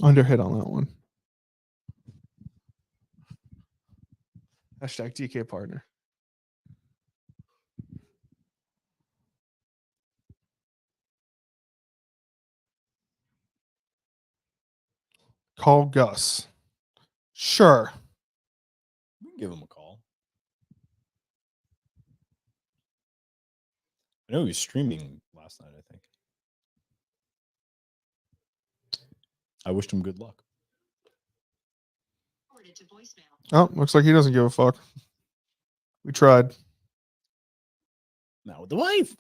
Underhit on that one. Hashtag DK partner. Call Gus. Sure. We can give him a call. I know he was streaming last night, I think. I wished him good luck. Oh, looks like he doesn't give a fuck. We tried. Now with the wife.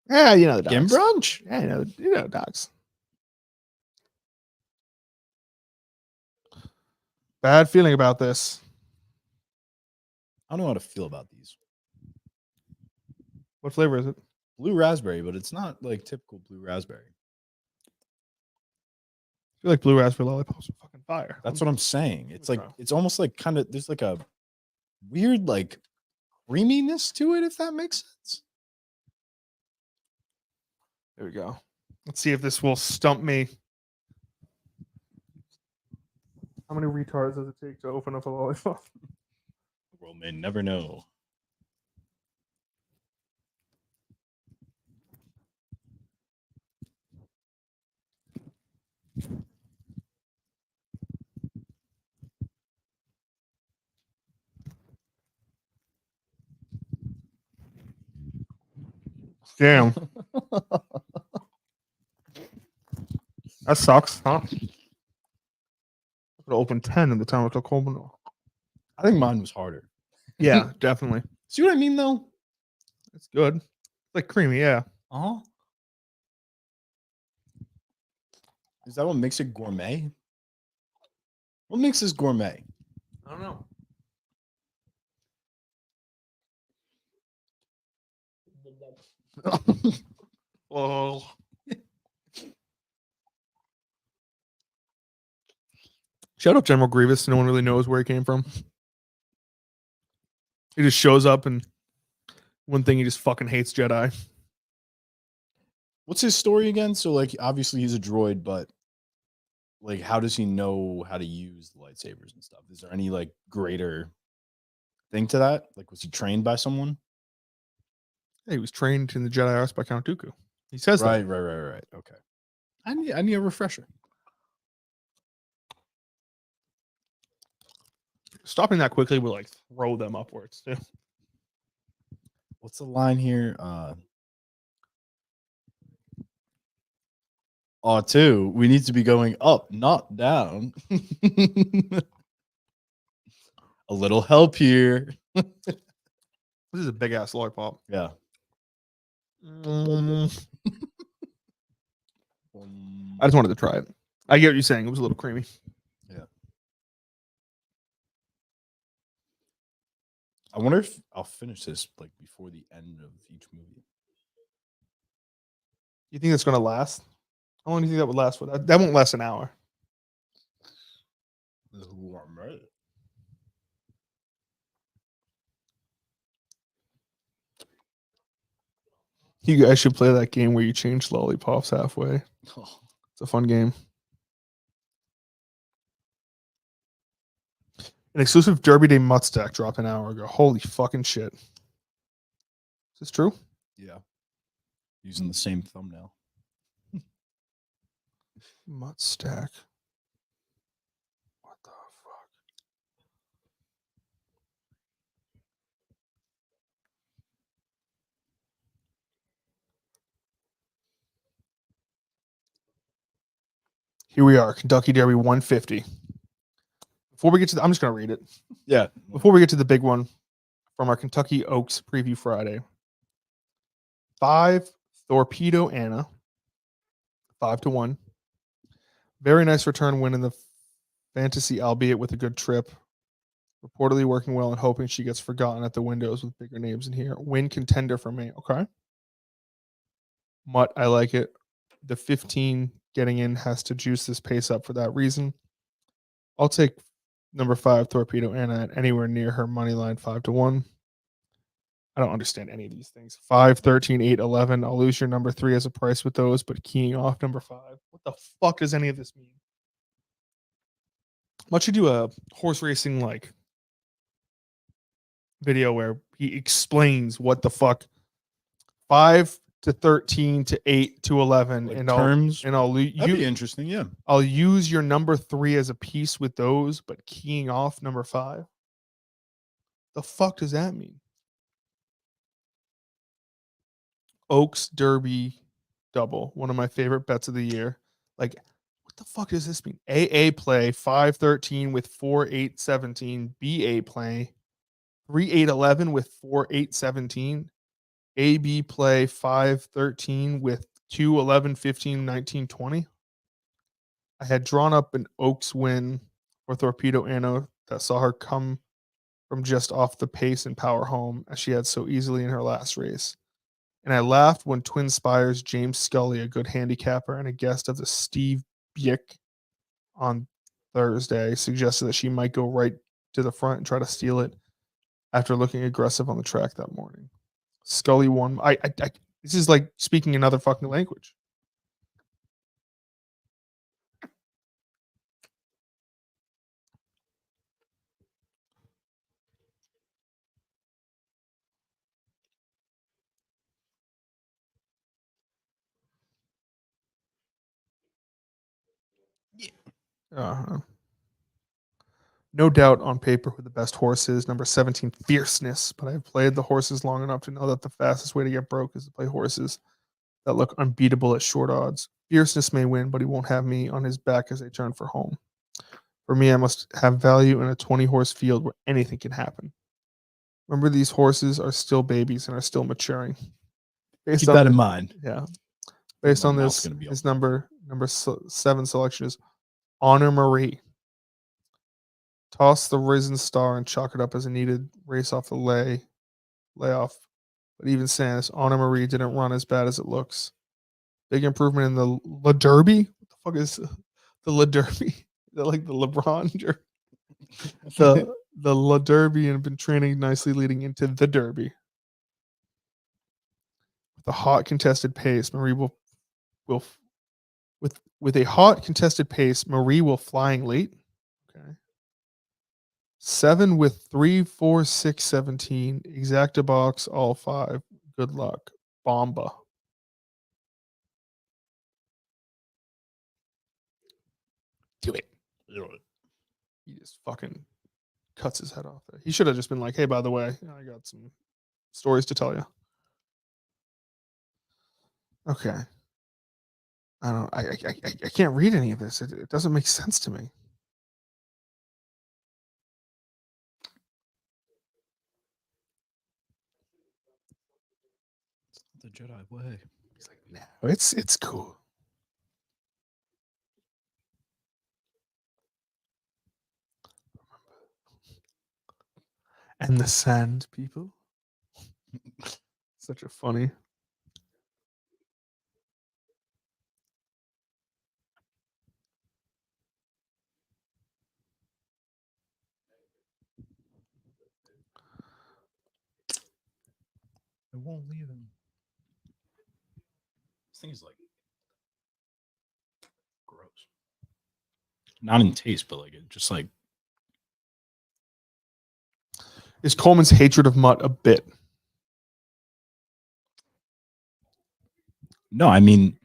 Yeah, you know the Getting dogs. brunch. Yeah, you know dogs. Bad feeling about this. I don't know how to feel about these. What flavor is it? Blue raspberry, but it's not like typical blue raspberry. I feel like blue raspberry lollipops are fucking fire. That's what I'm saying. It's like try. it's almost like kind of there's like a weird like creaminess to it, if that makes sense. There we go. Let's see if this will stump me. How many retards does it take to open up a lollipop? The world may never know. Damn. That sucks, huh? Could open 10 in the time of Coleman. I think mine was harder. Yeah, definitely. See what I mean, though? It's good. It's like creamy, yeah. Uh-huh. Is that what makes it gourmet? What makes this gourmet? I don't know. Oh. Shout out General Grievous. No one really knows where he came from. He just shows up, and one thing, he just fucking hates Jedi. What's his story again? So, like, obviously he's a droid, but like, how does he know how to use the lightsabers and stuff? Is there any like greater thing to that? Like, was he trained by someone? Yeah, he was trained in the Jedi arts by Count Dooku. He says Right. that. Right. Okay. I need a refresher. Stopping that quickly will like throw them upwards too. What's the line here? Two, we need to be going up, not down. A little help here. This is a big ass lollipop. Yeah. I just wanted to try it. I get what you're saying. It was a little creamy. Yeah. I wonder if I'll finish this like before the end of each movie. You think it's going to last? How long do you think that would last for? That won't last an hour. You guys should play that game where you change lollipops halfway. Oh. It's a fun game. An exclusive Derby Day Mutt stack dropped an hour ago. Holy fucking shit. Is this true? Yeah. Using the same thumbnail. Mutt stack. What the fuck? Here we are, Kentucky Derby 150. Before we get to I'm just going to read it. Yeah. Before we get to the big one from our Kentucky Oaks preview Friday. 5 Torpedo Anna. 5-1. Very nice return win in the fantasy, albeit with a good trip. Reportedly working well and hoping she gets forgotten at the windows with bigger names in here. Win contender for me. Okay. Mutt, I like it. The 15 getting in has to juice this pace up for that reason. I'll take number 5 Torpedo Anna at anywhere near her money line 5-1. I don't understand any of these things. 5, 13, 8, 11. I'll lose your number 3 as a price with those, but keying off number 5. What the fuck does any of this mean? Why don't you do a horse racing like video where he explains what the fuck 5 to 13 to 8 to 11 Like and terms. I'll That'd be interesting. Yeah. I'll use your number 3 as a piece with those, but keying off number 5. The fuck does that mean? Oaks Derby double, one of my favorite bets of the year. Like, what the fuck does this mean? AA play 5-13 with 4-8-17. BA play 3-8-11 with 4-8-17. AB play 5-13 with 2-11-15-19-20. I had drawn up an Oaks win for Torpedo Anna that saw her come from just off the pace and power home as she had so easily in her last race. And I laughed when Twin Spires James Scully, a good handicapper and a guest of the Steve Bick on Thursday, suggested that she might go right to the front and try to steal it after looking aggressive on the track that morning. Scully won. This is like speaking another fucking language. No doubt on paper who the best horse is. Number 17, Fierceness. But I've played the horses long enough to know that the fastest way to get broke is to play horses that look unbeatable at short odds. Fierceness may win, but he won't have me on his back as I turn for home. For me, I must have value in a 20-horse field where anything can happen. Remember, these horses are still babies and are still maturing. Keep that in mind. Yeah. Based on this, his number 7 selection is Honor Marie. Toss the Risen Star and chalk it up as a needed race off the layoff But even saying this, Honor Marie didn't run as bad as it looks. Big improvement in the La Derby. What the fuck is the La Derby? Is that like the LeBron? The La Derby and been training nicely leading into the Derby. With a hot contested pace, Marie will with a hot contested pace, Marie will flying late. Okay. 7 with 3, 4, 6, 17. Exacta box, all 5. Good luck. Bomba. Do it. He just fucking cuts his head off there. He should have just been like, hey, by the way, I got some stories to tell you. Okay. I don't. I can't read any of this. It doesn't make sense to me. The Jedi way. He's like, no, it's cool. And the sand people. Such a funny. It won't leave him. This thing is like gross. Not in taste, but like it just like. Is Coleman's hatred of Mutt a bit? No, I mean,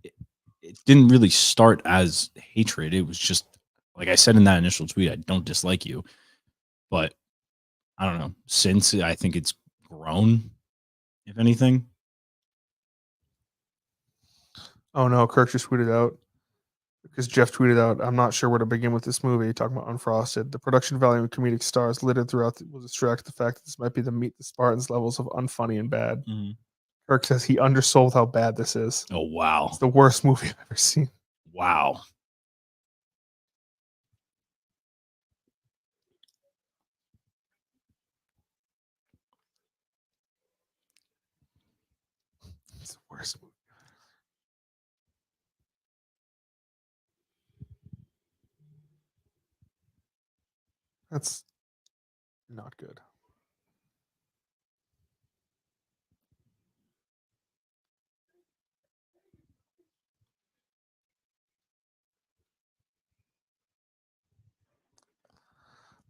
it didn't really start as hatred. It was just, like I said in that initial tweet, I don't dislike you. But I don't know. Since I think it's grown, if anything. Oh no, Kirk just tweeted out because Jeff tweeted out, I'm not sure where to begin with this movie, talking about Unfrosted. The production value and comedic stars littered throughout will distract the fact that this might be the Meet the Spartans levels of unfunny and bad. Mm-hmm. Kirk says he undersold how bad this is. Oh, wow. It's the worst movie I've ever seen. Wow. It's the worst movie. That's not good.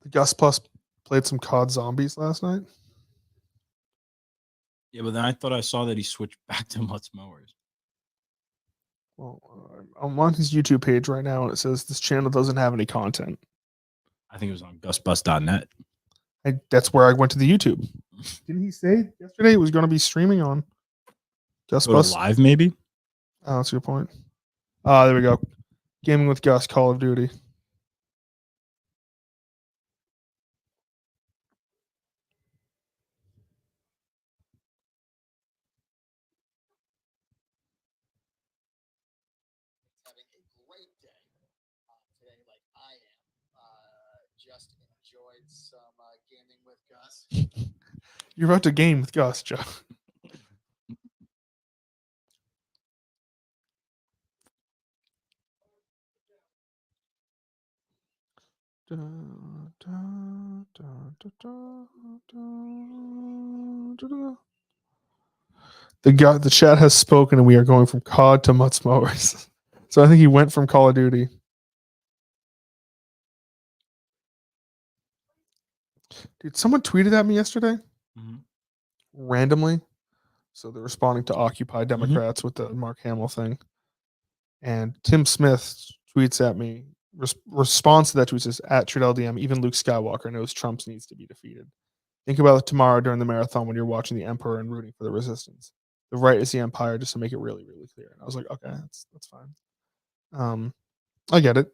The Gus Plus played some COD Zombies last night. Yeah, but then I thought I saw that he switched back to Mutz Mowers. Well, I'm on his YouTube page right now, and it says this channel doesn't have any content. I think it was on gusbus.net. That's where I went to the YouTube. Didn't he say yesterday it was going to be streaming on Gus Go Bus? to live, maybe? Oh, that's a good point. There we go. Gaming with Gus, Call of Duty. Having a great day today, like I am. Just enjoyed some gaming with Gus. You're about to game with Gus, Joe. The chat has spoken, and we are going from COD to Mutz Mowers. So I think he went from Call of Duty. Dude, someone tweeted at me yesterday randomly. So they're responding to Occupy Democrats with the Mark Hamill thing. And Tim Smith tweets at me, response to that tweet says, at Trudell DM, even Luke Skywalker knows Trump needs to be defeated. Think about it tomorrow during the marathon when you're watching the Emperor and rooting for the resistance. The right is the Empire, just to make it really, really clear. And I was like, okay, that's fine. I get it.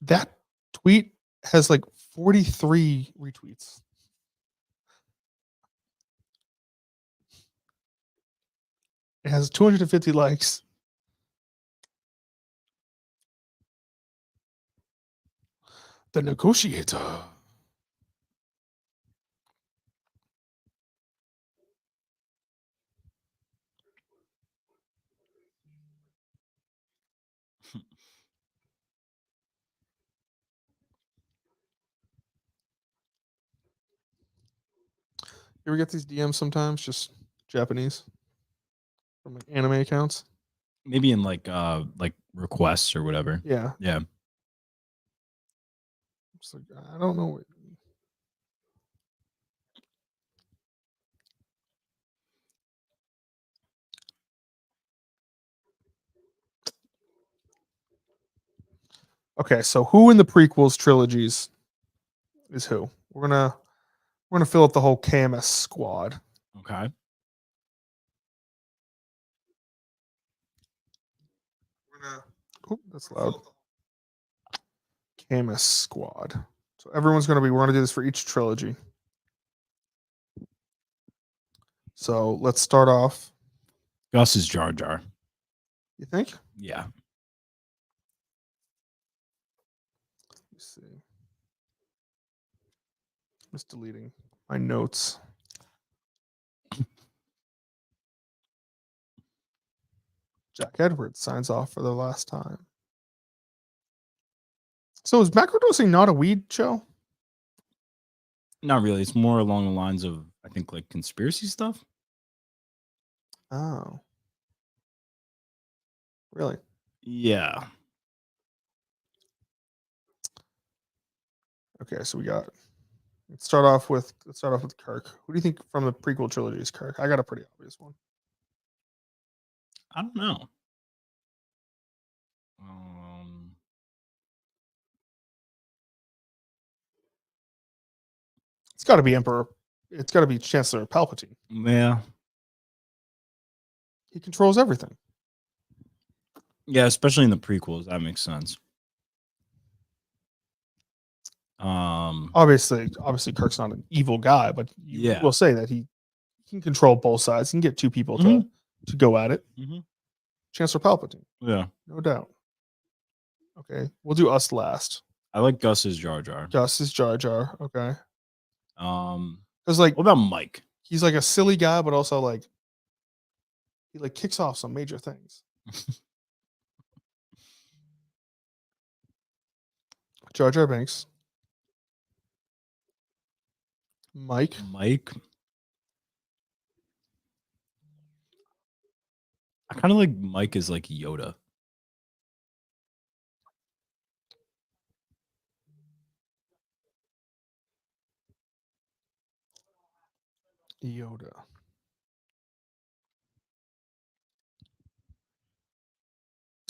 That tweet has like 43 retweets. It has 250 likes. The Negotiator. You ever get these DMs sometimes, just Japanese from like anime accounts? Maybe in like requests or whatever. Yeah. Yeah. It's like, I don't know. Okay, so who in the prequels trilogies is who? We're gonna fill up the whole KMS squad. Okay. We're gonna. Oh, that's loud. KMS squad. So everyone's gonna be. We're gonna do this for each trilogy. So let's start off. Gus is Jar Jar. You think? Yeah. Let's see. Just deleting my notes. Jack Edwards signs off for the last time. So is macrodosing not a weed show? Not really. It's more along the lines of, I think, like conspiracy stuff. Oh. Really? Yeah. Okay, so we got. Let's start off with Kirk. Who do you think from the prequel trilogy is Kirk? I got a pretty obvious one. I don't know. It's got to be Emperor. It's got to be Chancellor Palpatine. Yeah. He controls everything. Yeah, especially in the prequels. That makes sense. Obviously, Kirk's not an evil guy, but you Yeah. will say that he can control both sides. He can get two people to go at it. Mhm. Chancellor Palpatine, Yeah. no doubt. Okay, we'll do us last. I like Gus's Jar Jar. Gus is Jar Jar. Okay, What because like about Mike? he's like a silly guy, but also like he like kicks off some major things. Jar Jar Binks. Mike. I kind of like Mike as like Yoda. Yoda.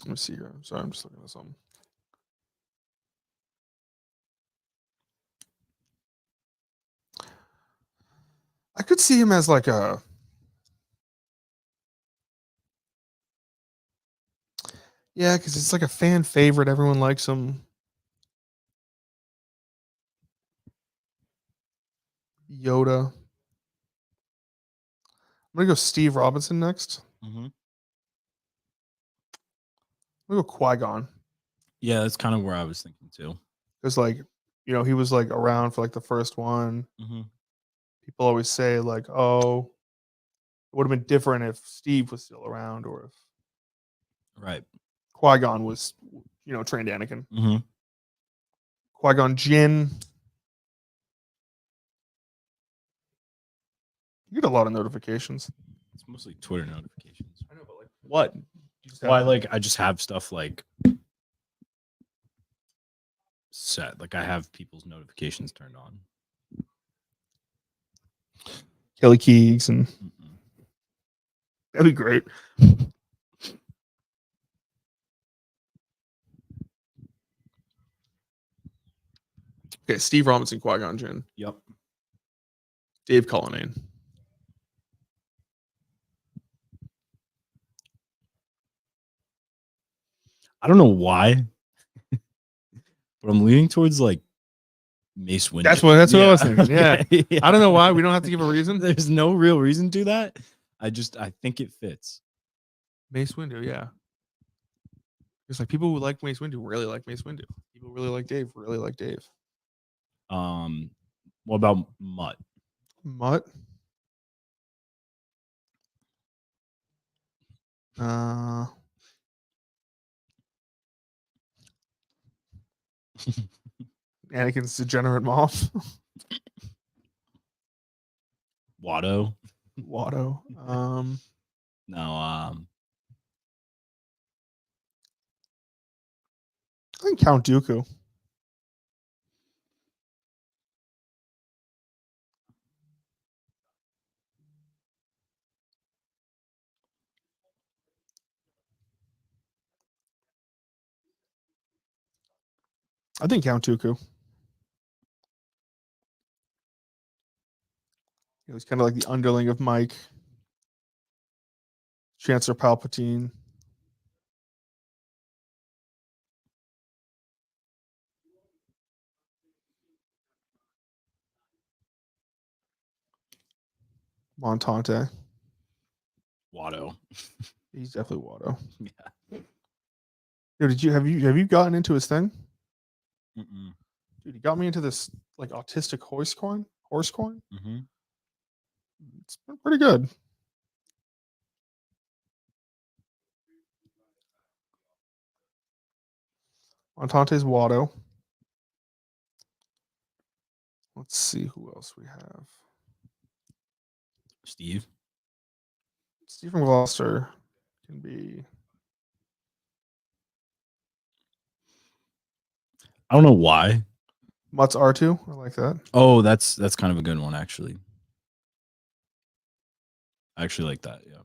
Let me see here. I'm sorry, I'm just looking at something. I could see him as like a. Yeah, because it's like a fan favorite. Everyone likes him. Yoda. I'm gonna go Steve Robinson next. Mhm. I'm gonna go Qui-Gon. Yeah, that's kind of where I was thinking too. Because like, he was like around for like the first one. Mhm. People always say like, oh, it would have been different if Steve was still around or if Right. Qui-Gon was, trained Anakin. Mhm. Qui-Gon Jinn. You get a lot of notifications. It's mostly Twitter notifications. I know, but like what? You just Well, have- I just have stuff like set. Like I have people's notifications turned on. Kelly Keegs and Mm-mm. that'd be great. Okay, Steve Robinson, Qui-Gon Jinn, Yep. Dave Cullinane. I don't know why, but I'm leaning towards like Mace Windu. That's what I was thinking. Yeah. Okay, I don't know why. We don't have to give a reason. There's no real reason to do that. I think it fits. Mace Windu, yeah. It's like people who like Mace Windu really like Mace Windu. People who really like Dave really like Dave. What about Mutt? Mutt. Anakin's degenerate mom. Watto. Watto. No, I think Count Dooku. I think Count Dooku. He's kind of like the underling of Mike. Chancellor Palpatine. Montante. Watto. He's definitely Watto. Yeah. Yo, have you gotten into his thing? Mm-mm. Dude, he got me into this like autistic horse coin. Mm-hmm. It's been pretty good. Montante's Watto. Let's see who else we have. Steve. Steve from Gloucester can be. I don't know why. Mutz R2. I like that. Oh, that's kind of a good one, actually. I actually like that. Yeah.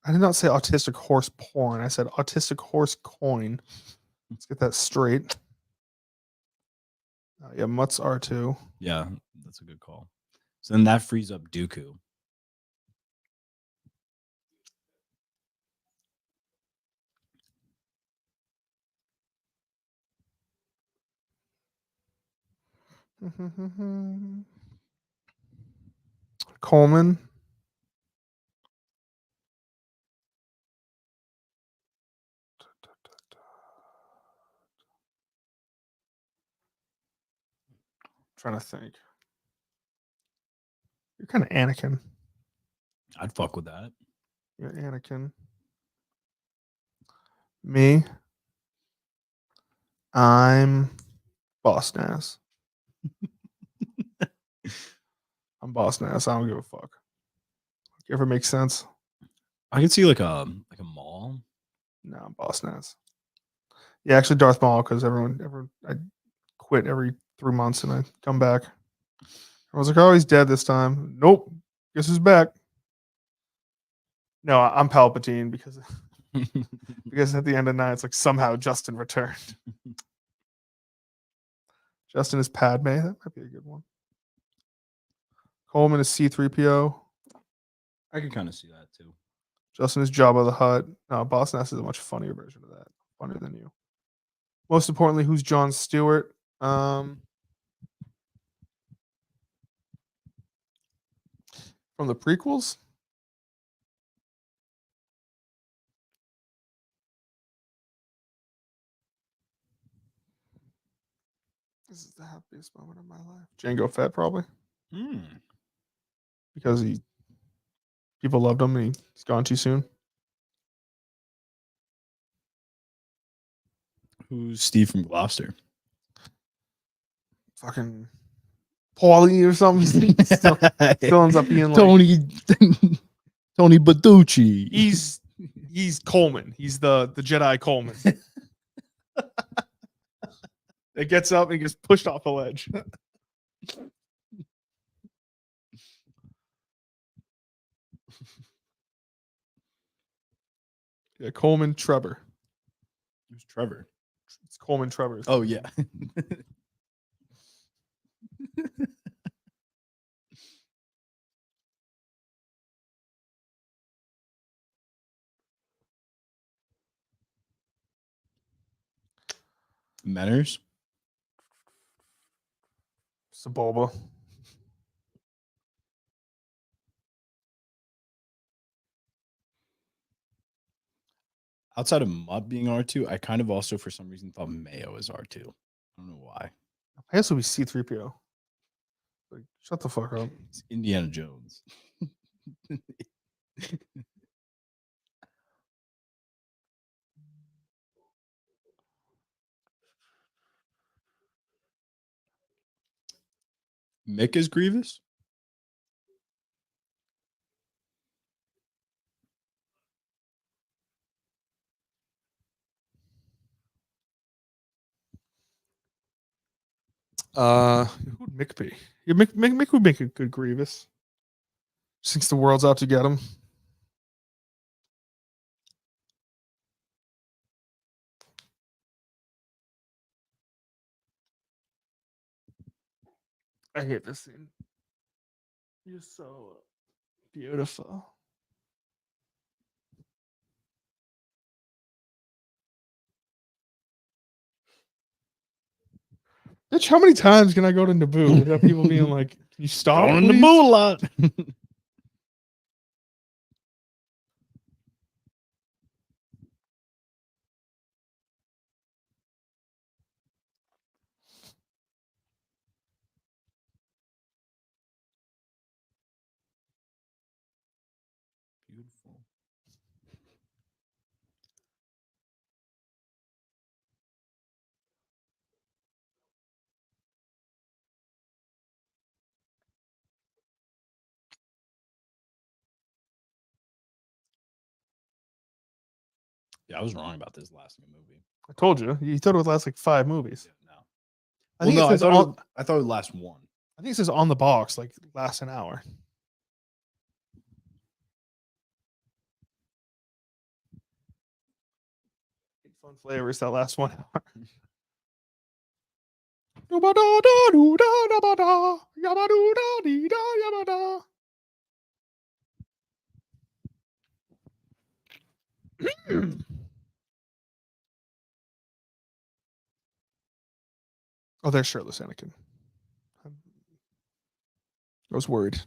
I did not say autistic horse porn. I said autistic horse coin. Let's get that straight. Yeah, Mutz R2. Yeah, that's a good call. So then that frees up Dooku. Coleman. Trying to think. You're kind of Anakin. I'd fuck with that. You're Anakin. Me. I'm Boss Nass. I'm Boss Nass. I don't give a fuck. If it makes sense. I could see like a mall. No, I'm Boss Nass. Yeah, actually Darth Maul, because everyone I quit every 3 months and I come back. I was like, oh, he's dead this time. Nope. Guess who's back? No, I'm Palpatine because at the end of the night, it's like somehow Justin returned. Justin is Padme. That might be a good one. Coleman is C3PO. I could kind of see that too. Justin is Jabba the Hutt. No, Boss Nass is a much funnier version of that. Funnier than you. Most importantly, who's Jon Stewart? From the prequels? This is the happiest moment of my life. Jango Fett, probably. Because people loved him and he's gone too soon. Who's Steve from Gloucester? Fucking Paulie or something. Still ends up being like Tony Baducci. he's Coleman. He's the Jedi Coleman. It gets up and gets pushed off the ledge. Yeah, Coleman Trevor. Who's Trevor? It's Coleman Trevor. Oh yeah. Menners. Sebulba. Outside of Mutt being R2, I kind of also for some reason thought Mayo was R2. I don't know why. I guess it would be C3PO. Like, shut the fuck up. It's Indiana Jones. Mick is Grievous? Who would Mick be? Yeah, Mick would make a good Grievous. Since the world's out to get him. I hate this scene. You're so beautiful. Bitch, how many times can I go to Naboo without people being like, "Can you stop?" Going to please?" Naboo a lot. Beautiful. Yeah, I was wrong about this last new movie. I told you. You thought it would last like 5 movies. Yeah, no. I think it says I on. thought it would last one. I think it says on the box like lasts an hour. Fun flavors that last 1 hour. Oh, there's shirtless Anakin. I was worried.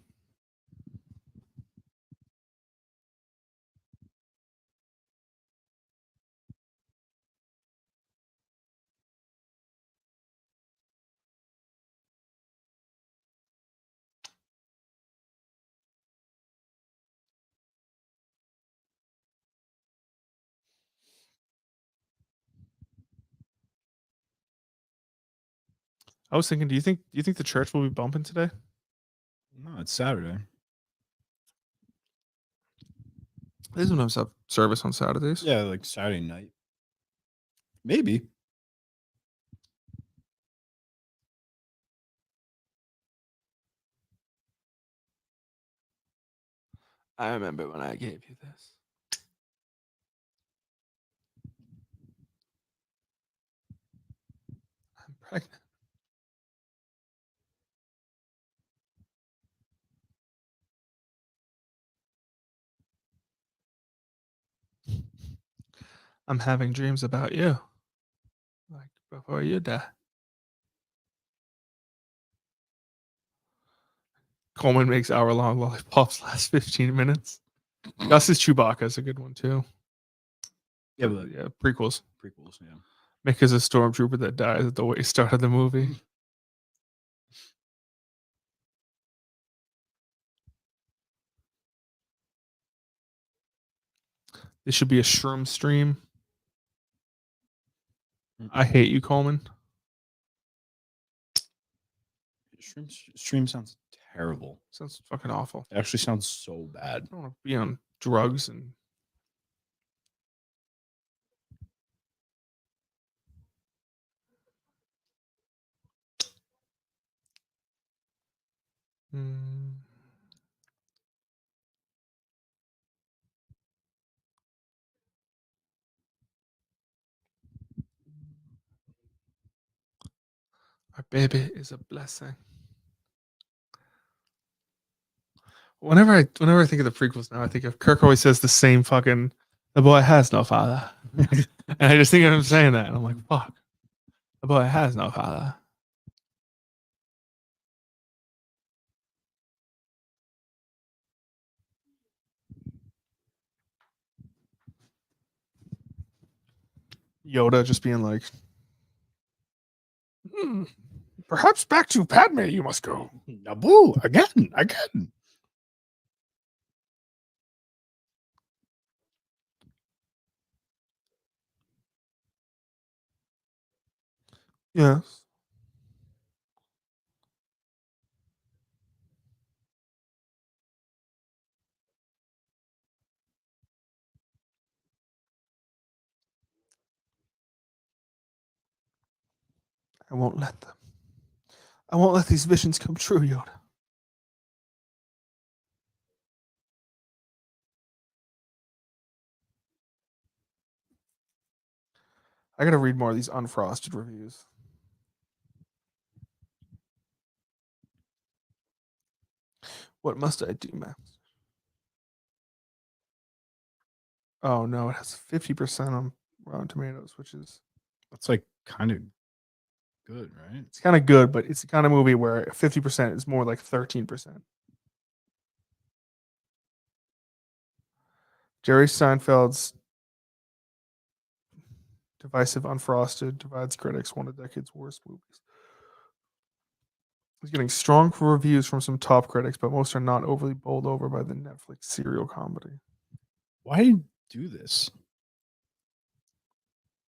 I was thinking, do you think the church will be bumping today? No, it's Saturday. They sometimes have service on Saturdays. Yeah, like Saturday night. Maybe. I remember when I gave you this. I'm pregnant. I'm having dreams about you. Like before you die. Coleman makes hour-long lollipops last 15 minutes. Gus's Chewbacca is a good one too. Yeah, but Yeah, prequels. prequels, yeah. Mick is a stormtrooper that dies at the way start of the movie. This should be a shroom stream. I hate you, Coleman. Stream sounds terrible. Sounds fucking awful. It actually sounds so bad. I don't want to be on drugs and. Mm. Our baby is a blessing. Whenever I think of the prequels now, I think of Kirk always says the same fucking the boy has no father. And I just think of him saying that, and I'm like, fuck. The boy has no father. Yoda just being like, "Hmm, perhaps back to Padme you must go. Naboo again. Yes. I won't let them. I won't let these visions come true, Yoda. I gotta read more of these unfrosted reviews. What must I do, Max? Oh no, it has 50% on Rotten Tomatoes, which is That's like kind of good, right? it's kind of good, but it's the kind of movie where 50% is more like 13%. Jerry Seinfeld's divisive Unfrosted divides critics, one of the decade's worst movies. It's getting strong reviews from some top critics, but most are not overly bowled over by the Netflix serial comedy. Why do this?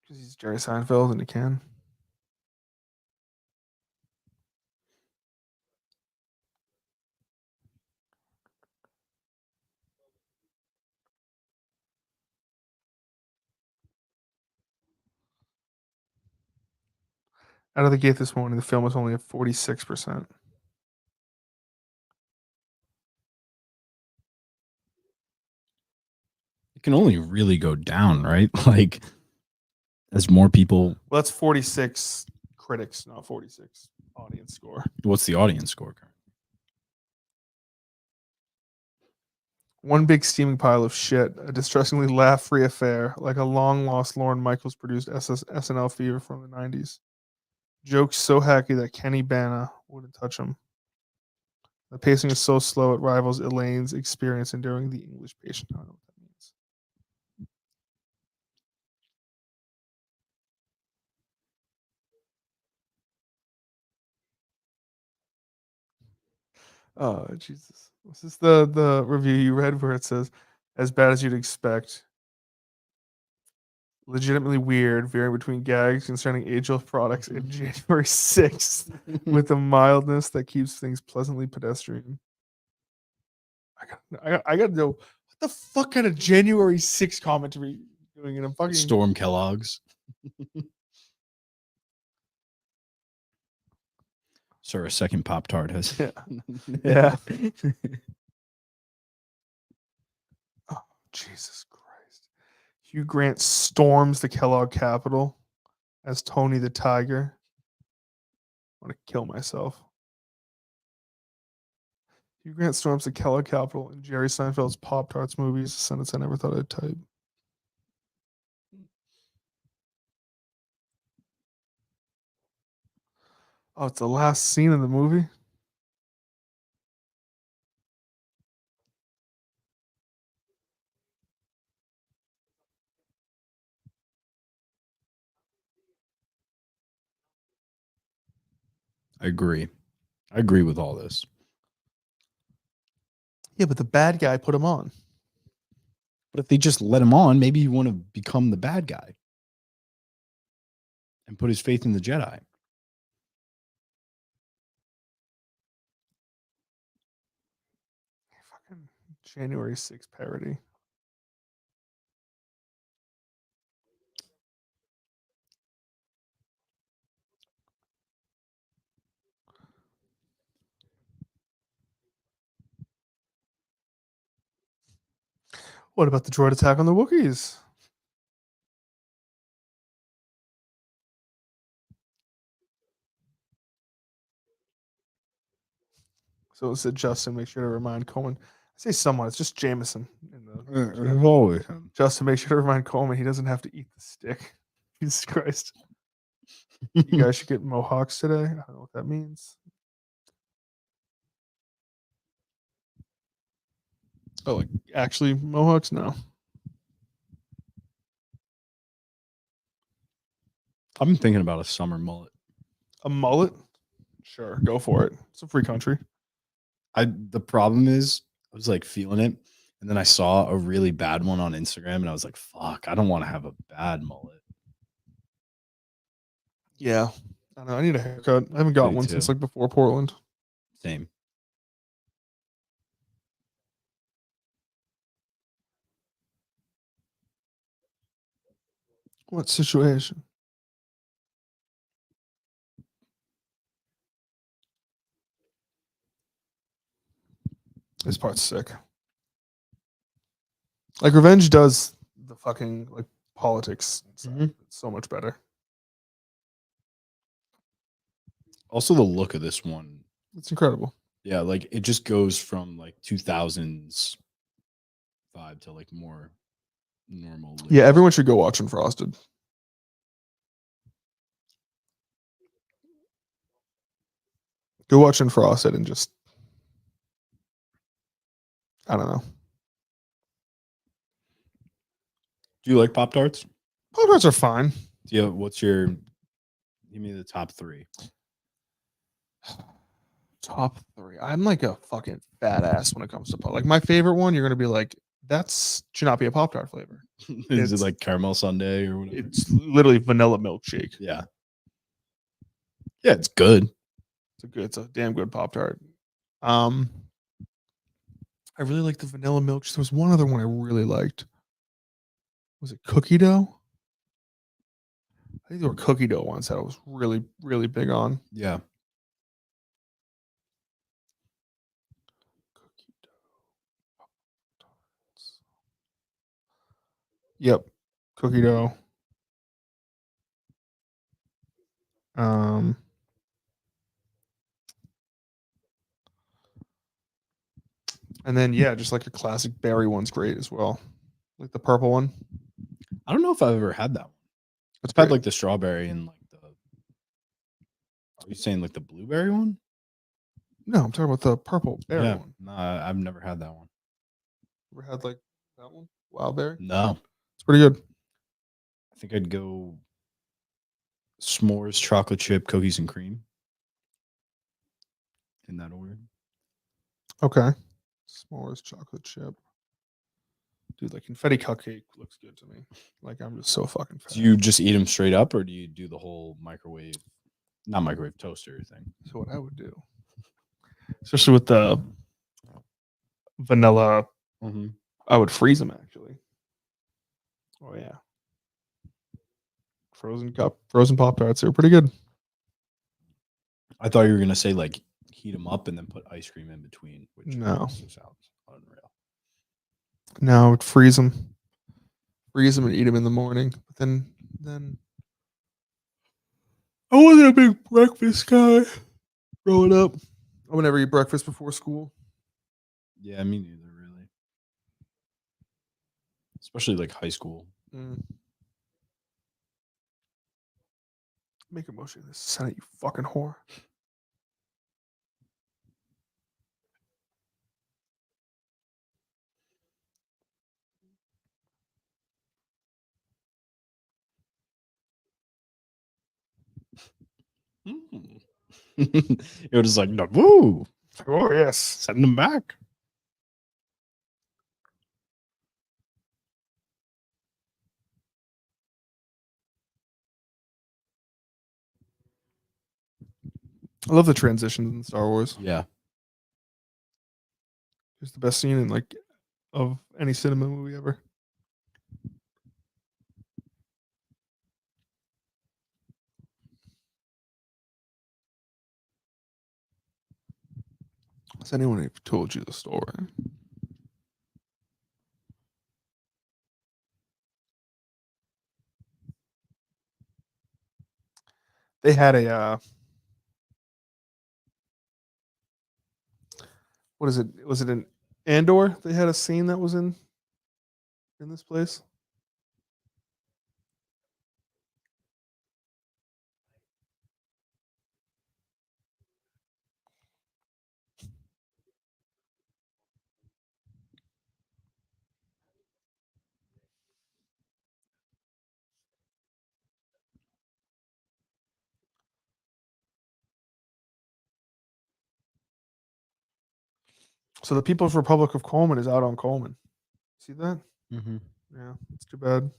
Because he's Jerry Seinfeld and he can. Out of the gate this morning, the film was only at 46%. It can only really go down, right? Like as more people. Well, that's 46 critics, not 46 audience score. What's the audience score? One big steaming pile of shit, a distressingly laugh-free affair, like a long-lost Lorne Michaels produced SNL fever from the 90s. Jokes so hacky that Kenny Bana wouldn't touch them. The pacing is so slow it rivals Elaine's experience enduring the English patient. I don't know what that means. Oh, Jesus. This is the review you read where it says, as bad as you'd expect. Legitimately weird, varying between gags concerning age-old products and January 6th with a mildness that keeps things pleasantly pedestrian. I got to know what the fuck kind of January 6th commentary doing in a fucking Storm Kellogg's. Sir, a second Pop Tart has. Yeah. Yeah. Oh, Jesus Christ. Hugh Grant storms the Kellogg Capitol as Tony the Tiger. I want to kill myself. Hugh Grant storms the Kellogg Capitol in Jerry Seinfeld's Pop Tarts movies, a sentence I never thought I'd type. Oh, it's the last scene of the movie? I agree. I agree with all this. Yeah, but the bad guy put him on. But if they just let him on, maybe you want to become the bad guy and put his faith in the Jedi. Fucking January 6th parody. What about the droid attack on the Wookiees? So it said Justin, make sure to remind Coleman. I say someone, it's just Jameson. In the Always. Justin, make sure to remind Coleman he doesn't have to eat the stick. Jesus Christ. You guys should get mohawks today. I don't know what that means. Oh, like actually mohawks? No. I've been thinking about a summer mullet. A mullet? Sure, go for it. It's a free country. The problem is I was like feeling it, and then I saw a really bad one on Instagram, and I was like, "Fuck, I don't want to have a bad mullet." Yeah. I don't know. I need a haircut. I haven't got Me one too. since like before Portland. Same. What situation? This part's sick. Like Revenge does the fucking like politics stuff. Mhm. It's so much better. Also, the look of this one, It's incredible. yeah, like it just goes from like 2000s vibe to like more normal. Yeah, looks. everyone should go watch Unfrosted. Go watch Unfrosted and just I don't know. Do you like Pop Tarts? Pop Tarts are fine. Do you? What's your? Give me the top three. Top three. I'm like a fucking badass when it comes to pop. Like my favorite one, you're gonna be like, that's should not be a Pop Tart flavor. Is it It's- like caramel sundae or whatever? It's literally vanilla milkshake. Yeah. Yeah, it's good. It's a damn good Pop Tart. I really like the vanilla milk. There was one other one I really liked. Was it cookie dough? I think there were cookie dough ones that I was really, really big on. Yeah. Cookie dough. Pop-Tarts. Yep. Cookie dough. Um and then yeah, just like a classic berry one's great as well. Like the purple one. I don't know if I've ever had that one. It's I've had great. like the strawberry and like the. Are you saying like the blueberry one? No, I'm talking about the purple berry Yeah. one. No, I've never had that one. Ever had like that one? Wild berry? No. It's pretty good. I think I'd go s'mores, chocolate chip, cookies and cream. In that order. Okay. S'mores chocolate chip. Dude, like confetti cupcake looks good to me. Like I'm just so fucking fat. Do you just eat them straight up or do you do the whole microwave, not microwave toaster thing? So what I would do, especially with the vanilla, Mm-hmm. I would freeze them actually. Oh yeah. Frozen Pop Tarts. They're pretty good. I thought you were going to say like heat them up and then put ice cream in between, which No. also sounds unreal. No, I would freeze them and eat them in the morning. But then I wasn't a big breakfast guy growing up. I would never eat breakfast before school. Yeah, me neither, really. Especially like high school. Make a motion. This Senate, you fucking whore. It was just like, Naboo, Oh yes. send them back. I love the transitions in Star Wars. Yeah. It's the best scene in like of any cinema movie ever. Has anyone ever told you the story? They had a what is it? Was it in Andor? They had a scene that was in this place. So the People's Republic of Coleman is out on Coleman. See that? Mm-hmm. Yeah, it's too bad.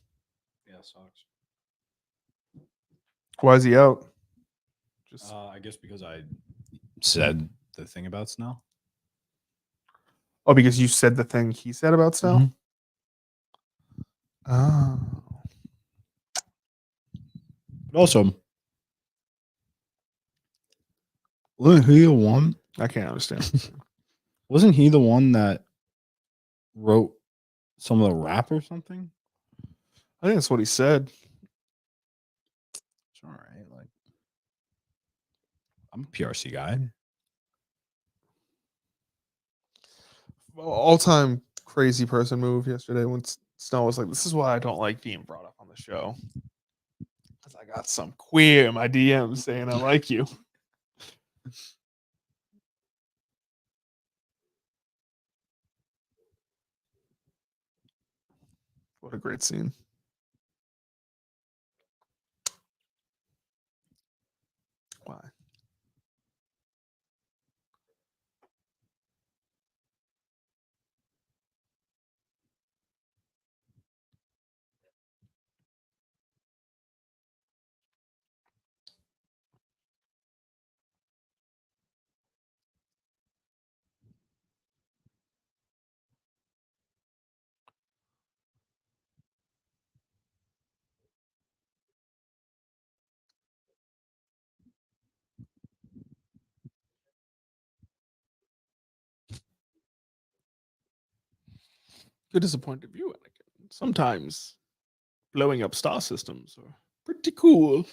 Yeah, sucks. Why is he out? Just I guess because I said the thing about Snell. oh, because you said the thing he said about Snell. Mhm. Oh, But also, look who you want. I can't understand. Wasn't he the one that wrote some of the rap or something? I think that's what he said. It's all right. Like, I'm a PRC guy. All time crazy person move yesterday when Snow was like, "This is why I don't like being brought up on the show, because I got some queer in my DMs saying I like you." What a great scene. Why? Good as a point of view, Anakin. Sometimes blowing up star systems are pretty cool.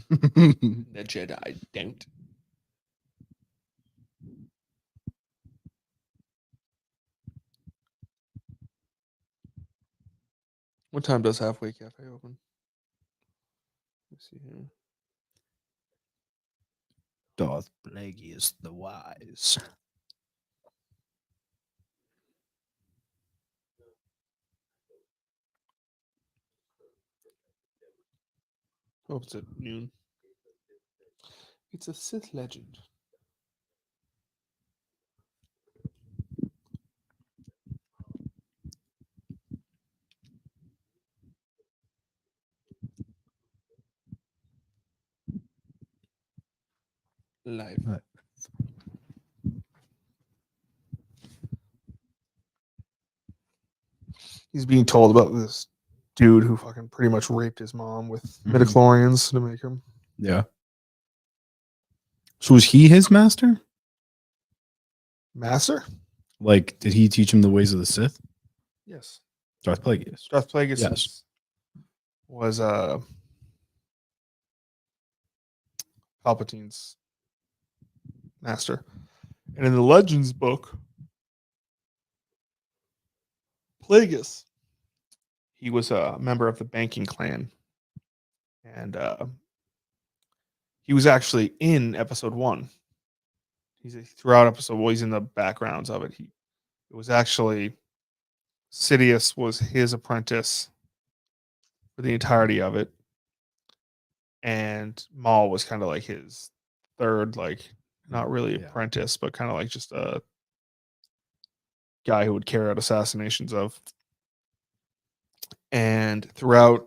The Jedi don't. What time does Halfway Cafe open? Let's see here. Darth Plagueis the Wise. Oh, it's at noon. It's a Sith legend. Live. Right. He's being told about this dude who fucking pretty much raped his mom with midichlorians to make him. Yeah. So was he his master? Master? Like, did he teach him the ways of the Sith? Yes. Darth Plagueis. Darth Plagueis Yes. was Palpatine's master. And in the Legends book, Plagueis, he was a member of the banking clan. And he was actually in episode 1. He's throughout episode 1, he's in the backgrounds of it. It was actually Sidious was his apprentice for the entirety of it. And Maul was kind of like his third, like not really Yeah. apprentice, but kind of like just a guy who would carry out assassinations of. And throughout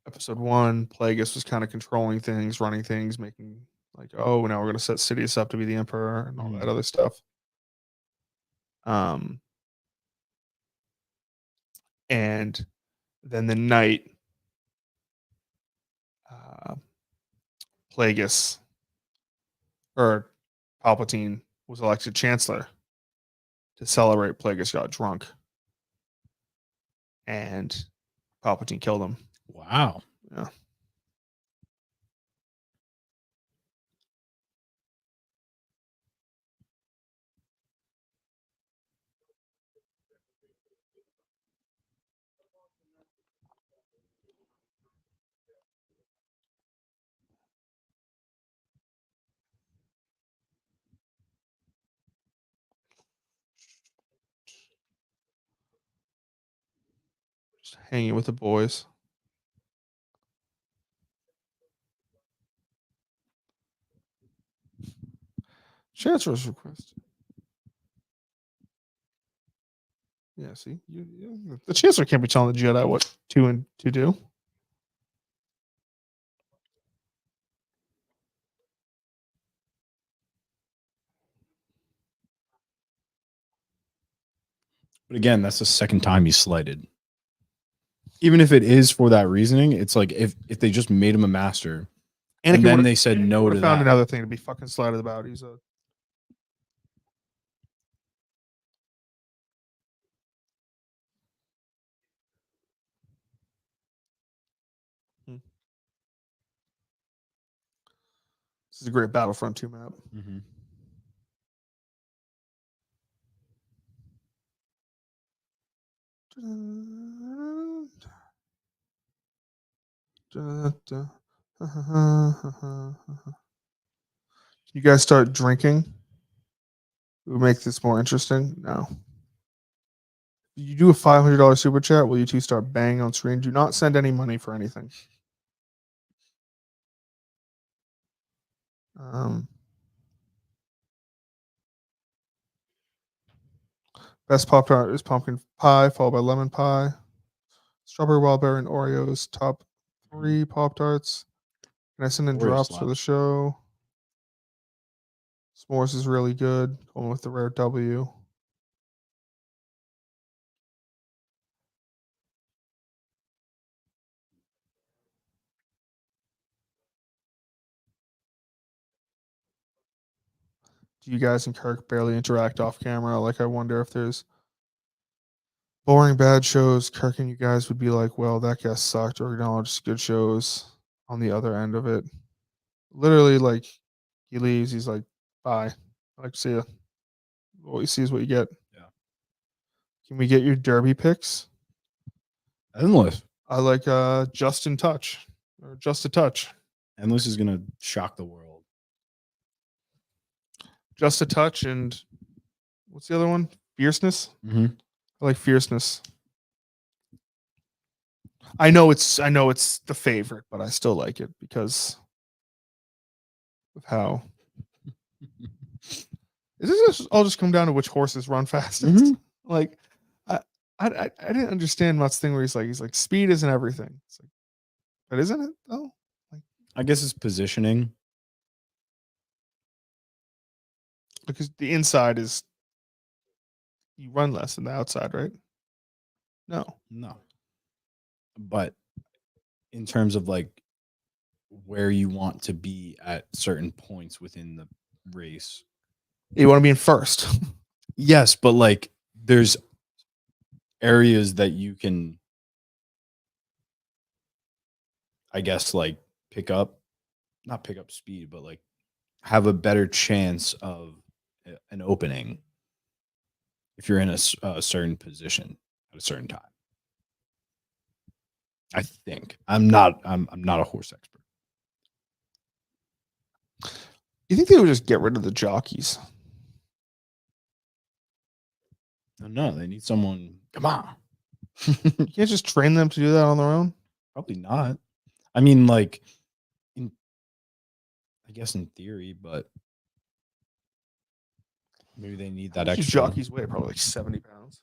episode 1, Plagueis was kind of controlling things, running things, making like, oh, now we're going to set Sidious up to be the emperor and all that other stuff. And then the night, Plagueis or Palpatine was elected chancellor. To celebrate, Plagueis got drunk, and Palpatine killed him. Wow. Yeah. Just hanging with the boys. Chancellor's request. Yeah, see, the Chancellor can't be telling the Jedi what to do. But again, that's the second time he's slighted. Even if it is for that reasoning, it's like if they just made him a master and then they said no to found that. another thing to be fucking slighted about. He's a This is a great Battlefront 2 map. Mm-hmm. You guys start drinking? It would make this more interesting. No. You do a $500 super chat. Will you two start banging on screen? Do not send any money for anything. Best Pop Tart is pumpkin pie, followed by lemon pie. Strawberry wild berry and Oreos, top 3 Pop Tarts. Can I send in Oreo drops for the slaps. show? S'mores is really good. Going with the rare W. Do you guys and Kirk barely interact off camera? Like, I wonder if there's boring bad shows. Kirk and you guys would be like, well, that guest sucked, or acknowledge good shows on the other end of it. Literally, like, he leaves. He's like, bye. Like, see ya. What you see is what you get. Yeah. Can we get your derby picks? Endless. I like just in touch or just a touch. Endless is gonna shock the world. Just a touch and what's the other one? Fierceness. Mm-hmm. I like fierceness. I know it's the favorite, but I still like it because of how. Is this all just come down to which horses run fastest? Mhm. Like, I didn't understand Mutt's thing where he's like speed isn't everything. It's like, but isn't it though? I guess it's positioning. Because the inside is you run less than the outside, right? No. No. But in terms of like where you want to be at certain points within the race. You want to be in first. Yes, but like there's areas that you can, I guess, like not pick up speed, but like have a better chance of an opening if you're in a certain position at a certain time. I think I'm not a horse expert. You think they would just get rid of the jockeys? No, they need someone. Come on. You can't just train them to do that on their own. Probably not. I mean, like, I guess in theory, but maybe they need that How much do extra. jockeys weigh probably like 70 pounds.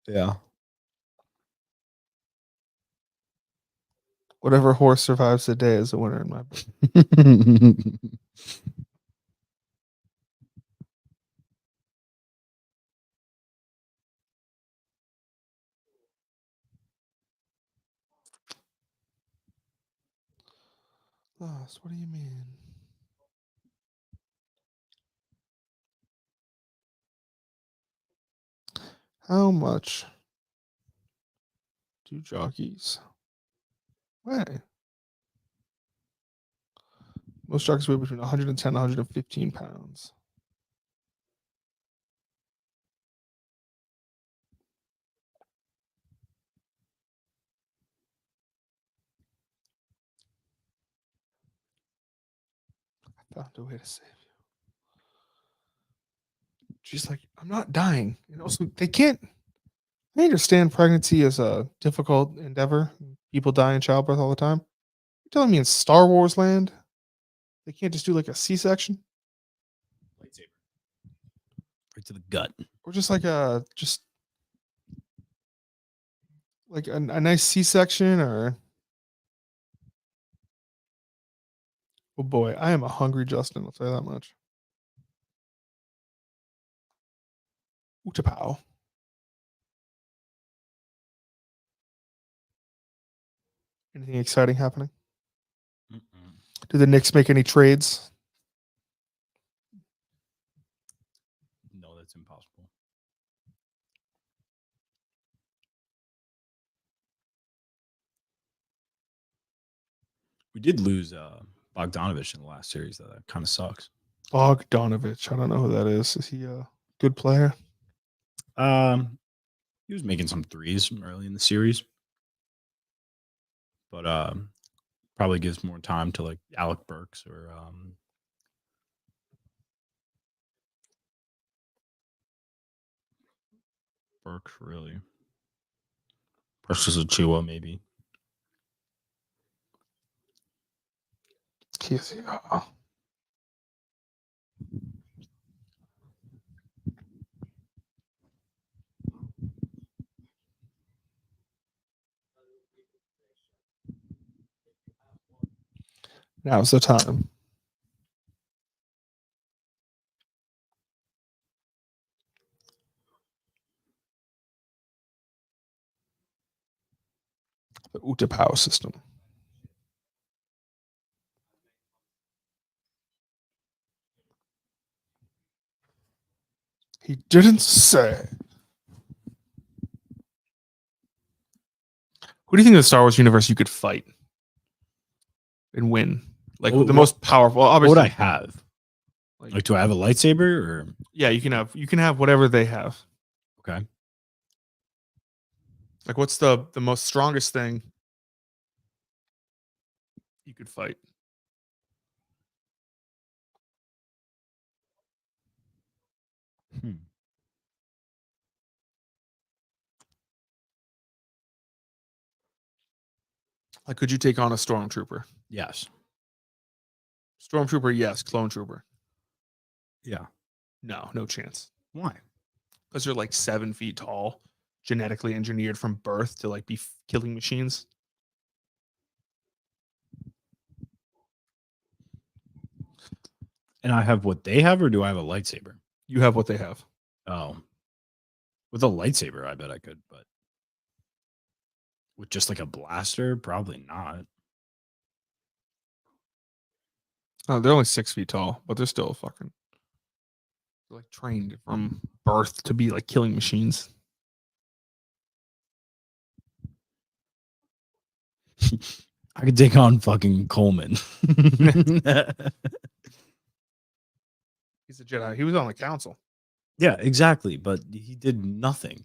Yeah. Whatever horse survives the day is a winner in my book. Lost, what do you mean? How much do jockeys weigh? Most jockeys weigh between 110 and 115 pounds. I found a way to save you. She's like, I'm not dying. And also, they can't. I understand pregnancy is a difficult endeavor. People die in childbirth all the time. You're telling me in Star Wars land, they can't just do like a C-section? Lightsaber. Right to the gut. Or just like a nice C-section or oh boy, I am a hungry Justin, I'll tell you that much. Utapow. Anything exciting happening? Mm-mm. Did the Knicks make any trades? No, that's impossible. We did lose Bogdanovich in the last series. Though. That kind of sucks. Bogdanovich. I don't know who that is. Is he a good player? He was making some threes early in the series, but probably gives more time to like Alec Burks or Burks really. Versus Achua maybe. Now's the time. The Utapau system. He didn't say. Who do you think in the Star Wars universe you could fight and win? Like What- the most powerful. What Obviously, would I have? Like, do I have a lightsaber or yeah, you can have whatever they have. okay? Like, what's the most strongest thing you could fight? Hmm. Like, could you take on a stormtrooper? Yes. Stormtrooper, yes. Clone trooper, Yeah. no chance. Why? Because they're like 7 feet tall, genetically engineered from birth to like be killing machines. And I have what they have, or do I have a lightsaber? You have what they have. Oh, with a lightsaber, I bet I could, but with just like a blaster, probably not. Oh, they're only 6 feet tall, but they're still fucking like trained from birth to be like killing machines. I could take on fucking Coleman. He's a Jedi. He was on the council. Yeah, exactly. But he did nothing.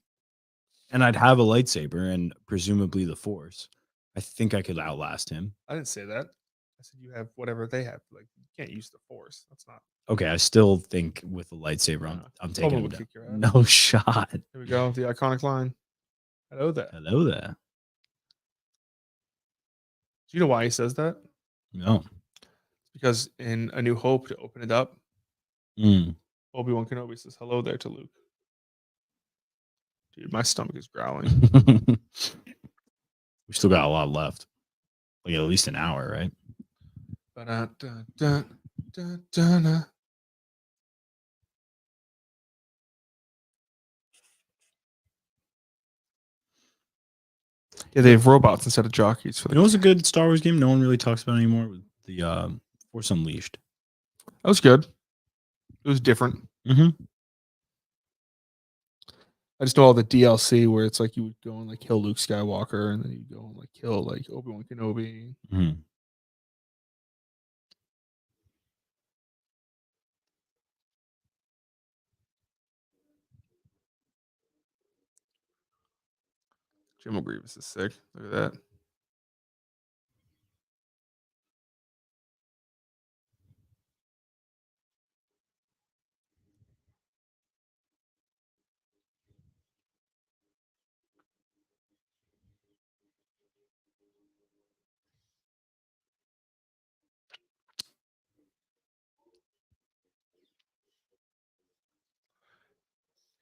And I'd have a lightsaber and presumably the Force. I think I could outlast him. I didn't say that. I said you have whatever they have. Like you can't use the Force. That's not. Okay, I still think with the lightsaber, I'm taking Coleman him would down. kick your ass. No shot. Here we go. The iconic line. Hello there. Hello there. Do you know why he says that? No. Because in A New Hope, to open it up, Mm. Obi-Wan Kenobi says hello there to Luke. Dude, my stomach is growling. We still got a lot left. Like at least an hour, right? Ba-da-da-da-da-da-da. Yeah, they have robots instead of jockeys. For You know what's a good Star Wars game no one really talks about anymore? The Force Unleashed. That was good. It was different. Mm-hmm. I just know all the DLC where it's like you would go and like kill Luke Skywalker, and then you go and like kill like Obi-Wan Kenobi. Mm-hmm. General Grievous is sick. Look at that.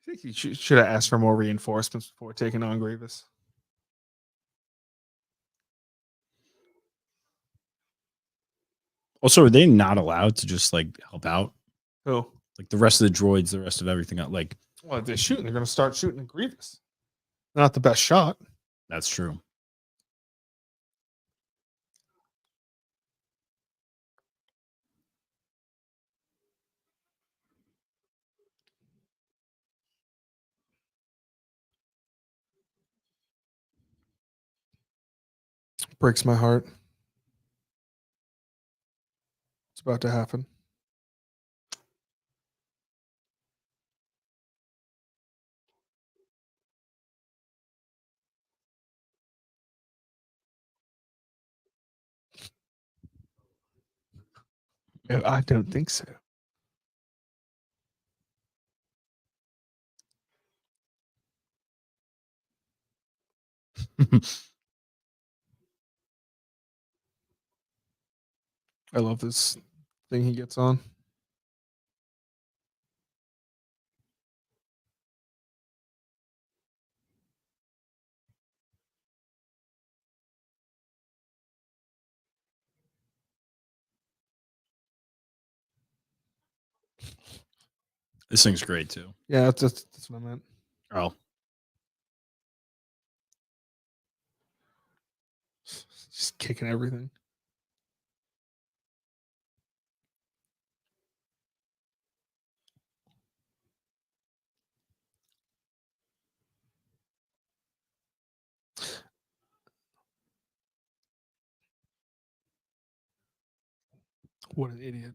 I think he should have asked for more reinforcements before taking on Grievous. Also, are they not allowed to just like help out? Who? Like the rest of the droids, the rest of everything. Like Well, if they're shooting, they're going to start shooting at Grievous. Not the best shot. that's true. Breaks my heart. It's about to happen. I don't think so. I love this thing he gets on. This thing's great too. Yeah, that's what I meant. Oh, Just kicking everything. What an idiot.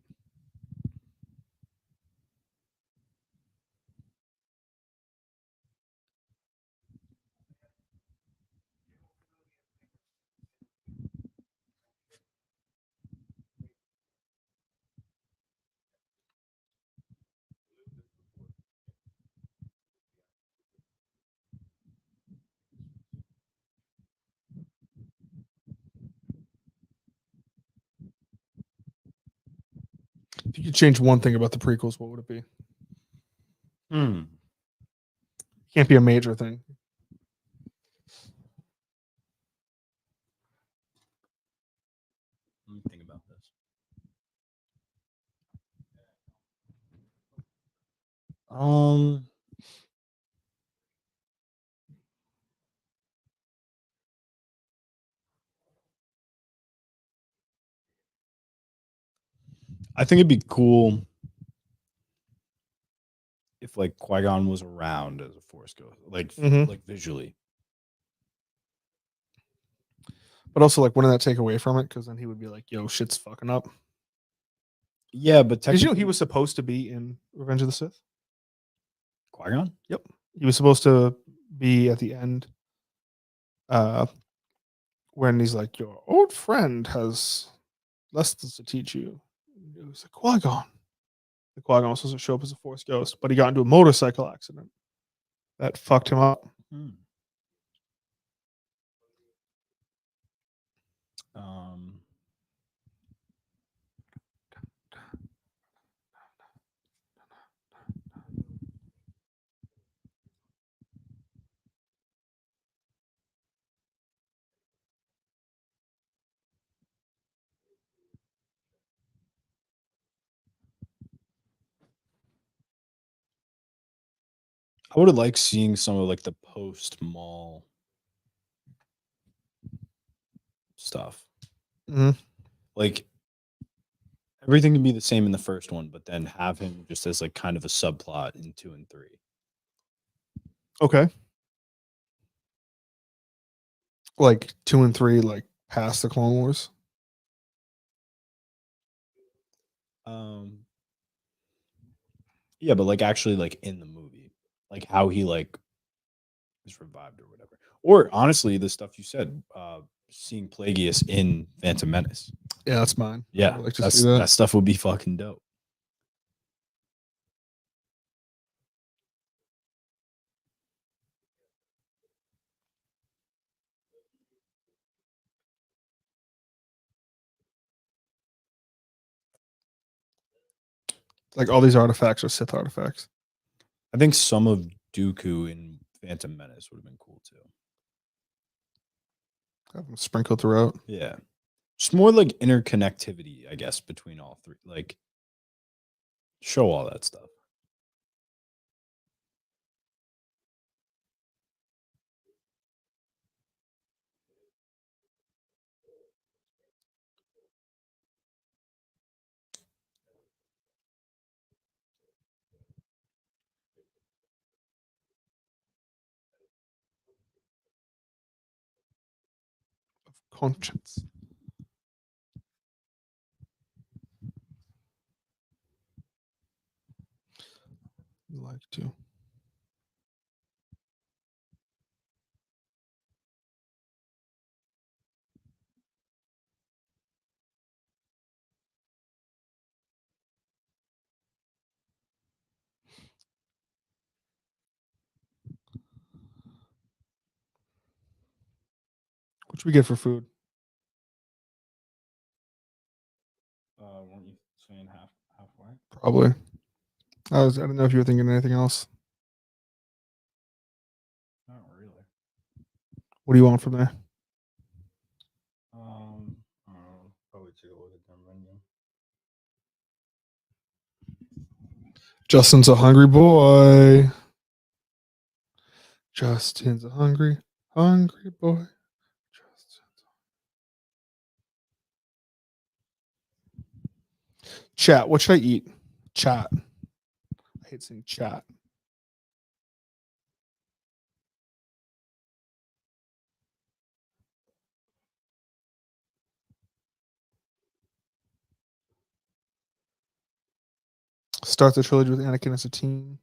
If you could change one thing about the prequels, what would it be? Can't be a major thing. Let me think about this. I think it'd be cool if like Qui-Gon was around as a Force ghost, like Mhm. like visually. But also, like, wouldn't that take away from it? Because then he would be like, "Yo, shit's fucking up." Yeah, but Did you know technically, he was supposed to be in Revenge of the Sith? Qui-Gon. Yep, he was supposed to be at the end. When he's like, "Your old friend has lessons to teach you." It was like Qui-Gon. The Qui-Gon was supposed to show up as a Force ghost, but he got into a motorcycle accident that fucked him up. Um, I would have liked seeing some of like the post mall stuff. Mhm. Like everything can be the same in the first one, but then have him just as like kind of a subplot in 2 and 3. Okay, like 2 and 3, like past the Clone Wars. Um, yeah, but like actually like in the movie, like how he like is revived or whatever. Or honestly, the stuff you said, seeing Plagueis in Phantom Menace. Yeah, that's mine. I Yeah, would like to that's see that. that stuff would be fucking dope. Like all these artifacts are Sith artifacts. I think some of Dooku in Phantom Menace would have been cool too. Have them sprinkled throughout. Yeah. Just more like interconnectivity, I guess, between all three. Like show all that stuff. of conscience. Like to. What should we get for food? Weren't you saying halfway? Probably. I don't know if you were thinking anything else. Not really. What do you want from there? Probably take a look at their menu. Justin's a hungry boy. Justin's a hungry boy. Chat, what should I eat? Chat. I hate saying chat. Start the trilogy with Anakin as a teen.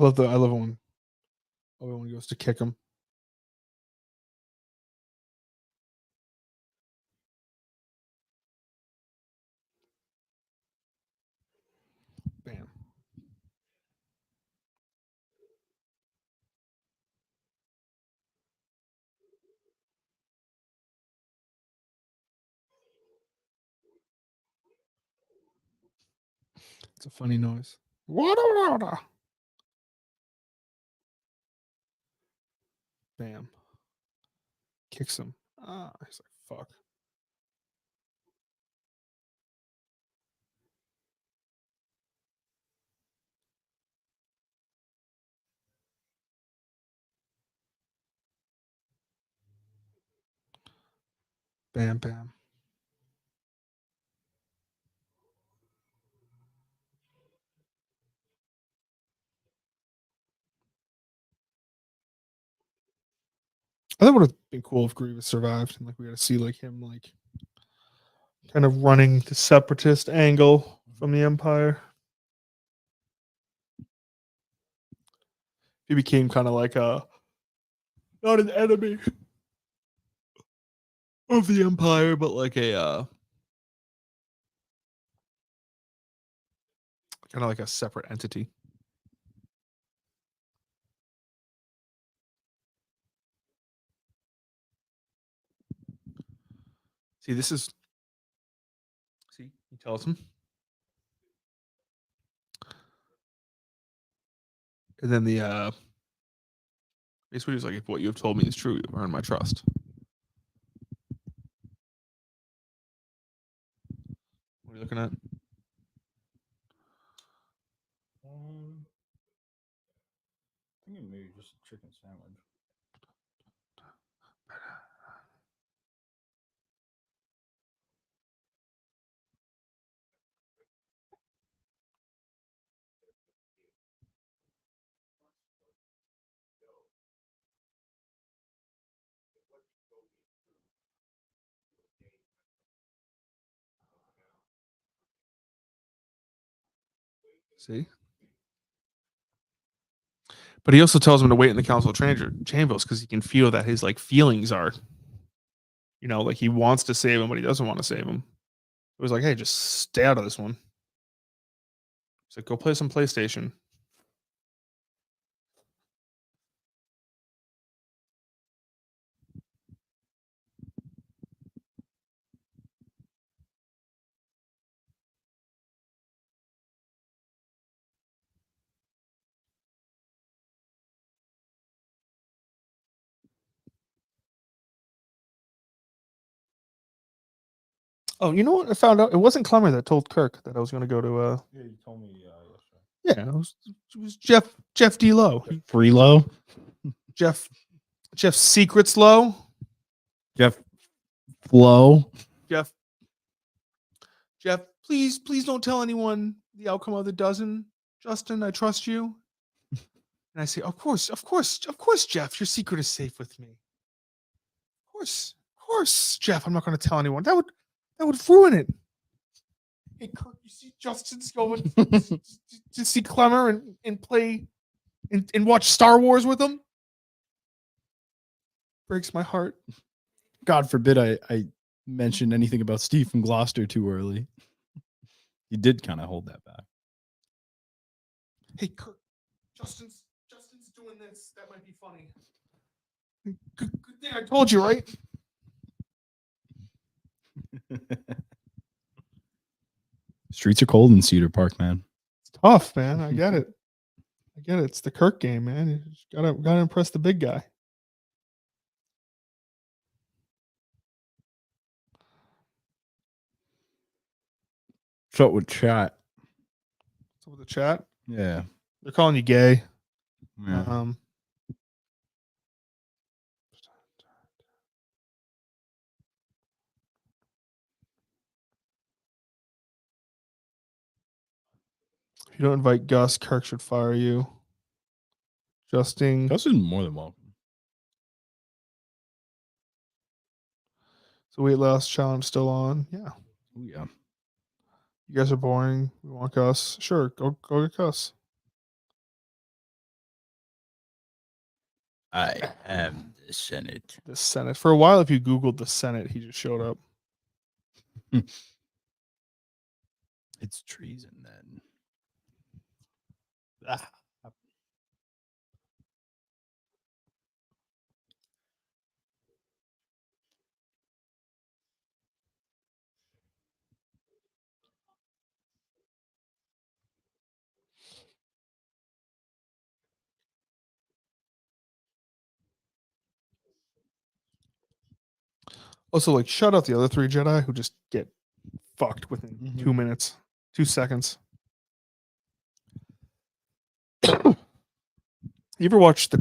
I love when Obi-Wan goes to kick him. Bam. It's a funny noise. Bam. Kicks him. Ah, he's like, fuck. Bam, bam. I think it would have been cool if Grievous survived and like we got to see like him like kind of running the separatist angle from the Empire. He became kind of like a not an enemy of the Empire, but like a kind of like a separate entity. See, this is. See, he tells him. And then the basically he's like, if what you have told me is true, you've earned my trust. What are you looking at? I think maybe just a chicken sandwich. See? But he also tells him to wait in the council chambers because he can feel that his like feelings are, like he wants to save him, but he doesn't want to save him. It was like, hey, just stay out of this one. He's like, go play some PlayStation. Oh, you know what? I found out it wasn't Clemmer that told Kirk that I was going to go to. Yeah, you told me yesterday. Yeah, it was Jeff D. Lowe. Freelo? Jeff's secret's low. Jeff Flo. Jeff, please don't tell anyone the outcome of the dozen. Justin, I trust you. And I say, of course, Jeff, your secret is safe with me. Of course, Jeff, I'm not going to tell anyone. That would ruin it. Hey, Kirk, you see Justin's going to see Clemmer and play and watch Star Wars with him? Breaks my heart. God forbid I mentioned anything about Steve from Gloucester too early. You did kind of hold that back. Hey, Kirk, Justin's doing this. That might be funny. Good thing I told you, right? Streets are cold in Cedar Park, man. It's tough, man. I get it. It's the Kirk game, man. You just gotta impress the big guy. What's up with chat? So with the chat, Yeah. they're calling you gay. Yeah. If you don't invite Gus, Kirk should fire you. Justin. Gus is more than welcome. So weight loss challenge still on. Yeah. Oh yeah. You guys are boring. We want Gus. Sure, go get Gus. I am the Senate. The Senate. For a while, if you Googled the Senate, he just showed up. It's treason then. Ah. Also, like, shut out the other three Jedi who just get fucked within 2 minutes, 2 seconds. You ever watch the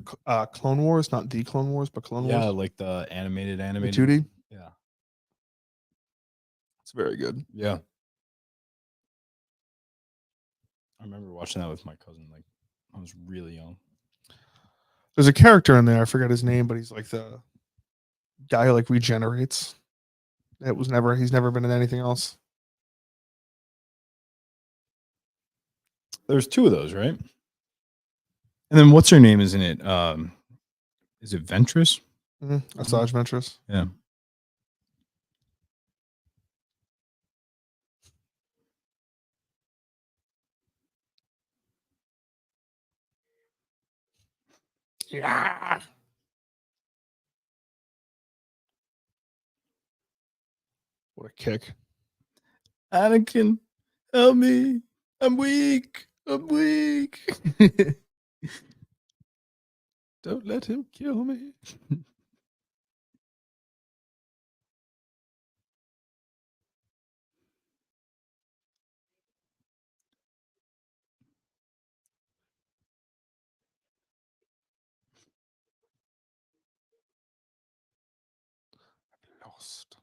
Clone Wars? Not the Clone Wars, but Clone Yeah, Wars. like the animated. The 2D. Yeah. It's very good. Yeah. I remember watching that with my cousin. Like, I was really young. There's a character in there. I forget his name, but he's like the guy who like regenerates. He's never been in anything else. There's 2 of those, right? And then what's her name? Isn't it? Is it Ventress? Asajj Ventress. Yeah. Yeah. What a kick. Anakin, help me. I'm weak. Don't let him kill me. Lost.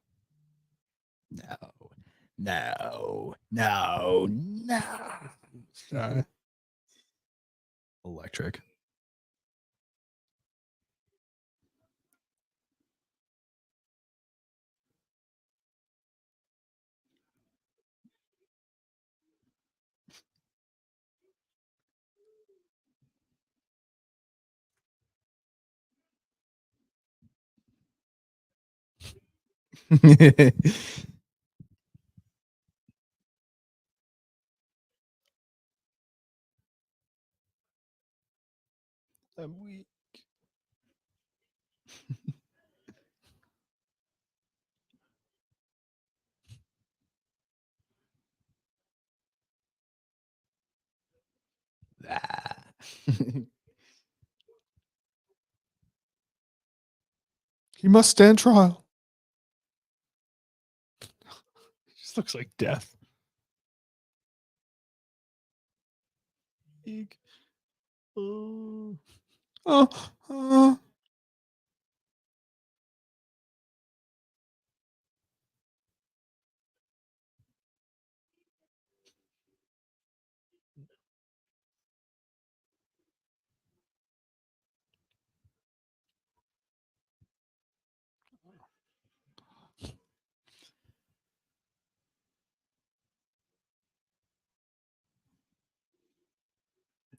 No. Electric. I'm weak. He must stand trial. He just looks like death. Weak. Oh. Oh.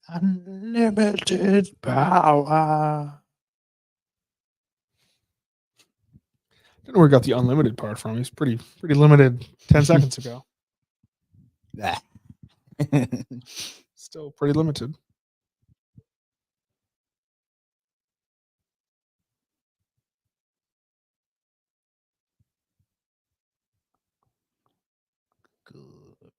Unlimited power. Don't know where we got the unlimited part from. He's pretty limited 10 seconds ago. Still pretty limited. Good.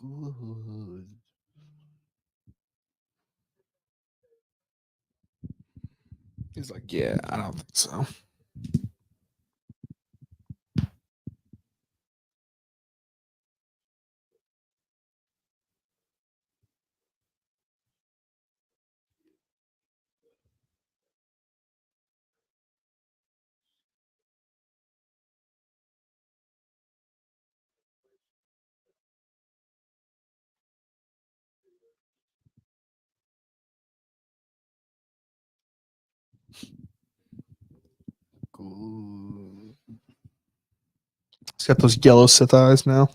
Good. He's like, yeah, I don't think so. Good. He's got those yellow Sith eyes now.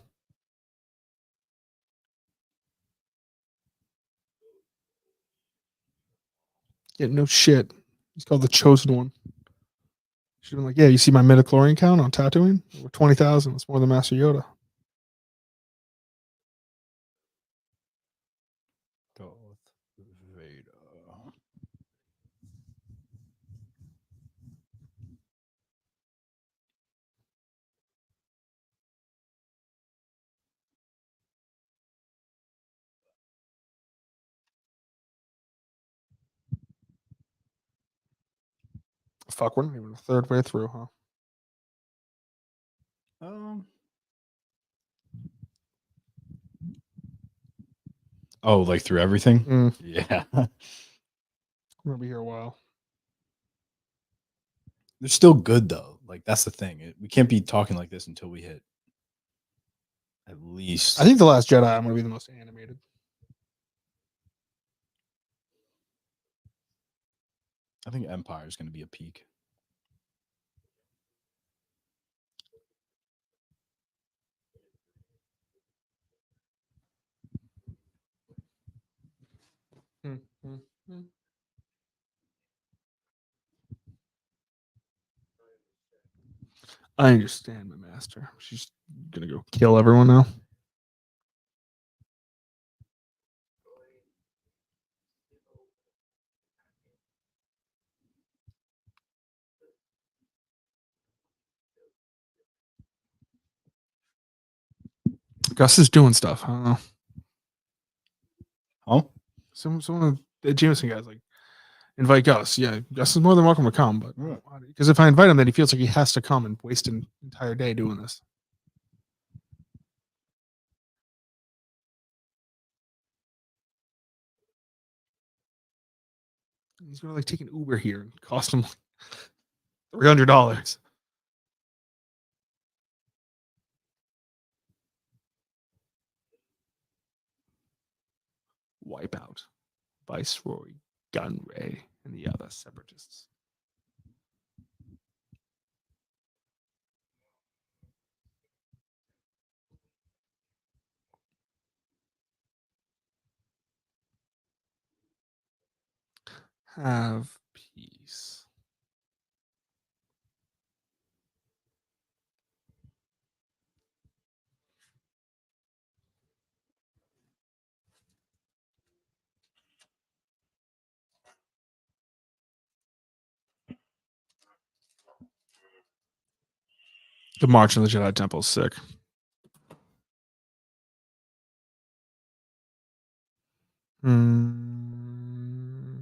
Yeah, no shit. He's called the Chosen One. Should have been like, yeah, you see my midichlorian count on Tatooine? We're 20,000. That's more than Master Yoda. Darth Vader. Fuck, we're not even a third way through, huh? Oh, like through everything? Mm, Yeah. I'm gonna be here a while. They're still good though. Like that's the thing. We can't be talking like this until we hit at least. I think The Last Jedi I'm gonna be the most animated. I think Empire is going to be a peak. I understand, my master. She's gonna go kill everyone now. Gus is doing stuff. I don't know. Oh, Some of the Jameson guys like invite Gus. Yeah, Gus is more than welcome to come, but Right. because if I invite him, then he feels like he has to come and waste an entire day doing this. He's gonna like take an Uber here and cost him like $300. Wipe out Viceroy, Gunray, and the other separatists. Have peace. The March in the Jedi Temple is sick. Hmm.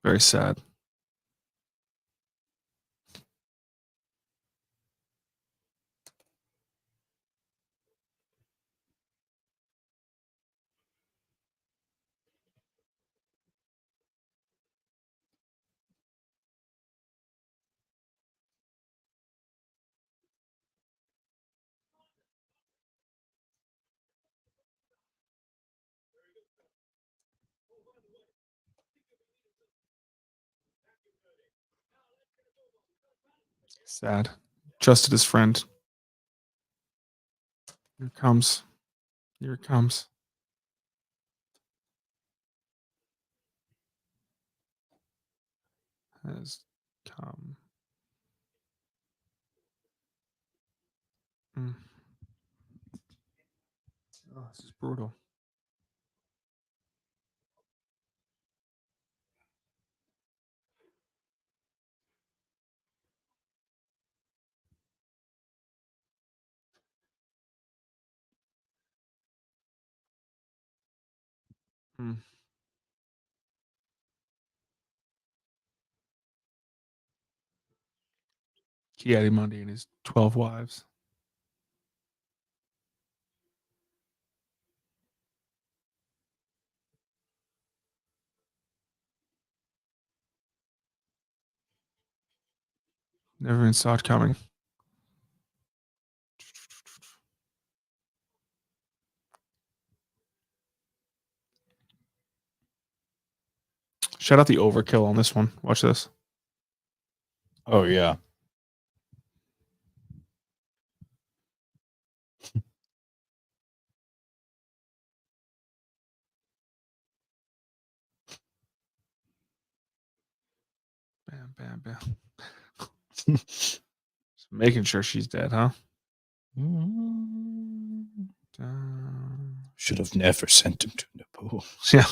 Very sad. Sad. Trusted his friend. Here it comes. Here it comes. Has come. Mm. Oh, this is brutal. Mm. Kiadimundi and his 12 wives. Never even saw it coming. Shout out the overkill on this one. Watch this. Oh yeah. Bam, bam, bam. Just making sure she's dead, huh? Should have never sent him to Naboo. Yeah.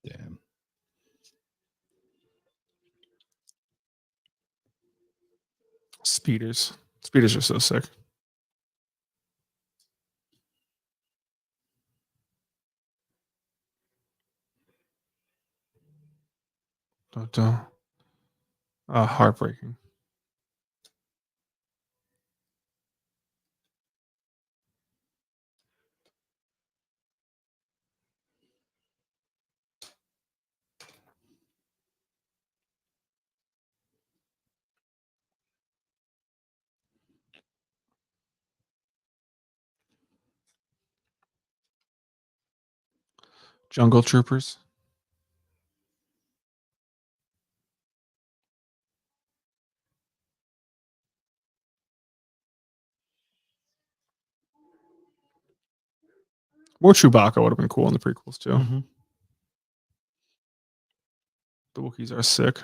Damn. Speeders. Speeders are so sick. Don't. Heartbreaking. Jungle Troopers. More Chewbacca would have been cool in the prequels too. Mm-hmm. The Wookiees are sick.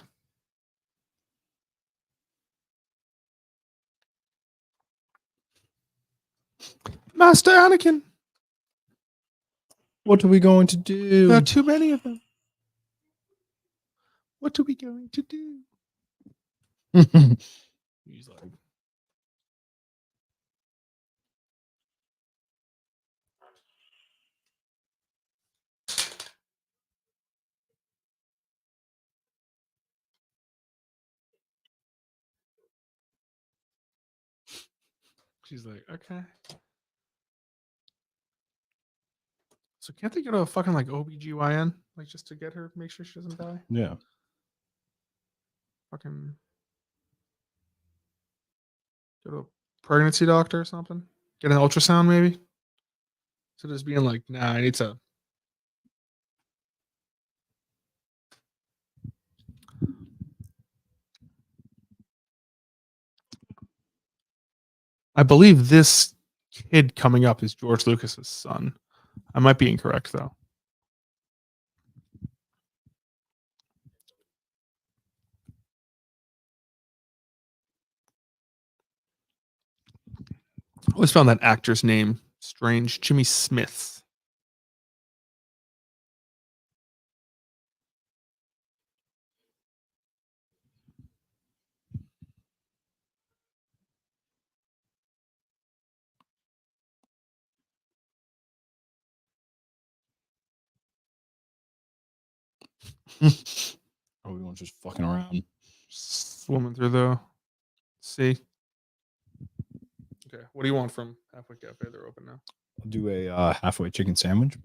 Master Anakin. What are we going to do? There are too many of them. What are we going to do? He's like, she's like, okay. So can't they go to a fucking like OBGYN? Like just to get her, make sure she doesn't die? Yeah. Fucking go to a pregnancy doctor or something? Get an ultrasound maybe? So just being like, nah, I need to. I believe this kid coming up is George Lucas's son. I might be incorrect though. I always found that actor's name strange. Jimmy Smith. Obi-Wan's just fucking around. Swimming through the sea. Okay, what do you want from Halfway Cafe? They're open now. I'll do a halfway chicken sandwich.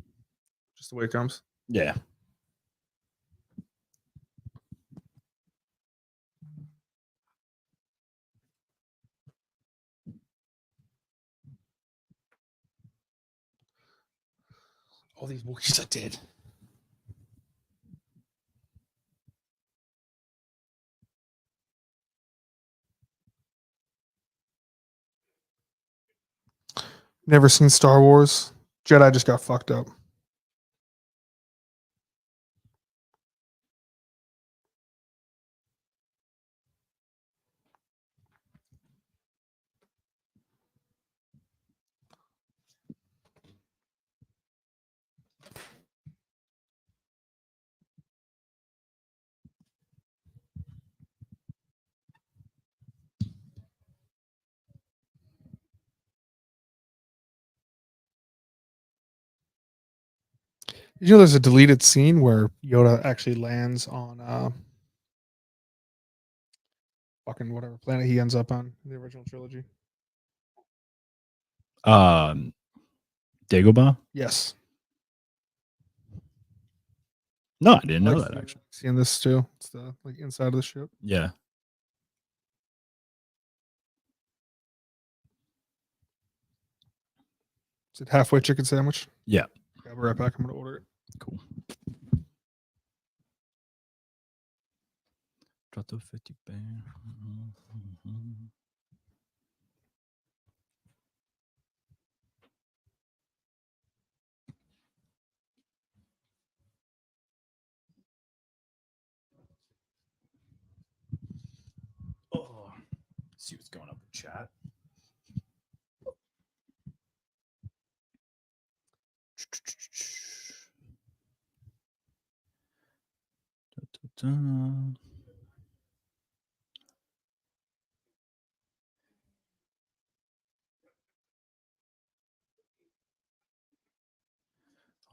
Just the way it comes. Yeah. All these Wookiees are dead. Never seen Star Wars. Jedi just got fucked up. Did you know there's a deleted scene where Yoda actually lands on fucking whatever planet he ends up on in the original trilogy? Dagobah? Yes. No, I didn't know Like that seeing- actually. Seeing this too. It's the like inside of the ship. Yeah. Is it halfway chicken sandwich? Yeah. I'll be right back. I'm gonna order it. Cool. Drop the 50 bear. Oh, see what's going up in chat. A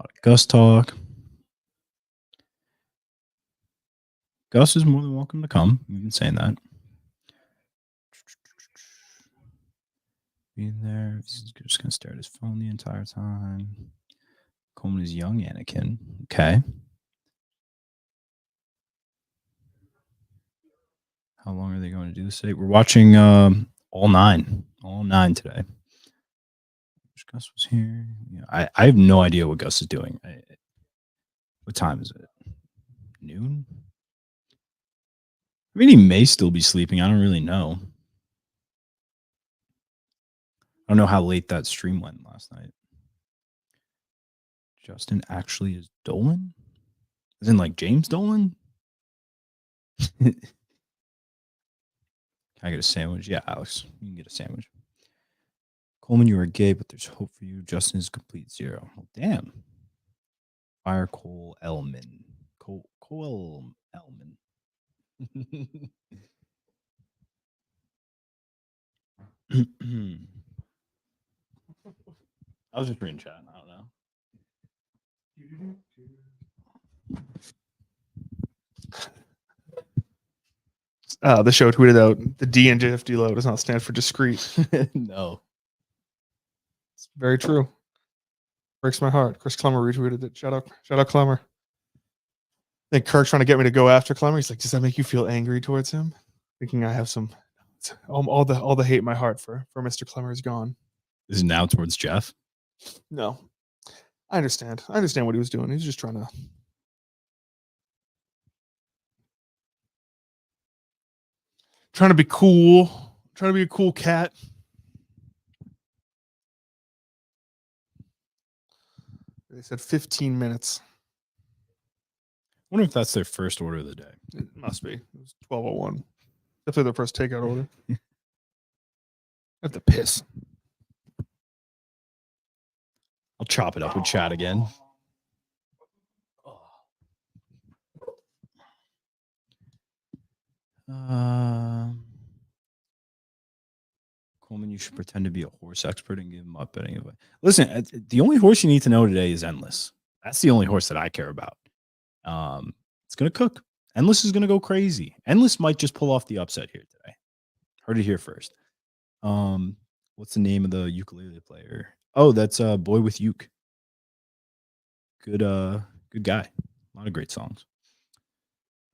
lot of Gus talk. Gus is more than welcome to come. We've been saying that. Being there. He's just going to stare at his phone the entire time. Coleman is young Anakin. Okay. How long are they going to do this today? We're watching all nine today. Gus was here. Yeah, I have no idea what Gus is doing. What time is it? Noon? I mean, he may still be sleeping. I don't really know. I don't know how late that stream went last night. Justin actually is Dolan? As in, like, James Dolan? Can I get a sandwich? Yeah, Alex, you can get a sandwich. Coleman, you are gay, but there's hope for you. Justin is complete zero. Well, damn. Fire Cole Elman. Cole Elman. I was just reading chat. I don't know. The show tweeted out the D in JFD low does not stand for discreet. No. It's very true. Breaks my heart. Chris Clemmer retweeted it. Shout out Clemmer. I think Kirk's trying to get me to go after Clemmer. He's like, does that make you feel angry towards him? Thinking I have some all the hate in my heart for Mr. Clemmer is gone. This is now towards Jeff. No. I understand. I understand what he was doing. He was just trying to be cool. Trying to be a cool cat. They said 15 minutes. I wonder if that's their first order of the day. It must be. It was 12:01. Definitely their first takeout order. I have to piss. I'll chop it up with chat again. Coleman, you should pretend to be a horse expert and give him up betting away. Listen, the only horse you need to know today is Endless. That's the only horse that I care about. It's going to cook. Endless is going to go crazy. Endless might just pull off the upset here today. Heard it here first. What's the name of the ukulele player? Oh, that's Boy with Uke. Good guy. A lot of great songs.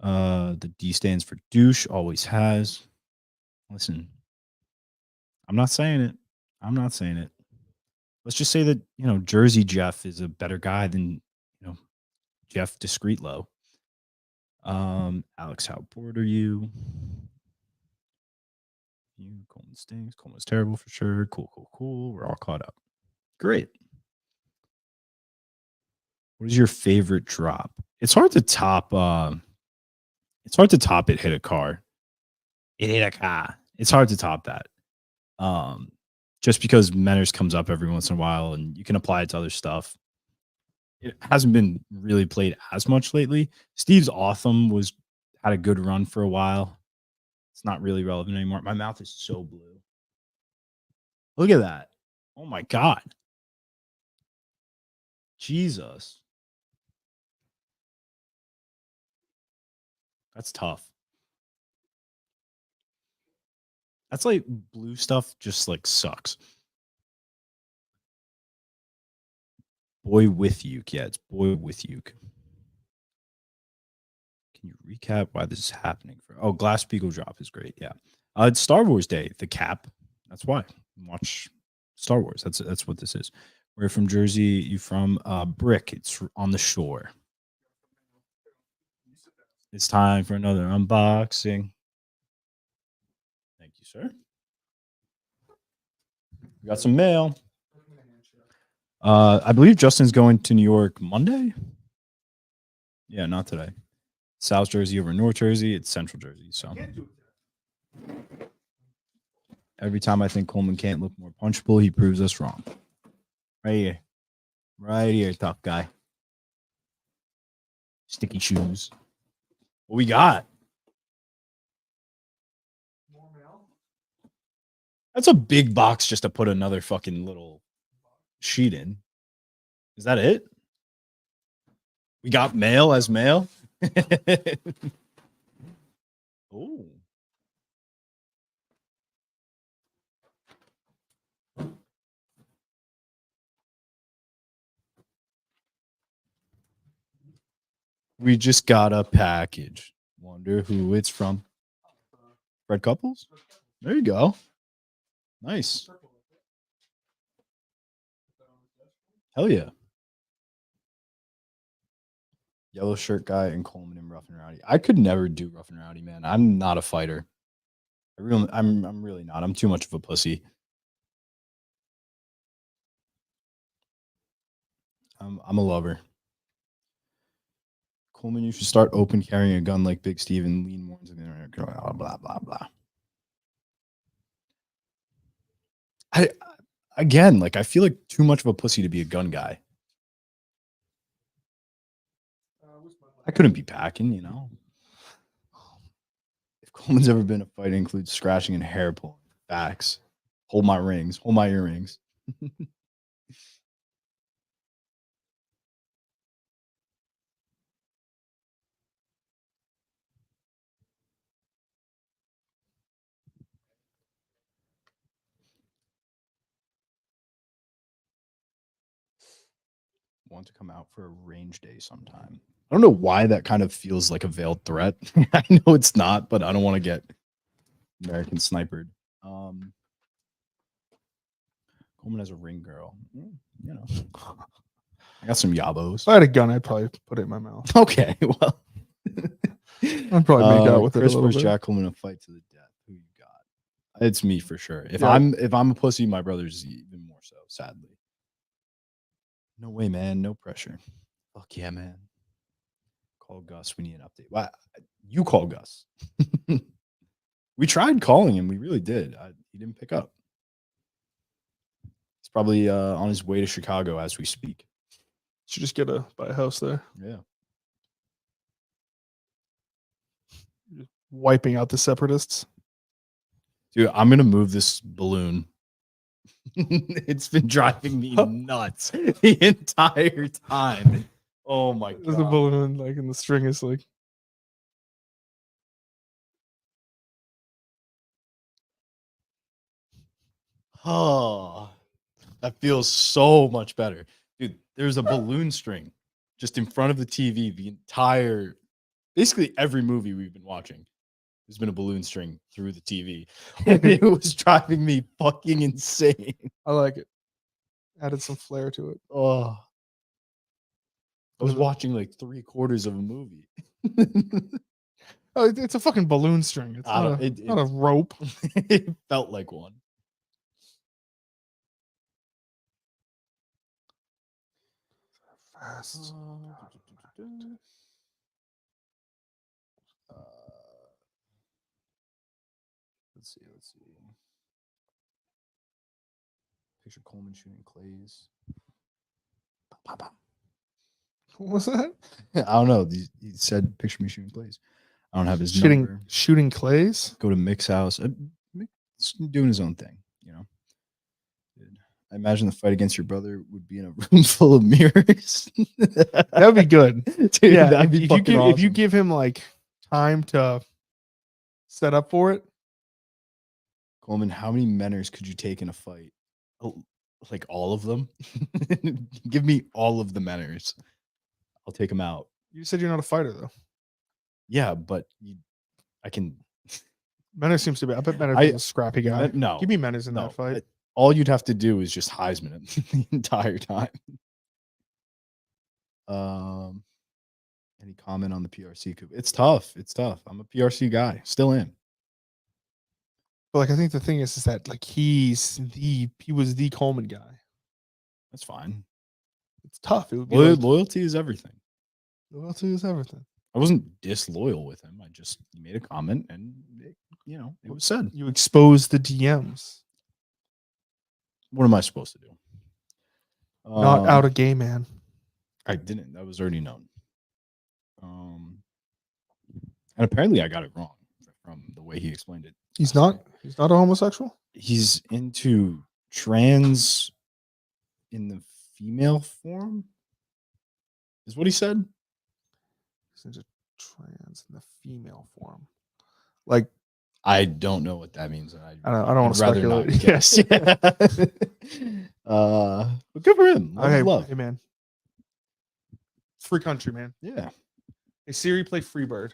The D stands for douche, always has. Listen, I'm not saying it. let's just say that, Jersey Jeff is a better guy than, Jeff Discreetlow. Alex, how bored are you? Coleman stinks. Coleman's terrible for sure. Cool. We're all caught up. Great. What is your favorite drop? It's hard to top. It hit a car. It hit a car. It's hard to top that. Just because Menace comes up every once in a while, and you can apply it to other stuff. It hasn't been really played as much lately. Steve's Autumn had a good run for a while. It's not really relevant anymore. My mouth is so blue. Look at that. Oh my God. Jesus. That's tough. That's like blue stuff just like sucks. Boy with you. Yeah, it's boy with you. Can you recap why this is happening? Glass Beagle drop is great. Yeah. It's Star Wars Day, the cap. That's why. Watch Star Wars. That's what this is. We're from Jersey. You from Brick. It's on the shore. It's time for another unboxing. Thank you, sir. We got some mail. I believe Justin's going to New York Monday. Yeah, not today. South Jersey over North Jersey. It's Central Jersey. So every time I think Coleman can't look more punchable, he proves us wrong. Right here, tough guy. Sticky shoes. What we got? That's a big box just to put another fucking little sheet in. Is that it? We got mail as mail? Oh. We just got a package. Wonder who it's from. Fred Couples? There you go. Nice. Hell yeah. Yellow shirt guy and Coleman and Rough and Rowdy. I could never do Rough and Rowdy, man. I'm not a fighter. I'm really not. I'm too much of a pussy. I'm a lover. Coleman, you should start open carrying a gun like Big Steve and lean more into the internet. Blah blah blah. I feel like too much of a pussy to be a gun guy. I couldn't be packing, If Coleman's ever been a fight, it includes scratching and hair pulling. Facts. Hold my rings. Hold my earrings. Want to come out for a range day sometime. I don't know why that kind of feels like a veiled threat. I know it's not, but I don't want to get American snipered. Coleman has a ring girl. I got some yabos. If I had a gun, I'd probably put it in my mouth. Okay, well. I'd probably make out with it a little bit. Jack Coleman a fight to the death. Who you got? It's me for sure. If Yeah. I'm a pussy, my brother's even more so, sadly. No way, man. No pressure. Fuck yeah, man. Call Gus. We need an update. Well, you call Gus. We tried calling him. We really did. He didn't pick up. He's probably on his way to Chicago as we speak. Should just buy a house there. Yeah. Wiping out the separatists. Dude, I'm going to move this balloon. It's been driving me nuts the entire time. Oh my God. There's a balloon and the string is like. Oh, that feels so much better. Dude, there's a balloon string just in front of the TV the entire, basically every movie we've been watching. There's been a balloon string through the TV. And it was driving me fucking insane. I like it. Added some flair to it. Oh, I was Was it- watching like 3/4 of a movie. Oh, it's a fucking balloon string. It's I not, don't- not a rope. It felt like one. Fast. Uh, let's see. Picture Coleman shooting clays. What was that? I don't know. He said, "Picture me shooting clays." I don't have his number. Shooting clays. Go to Mick's house. Mick's doing his own thing, you know. I imagine the fight against your brother would be in a room full of mirrors. That'd be good. Dude, Yeah, that'd be fucking if you awesome. give him like time to set up for it. Coleman, how many menors could you take in a fight? Oh, like all of them? Give me all of the menors. I'll take them out. You said you're not a fighter though. Yeah, but I can. Menor seems to be. I bet Menor I- is a scrappy guy. No, Give me Menors in no. that fight. All you'd have to do is just Heisman him the entire time. Any comment on the PRC coup? It's tough. It's tough. I'm a PRC guy. Still am. But like, I think the thing is that like he was the Coleman guy. That's fine. It's tough. It would be like, Loyalty is everything. loyalty is everything. I wasn't disloyal with him. He made a comment and it was said. You expose the DMs. What am I supposed to do? Not out a gay man. I didn't. That was already known. And apparently I got it wrong from the way he explained it. He's not a homosexual. He's into trans in the female form, is what he said. He's into trans in the female form. Like, I don't know what that means. And I don't want to rather not speculate. guess. But good for him. Love is Okay, love. hey man. Free country, man. Yeah. Hey Siri, play Freebird.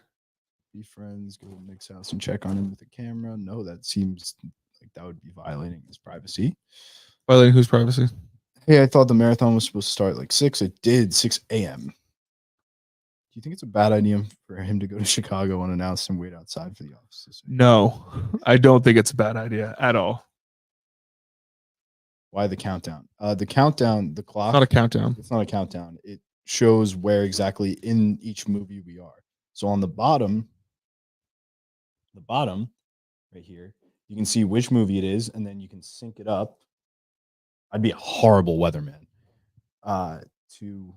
Be friends, go to Nick's house and check on him with a camera. No, that seems like that would be violating his privacy. Violating whose privacy? Hey, I thought the marathon was supposed to start at like 6. It did, 6 a.m. Do you think it's a bad idea for him to go to Chicago unannounced and wait outside for the office? No, I don't think it's a bad idea at all. Why the countdown? The countdown, the clock. It's not a countdown. It's not a countdown. It shows where exactly in each movie we are. So on the bottom right here, you can see which movie it is, and then you can sync it up. I'd be a horrible weatherman to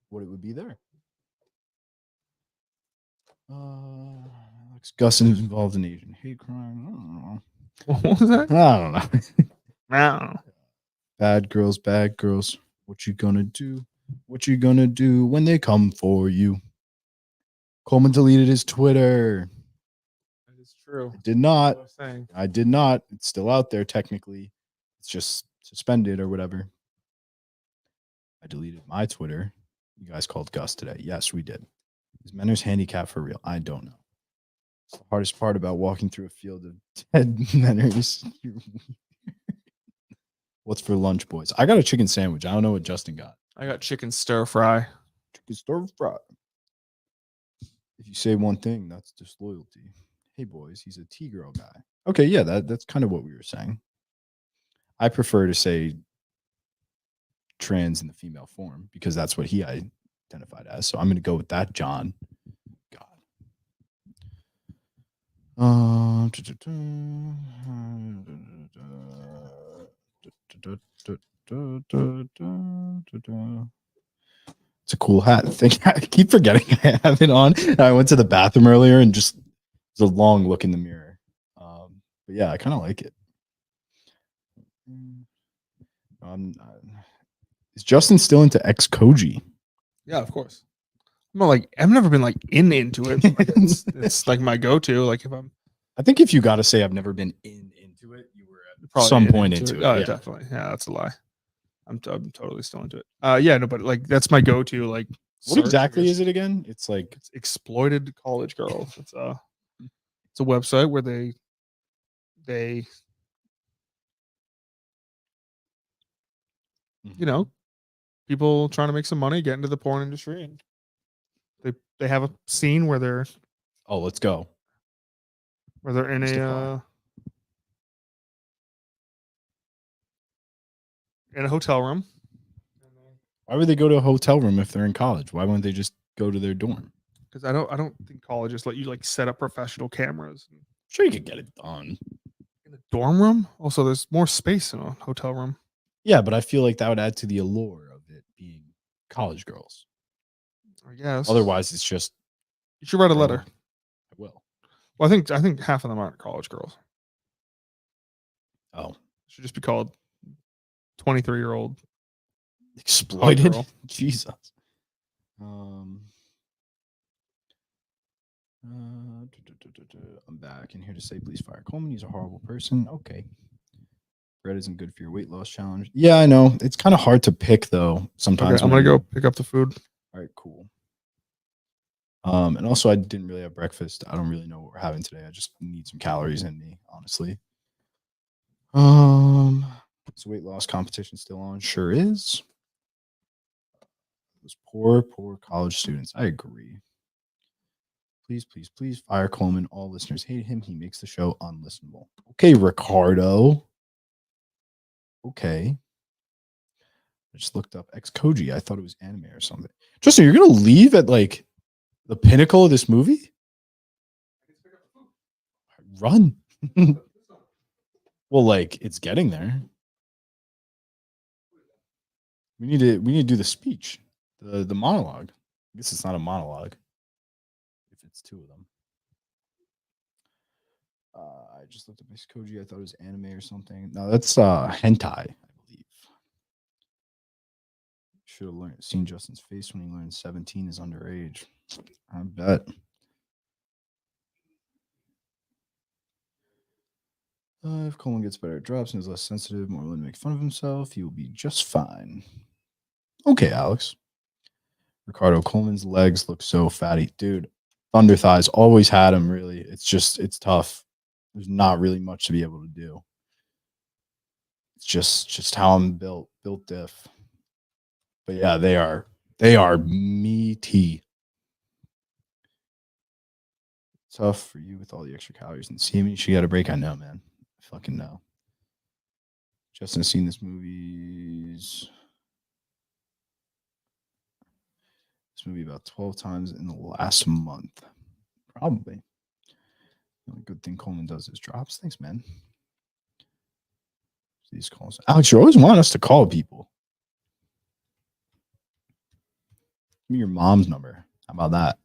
what it would be there. Alex Gus is involved in Asian hate crime. I don't know. What was that? I don't know. No. Bad girls. What you gonna do? What you gonna do when they come for you? Coleman deleted his Twitter. That is true. Did not. I was saying. I did not. It's still out there technically. It's just suspended or whatever. I deleted my Twitter. You guys called Gus today. Yes, we did. Is Mennor's handicap for real? I don't know. It's the hardest part about walking through a field of dead Mennors. What's for lunch, boys? I got a chicken sandwich. I don't know what Justin got. I got chicken stir fry. Chicken stir fry. If you say one thing, that's disloyalty. Hey, boys, he's a T-girl guy. Okay, yeah, that's kind of what we were saying. I prefer to say trans in the female form because that's what he identified as. So I'm going to go with that, John. God. It's a cool hat. I keep forgetting I have it on. I went to the bathroom earlier and just it's a long look in the mirror. But yeah, I kind of like it. Is Justin still into ex-Koji? Yeah, of course. I'm not like I've never been like into it. Like, it's like my go-to. Like if I'm I think if you got to say I've never been into it, you were at probably some point into it. Oh, Yeah. definitely. Yeah, that's a lie. I'm totally still into it. Yeah, no, but like that's my go-to. Like, What exactly is it again? It's like It's exploited college girls. It's a website where they you know, people trying to make some money, get into the porn industry, and they have a scene where they're Oh, let's go. in Who's the a hotel room. Why would they go to a hotel room if they're in college? Why wouldn't they just go to their dorm? Because I don't think colleges let you like set up professional cameras Sure, you could get it done. in the dorm room. Also, there's more space in a hotel room. Yeah, but I feel like that would add to the allure of it being college girls. I guess. Otherwise, it's just you should write a letter. I will. Well, I think half of them aren't college girls. Oh, It should just be called 23-year-old exploited. girl. Jesus. I'm back in here to say, please fire Coleman. He's a horrible person. Okay. Bread isn't good for your weight loss challenge. Yeah, I know. It's kind of hard to pick though. Sometimes Okay, I'm gonna go pick up the food. All right, cool. And also I didn't really have breakfast. I don't really know what we're having today. I just need some calories in me, honestly. Is weight loss competition still on? Sure is. Those poor college students. I agree. Please, please, please fire Coleman. All listeners hate him. He makes the show unlistenable. Okay, Ricardo. Okay. I just looked up X-Koji. I thought it was anime or something. Justin, you're gonna leave at like the pinnacle of this movie? Run. Well, like it's getting there. We need to do the speech, the monologue. I guess it's not a monologue if it's two of them. I just looked up Koji. I thought it was anime or something. No, that's hentai, I believe. Should have seen Justin's face when he learned 17 is underage. I bet. If Coleman gets better at drops and is less sensitive, more willing to make fun of himself, he will be just fine. Okay, Alex. Ricardo Coleman's legs look so fatty. Dude, thunder thighs always had him, really. It's tough. There's not really much to be able to do. It's just how I'm built diff. But yeah, they are meaty. Tough for you with all the extra calories and semen. She got a break. I know, man. I fucking know. Justin's seen this movie about 12 times in the last month. Probably. The only good thing Coleman does is drops. Thanks, man. These calls. Alex, you always want us to call people. Give me your mom's number. How about that?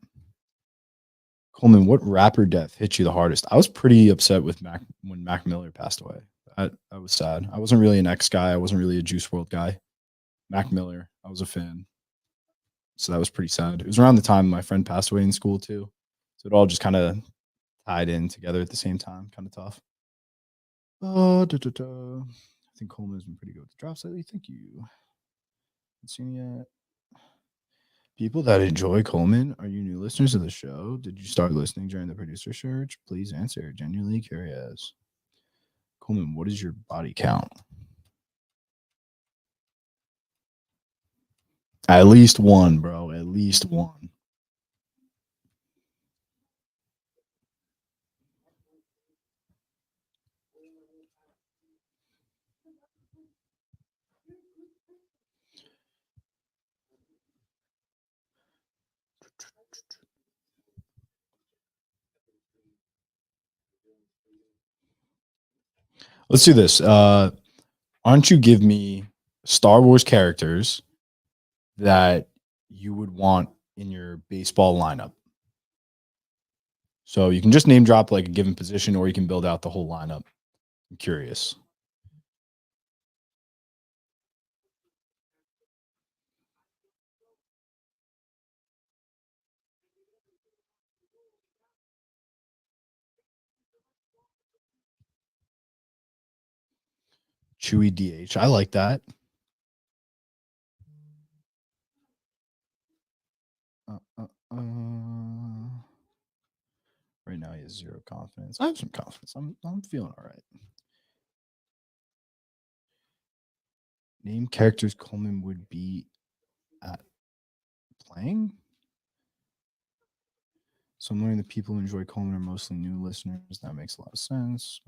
Coleman, what rapper death hit you the hardest? I was pretty upset with when Mac Miller passed away. I was sad. I wasn't really an X guy. I wasn't really a Juice WRLD guy. Mac Miller, I was a fan. So that was pretty sad. It was around the time my friend passed away in school too. So it all just kind of tied in together at the same time. Kind of tough. I think Coleman has been pretty good with the drops lately. Thank you. Haven't seen yet. People that enjoy Coleman, are you new listeners of the show? Did you start listening during the producer search? Please answer. Genuinely curious. Coleman, what is your body count? At least one, bro. At least one. Let's do this. Why don't you give me Star Wars characters that you would want in your baseball lineup? So you can just name drop like a given position, or you can build out the whole lineup. I'm curious. Chewy DH. I like that. Right now he has zero confidence. I have some confidence. I'm feeling all right. Name characters Coleman would be at playing. So I'm learning the people who enjoy Coleman are mostly new listeners. That makes a lot of sense.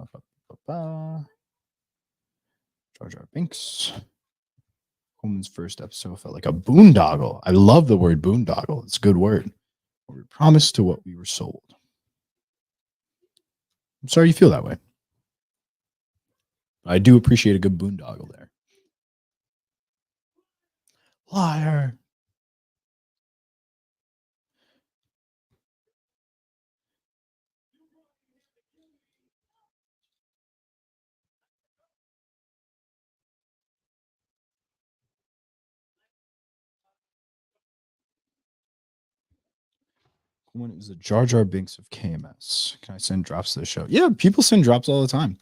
Jar Jar Binks. Coleman's first episode felt like a boondoggle. I love the word boondoggle. It's a good word. We were promised to what we were sold. I'm sorry you feel that way. I do appreciate a good boondoggle there. Liar. When it was a Jar Jar Binks of KMS. Can I send drops to the show? Yeah, people send drops all the time.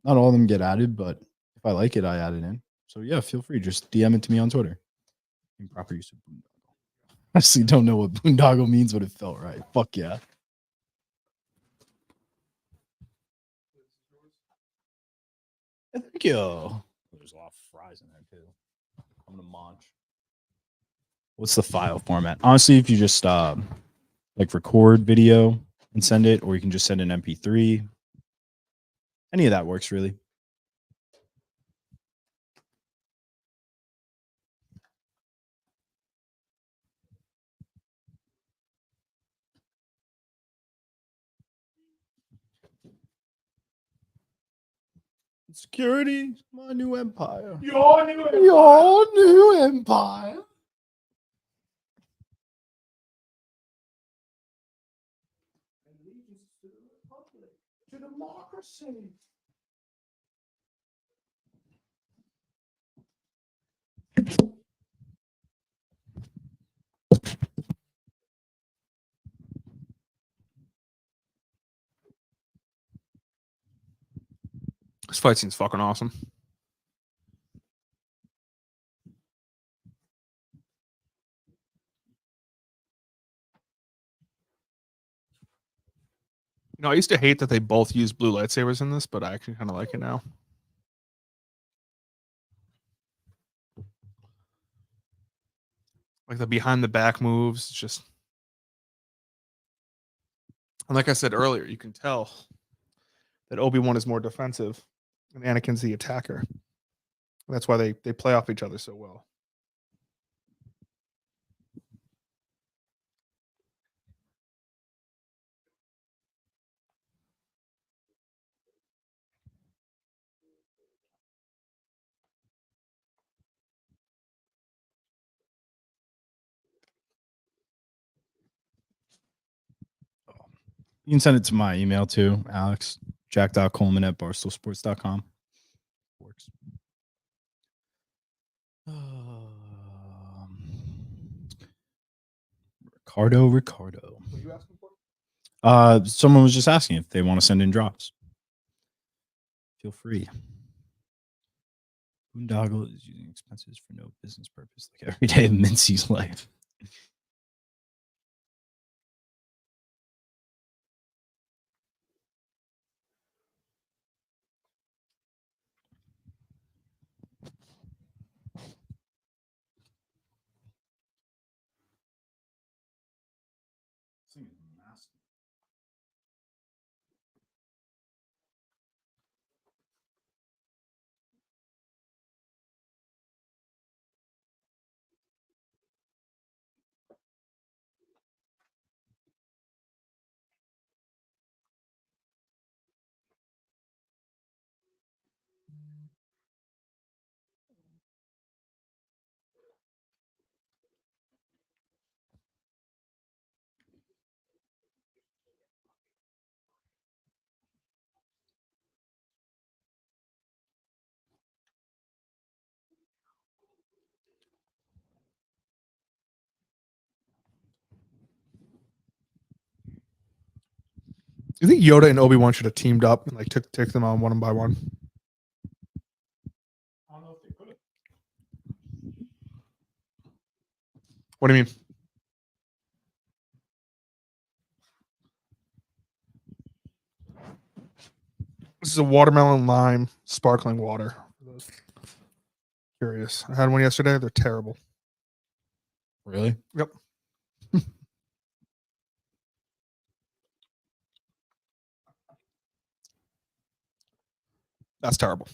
Not all of them get added, but if I like it, I add it in. So yeah, feel free. Just DM it to me on Twitter. Improper use of boondoggle. Honestly, don't know what boondoggle means, but it felt right. Fuck yeah. Thank you. There's a lot of fries in there too. I'm gonna munch. What's the file format? Honestly, if you just like record video and send it, or you can just send an MP3. Any of that works really. Security, my new empire. Your new Your new empire. To democracy. This fight scene's fucking awesome. You know, I used to hate that they both use blue lightsabers in this, but I actually kind of like it now. Like the behind the back moves, just and like I said earlier, you can tell that Obi-Wan is more defensive and Anakin's the attacker. And that's why they play off each other so well. You can send it to my email too, Alex. Jack.coleman@barstoolsports.com. Works. Ricardo. What are you asking for? Someone was just asking if they want to send in drops. Feel free. Boondoggle is using expenses for no business purpose, like every day of Mincy's life. You think Yoda and Obi-Wan should have teamed up and like took them on one by one? I don't know if they could have. What do you mean? This is a watermelon lime sparkling water. Curious. I had one yesterday. They're terrible. Really? Yep. That's terrible.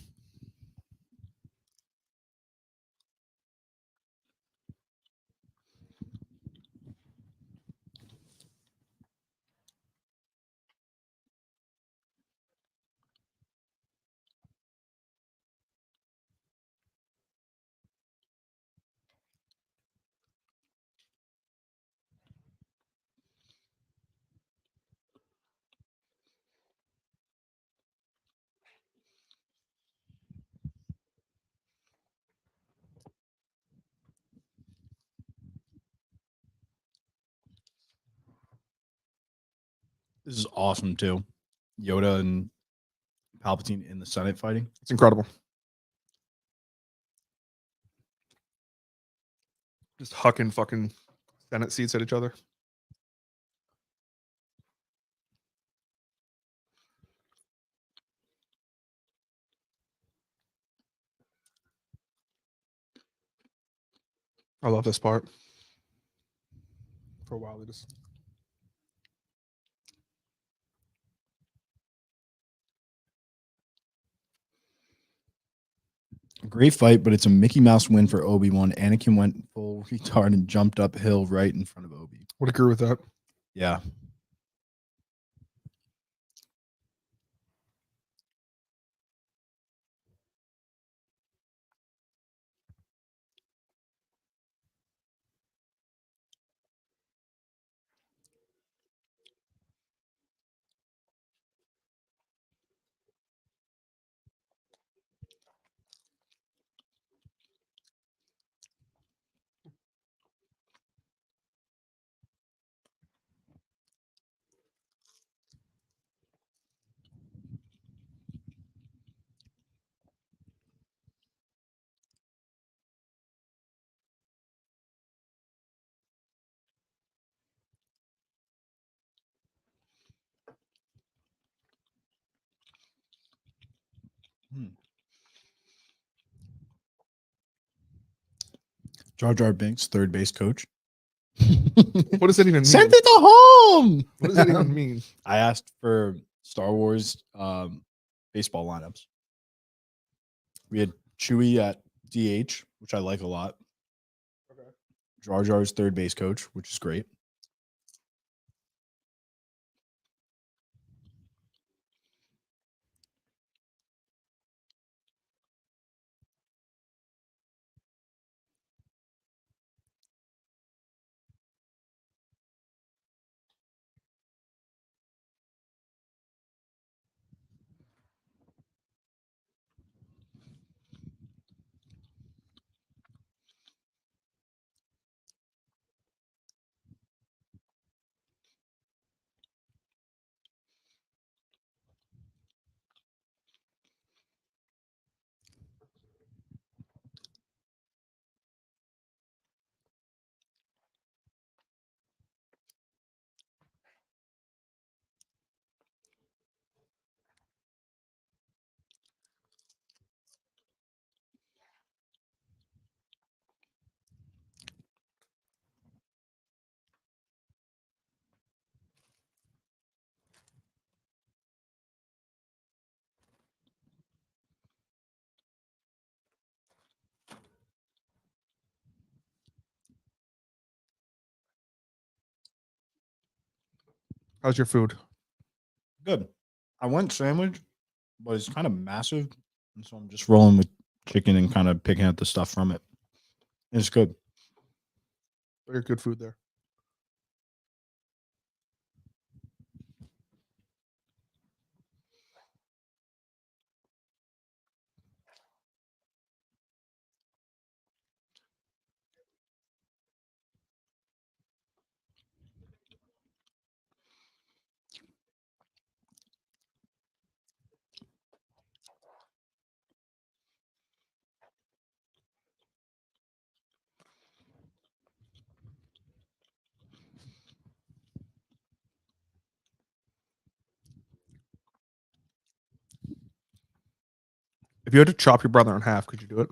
This is awesome too. Yoda and Palpatine in the Senate fighting. It's incredible. Just hucking fucking Senate seats at each other. I love this part. For a while, they just Great fight, but it's a Mickey Mouse win for Obi-Wan. Anakin went full retard and jumped uphill right in front of Obi. would agree with that. Yeah. Jar Jar Binks, third base coach. What does that even mean? Sent it to home. What does that even mean? I asked for Star Wars baseball lineups. We had Chewie at DH, which I like a lot. Okay. Jar Jar's third base coach, which is great. How's your food? Good. I went sandwich, but it's kind of massive. And so I'm just rolling with chicken and kind of picking out the stuff from it. It's good. Very good food there. If you had to chop your brother in half, could you do it?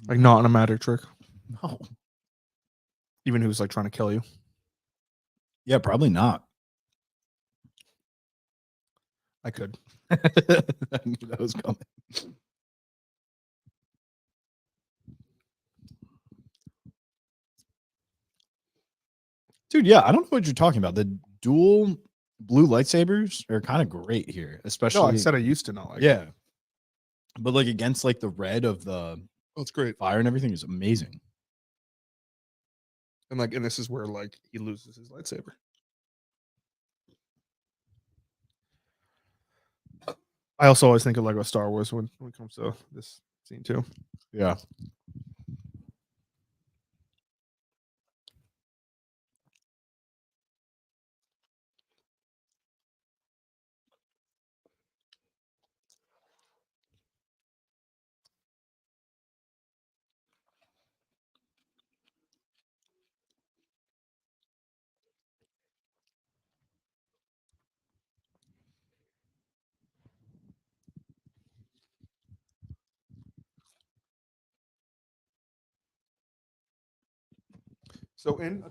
Like not in a magic trick. No. Even who's like trying to kill you. Yeah, probably not. I could. I knew that was coming. Dude, yeah, I don't know what you're talking about. The dual blue lightsabers are kind of great here, especially. No, I said I used to not like. yeah, but like against like the red of the Oh, it's great. fire and everything is amazing. And this is where like he loses his lightsaber. I also always think of Lego Star Wars when it comes to this scene too. Yeah. So in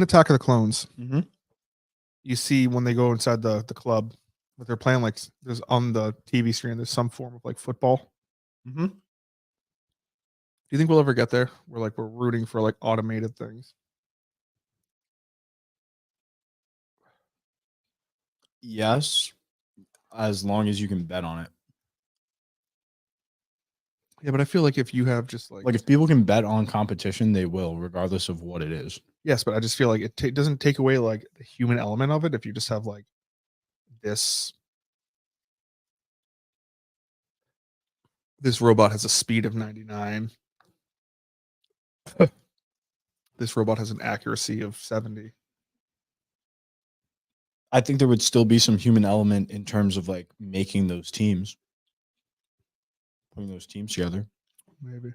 Attack of the Clones, Mm-hmm. you see when they go inside the club, what they're playing like there's on the TV screen. There's some form of like football. Mm-hmm. Do you think we'll ever get there? We're rooting for like automated things. Yes, as long as you can bet on it. Yeah, but I feel like if you have just Like if people can bet on competition, they will, regardless of what it is. yes, but I just feel like it doesn't take away like the human element of it if you just have like this robot has a speed of 99. This robot has an accuracy of 70. I think there would still be some human element in terms of like making those teams, putting those teams together. Maybe.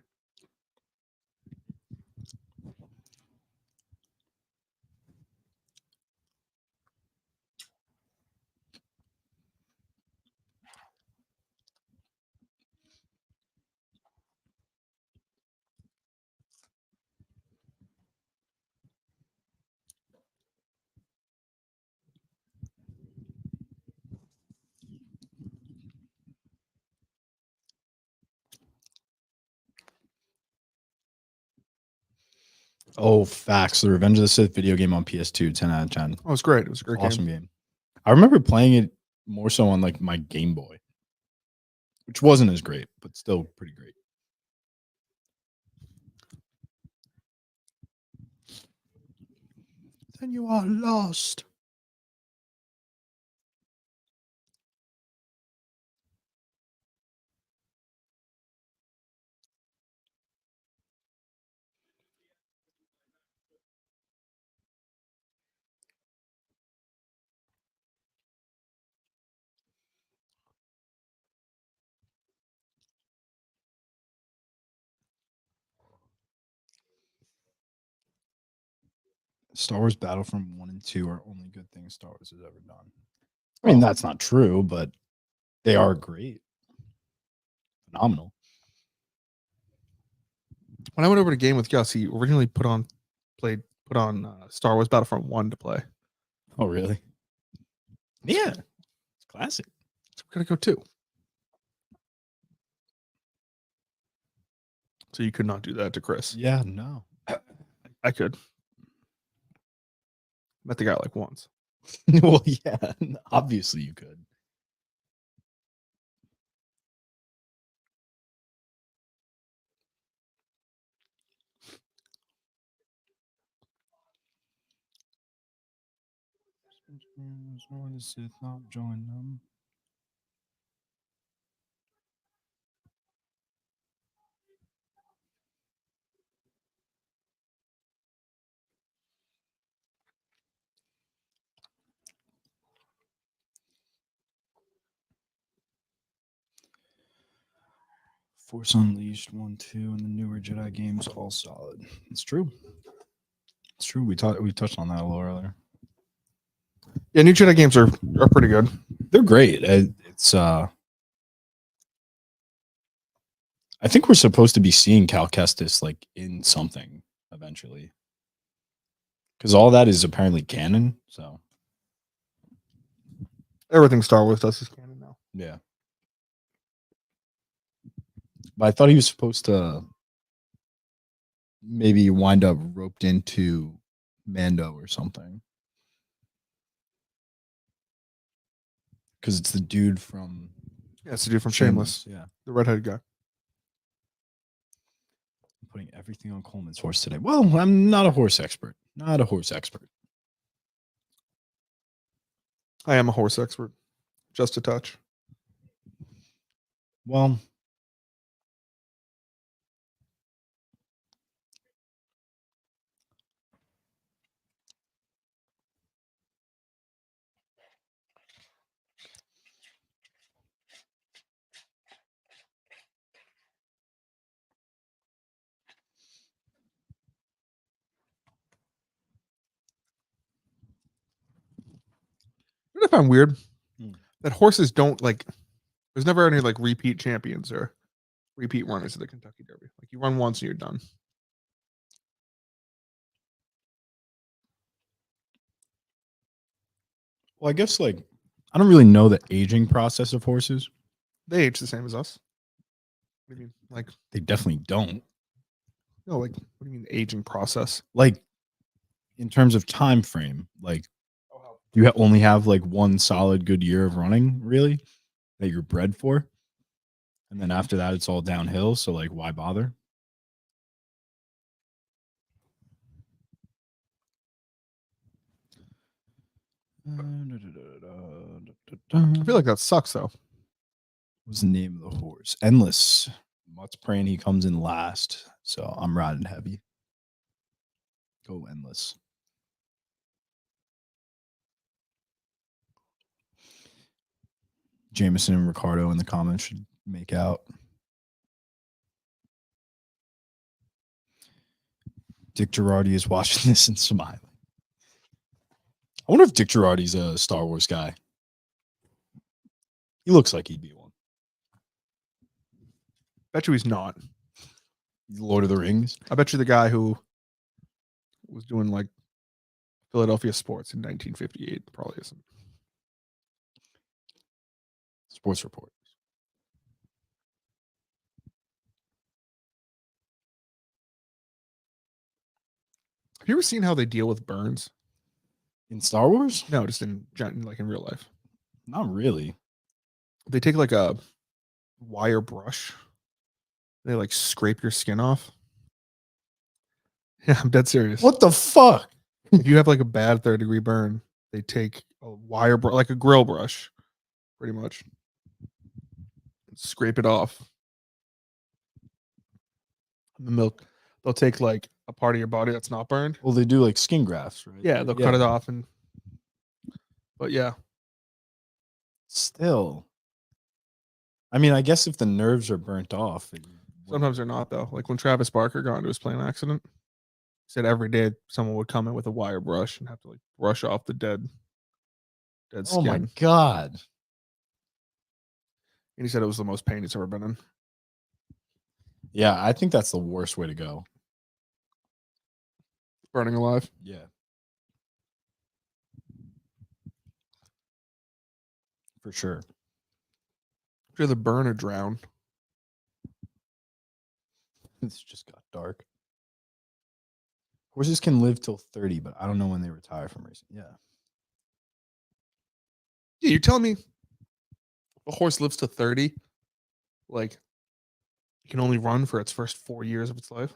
Oh, facts. The Revenge of the Sith video game on PS2, 10 out of 10. Oh, it's great. It was a great Awesome game. game. I remember playing it more so on like my Game Boy, which wasn't as great, but still pretty great. Then you are lost. Star Wars Battlefront 1 and 2 are only good things Star Wars has ever done. I mean, that's not true, but they are great. Phenomenal. When I went over to game with Gus, he originally put on Star Wars Battlefront 1 to play. Oh, really? Yeah. It's classic. So we gotta go 2. So you could not do that to Chris. Yeah, no. I could. Met the guy like once. Well, yeah, obviously you could. The Sith not join them. Force Unleashed 1, 2, and the newer Jedi games all solid. It's true. It's true. We touched on that a little earlier. Yeah, new Jedi games are pretty good. They're great. It's I think we're supposed to be seeing Cal Kestis like in something eventually. Because all that is apparently canon. So Everything Star Wars does is canon now. yeah. But I thought he was supposed to maybe wind up roped into Mando or something. Because it's the dude from Yeah, it's the dude from Shameless, Yeah. the redhead guy. I'm putting everything on Coleman's horse today. Well, I'm not a horse expert. Not a horse expert. I am a horse expert, just a touch. Well, What I find weird Hmm. that horses don't like. There's never any like repeat champions or repeat runners of the Kentucky Derby. Like you run once and you're done. I guess like I don't really know the aging process of horses. They age the same as us. What do you mean? Like They definitely don't. no, like what do you mean the aging process? Like in terms of time frame, like you only have like one solid good year of running, really, that you're bred for, and then after that, it's all downhill. So like, why bother? I feel like that sucks though. What's the name of the horse? Endless. Mutt's praying he comes in last, so I'm riding heavy. Go Endless. Jameson and Ricardo in the comments should make out. Dick Girardi is watching this and smiling. I wonder if Dick Girardi's a Star Wars guy. He looks like he'd be one. Bet you he's not. Lord of the Rings. I bet you the guy who was doing like Philadelphia sports in 1958 probably isn't. Sports Report. Have you ever seen how they deal with burns? In Star Wars? No, just in like in real life. Not really. They take like a wire brush. They like scrape your skin off. Yeah, I'm dead serious. What the fuck? If you have like a bad 3rd-degree burn, they take a wire brush, like a grill brush, pretty much, and scrape it off. And then they'll take like a part of your body that's not burned. Well, they do like skin grafts, right? Yeah, they'll cut it off and. But yeah, Still. I mean, I guess if the nerves are burnt off. sometimes they're not though. Like when Travis Barker got into his plane accident, he said every day someone would come in with a wire brush and have to like brush off the dead Oh skin. my God. And he said it was the most pain he's ever been in. Yeah, I think that's the worst way to go. Burning alive. Yeah. For sure. I'd rather burn or drown. It's just got dark. Horses can live till 30, but I don't know when they retire from racing. Yeah. Yeah, you're telling me a horse lives to 30? Like, it can only run for its first 4 years of its life?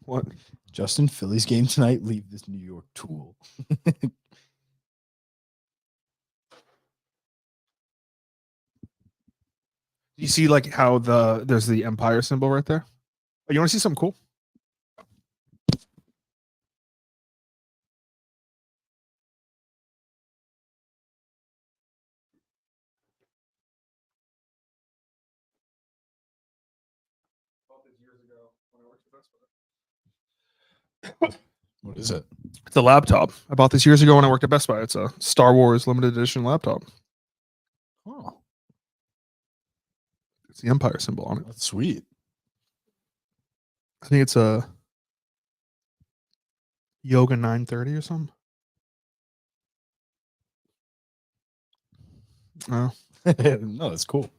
What? Justin, Phillies game tonight. Leave this New York tool. You see, like, how there's the Empire symbol right there? Oh, you want to see something cool? What is it? It's a laptop. I bought this years ago when I worked at Best Buy. It's a Star Wars limited edition laptop. Oh, It's the Empire symbol on it. that's sweet. I think it's a Yoga 930 or something. Oh, No, that's cool.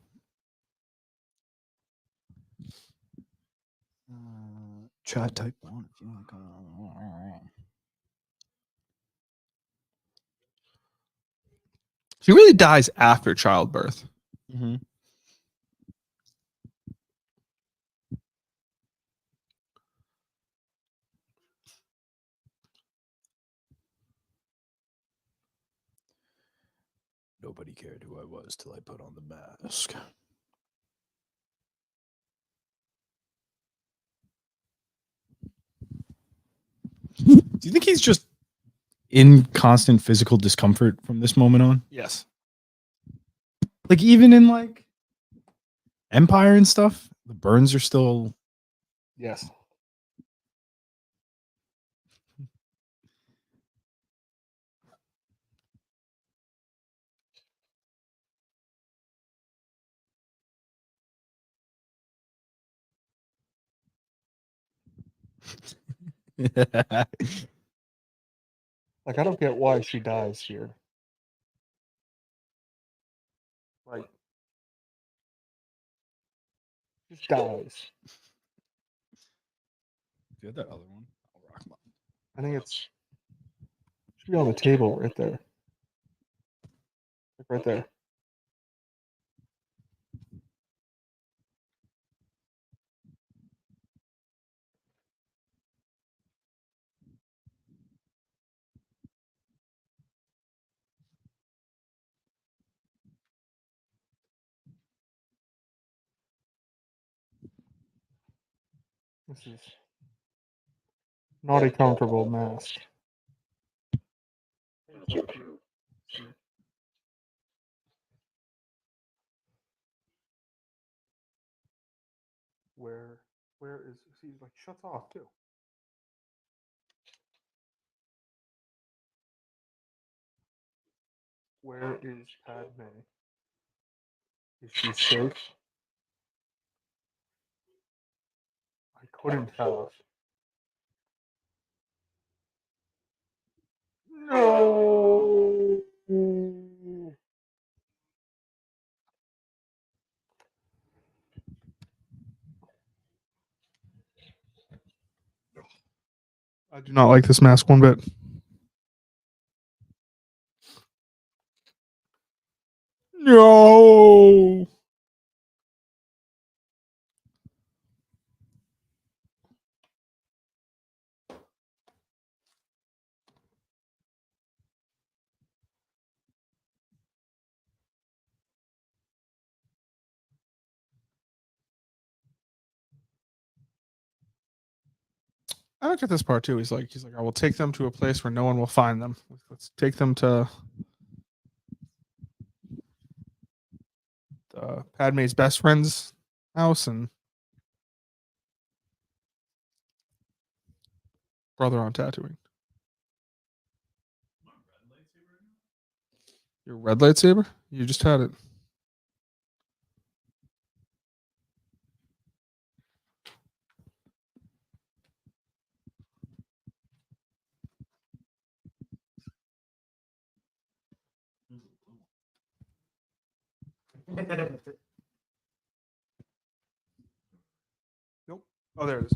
Chat type one. If you want to she really dies after childbirth. mm-hmm. Nobody cared who I was till I put on the mask. Do you think he's just in constant physical discomfort from this moment on? Yes. Like even in like Empire and stuff, the burns are still. Yes. Like, I don't get why she dies here. Like, just dies. Do you have that other one? I'll rock mine. I think it's should be on the table right there. Like right there. This is not a comfortable mask. Where is see like shuts off too. Where is Padme? Is she safe? I couldn't tell. No. I do not like this mask one bit. No. I look at this part too. He's like, I will take them to a place where no one will find them. Let's take them to Padme's best friend's house and brother on Tatooine. Your red lightsaber? You just had it. Nope. Oh, there it is.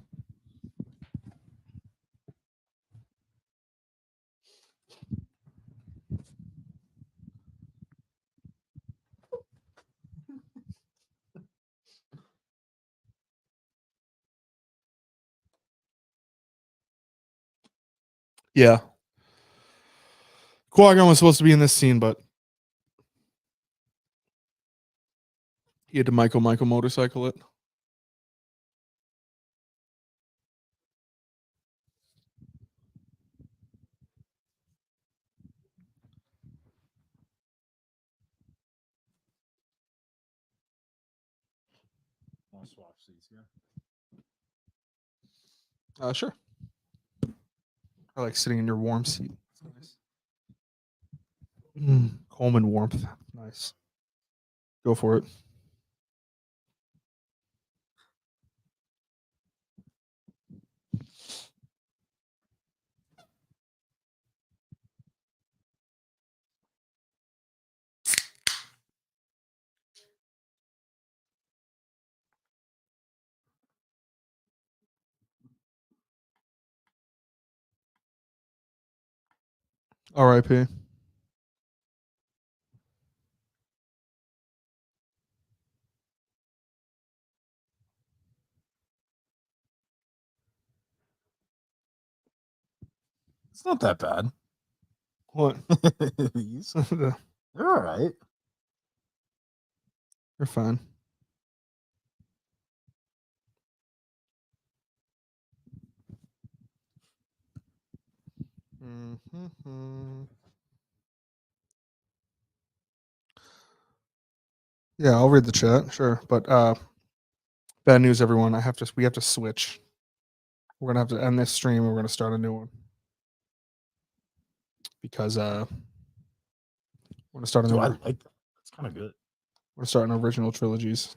Yeah. Qui-Gon was supposed to be in this scene, but he had to Michael motorcycle it. I'll swap seats here. Sure. I like sitting in your warm seat. It's nice. Coleman warmth. Nice. Go for it. R.I.P. It's not that bad. What? These- You're They're all right. fine. Mm-hmm. Yeah, I'll read the chat, sure. But bad news, everyone. We have to switch. We're gonna have to end this stream and we're gonna start a new one. Because we're gonna start a new Do I one. like that? That's kind of good. We're starting original trilogies.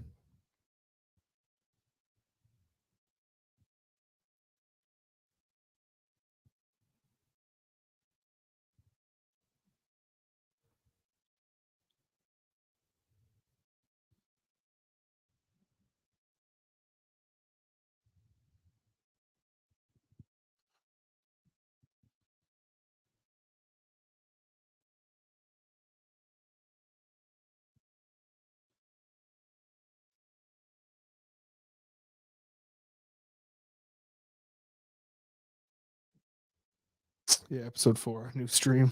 Yeah, episode 4, new stream.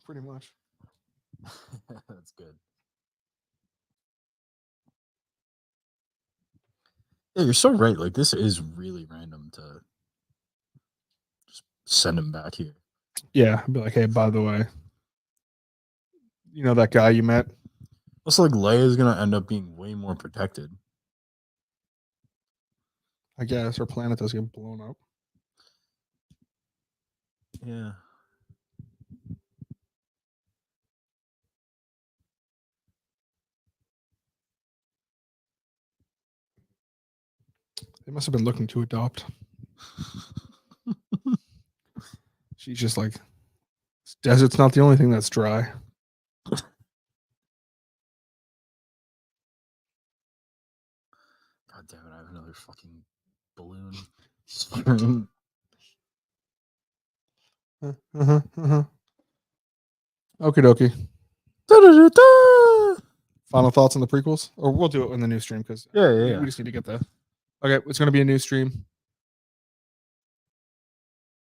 Pretty much. That's good. Yeah, you're so right. Like this is really random to just send him back here. Yeah, I'd be like, hey, by the way, you know that guy you met? Also, like Leia is gonna end up being way more protected. I guess her planet does get blown up. Yeah. They must have been looking to adopt. She's just like, desert's not the only thing that's dry. God damn it! I have another fucking balloon. Spring. Okie dokie. Da-da-da-da! Final thoughts on the prequels? Or we'll do it in the new stream because Yeah, we just need to get the. Okay, it's going to be a new stream.